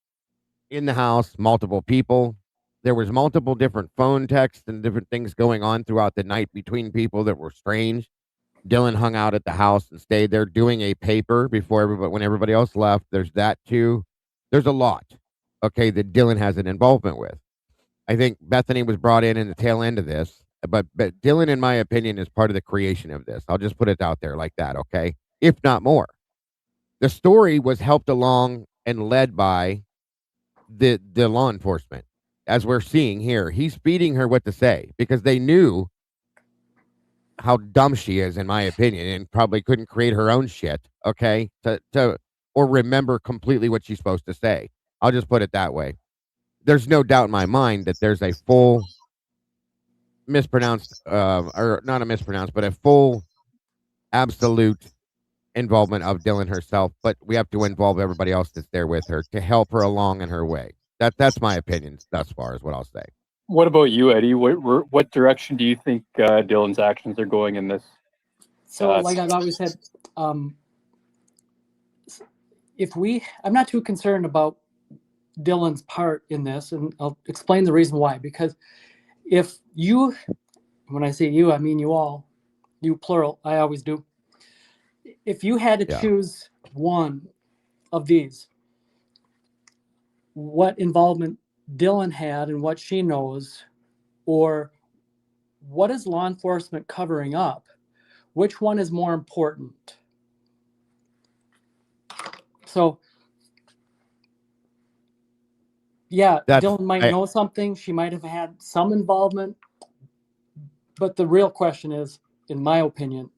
in the house, multiple people. There was multiple different phone texts and different things going on throughout the night between people that were strange. Dylan hung out at the house and stayed there doing a paper when everybody else left. There's that too. There's a lot. okay, that Dylan has an involvement with. I think Bethany was brought in the tail end of this, but Dylan, in my opinion, is part of the creation of this. I'll just put it out there like that, okay? If not more. The story was helped along and led by the law enforcement, as we're seeing here. He's feeding her what to say because they knew how dumb she is, in my opinion, and probably couldn't create her own shit, okay, to or remember completely what she's supposed to say. I'll just put it that way. There's no doubt in my mind that there's a full mispronounced, or not a mispronounced, but a full absolute involvement of Dylan herself. But we have to involve everybody else that's there with her to help her along in her way. That's my opinion thus far, is what I'll say. What about you, Eddie? What direction do you think Dylan's actions are going in this? So, like I've always said, I'm not too concerned about Dylan's part in this, and I'll explain the reason why. Because if you, when I say you, I mean you all, you plural, I always do. If you had to choose one of these, what involvement Dylan had and what she knows, or what is law enforcement covering up, which one is more important? So, yeah, Dylan might know something. She might have had some involvement. But the real question is, in my opinion,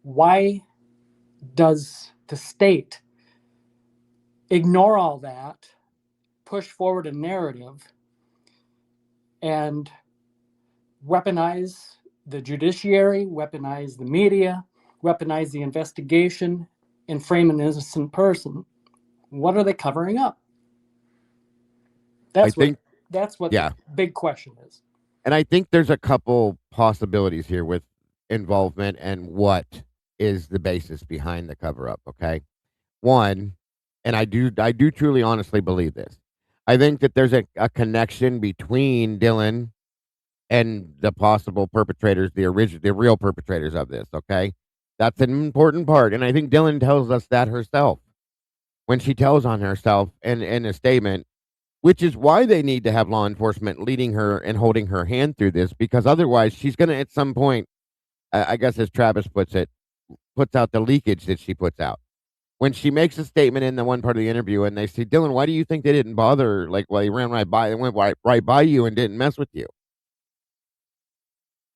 why does the state ignore all that, push forward a narrative, and weaponize the judiciary, weaponize the media, weaponize the investigation, and frame an innocent person? What are they covering up? That's what the big question is. And I think there's a couple possibilities here with involvement and what is the basis behind the cover up, okay? One, and I do truly honestly believe this. I think that there's a connection between Dylan and the possible perpetrators, the real perpetrators of this, okay? That's an important part, and I think Dylan tells us that herself when she tells on herself in a statement, which is why they need to have law enforcement leading her and holding her hand through this, because otherwise she's going to, at some point, I guess as Travis puts it, puts out the leakage that she puts out. When she makes a statement in the one part of the interview and they say, Dylan, why do you think they didn't bother? Like, well, they ran right by, they went right by you and didn't mess with you.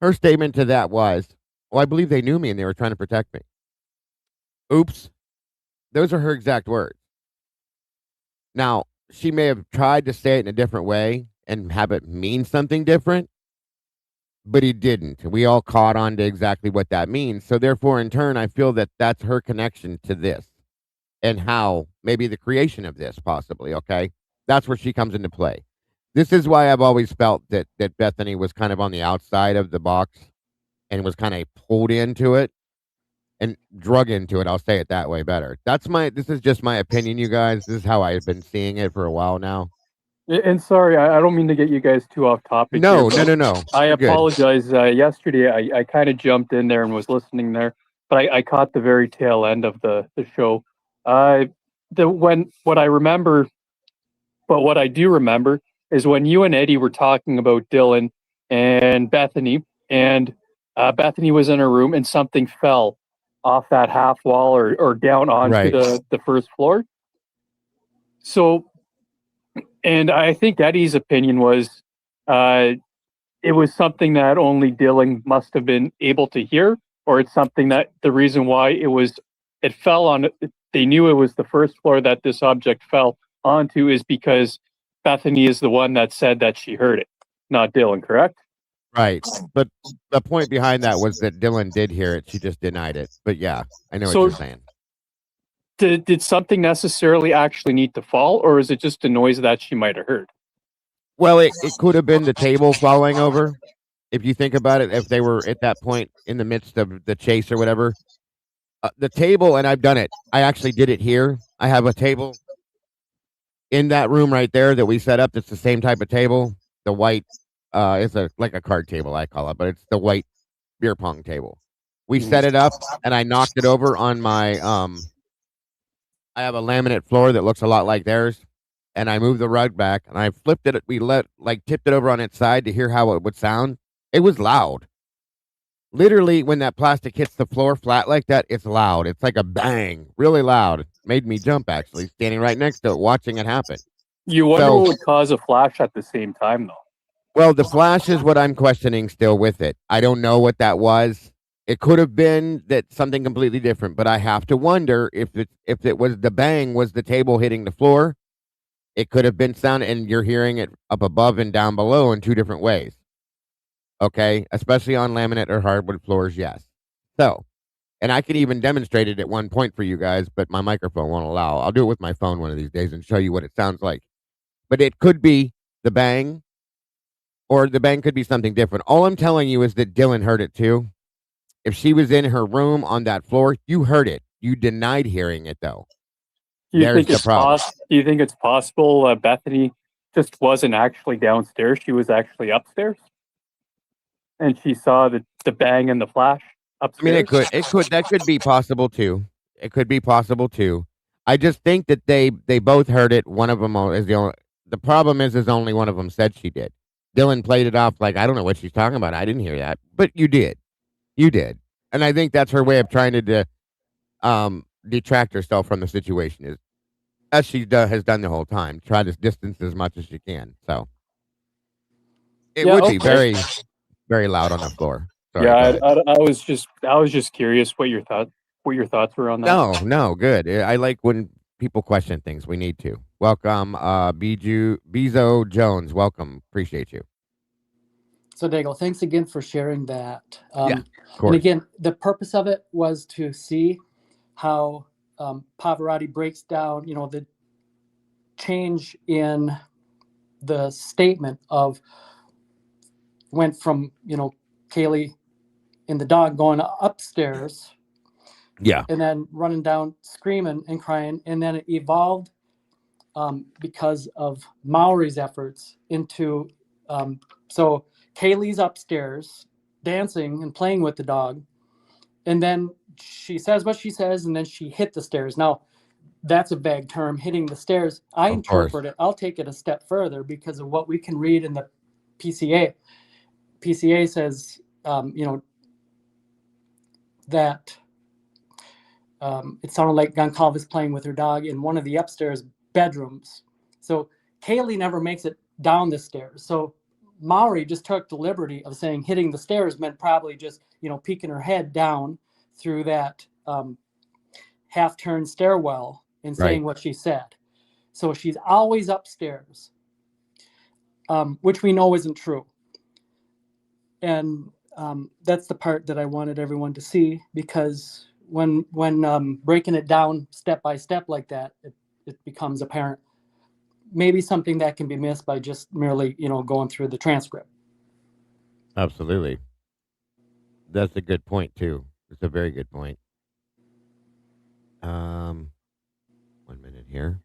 Her statement to that was, well, I believe they knew me and they were trying to protect me. Oops. Those are her exact words. Now, she may have tried to say it in a different way and have it mean something different, but he didn't. We all caught on to exactly what that means. So therefore, in turn, I feel that that's her connection to this and how maybe the creation of this possibly, okay? That's where she comes into play. This is why I've always felt that Bethany was kind of on the outside of the box and was kind of pulled into it and drug into it. I'll say it that way better. This is just my opinion, you guys. This is how I've been seeing it for a while now. And sorry, I don't mean to get you guys too off topic. No. I apologize. Yesterday, I kind of jumped in there and was listening there, but I caught the very tail end of the show. What I do remember is when you and Eddie were talking about Dylan and Bethany, and Bethany was in her room and something fell off that half wall or down onto the first floor. So, and I think Eddie's opinion was it was something that only Dylan must have been able to hear, or it's something that the reason why it fell on, they knew it was the first floor that this object fell onto is because Bethany is the one that said that she heard it, not Dylan, correct? Right. But the point behind that was that Dylan did hear it. She just denied it. But yeah, I know what you're saying. Did something necessarily actually need to fall, or is it just a noise that she might have heard? Well, it could have been the table falling over. If you think about it, if they were at that point in the midst of the chase or whatever, the table, and I've done it. I actually did it here. I have a table in that room right there that we set up. That's the same type of table. The white, it's like a card table, I call it, but it's the white beer pong table. We set it up, and I knocked it over on my I have a laminate floor that looks a lot like theirs, and I moved the rug back, and I flipped it. We tipped it over on its side to hear how it would sound. It was loud. Literally, when that plastic hits the floor flat like that, it's loud. It's like a bang, really loud. Made me jump, actually, standing right next to it, watching it happen. You wonder So- what would cause a flash at the same time, though. Well, the flash is what I'm questioning still with it. I don't know what that was. It could have been that something completely different, but I have to wonder if it was the bang was the table hitting the floor. It could have been sound, and you're hearing it up above and down below in two different ways. Okay, especially on laminate or hardwood floors, yes. So, and I could even demonstrate it at one point for you guys, but my microphone won't allow. I'll do it with my phone one of these days and show you what it sounds like. But it could be the bang, or the bang could be something different. All I'm telling you is that Dylan heard it too. If she was in her room on that floor, you heard it. You denied hearing it, though. Do you There's think the it's problem. Do you think it's possible Bethany just wasn't actually downstairs? She was actually upstairs, and she saw the bang and the flash I upstairs. mean, that could be possible too. It could be possible too. I just think that they both heard it. One of them is the only. The problem is only one of them said she did. Dylan played it off like, I don't know what she's talking about. I didn't hear that, but you did. You did, and I think that's her way of trying to detract herself from the situation, is as she has done the whole time. Try to distance as much as she can. So it would be very, very loud on the floor. Sorry, yeah, go ahead. I was just curious what your thoughts were on that. No, good. I like when people question things. We need to. Welcome, Bezo Jones. Welcome. Appreciate you. So, Daigle, thanks again for sharing that. Yeah, of course. And again, the purpose of it was to see how Pavarotti breaks down, the change in the statement of went from, Kaylee and the dog going upstairs. Yeah. And then running down, screaming and crying. And then it evolved because of Maury's efforts into, so Kaylee's upstairs dancing and playing with the dog. And then she says what she says, and then she hit the stairs. Now, that's a vague term, hitting the stairs. I interpret it. I'll take it a step further because of what we can read in the PCA. PCA says, that it sounded like Goncalves playing with her dog in one of the upstairs bedrooms. So Kaylee never makes it down the stairs. So Maury just took the liberty of saying hitting the stairs meant probably just, peeking her head down through that half-turn stairwell and saying what she said. So she's always upstairs, which we know isn't true. And that's the part that I wanted everyone to see, because when breaking it down step by step like that, it becomes apparent. Maybe something that can be missed by just merely, going through the transcript. Absolutely. That's a good point too. It's a very good point. 1 minute here.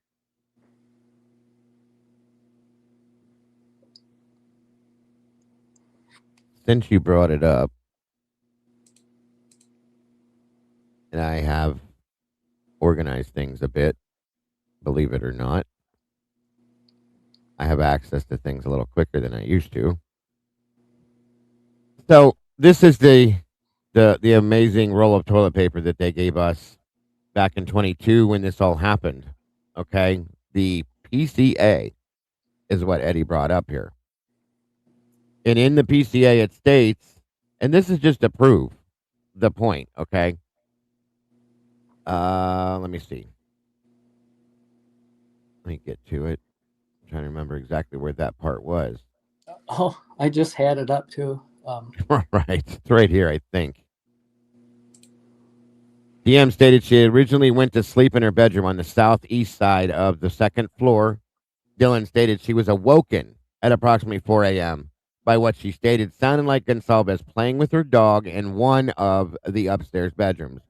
Since you brought it up, and I have organized things a bit, believe it or not, I have access to things a little quicker than I used to. So this is the amazing roll of toilet paper that they gave us back in 22 when this all happened. Okay, the PCA is what Eddie brought up here, and in the PCA it states, and this is just to prove the point. Okay, let me see. Let me get to it. I'm trying to remember exactly where that part was. Oh, I just had it up too. Right, it's right here, I think. DM stated she originally went to sleep in her bedroom on the southeast side of the second floor. Dylan stated she was awoken at approximately 4 a.m. by what she stated sounded like Gonsalves playing with her dog in one of the upstairs bedrooms.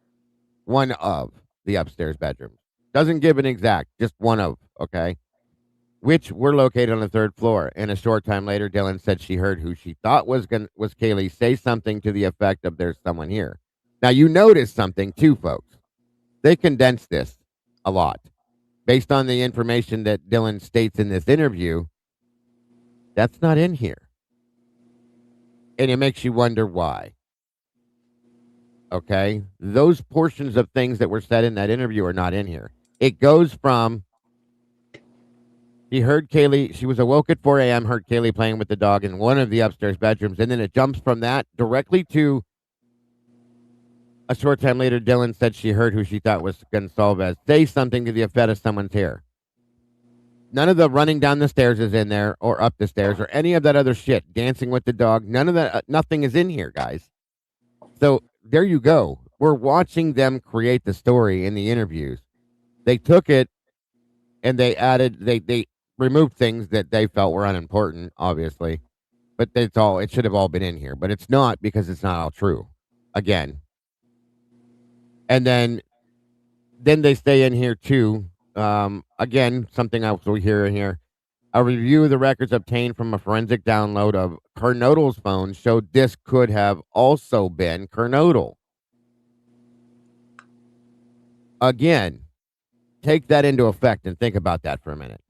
One of the upstairs bedrooms. Doesn't give an exact, just one of, okay? Which were located on the third floor. And a short time later, Dylan said she heard who she thought was Kaylee say something to the effect of "there's someone here." Now, you notice something too, folks. They condensed this a lot. based on the information that Dylan states in this interview, that's not in here. And it makes you wonder why. Okay? Those portions of things that were said in that interview are not in here. It goes from, she heard Kaylee, she was awoke at 4 a.m., heard Kaylee playing with the dog in one of the upstairs bedrooms, and then it jumps from that directly to a short time later, Dylan said she heard who she thought was Gonsalves say something to the effect of someone's hair. None of the running down the stairs is in there, or up the stairs, or any of that other shit, dancing with the dog. None of that, nothing is in here, guys. So there you go. We're watching them create the story in the interviews. They took it and they added, they removed things that they felt were unimportant, obviously. But it should have all been in here. But it's not, because it's not all true. Again. And then they stay in here too. Again, something else we hear in here. A review of the records obtained from a forensic download of Kernodle's phone showed this could have also been Kernodle. Again, take that into effect and think about that for a minute.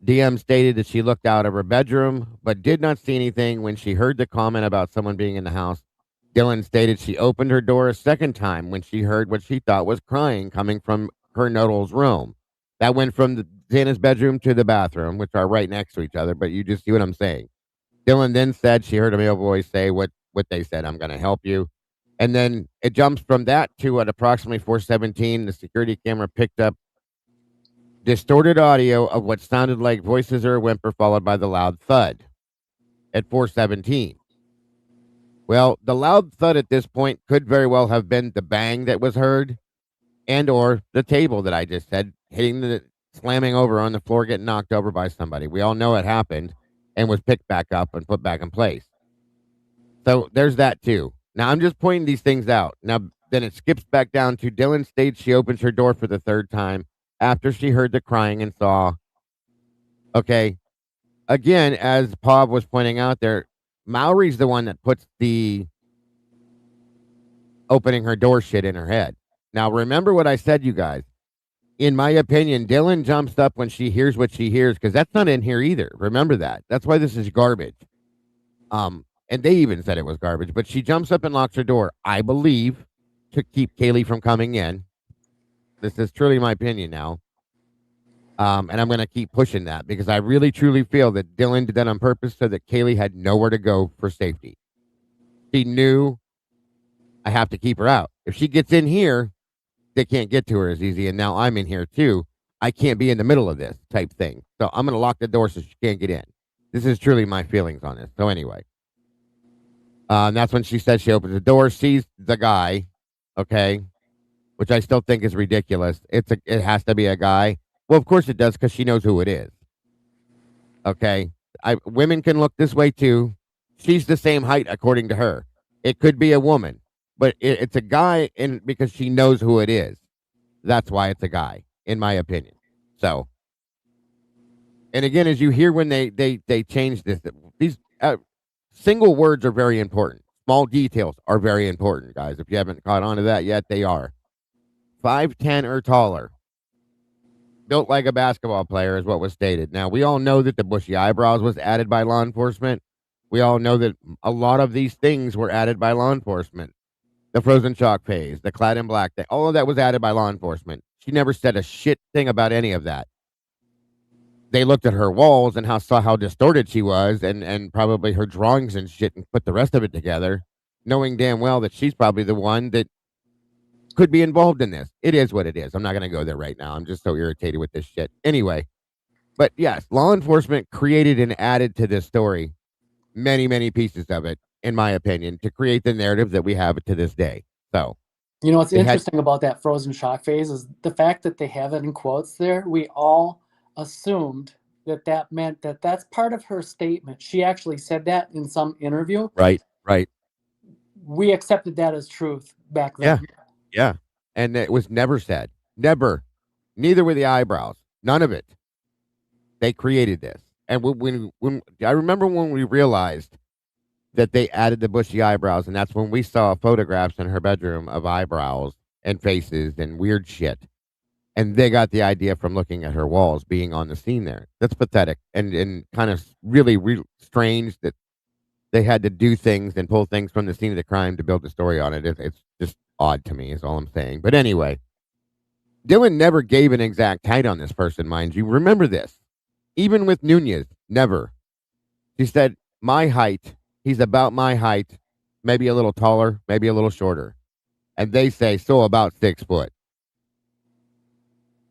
DM stated that she looked out of her bedroom, but did not see anything when she heard the comment about someone being in the house. Dylan stated she opened her door a second time when she heard what she thought was crying coming from Kernodle's room. That went from Xana's bedroom to the bathroom, which are right next to each other, but you just see what I'm saying. Dylan then said she heard a male voice say what they said, "I'm going to help you." And then it jumps from that to at approximately 4:17, the security camera picked up distorted audio of what sounded like voices or a whimper followed by the loud thud at 4:17. Well, the loud thud at this point could very well have been the bang that was heard and or the table that I just said slamming over on the floor, getting knocked over by somebody. We all know it happened and was picked back up and put back in place. So there's that too. Now I'm just pointing these things out. Now then it skips back down to Dylan states she opens her door for the third time after she heard the crying and saw. Okay. Again, as Pav was pointing out there, Maury's the one that puts the opening her door shit in her head. Now, remember what I said, you guys. In my opinion, Dylan jumps up when she hears what she hears, because that's not in here either. Remember that. That's why this is garbage. And they even said it was garbage, but she jumps up and locks her door, I believe, to keep Kaylee from coming in. This is truly my opinion now. And I'm going to keep pushing that because I really, truly feel that Dylan did that on purpose so that Kaylee had nowhere to go for safety. She knew I have to keep her out. If she gets in here, they can't get to her as easy. And now I'm in here too. I can't be in the middle of this type thing. So I'm going to lock the door so she can't get in. This is truly my feelings on this. So anyway, that's when she says she opens the door, sees the guy. Okay. Which I still think is ridiculous. It has to be a guy. Well, of course it does, because she knows who it is. Okay. Women can look this way too. She's the same height according to her. It could be a woman, but it's a guy because she knows who it is. That's why it's a guy, in my opinion. So, and again, as you hear when they change this, these single words are very important. Small details are very important, guys. If you haven't caught on to that yet, they are. 5'10" or taller. Built like a basketball player is what was stated. Now, we all know that the bushy eyebrows was added by law enforcement. We all know that a lot of these things were added by law enforcement. The frozen chalk phase, the clad in black thing, all of that was added by law enforcement. She never said a shit thing about any of that. They looked at her walls and saw how distorted she was and probably her drawings and shit and put the rest of it together, knowing damn well that she's probably the one that could be involved in this. It is what it is. I'm not going to go there right now. I'm just so irritated with this shit. Anyway, but yes, law enforcement created and added to this story many, many pieces of it, in my opinion, to create the narrative that we have to this day. So, you know, what's interesting about that frozen shock phase is the fact that they have it in quotes there. We all assumed that meant that that's part of her statement. She actually said that in some interview. Right. We accepted that as truth back then. Yeah. And it was never said. Never. Neither were the eyebrows. None of it. They created this. And when I remember when we realized that they added the bushy eyebrows, and that's when we saw photographs in her bedroom of eyebrows and faces and weird shit. And they got the idea from looking at her walls being on the scene there. That's pathetic and kind of really strange that they had to do things and pull things from the scene of the crime to build the story on it. It's just odd to me, is all I'm saying. But anyway, Dylan never gave an exact height on this person, mind you. Remember this. Even with Nunez, never. She said, my height, he's about my height, maybe a little taller, maybe a little shorter. And they say, so about 6 foot.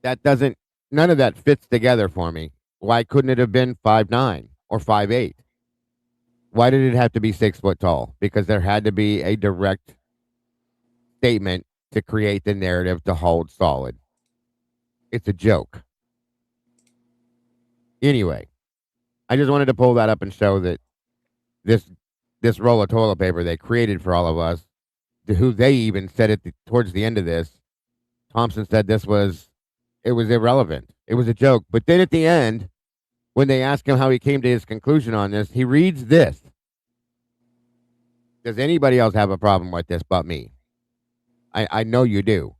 That doesn't, none of that fits together for me. Why couldn't it have been 5'9" or 5'8"? Why did it have to be 6 foot tall? Because there had to be a direct statement to create the narrative to hold solid. It's a joke. Anyway, I just wanted to pull that up and show that this roll of toilet paper they created for all of us, to who they even said towards the end of this, Thompson said it was irrelevant. It was a joke. But then at the end, when they ask him how he came to his conclusion on this, he reads this. Does anybody else have a problem with this but me? I know you do.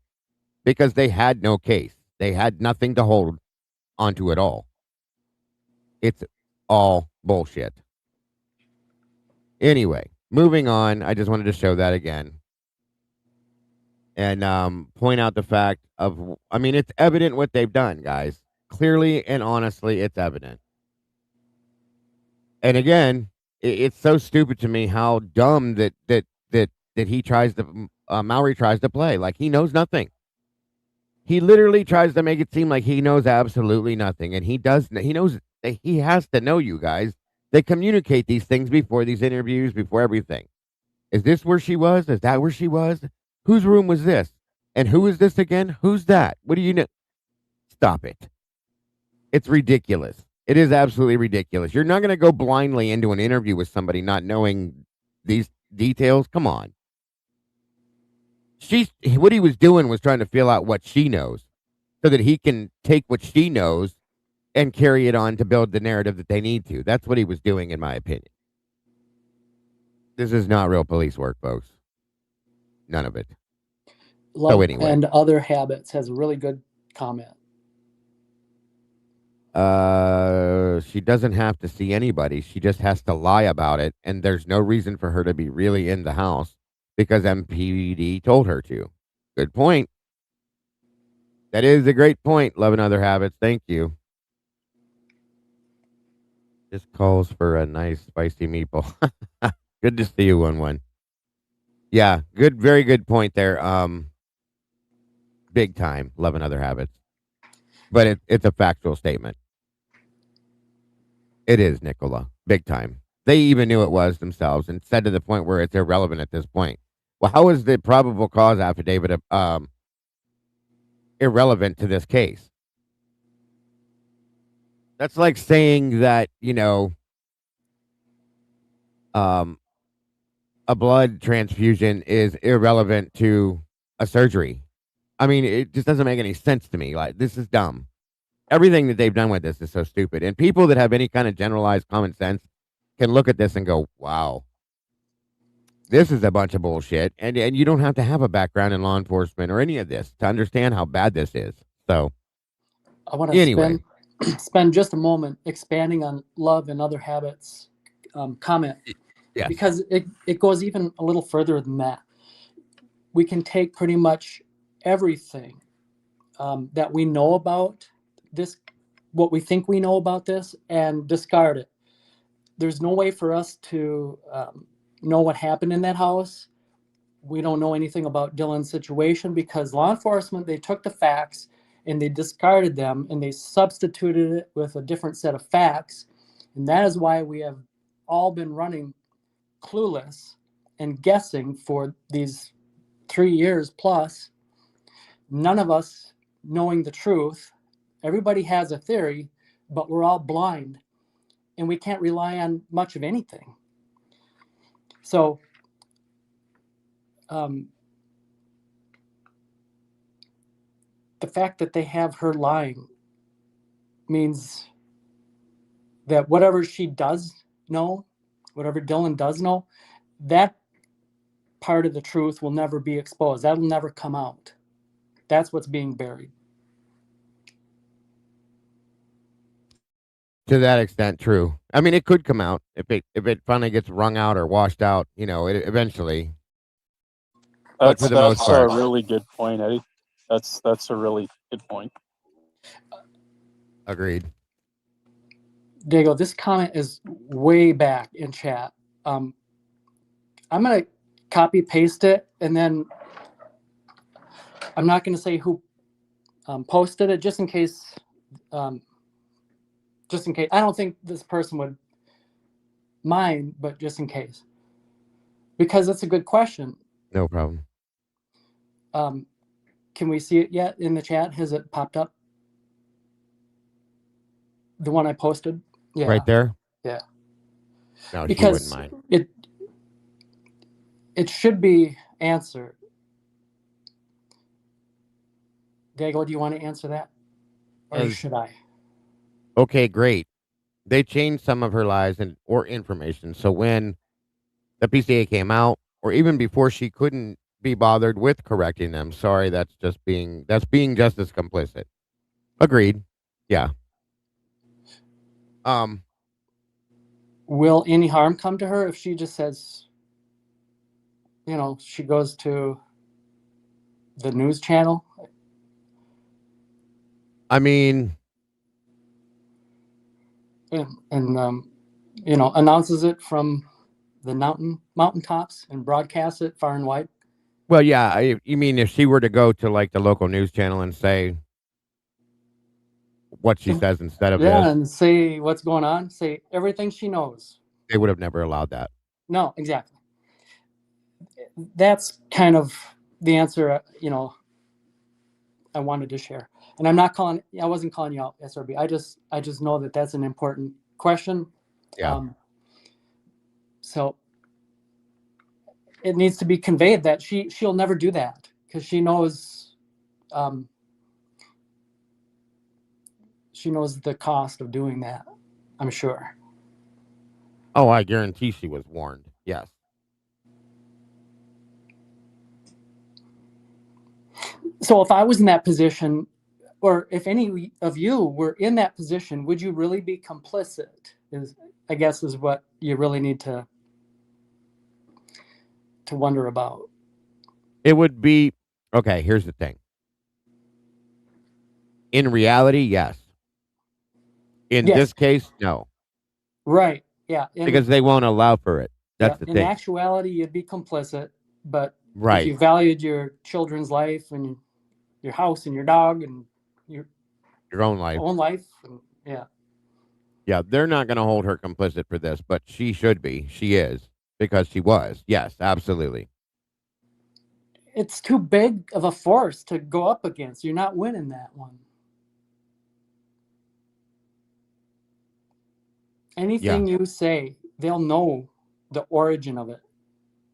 Because they had no case. They had nothing to hold onto at all. It's all bullshit. Anyway, moving on. I just wanted to show that again. And point out the fact of, I mean, it's evident what they've done, guys. Clearly and honestly, it's evident. And again, it's so stupid to me how dumb that he tries to, Mowry tries to play. Like, he knows nothing. He literally tries to make it seem like he knows absolutely nothing. And he does. He knows that he has to know, you guys. They communicate these things before these interviews, before everything. Is this where she was? Is that where she was? Whose room was this? And who is this again? Who's that? What do you know? Stop it. It's ridiculous. It is absolutely ridiculous. You're not going to go blindly into an interview with somebody not knowing these details. Come on. What he was doing was trying to feel out what she knows so that he can take what she knows and carry it on to build the narrative that they need to. That's what he was doing, in my opinion. This is not real police work, folks. None of it. Love anyway. and Other Habits has a really good comment. She doesn't have to see anybody. She just has to lie about it. And there's no reason for her to be really in the house because MPD told her to. Good point. That is a great point, Love and Other Habits. Thank you. This calls for a nice spicy meatball. Good to see you, 1-1. Yeah, good, very good point there. Big time, Love and Other Habits. But it's a factual statement. It is, Nicola. Big time. They even knew it was themselves and said to the point where it's irrelevant at this point. Well, how is the probable cause affidavit irrelevant to this case? That's like saying that, a blood transfusion is irrelevant to a surgery. I mean, it just doesn't make any sense to me. Like, this is dumb. Everything that they've done with this is so stupid. And people that have any kind of generalized common sense can look at this and go, wow, this is a bunch of bullshit. And you don't have to have a background in law enforcement or any of this to understand how bad this is. So, I want to spend just a moment expanding on Love and Other Habits comment. Yes. Because it goes even a little further than that. We can take pretty much everything that we know about this, what we think we know about this, and discard it. There's no way for us to know what happened in that house. We don't know anything about Dylan's situation because law enforcement, they took the facts and they discarded them and they substituted it with a different set of facts. And that is why we have all been running clueless and guessing for these 3 years plus, none of us knowing the truth. Everybody has a theory, but we're all blind and we can't rely on much of anything. So the fact that they have her lying means that whatever she does know, whatever Dylan does know, that part of the truth will never be exposed. That'll never come out. That's what's being buried. To that extent, true. I mean, it could come out if it finally gets wrung out or washed out. It eventually. But for the most That's part, a really good point, Eddie. That's a really good point. agreed. Diego, this comment is way back in chat. I'm gonna copy paste it, and then I'm not gonna say who posted it, just in case. Just in case. I don't think this person would mind, but just in case, because it's a good question. No problem. Can we see it yet in the chat? Has it popped up? The one I posted? Yeah. Right there? Yeah. No, she Because wouldn't mind. it should be answered. Diego, do you want to answer that? Or should I? Okay, great. They changed some of her lies or information. So when the PCA came out, or even before, she couldn't be bothered with correcting them. Sorry, that's being just as complicit. Agreed. Yeah. Will any harm come to her if she just says, she goes to the news channel? I mean, and announces it from the mountaintops and broadcasts it far and wide. Well, yeah. You mean if she were to go to like the local news channel and say what she says instead of this, and say what's going on, say everything she knows, they would have never allowed that. No, exactly. That's kind of the answer, I wanted to share. And I wasn't calling you out, SRB. I just know that that's an important question. Yeah. So it needs to be conveyed that she'll never do that, because she knows the cost of doing that, I'm sure. Oh, I guarantee she was warned. Yes. So if I was in that position, or if any of you were in that position, would you really be complicit? I guess is what you really need to wonder about. It would be, okay, here's the thing. In reality, yes. In this case, no. Right. Yeah. Because they won't allow for it. That's the thing. In actuality, you'd be complicit, but right. If you valued your children's life and your house and your dog and your own life, yeah, they're not going to hold her complicit for this, but she should be. She is, because she was. Yes, absolutely. It's too big of a force to go up against. You're not winning that one. Anything you say, they'll know the origin of it.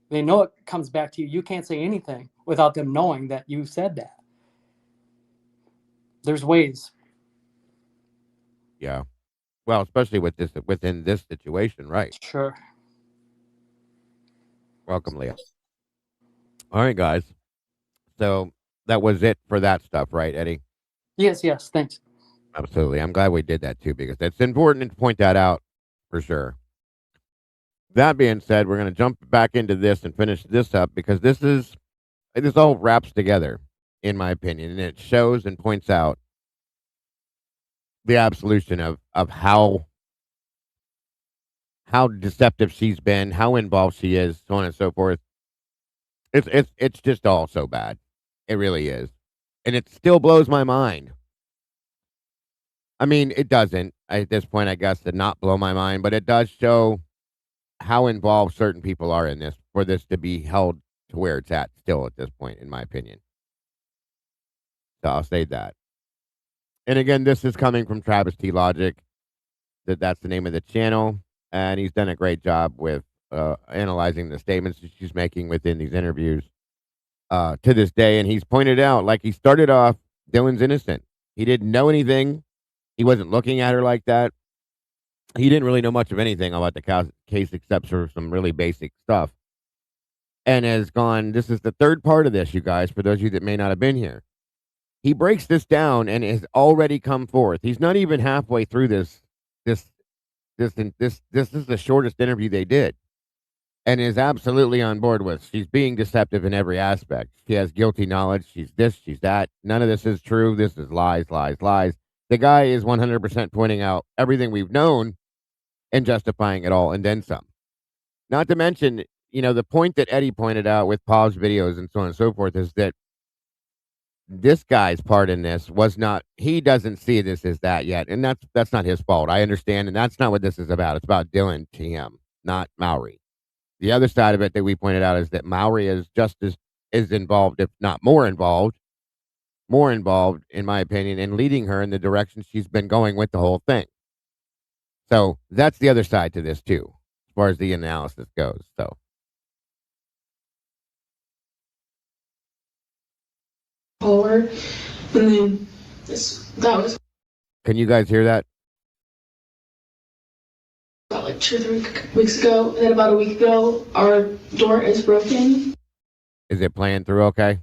They know it comes back to you. You can't say anything without them knowing that you said that. There's ways. Yeah. Well, especially within this situation, right? Sure. Welcome, Leah. All right, guys. So that was it for that stuff, right, Eddie? Yes, thanks. Absolutely. I'm glad we did that too, because it's important to point that out for sure. That being said, we're going to jump back into this and finish this up, because this all wraps together, in my opinion, and it shows and points out the absolution of how deceptive she's been, how involved she is, so on and so forth. It's just all so bad. It really is. And it still blows my mind. I mean, it doesn't at this point, I guess, to not blow my mind, but it does show how involved certain people are in this for this to be held to where it's at still at this point, in my opinion. So I'll say that. And again, this is coming from Travis T. Logic. That's the name of the channel. And he's done a great job with analyzing the statements that she's making within these interviews to this day. And he's pointed out, like, he started off, Dylan's innocent. He didn't know anything. He wasn't looking at her like that. He didn't really know much of anything about the case except for some really basic stuff. And has gone, this is the third part of this, you guys, for those of you that may not have been here. He breaks this down and has already come forth. He's not even halfway through this this is the shortest interview they did, and is absolutely on board with. She's being deceptive in every aspect. She has guilty knowledge. She's this, she's that. None of this is true. This is lies, lies, lies. The guy is 100% pointing out everything we've known and justifying it all, and then some. Not to mention, the point that Eddie pointed out with Paul's videos and so on and so forth is that this guy's part in this was not, he doesn't see this as that yet. And that's not his fault. I understand. And that's not what this is about. It's about Dylan to him, not Mowry. The other side of it that we pointed out is that Mowry is just as involved, if not more involved, in my opinion, in leading her in the direction she's been going with the whole thing. So that's the other side to this too, as far as the analysis goes. So. Forward, and then that was Can you guys hear that? about like 2 or 3 weeks ago, and then about a week ago, our door is broken. Is it playing through okay?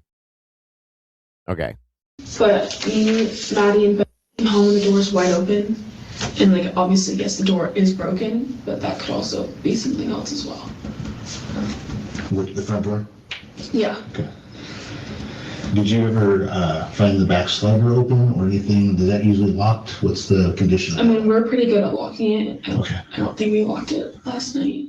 Okay. But me, Maddie, and Ben came home, and the door is wide open. And like obviously, yes, the door is broken, but that could also be something else as well. With the front door? Yeah. Okay. Did you ever find the back slide door open or anything? Is that usually locked? What's the condition? I mean, we're pretty good at locking it. Okay. I don't think we locked it last night.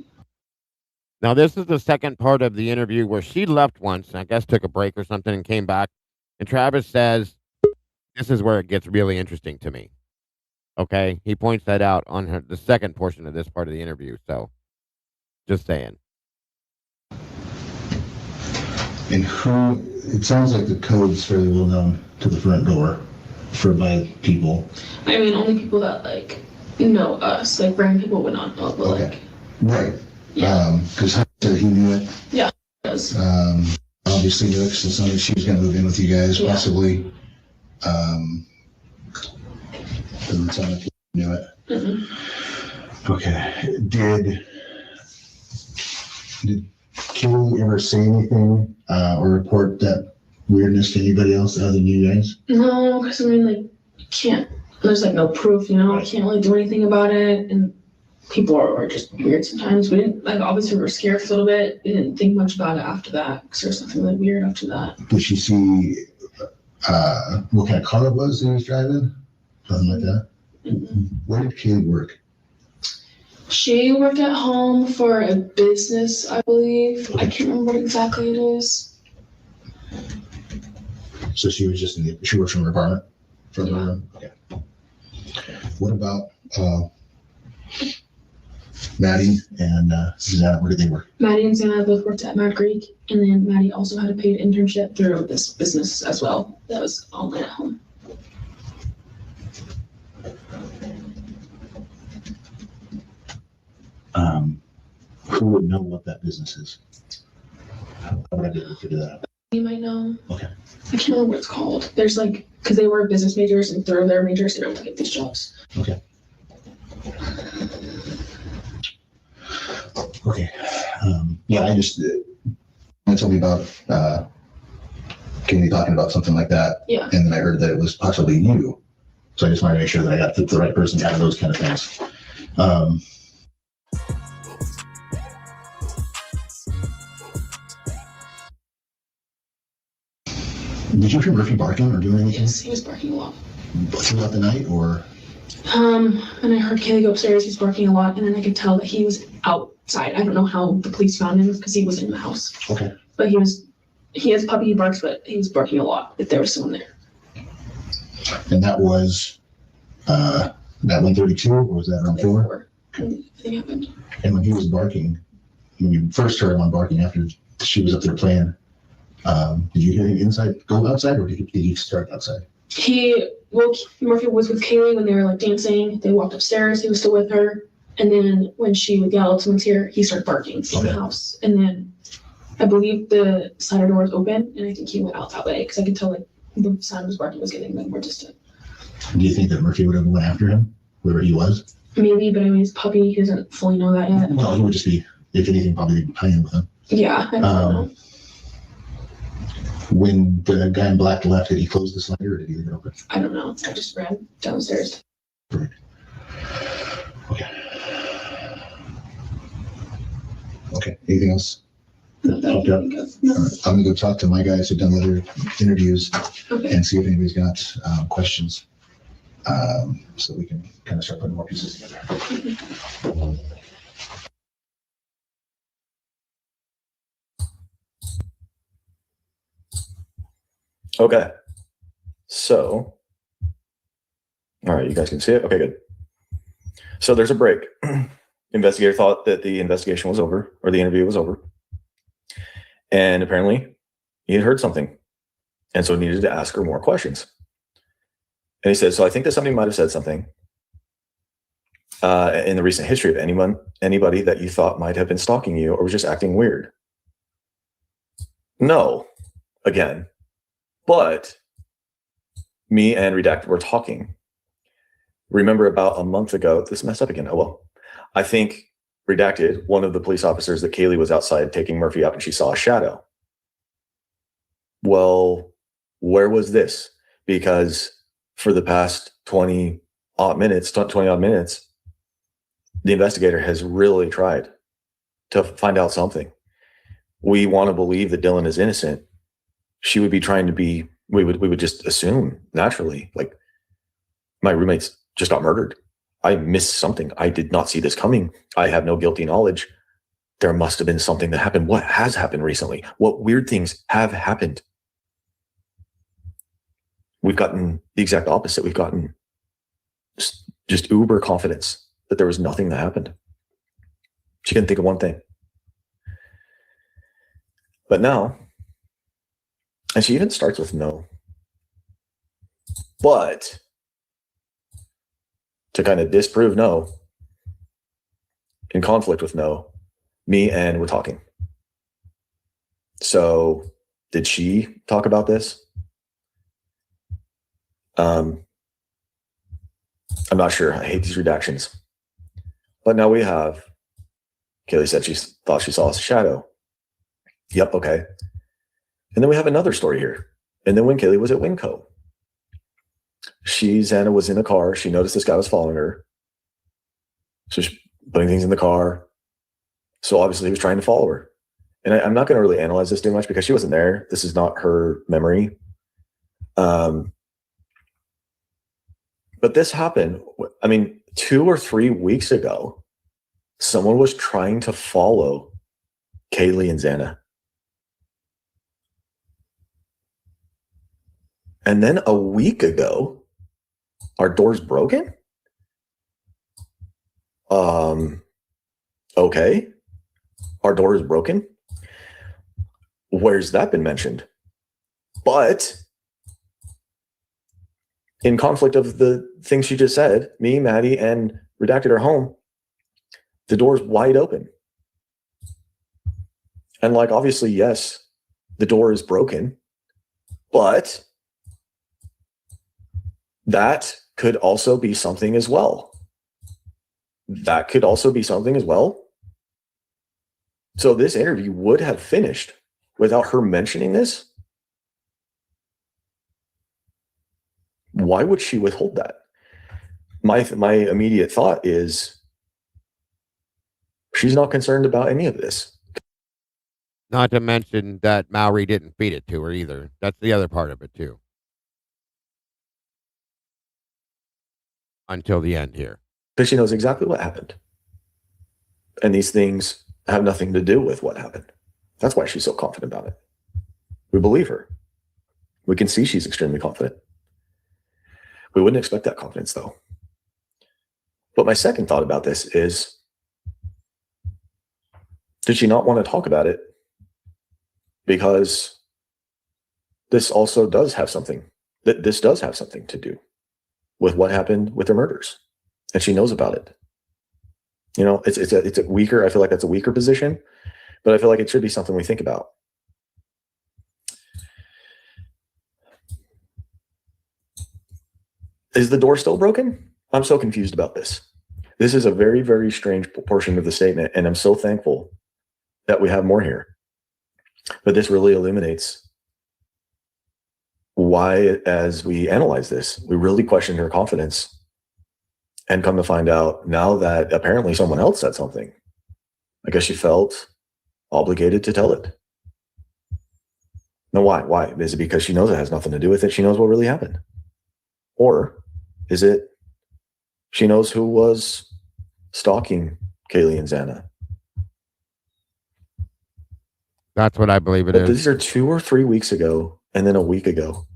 Now, this is the second part of the interview where she left once, and I guess took a break or something and came back. And Travis says, this is where it gets really interesting to me. Okay? He points that out on the second portion of this part of the interview. So, just saying. And who, it sounds like the code's fairly well known to the front door by people. I mean, only people that like know us, like random people would not know, but Okay. Right. Yeah. Because Hunter said he knew it. Yeah, he does. Obviously knew it since she was going to move in with you guys, Yeah. possibly. Doesn't sound like he knew it. Mm-hmm. Okay. Did Kelly ever say anything or report that weirdness to anybody else other than you guys? No, because I mean, like, can't. There's like no proof, I can't really do anything about it, and people are just weird sometimes. We didn't like. Obviously, we were scared for a little bit. We didn't think much about it after that because there's something really weird after that. Did she see what kind of car it was he was driving? Something like that. Mm-hmm. Where did Kelly work? She worked at home for a business, I believe. I can't remember what exactly it is. So she was just she worked from her apartment? From her room? Okay. What about Maddie and Susanna? Where did they work? Maddie and Susanna both worked at Mad Creek, and then Maddie also had a paid internship through this business as well. That was online at home. Who would know what that business is? How would I be able to figure that out? You might know. Okay. I can't remember what it's called. There's like, because they were business majors, and through their majors, they were able to get these jobs. Okay. Okay. Yeah, I just, you told me about Katie talking about something like that. Yeah. And then I heard that it was possibly you. So I just wanted to make sure that I got the right person out of those kind of things. Did you hear Murphy barking or doing anything? Yes, he was barking a lot. Throughout the night, or? And I heard Kaylee go upstairs, he's barking a lot, and then I could tell that he was outside. I don't know how the police found him because he was in the house. Okay. But he has a puppy, he barks, but he was barking a lot if there was someone there. And that was that 132, or was that around 4? I think it happened. And when he was barking, when you first heard him barking after she was up there playing, did you hear him go outside, or did you start outside? Murphy was with Kaylee when they were like dancing. They walked upstairs, he was still with her. And then when she would yell, someone's here, he started barking in the house. And then I believe the side door was open, and I think he went out that way because I could tell like the sound of his barking was getting like more distant. Do you think that Murphy would have went after him, wherever he was? Maybe, but I mean, his puppy, he doesn't fully know that yet. No, he would just be, if anything, probably playing with him. Yeah, I don't know. When the guy in black left, did he close the slider or did he leave it open? I don't know. I just ran downstairs. Right. Okay. Anything else? Okay. All right. I'm gonna go talk to my guys who've done other interviews and see if anybody's got questions, so we can kind of start putting more pieces together. Okay. So, all right, you guys can see it? Okay, good. So there's a break. Investigator thought that the investigation was over, or the interview was over. And apparently he had heard something. And so he needed to ask her more questions. And he said, so I think that somebody might have said something in the recent history of anybody that you thought might have been stalking you or was just acting weird. No, again. But me and Redacted were talking. Remember about a month ago, this messed up again. Oh, well, I think Redacted, one of the police officers that Kaylee was outside taking Murphy up and she saw a shadow. Well, where was this? Because for the past 20 odd minutes, the investigator has really tried to find out something. We want to believe that Dylan is innocent. She would be trying to be, we would just assume naturally, like, my roommates just got murdered. I missed something. I did not see this coming. I have no guilty knowledge. There must have been something that happened. What has happened recently? What weird things have happened? We've gotten the exact opposite. We've gotten just uber confidence that there was nothing that happened. She couldn't think of one thing. But now, and she even starts with no. But to kind of disprove no, in conflict with no, me and we're talking. So did she talk about this? I'm not sure. I hate these redactions. But now we have, Kaylee said she thought she saw a shadow. Yep, okay. And then we have another story here. And then when Kaylee was at Winco, Xana was in a car. She noticed this guy was following her. So she's putting things in the car. So obviously he was trying to follow her. And I'm not going to really analyze this too much because she wasn't there. This is not her memory. But this happened, 2 or 3 weeks ago, someone was trying to follow Kaylee and Xana. And then a week ago, our door's broken? Okay. Our door is broken? Where's that been mentioned? But in conflict of the things she just said, me, Maddie, and Redacted are home. The door's wide open. And obviously, yes, the door is broken, but that could also be something as well. So this interview would have finished without her mentioning this. Why would she withhold that? My immediate thought is she's not concerned about any of this. Not to mention that Mowry didn't feed it to her either. That's the other part of it too. Until the end here. Because she knows exactly what happened. And these things have nothing to do with what happened. That's why she's so confident about it. We believe her. We can see she's extremely confident. We wouldn't expect that confidence, though. But my second thought about this is, did she not want to talk about it? Because this also does have something. This does have something to do with what happened with her murders. And she knows about it. It's a weaker, I feel like that's a weaker position, but I feel like it should be something we think about. Is the door still broken? I'm so confused about this. This is a very, very strange portion of the statement, and I'm so thankful that we have more here. But this really illuminates why, as we analyze this, we really question her confidence And come to find out now that apparently someone else said something, I guess she felt obligated to tell it. No, why? Why? Is it because she knows it has nothing to do with it? She knows what really happened? Or is it she knows who was stalking Kaylee and Xana? That's what I believe it But is. these are 2 or 3 weeks ago, and then a week ago.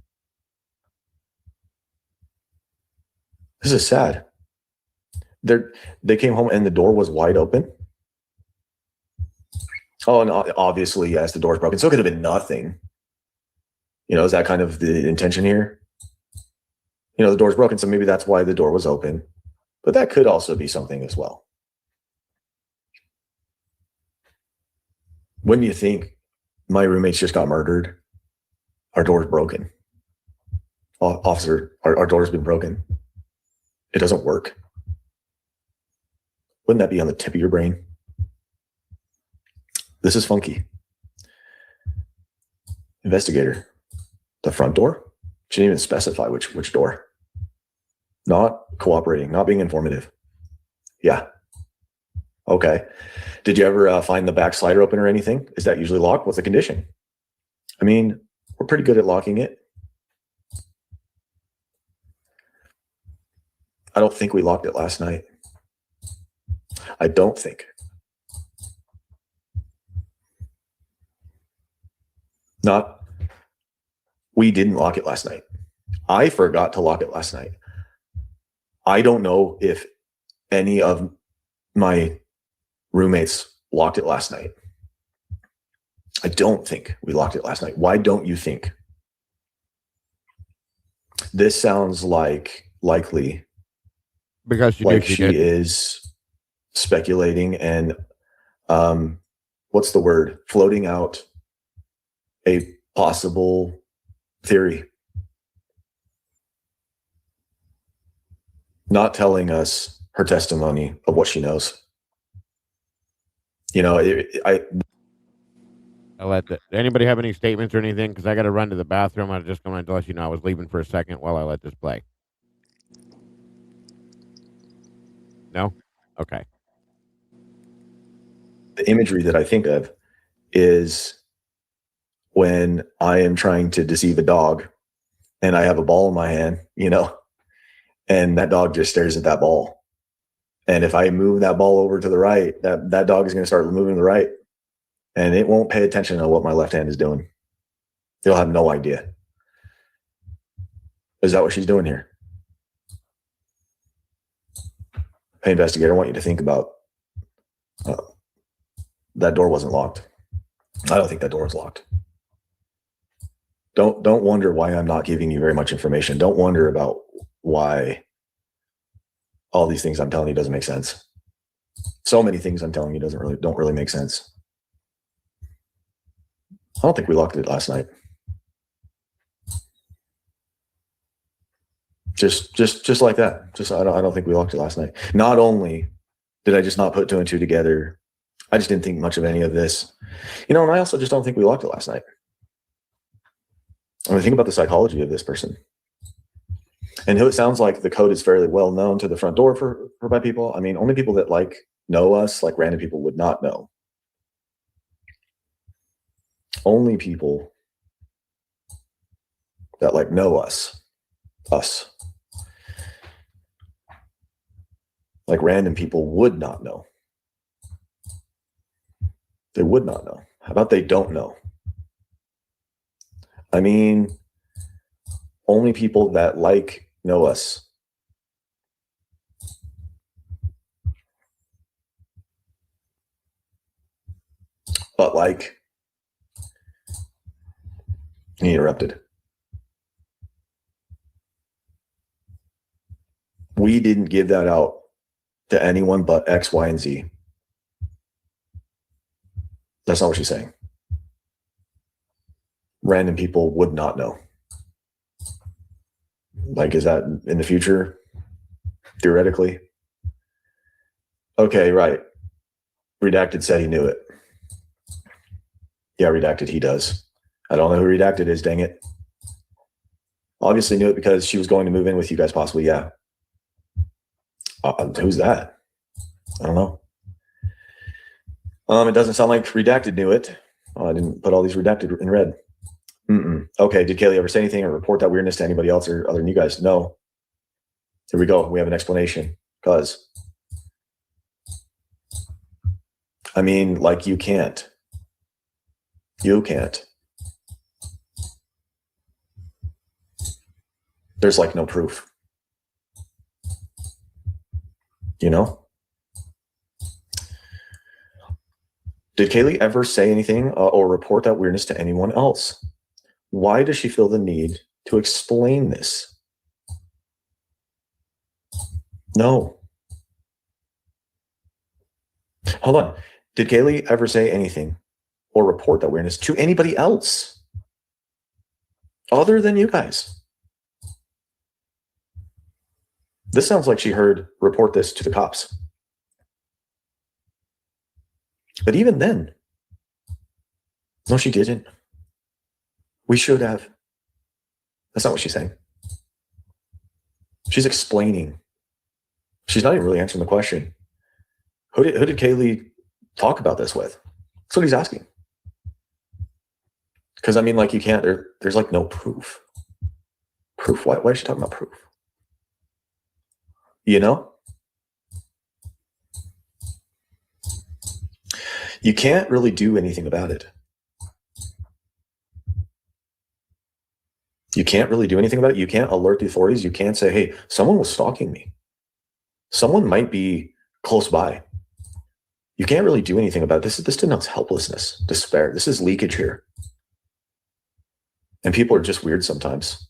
This is sad. They came home and the door was wide open. Oh, and obviously, yes, the door's broken. So it could have been nothing. Is that kind of the intention here? The door's broken, so maybe that's why the door was open. But that could also be something as well. When you think my roommates just got murdered, our door's broken. Officer, our door's been broken. It doesn't work. Wouldn't that be on the tip of your brain? This is funky. Investigator, the front door? She didn't even specify which door. Not cooperating, not being informative. Yeah. Okay. Did you ever find the back slider open or anything? Is that usually locked? What's the condition? I mean, we're pretty good at locking it. I don't think we locked it last night. I don't think. We didn't lock it last night. I forgot to lock it last night. I don't know if any of my roommates locked it last night. I don't think we locked it last night. Why don't you think? This sounds likely because she is speculating and what's the word? Floating out a possible theory. Not telling us her testimony of what she knows. Anybody have any statements or anything? Because I got to run to the bathroom. I just wanted to let you know I was leaving for a second while I let this play. No? Okay. The imagery that I think of is when I am trying to deceive a dog and I have a ball in my hand, and that dog just stares at that ball. And if I move that ball over to the right, that dog is going to start moving to the right, and it won't pay attention to what my left hand is doing. They'll have no idea. Is that what she's doing here? Hey, investigator, I want you to think about that door wasn't locked. I don't think that door was locked. Don't wonder why I'm not giving you very much information. Don't wonder about why all these things I'm telling you doesn't make sense. So many things I'm telling you don't really make sense. I don't think we locked it last night. Just like that. I don't think we locked it last night. Not only did I just not put 2 and 2 together, I just didn't think much of any of this. And I also just don't think we locked it last night. I mean, think about the psychology of this person. And it sounds like the code is fairly well known to the front door for by people. I mean, only people that know us, like random people, would not know. Only people that know us, like random people would not know. They would not know. How about they don't know? I mean, only people that know us. But he interrupted. We didn't give that out to anyone but X, Y, and Z. That's not what she's saying. Random people would not know. Is that in the future? Theoretically? Okay, right. Redacted said he knew it. Yeah, Redacted, he does. I don't know who Redacted is, dang it. Obviously knew it because she was going to move in with you guys possibly, yeah. Who's that? I don't know. It doesn't sound like Redacted knew it. I didn't put all these redacted in red. Okay, did Kaylee ever say anything or report that weirdness to anybody else or other than you guys? No. Here we go. We have an explanation. Because, I mean, like, you can't. You can't. There's like no proof. You know? Did Kaylee ever say anything or report that weirdness to anyone else? Why does she feel the need to explain this? No. Hold on. Did Kaylee ever say anything or report that weirdness to anybody else other than you guys? This sounds like she heard report this to the cops. But even then, no, she didn't. We should have. That's not what she's saying. She's explaining. She's not even really answering the question. Who did Kaylee talk about this with? That's what he's asking. Because, I mean, like, you can't, there's like no proof. Proof? Why is she talking about proof? You know? You can't really do anything about it. You can't really do anything about it. You can't alert the authorities. You can't say, hey, someone was stalking me. Someone might be close by. You can't really do anything about it. This denotes helplessness, despair. This is leakage here. And people are just weird sometimes.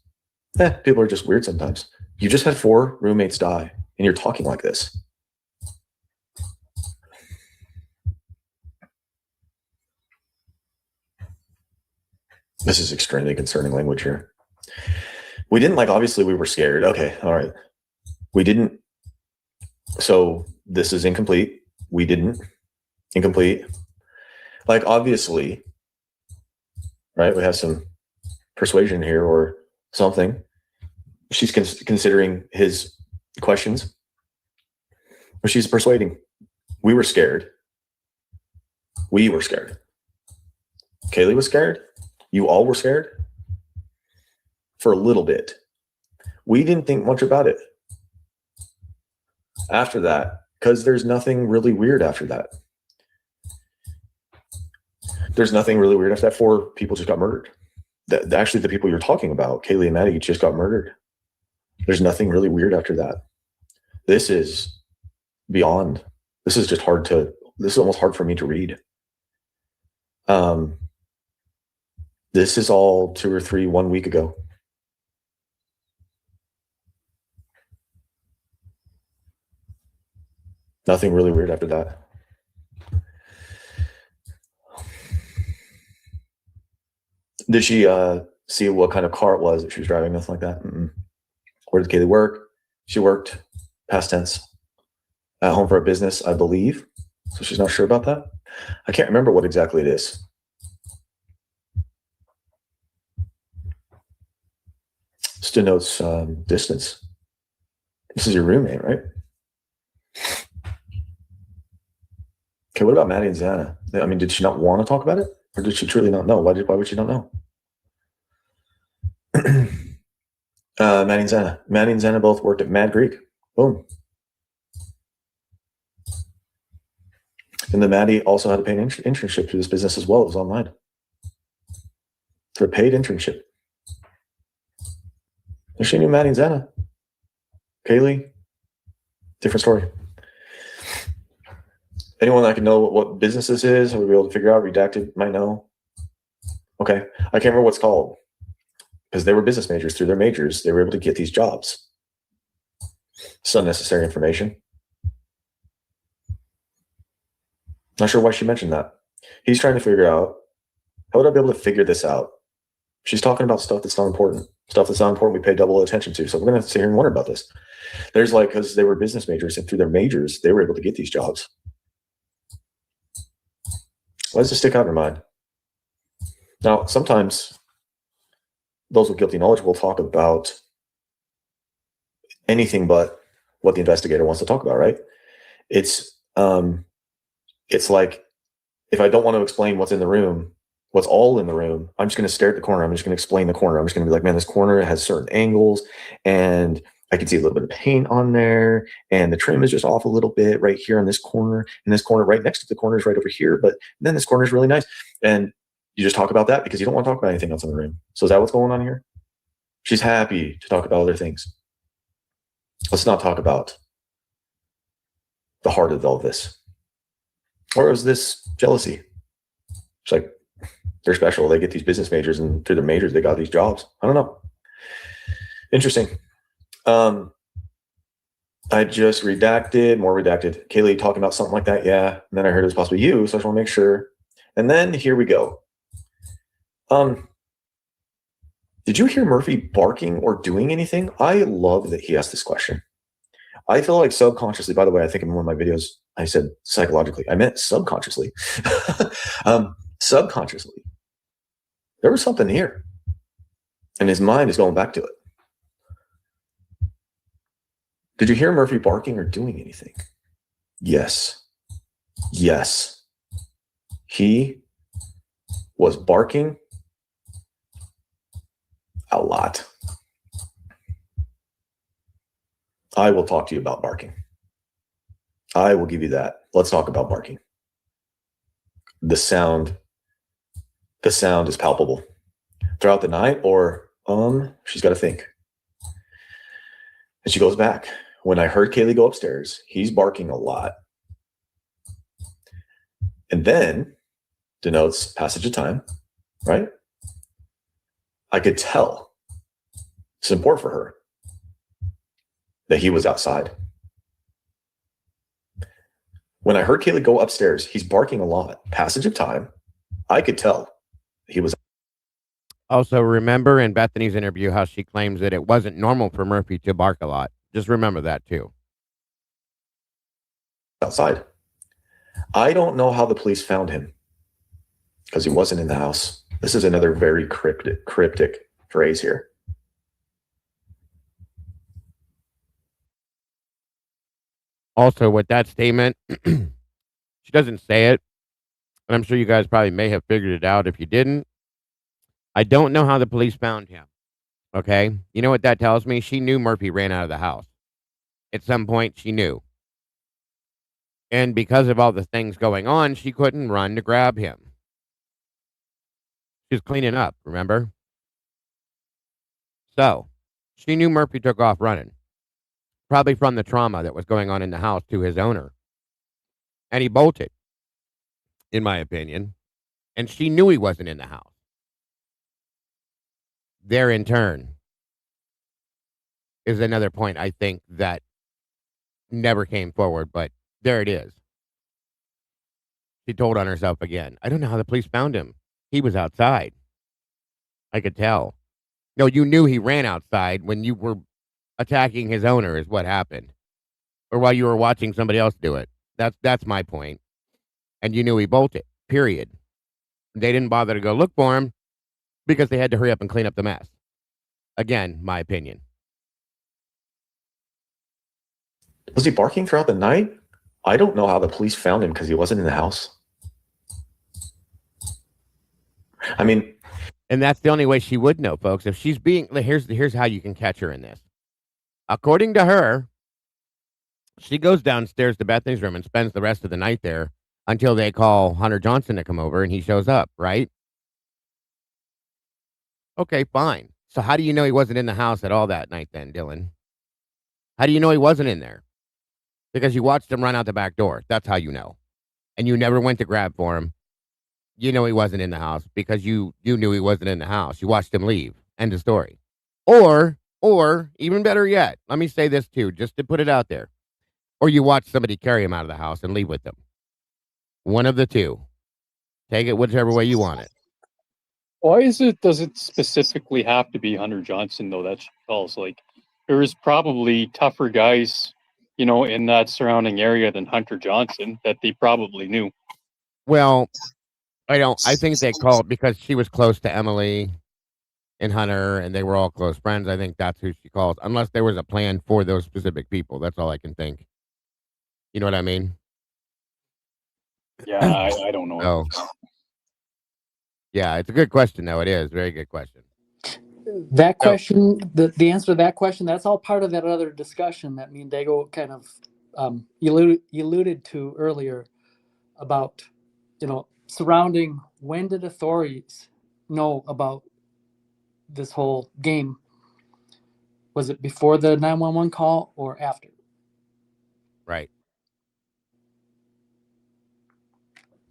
People are just weird sometimes. You just had 4 roommates die, and you're talking like this. This is extremely concerning language here. We didn't, like, obviously we were scared. Okay, all right. We didn't. So this is incomplete. We didn't. Incomplete. Like, obviously, right? We have some persuasion here or something. She's considering his questions. Or she's persuading. We were scared. We were scared. Kaylee was scared. You all were scared. For a little bit. We didn't think much about it. After that, because there's nothing really weird after that. There's nothing really weird after that. 4 people just got murdered. Actually, the people you're talking about, Kaylee and Maddie, just got murdered. There's nothing really weird after that. This is beyond. This is just hard to. This is almost hard for me to read. This is all 2 or 3, 1 week ago. Nothing really weird after that. Did she see what kind of car it was that she was driving? Nothing like that. Where did Kaylee work? She worked, past tense, at home for a business, I believe. So she's not sure about that. I can't remember what exactly it is. This denotes distance. This is your roommate, right? Okay, what about Maddie and Xana? I mean, did she not want to talk about it? Or did she truly not know? Why would she not know? Maddie and Xana. Maddie and Xana both worked at Mad Greek. Boom. And then Maddie also had a paid internship through this business as well. It was online. For a paid internship. And she knew Maddie and Xana. Kaylee, different story. Anyone that can know what business this is, would be able to figure out, Redacted might know. Okay, I can't remember what's called. Because they were business majors. Through their majors, they were able to get these jobs. It's unnecessary information. Not sure why she mentioned that. He's trying to figure out, how would I be able to figure this out? She's talking about stuff that's not important. Stuff that's not important we pay double attention to. So we're going to sit here and wonder about this. There's like, because they were business majors, and through their majors, they were able to get these jobs. Why does it stick out in her mind? Now, sometimes those with guilty knowledge will talk about anything but what the investigator wants to talk about, right? It's like, if I don't want to explain what's in the room, what's all in the room, I'm just going to stare at the corner. I'm just going to explain the corner. I'm just going to be like, man, this corner has certain angles, and I can see a little bit of paint on there, and the trim is just off a little bit right here on this corner, and this corner right next to the corner is right over here, but then this corner is really nice. And you just talk about that because you don't want to talk about anything else in the room. So is that what's going on here? She's happy to talk about other things. Let's not talk about the heart of all this. Or is this jealousy? It's like, they're special. They get these business majors, and through the majors, they got these jobs. I don't know. Interesting. I just redacted, more redacted. Kaylee talking about something like that. Yeah. And then I heard it was possibly you. So I just want to make sure. And then here we go. Did you hear Murphy barking or doing anything? I love that he asked this question. I feel like subconsciously, by the way, I think in one of my videos, I said psychologically. I meant subconsciously. Subconsciously. There was something here. And his mind is going back to it. Did you hear Murphy barking or doing anything? Yes. Yes. He was barking a lot. I will talk to you about barking. I will give you that. Let's talk about barking. The sound is palpable throughout the night, or she's got to think. And she goes back. When I heard Kaylee go upstairs, he's barking a lot. And then denotes passage of time, right? I could tell, it's important for her, that he was outside. When I heard Kaylee go upstairs, he's barking a lot. Passage of time, I could tell he was. Also, remember in Bethany's interview how she claims that it wasn't normal for Murphy to bark a lot. Just remember that too. Outside. I don't know how the police found him because he wasn't in the house. This is another very cryptic phrase here. Also, with that statement, she doesn't say it, and I'm sure you guys probably may have figured it out if you didn't. I don't know how the police found him. Okay? You know what that tells me? She knew Murphy ran out of the house. At some point, she knew. And because of all the things going on, she couldn't run to grab him. She was cleaning up, remember? So, she knew Murphy took off running. Probably from the trauma that was going on in the house to his owner. And he bolted, in my opinion. And she knew he wasn't in the house. There, in turn, is another point I think that never came forward, but there it is. She told on herself again. I don't know how the police found him. He was outside. I could tell. No, you knew he ran outside when you were attacking his owner is what happened. Or while you were watching somebody else do it. That's my point. And you knew he bolted, period. They didn't bother to go look for him because they had to hurry up and clean up the mess. Again, my opinion. Was he barking throughout the night? I don't know how the police found him because he wasn't in the house. I mean, and that's the only way she would know, folks. If she's being, here's how you can catch her in this. According to her, she goes downstairs to Bethany's room and spends the rest of the night there until they call Hunter Johnson to come over and he shows up, right? Okay, fine. So how do you know he wasn't in the house at all that night then, Dylan? How do you know he wasn't in there? Because you watched him run out the back door. That's how you know. And you never went to grab for him. You know he wasn't in the house because you knew he wasn't in the house. You watched him leave. End of story. Or even better yet, let me say this too, just to put it out there. Or you watch somebody carry him out of the house and leave with them. One of the two. Take it whichever way you want it. Why does it specifically have to be Hunter Johnson though that she calls? Like, there is probably tougher guys, in that surrounding area than Hunter Johnson that they probably knew. Well, I think they called because she was close to Emily. and Hunter, and they were all close friends. I think that's who she calls, unless there was a plan for those specific people. That's all I can think. You know what I mean? Yeah, I don't know. Oh, yeah, it's a good question, though. It is very good question. That question, the answer to that question, that's all part of that other discussion that me and Dago kind of alluded to earlier about, surrounding when did authorities know about this whole game? Was it before the 911 call or after? Right.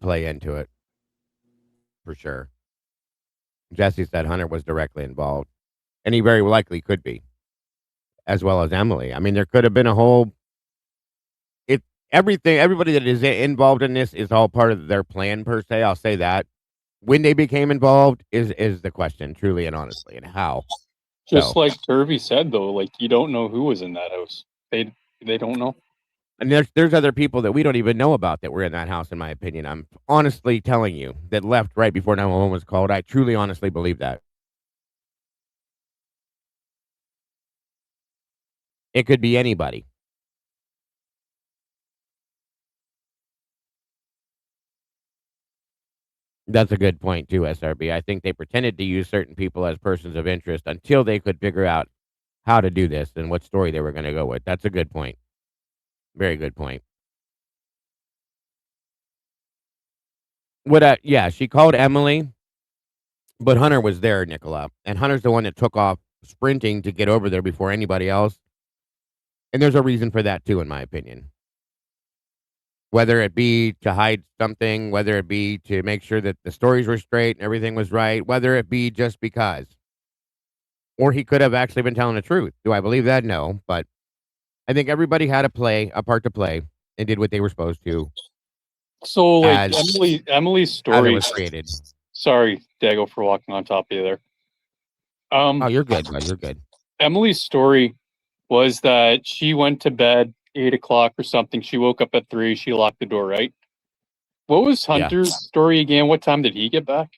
Play into it for sure. Jesse said Hunter was directly involved, and he very likely could be, as well as Emily. I mean, there could have been a whole. It everything. Everybody that is involved in this is all part of their plan per se. I'll say that. When they became involved is the question, truly and honestly, and how. Just So, like Turvey said, though, like you don't know who was in that house. They don't know. and there's other people that we don't even know about that were in that house. In my opinion, I'm honestly telling you that left right before 911 was called. I truly, honestly believe that. It could be anybody. That's a good point too, SRB. I think they pretended to use certain people as persons of interest until they could figure out how to do this and what story they were going to go with. That's a good point. Very good point. Yeah, she called Emily, but Hunter was there, Nicola. And Hunter's the one that took off sprinting to get over there before anybody else. And there's a reason for that too, in my opinion. Whether it be to hide something, whether it be to make sure that the stories were straight and everything was right, whether it be just because. Or he could have actually been telling the truth. Do I believe that? No. But I think everybody had a part to play, and did what they were supposed to. So, like As Emily's it story was created. Sorry, Dago, for walking on top of you there. Oh, you're good, bud. You're good. Emily's story was that she went to bed 8 o'clock or something. She woke up at 3. She locked the door, right? What was Yeah. Hunter's story again? What time did he get back?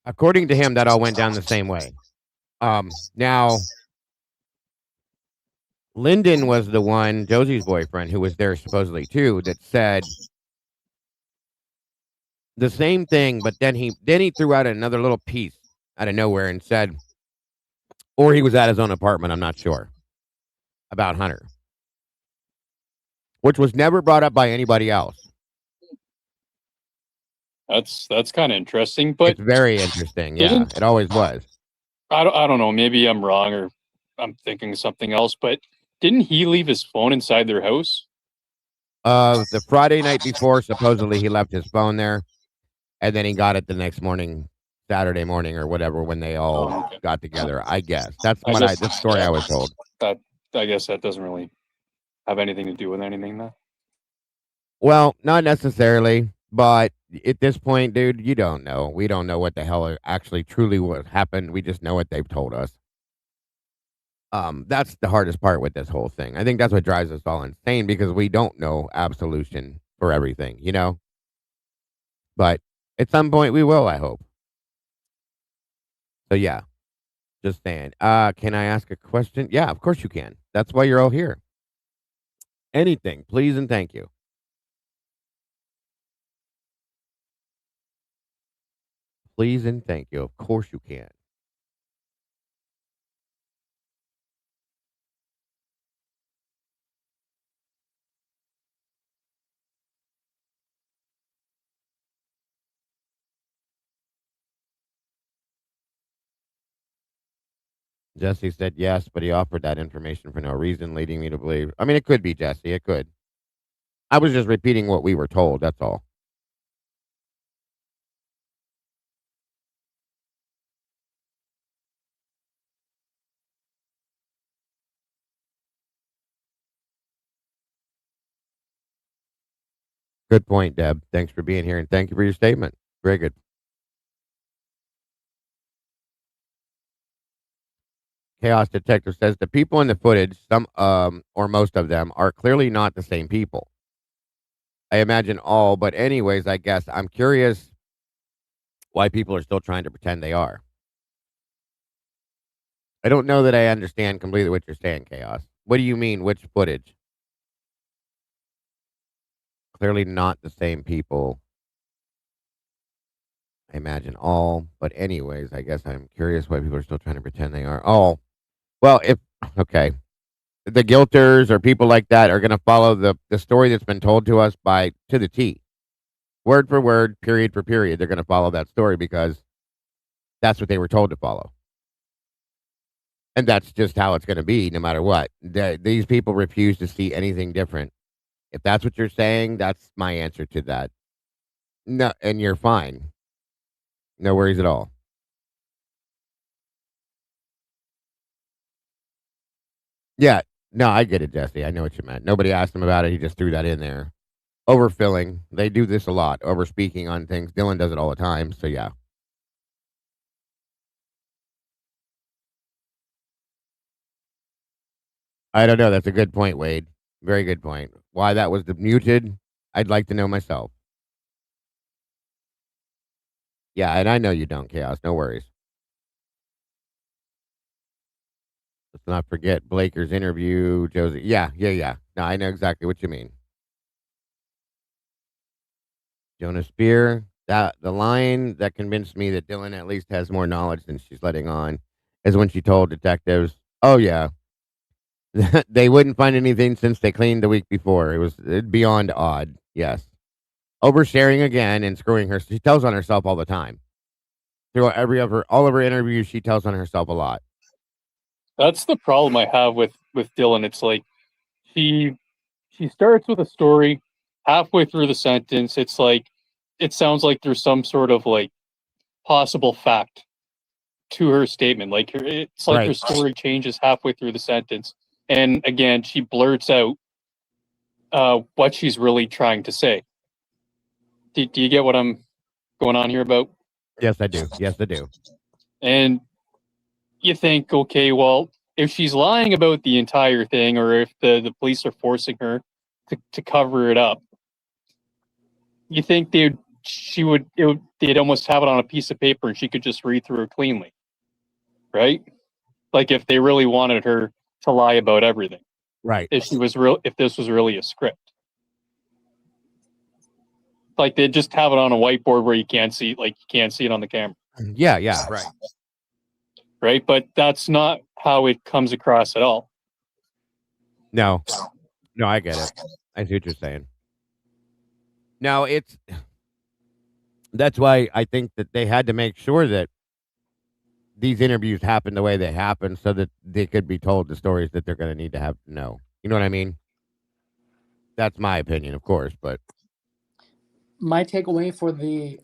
According to him, that all went down the same way. Now, Lyndon was the one, Josie's boyfriend, who was there supposedly too, that said the same thing, but then he threw out another little piece out of nowhere and said, or he was at his own apartment, I'm not sure, about Hunter, which was never brought up by anybody else. That's kind of interesting, but it's very interesting. Yeah, it always was. I don't know. Maybe I'm wrong or I'm thinking something else, but didn't he leave his phone inside their house? The Friday night before, supposedly he left his phone there, and then he got it the next morning, Saturday morning or whatever, when they all got together. I guess that's the story I was told. I guess that doesn't really have anything to do with anything, though. Well, not necessarily, but at this point, dude, you don't know. We don't know what the hell actually truly what happened. We just know what they've told us. That's the hardest part with this whole thing. I think that's what drives us all insane because we don't know absolution for everything, you know? But at some point we will, I hope. So yeah, just saying. Can I ask a question? Yeah, of course you can. That's why you're all here. Anything, please and thank you. Please and thank you. Of course you can. Jesse said yes, but he offered that information for no reason, leading me to believe. I mean, it could be Jesse. It could. I was just repeating what we were told. That's all. Good point, Deb. Thanks for being here, and thank you for your statement. Very good. Chaos Detective says the people in the footage, some or most of them, are clearly not the same people. I imagine all, but anyways, I guess I'm curious why people are still trying to pretend they are. I don't know that I understand completely what you're saying, Chaos. What do you mean, which footage? Clearly not the same people. I imagine all, but anyways, I guess I'm curious why people are still trying to pretend they are. Oh, well, if okay, the guilters or people like that are going to follow the story that's been told to us by to the T, word for word, period for period. They're going to follow that story because that's what they were told to follow, and that's just how it's going to be, no matter what. These people refuse to see anything different. If that's what you're saying, that's my answer to that. No, and you're fine. No worries at all. Yeah. No, I get it, Jesse. I know what you meant. Nobody asked him about it. He just threw that in there. Overfilling. They do this a lot. Over speaking on things. Dylan does it all the time. So yeah. I don't know. That's a good point, Wade. Very good point. Why that was muted, I'd like to know myself. Yeah, and I know you don't, Chaos. No worries. Let's not forget Blaker's interview. Josie. Yeah. No, I know exactly what you mean. Jonah Spear. That the line that convinced me that Dylan at least has more knowledge than she's letting on is when she told detectives, "Oh yeah, they wouldn't find anything since they cleaned the week before." It was beyond odd. Yes, oversharing again and screwing her. She tells on herself all the time. Through all of her interviews, she tells on herself a lot. That's the problem I have with Dylan. It's like she starts with a story, halfway through the sentence, it's like it sounds like there's some sort of like possible fact to her statement. Like it's like her Right. story changes halfway through the sentence, and again she blurts out what she's really trying to say. Do you get what I'm going on here about? Yes, I do. Yes, I do. And you think, okay, well, if she's lying about the entire thing, or if the police are forcing her to cover it up, you think they'd almost have it on a piece of paper and she could just read through it cleanly, right? Like if they really wanted her to lie about everything, Right. if this was really a script, like they'd just have it on a whiteboard where you can't see it on the camera. Yeah, right. Right, but that's not how it comes across at all. No, I get it. I see what you're saying. No, that's why I think that they had to make sure that these interviews happen the way they happen so that they could be told the stories that they're going to need to have to know. You know what I mean? That's my opinion, of course, but my takeaway for the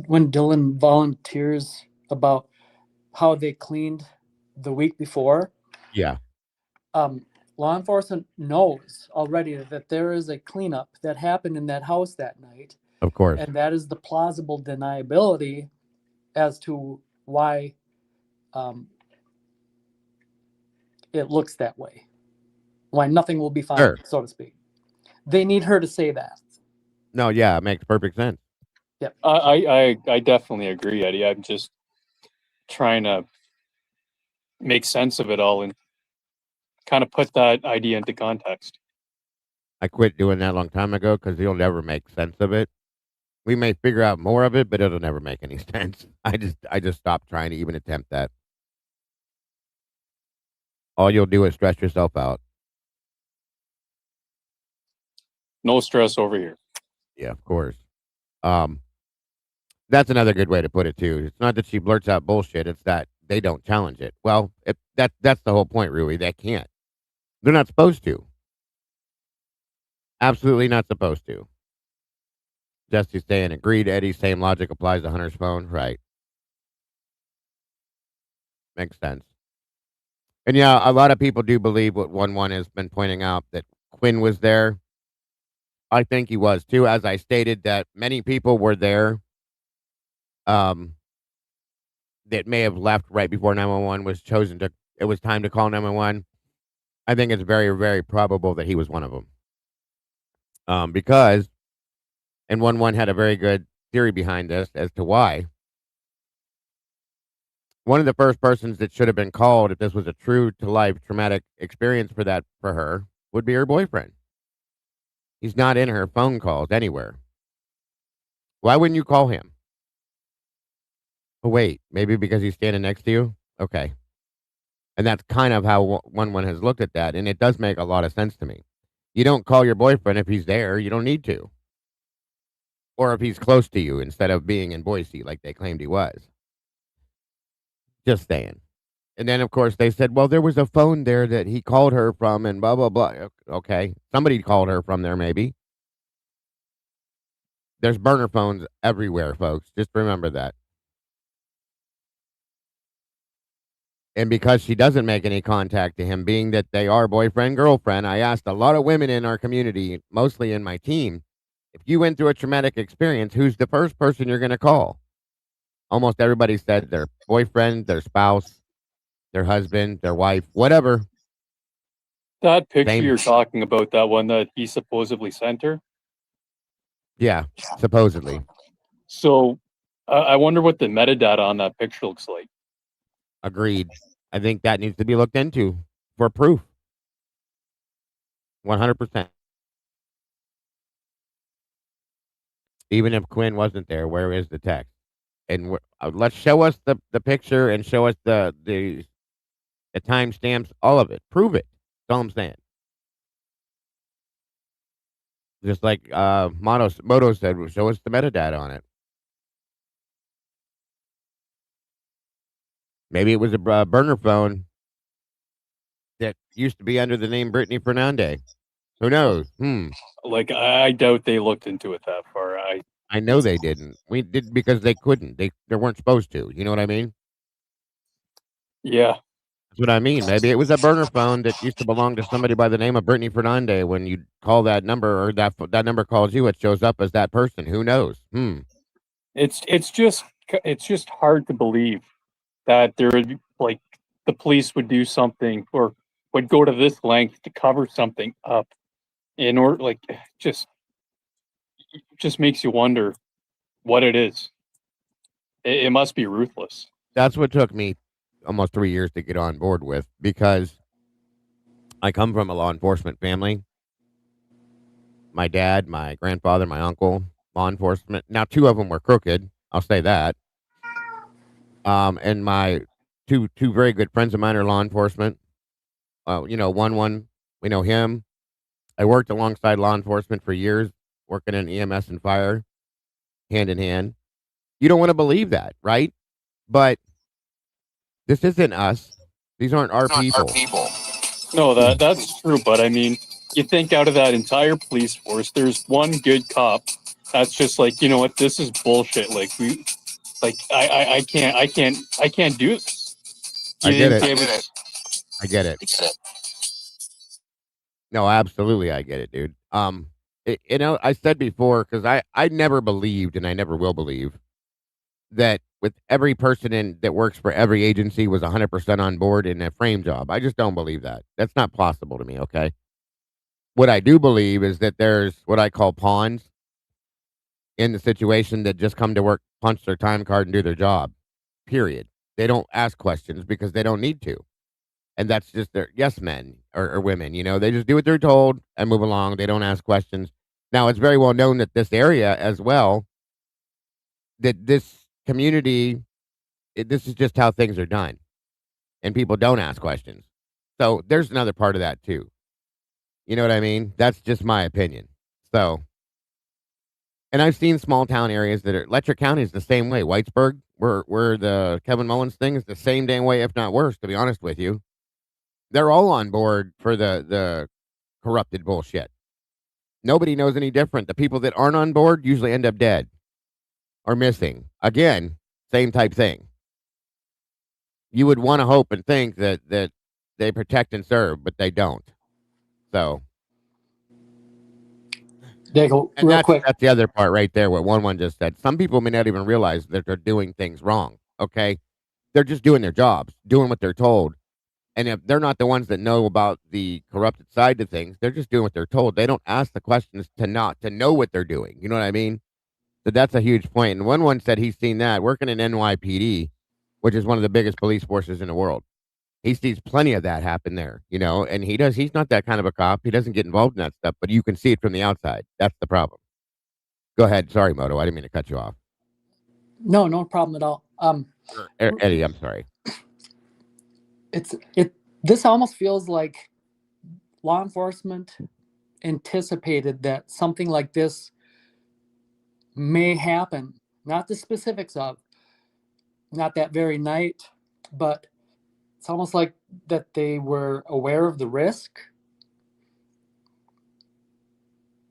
when Dylan volunteers about how they cleaned the week before, yeah, law enforcement knows already that there is a cleanup that happened in that house that night, of course. and that is the plausible deniability as to why it looks that way, why nothing will be found, Sure. so to speak. They need her to say that. No, yeah, it makes perfect sense. Yep. I definitely agree, Eddie. I'm just trying to make sense of it all and kind of put that idea into context. I quit doing that a long time ago because you'll never make sense of it. We may figure out more of it, but it'll never make any sense. I just stopped trying to even attempt that. All you'll do is stress yourself out. No stress over here. Yeah, of course. That's another good way to put it too. It's not that she blurts out bullshit; it's that they don't challenge it. Well, that's the whole point, Rui. They can't. They're not supposed to. Absolutely not supposed to. Jesse's saying agreed. Eddie, same logic applies to Hunter's phone. Right. Makes sense. And yeah, a lot of people do believe what 1-1 has been pointing out that Quinn was there. I think he was too. As I stated, that many people were there that may have left right before 911 was chosen to, it was time to call 911. I think it's very, very probable that he was one of them. Because, and one had a very good theory behind this as to why. One of the first persons that should have been called if this was a true to life traumatic experience for her would be her boyfriend. He's not in her phone calls anywhere. Why wouldn't you call him? Oh, wait, maybe because he's standing next to you? Okay. And that's kind of how one has looked at that, and it does make a lot of sense to me. You don't call your boyfriend if he's there. You don't need to. Or if he's close to you instead of being in Boise like they claimed he was. Just saying. And then, of course, they said, well, there was a phone there that he called her from and blah, blah, blah. Okay. Somebody called her from there, maybe. There's burner phones everywhere, folks. Just remember that. And because she doesn't make any contact to him, being that they are boyfriend, girlfriend, I asked a lot of women in our community, mostly in my team, if you went through a traumatic experience, who's the first person you're going to call? Almost everybody said their boyfriend, their spouse, their husband, their wife, whatever. That picture you're talking about, that one that he supposedly sent her? Yeah, supposedly. So I wonder what the metadata on that picture looks like. Agreed. I think that needs to be looked into for proof. 100%. Even if Quinn wasn't there, where is the text? And let's show us the picture and show us the timestamps, all of it. Prove it. That's all I'm saying. Just like Moto said, show us the metadata on it. Maybe it was a burner phone that used to be under the name Brittany Fernandez. Who knows? Like, I doubt they looked into it that far. I know they didn't. We did because they couldn't. They weren't supposed to. You know what I mean? Yeah. That's what I mean. Maybe it was a burner phone that used to belong to somebody by the name of Brittany Fernandez. When you call that number or that number calls you, it shows up as that person. Who knows? It's just hard to believe that there would like the police would do something or would go to this length to cover something up in order, like, just makes you wonder what it is. It must be ruthless. That's what took me almost 3 years to get on board with, because I come from a law enforcement family. My dad, my grandfather, my uncle, law enforcement. Now, 2 of them were crooked. I'll say that. And my two very good friends of mine are law enforcement. One, we know him. I worked alongside law enforcement for years, working in EMS and fire, hand in hand. You don't want to believe that, right? But this isn't us. These aren't our people. No, that's true. But I mean, you think out of that entire police force, there's one good cop. That's just like, you know what, this is bullshit. Like I can't do this. I get it. I get it. No, absolutely, I get it, dude. I said before, because I never believed, and I never will believe, that with every person that works for every agency was 100% on board in a frame job. I just don't believe that. That's not possible to me, okay? What I do believe is that there's what I call pawns in the situation that just come to work, punch their time card, and do their job, period. They don't ask questions because they don't need to. And that's just their yes men or women, they just do what they're told and move along. They don't ask questions. Now, it's very well known that this area as well, that this community, this is just how things are done. And people don't ask questions. So there's another part of that too. You know what I mean? That's just my opinion. So, and I've seen small town areas that are, Letcher County is the same way. Whitesburg, where the Kevin Mullins thing is the same damn way, if not worse, to be honest with you. They're all on board for the corrupted bullshit. Nobody knows any different. The people that aren't on board usually end up dead or missing. Again, same type thing. You would want to hope and think that they protect and serve, but they don't. So, real quick. That's the other part right there, what one just said. Some people may not even realize that they're doing things wrong, okay? They're just doing their jobs, doing what they're told. And if they're not the ones that know about the corrupted side of things, they're just doing what they're told. They don't ask the questions to know what they're doing. You know what I mean? So that's a huge point. And one said he's seen that working in NYPD, which is one of the biggest police forces in the world. He sees plenty of that happen there, and he's not that kind of a cop. He doesn't get involved in that stuff, but you can see it from the outside. That's the problem. Go ahead. Sorry, Moto. I didn't mean to cut you off. No problem at all. Eddie, I'm sorry. This almost feels like law enforcement anticipated that something like this may happen. Not the specifics of, not that very night, but it's almost like that they were aware of the risk,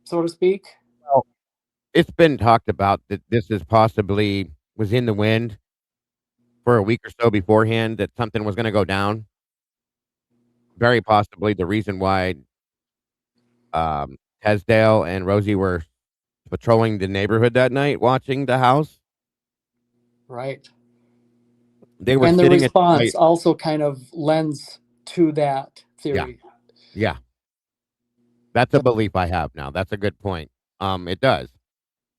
so to speak. Well, it's been talked about that this is possibly was in the wind for a week or so beforehand, that something was going to go down. Very possibly the reason why Tesdale and Rosie were patrolling the neighborhood that night, watching the house. Right. They were and the sitting response also kind of lends to that theory. Yeah. That's a belief I have now. That's a good point. It does.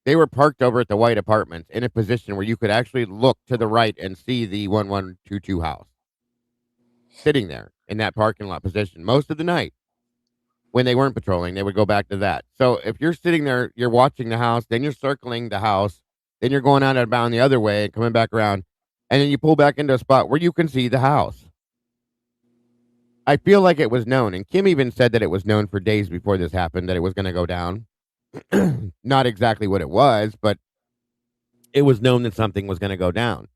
They were parked over at the White Apartments in a position where you could actually look to the right and see the 1122 house sitting there in that parking lot position most of the night. When they weren't patrolling, they would go back to that. So if you're sitting there, you're watching the house, then you're circling the house, then you're going out and bound the other way and coming back around, and then you pull back into a spot where you can see the house. I feel like it was known, and Kim even said that it was known for days before this happened, that it was going to go down. Not exactly what it was, but it was known that something was going to go down.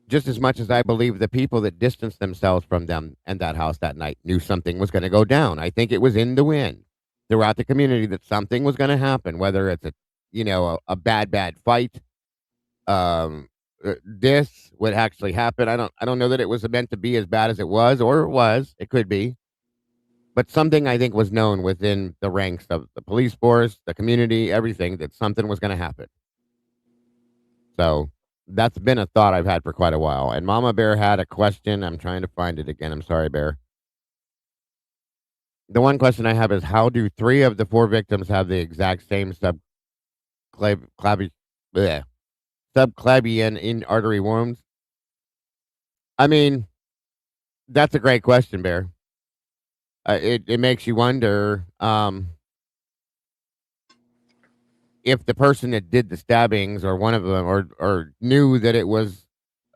Just as much as I believe the people that distanced themselves from them and that house that night knew something was going to go down. I think it was in the wind throughout the community that something was going to happen, whether it's a bad fight. This would actually happen. I don't know that it was meant to be as bad as it was, or it was. It could be. But something I think was known within the ranks of the police force, the community, everything, that something was going to happen. So that's been a thought I've had for quite a while. And Mama Bear had a question. I'm trying to find it again. I'm sorry, Bear. The one question I have is, how do 3 of the 4 victims have the exact same subclavian in artery wounds? I mean, that's a great question, Bear. It makes you wonder if the person that did the stabbings, or one of them, or knew that it was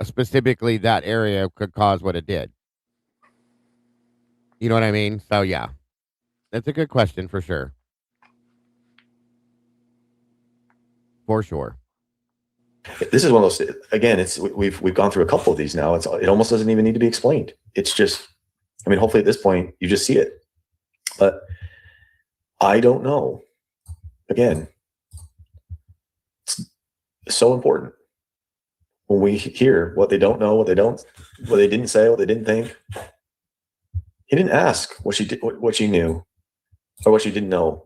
specifically that area, could cause what it did. You know what I mean? So yeah, that's a good question for sure. For sure. This is one of those. Again, we've gone through a couple of these now. It almost doesn't even need to be explained. It's just, I mean, hopefully at this point you just see it. But I don't know. Again, it's so important when we hear what they don't know, what they didn't say, what they didn't think. He didn't ask what she did, what she knew, or what she didn't know.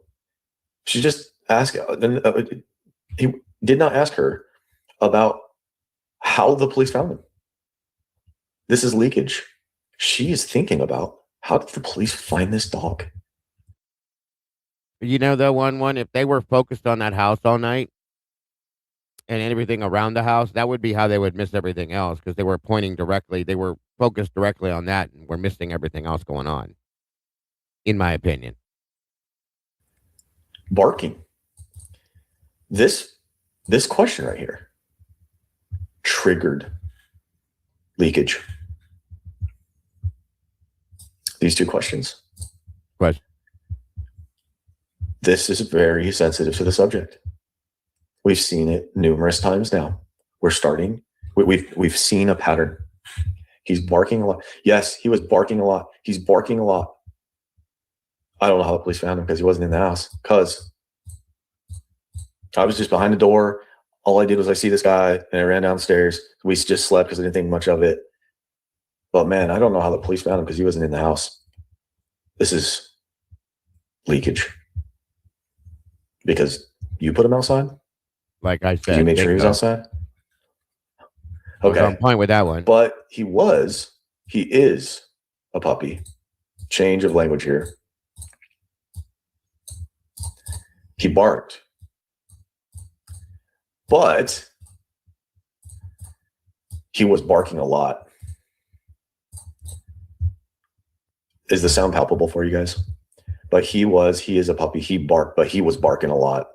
She just asked. He did not ask her about how the police found him. This is leakage. She is thinking about, how did the police find this dog? You know, the one, if they were focused on that house all night and everything around the house, that would be how they would miss everything else, because they were pointing directly. They were focused directly on that, and we're missing everything else going on, in my opinion. Barking. This question right here triggered leakage. These 2 questions. Question. This is very sensitive to the subject. We've seen it numerous times now. We've seen a pattern. He's barking a lot. Yes, he was barking a lot. He's barking a lot. I don't know how the police found him, because he wasn't in the house. Because I was just behind the door. All I did was I see this guy, and I ran downstairs. We just slept because I didn't think much of it. But man, I don't know how the police found him, because he wasn't in the house. This is leakage. Because you put him outside? Like I said. Did you make sure he was outside? Okay. I was on point with that one. But he was he is a puppy. Change of language here. He barked. But he was barking a lot. Is the sound palpable for you guys? But he is a puppy. He barked, but he was barking a lot.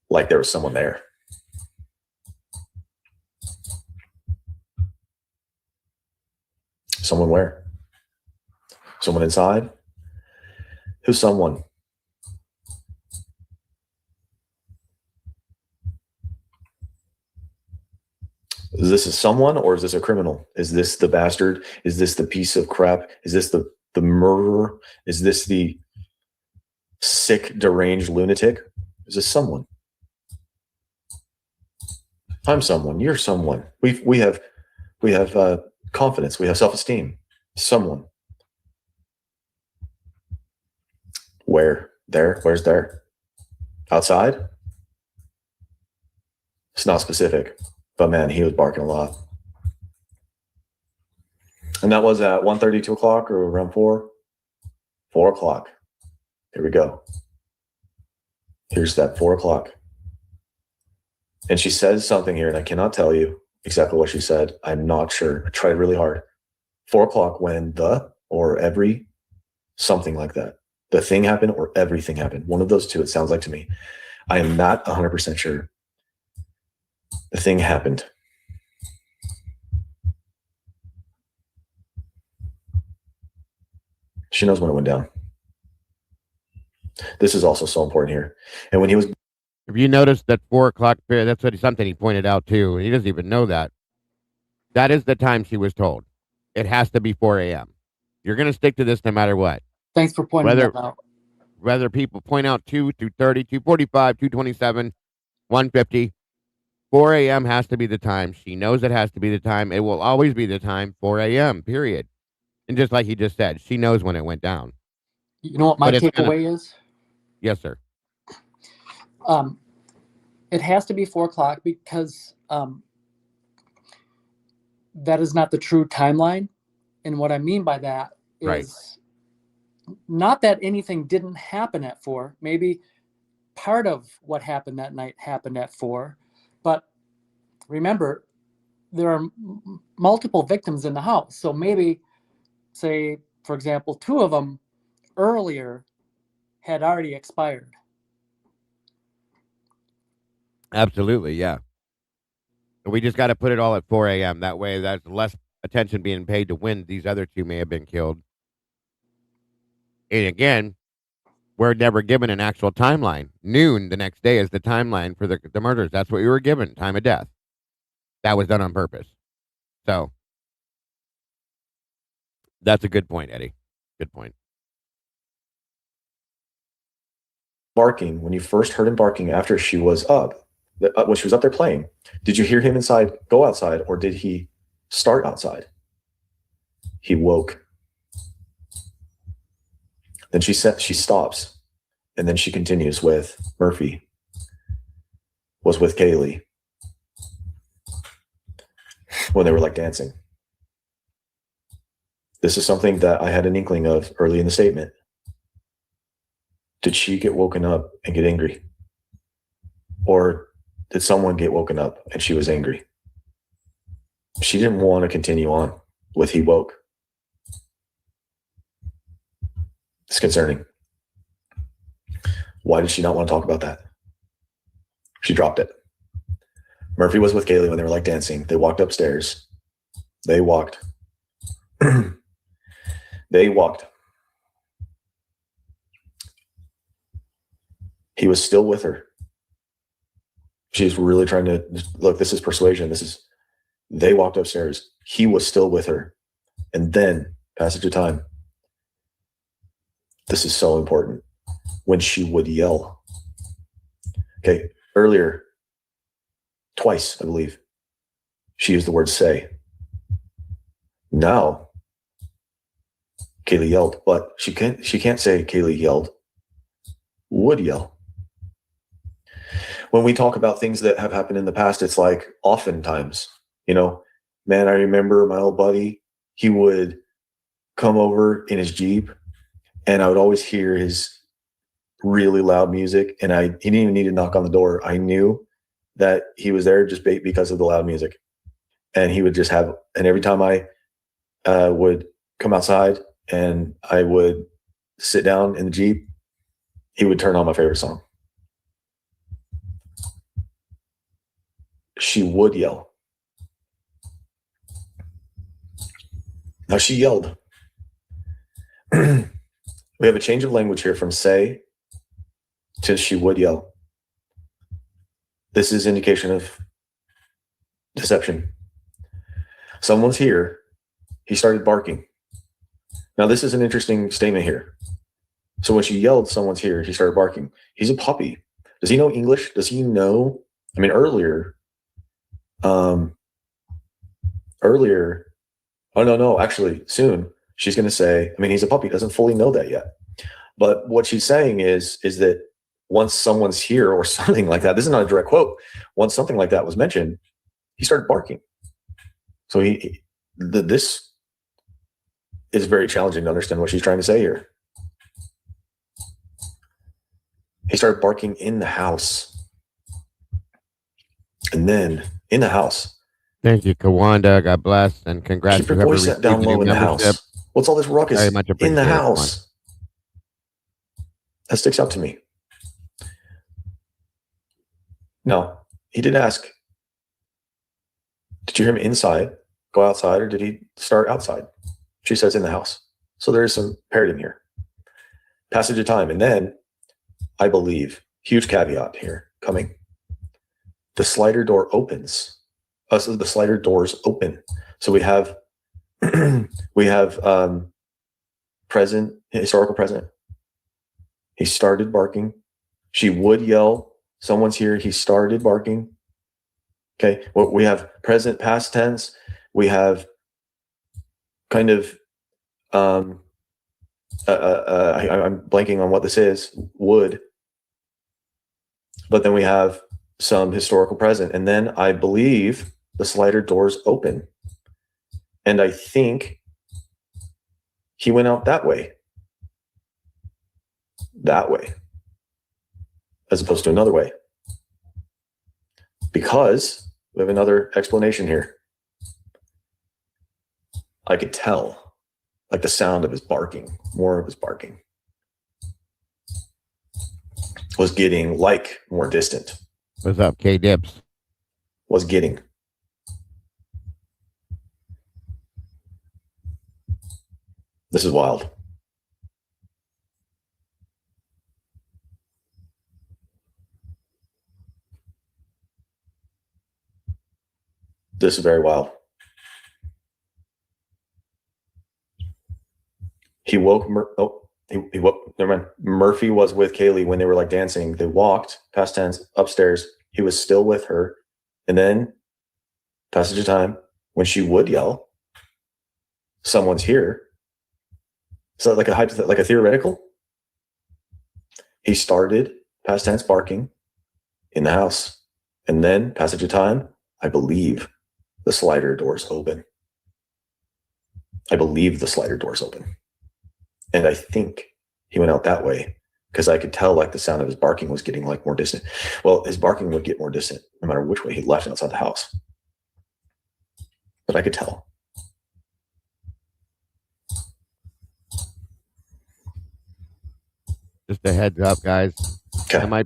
Like there was someone there. Someone where? Someone inside? Who's someone? Is this someone or is this a criminal? Is this the bastard? Is this the piece of crap? Is this the murderer? Is this the sick, deranged lunatic? Is this someone? I'm someone. You're someone. We have confidence. We have self-esteem. Someone. Where? There? Where's there? Outside? It's not specific. But man, he was barking a lot. And that was at 1:30, 2 o'clock, or around 4? 4 o'clock. Here we go. Here's that 4 o'clock. And she says something here, and I cannot tell you exactly what she said. I'm not sure. I tried really hard. 4 o'clock when or every, something like that. The thing happened or everything happened. One of those two, it sounds like to me. I am not 100% sure. The thing happened. She knows when it went down. This is also so important here. And when he was... If you notice that 4 o'clock, that's something he pointed out too. He doesn't even know that. That is the time she was told. It has to be 4 a.m. You're going to stick to this no matter what. Thanks for pointing that out. Whether people point out 2, 2:30, 2:45, 2:27, 1:50, 4 a.m. has to be the time. She knows it has to be the time. It will always be the time, 4 a.m., period. And just like he just said, she knows when it went down. You know what my takeaway is? Yes, sir. It has to be 4 o'clock because that is not the true timeline. And what I mean by that is not that anything didn't happen at 4. Maybe part of what happened that night happened at 4. But remember, there are multiple victims in the house. So maybe, say, for example, 2 of them earlier had already expired. Absolutely, yeah. We just got to put it all at 4 a.m. That way, there's less attention being paid to when these other 2 may have been killed. And again, we're never given an actual timeline. Noon the next day is the timeline for the murders. That's what we were given, time of death. That was done on purpose. So, that's a good point, Eddie. Good point. Barking, when you first heard him barking after she was up, when she was up there playing, did you hear him go outside, or did he start outside? He woke. Then she stops, and then she continues with Murphy was with Kaylee when they were like dancing. This is something that I had an inkling of early in the statement. Did she get woken up and get angry? Or did someone get woken up and she was angry? She didn't want to continue on with he woke. It's concerning. Why did she not want to talk about that? She dropped it. Murphy was with Kaylee when they were like dancing. They walked upstairs. They walked. They walked. He was still with her. She's really trying to look. This is persuasion. They walked upstairs. He was still with her. And then, passage of time. This is so important. When she would yell. Okay, earlier, twice, I believe, she used the word say. Now, Kaylee yelled, but she can't say Kaylee yelled. Would yell. When we talk about things that have happened in the past, it's like oftentimes, man, I remember my old buddy, he would come over in his Jeep, and I would always hear his really loud music, and he didn't even need to knock on the door. I knew that he was there just because of the loud music. And he would just have, and every time I would come outside and I would sit down in the Jeep, he would turn on my favorite song. She would yell. Now she yelled. We have a change of language here from say to she would yell. This is indication of deception. Someone's here. He started barking. Now, this is an interesting statement here. So when she yelled, someone's here, he started barking. He's a puppy. Does he know English? Does he know? I mean, earlier, oh, no, actually, soon, she's going to say, I mean, he's a puppy, doesn't fully know that yet. But what she's saying is that once someone's here or something like that, this is not a direct quote, once something like that was mentioned, he started barking. So this is very challenging to understand what she's trying to say here. He started barking in the house. And then in the house. Thank you, Kawanda. God bless, and congrats. Keep your voice set down low in the house. What's all this ruckus in the house? That sticks out to me. No, he did ask, did you hear him inside, go outside, or did he start outside? She says in the house. So there is some parroting here. Passage of time. And then, I believe, huge caveat here coming. The slider door opens. So the slider doors open. So we have present, historical present. He started barking. She would yell, someone's here. He started barking. Okay. Well, we have present, past tense. We have kind of, I'm blanking on what this is, would. But then we have some historical present. And then I believe the slider doors open. And I think he went out that way. That way. As opposed to another way. Because we have another explanation here. I could tell, like the sound of his barking, more of his barking, was getting like more distant. What's up, K-Dips? Was getting. This is wild. This is very wild. He woke, he woke, never mind. Murphy was with Kaylee when they were like dancing. They walked, past tense, upstairs. He was still with her. And then, passage of time, when she would yell, someone's here. So like a theoretical? He started, past tense, barking in the house. And then, passage of time, I believe the slider doors open. I believe the slider doors open. And I think he went out that way because I could tell like the sound of his barking was getting like more distant. Well, his barking would get more distant no matter which way he left outside the house. But I could tell. Just a heads up, guys. Okay.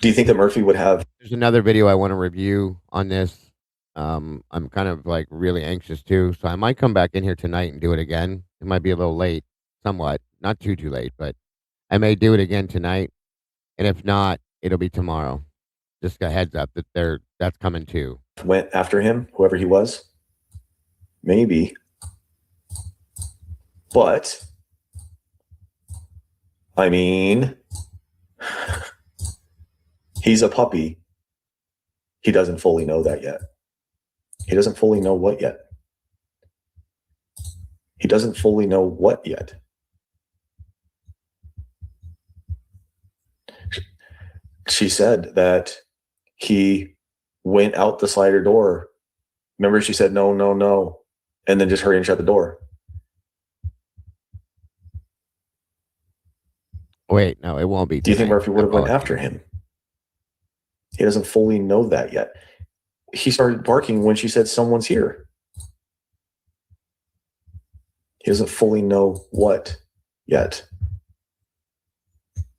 Do you think that Murphy would have? There's another video I want to review on this. I'm kind of like really anxious too, so I might come back in here tonight and do it again. It might be a little late, somewhat, not too late, but I may do it again tonight, and if not, it'll be tomorrow. Just a heads up that that's coming too. Went after him, whoever he was, maybe, but I mean, he's a puppy. He doesn't fully know that yet. He doesn't fully know what yet. He doesn't fully know what yet. She said that he went out the slider door. Remember, she said, no, no, no. and then just hurry and shut the door. Wait, no, it won't be. Do you think Murphy would have went after him? He doesn't fully know that yet. He started barking when she said someone's here. He doesn't fully know what yet.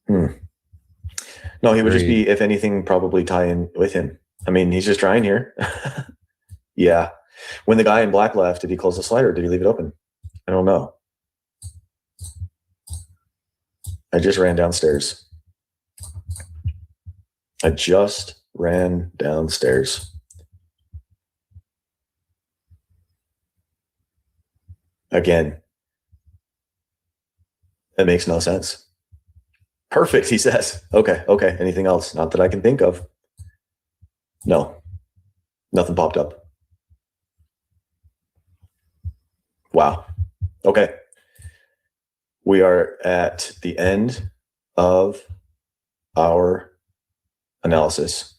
No, he would just be, if anything, probably tie in with him. I mean, he's just trying here. Yeah. When the guy in black left, did he close the slider? Did he leave it open? I don't know. I just ran downstairs. Again. That makes no sense. Perfect, he says. Okay. Anything else? Not that I can think of. No. Nothing popped up. Wow. Okay. We are at the end of our analysis.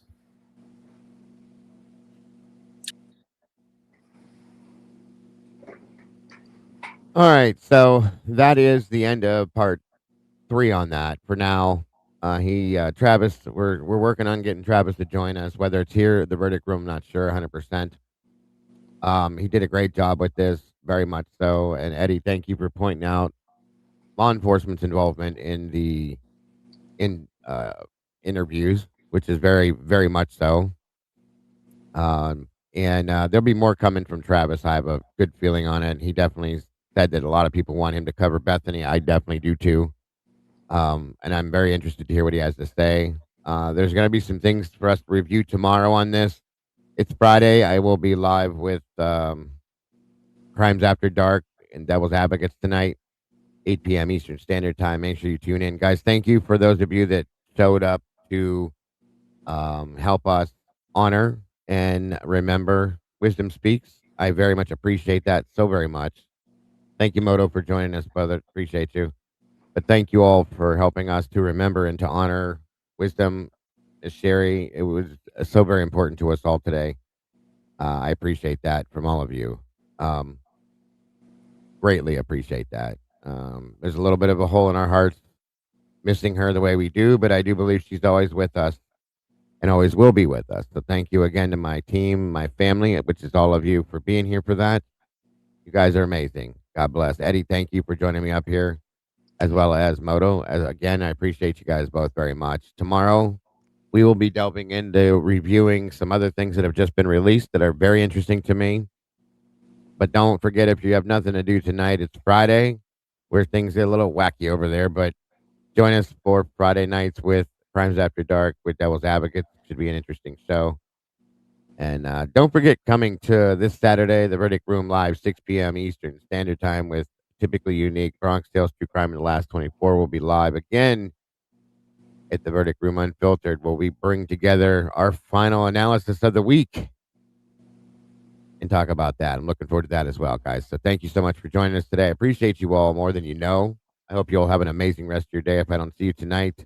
All right, so that is the end of part 3 on that. For now, Travis, we're working on getting Travis to join us, whether it's here at the verdict room, not sure 100%. He did a great job with this, very much so. And Eddie, thank you for pointing out law enforcement's involvement in the interviews, which is very, very much so. And there'll be more coming from Travis. I have a good feeling on it. He definitely said that a lot of people want him to cover Bethany. I definitely do too. And I'm very interested to hear what he has to say. There's going to be some things for us to review tomorrow on this. It's Friday. I will be live with Crimes After Dark and Devil's Advocates tonight, 8 p.m. Eastern Standard Time. Make sure you tune in. Guys, thank you for those of you that showed up to help us honor and remember Wisdom Speaks. I very much appreciate that so very much. Thank you, Moto, for joining us, brother. Appreciate you. But thank you all for helping us to remember and to honor Wisdom. Ms. Sherry, it was so very important to us all today. I appreciate that from all of you. Greatly appreciate that. There's a little bit of a hole in our hearts missing her the way we do, but I do believe she's always with us and always will be with us. So thank you again to my team, my family, which is all of you, for being here for that. You guys are amazing. God bless. Eddie, thank you for joining me up here, as well as Moto. Again, I appreciate you guys both very much. Tomorrow, we will be delving into reviewing some other things that have just been released that are very interesting to me. But don't forget, if you have nothing to do tonight, it's Friday, where things get a little wacky over there. But join us for Friday nights with Crimes After Dark with Devil's Advocates. Should be an interesting show. And don't forget, coming to this Saturday, the Verdict Room Live, 6 p.m. Eastern Standard Time with Typically Unique, Bronx Tales, True Crime in the Last 24 will be live again at the Verdict Room Unfiltered, where we bring together our final analysis of the week and talk about that. I'm looking forward to that as well, guys. So thank you so much for joining us today. I appreciate you all more than you know. I hope you all have an amazing rest of your day. If I don't see you tonight,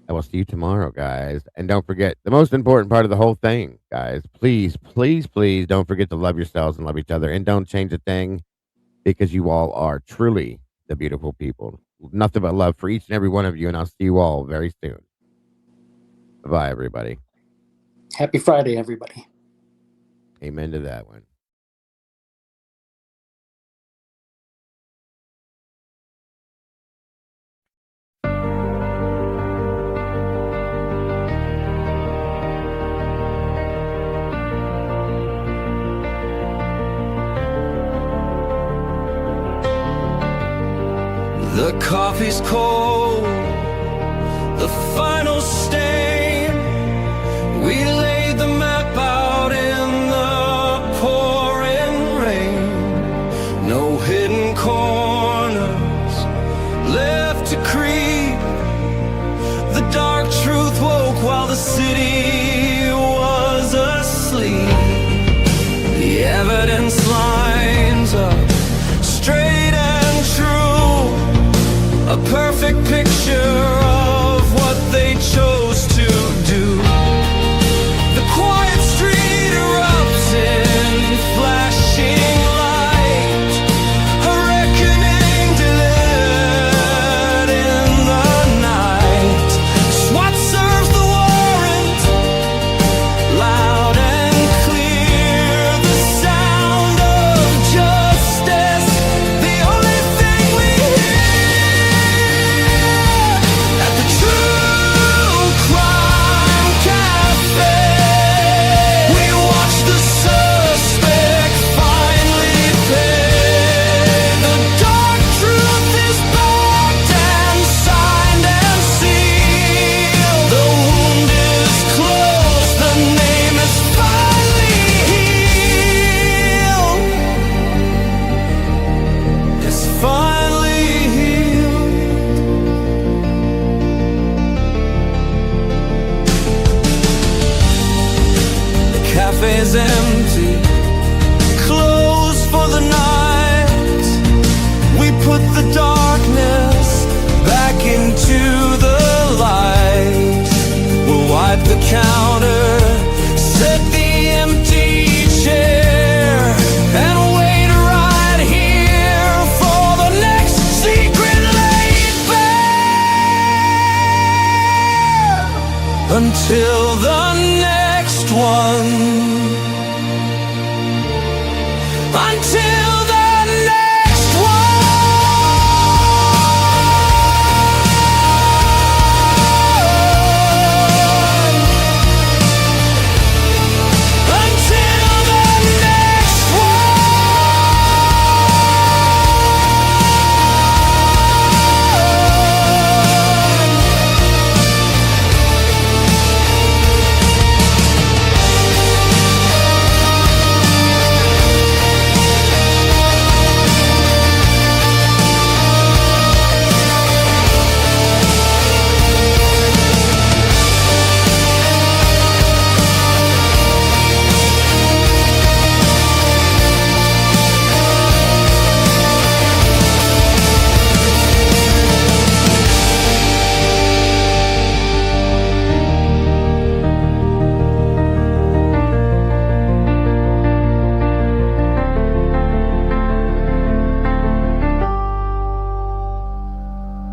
I will see you tomorrow, guys. And don't forget, the most important part of the whole thing, guys, please, please, please don't forget to love yourselves and love each other. And don't change a thing, because you all are truly the beautiful people. Nothing but love for each and every one of you. And I'll see you all very soon. Bye, everybody. Happy Friday, everybody. Amen to that one. The coffee's cold, the final stain. We laid the map out in the pouring rain. No hidden corners left to creep. The dark truth woke while the city was asleep. The evidence lines up straight and true. A perfect picture of what they chose to do. The quiet street erupts in flashing lights. counter, set the empty chair, and wait right here for the next secret laid bare. Until the next one.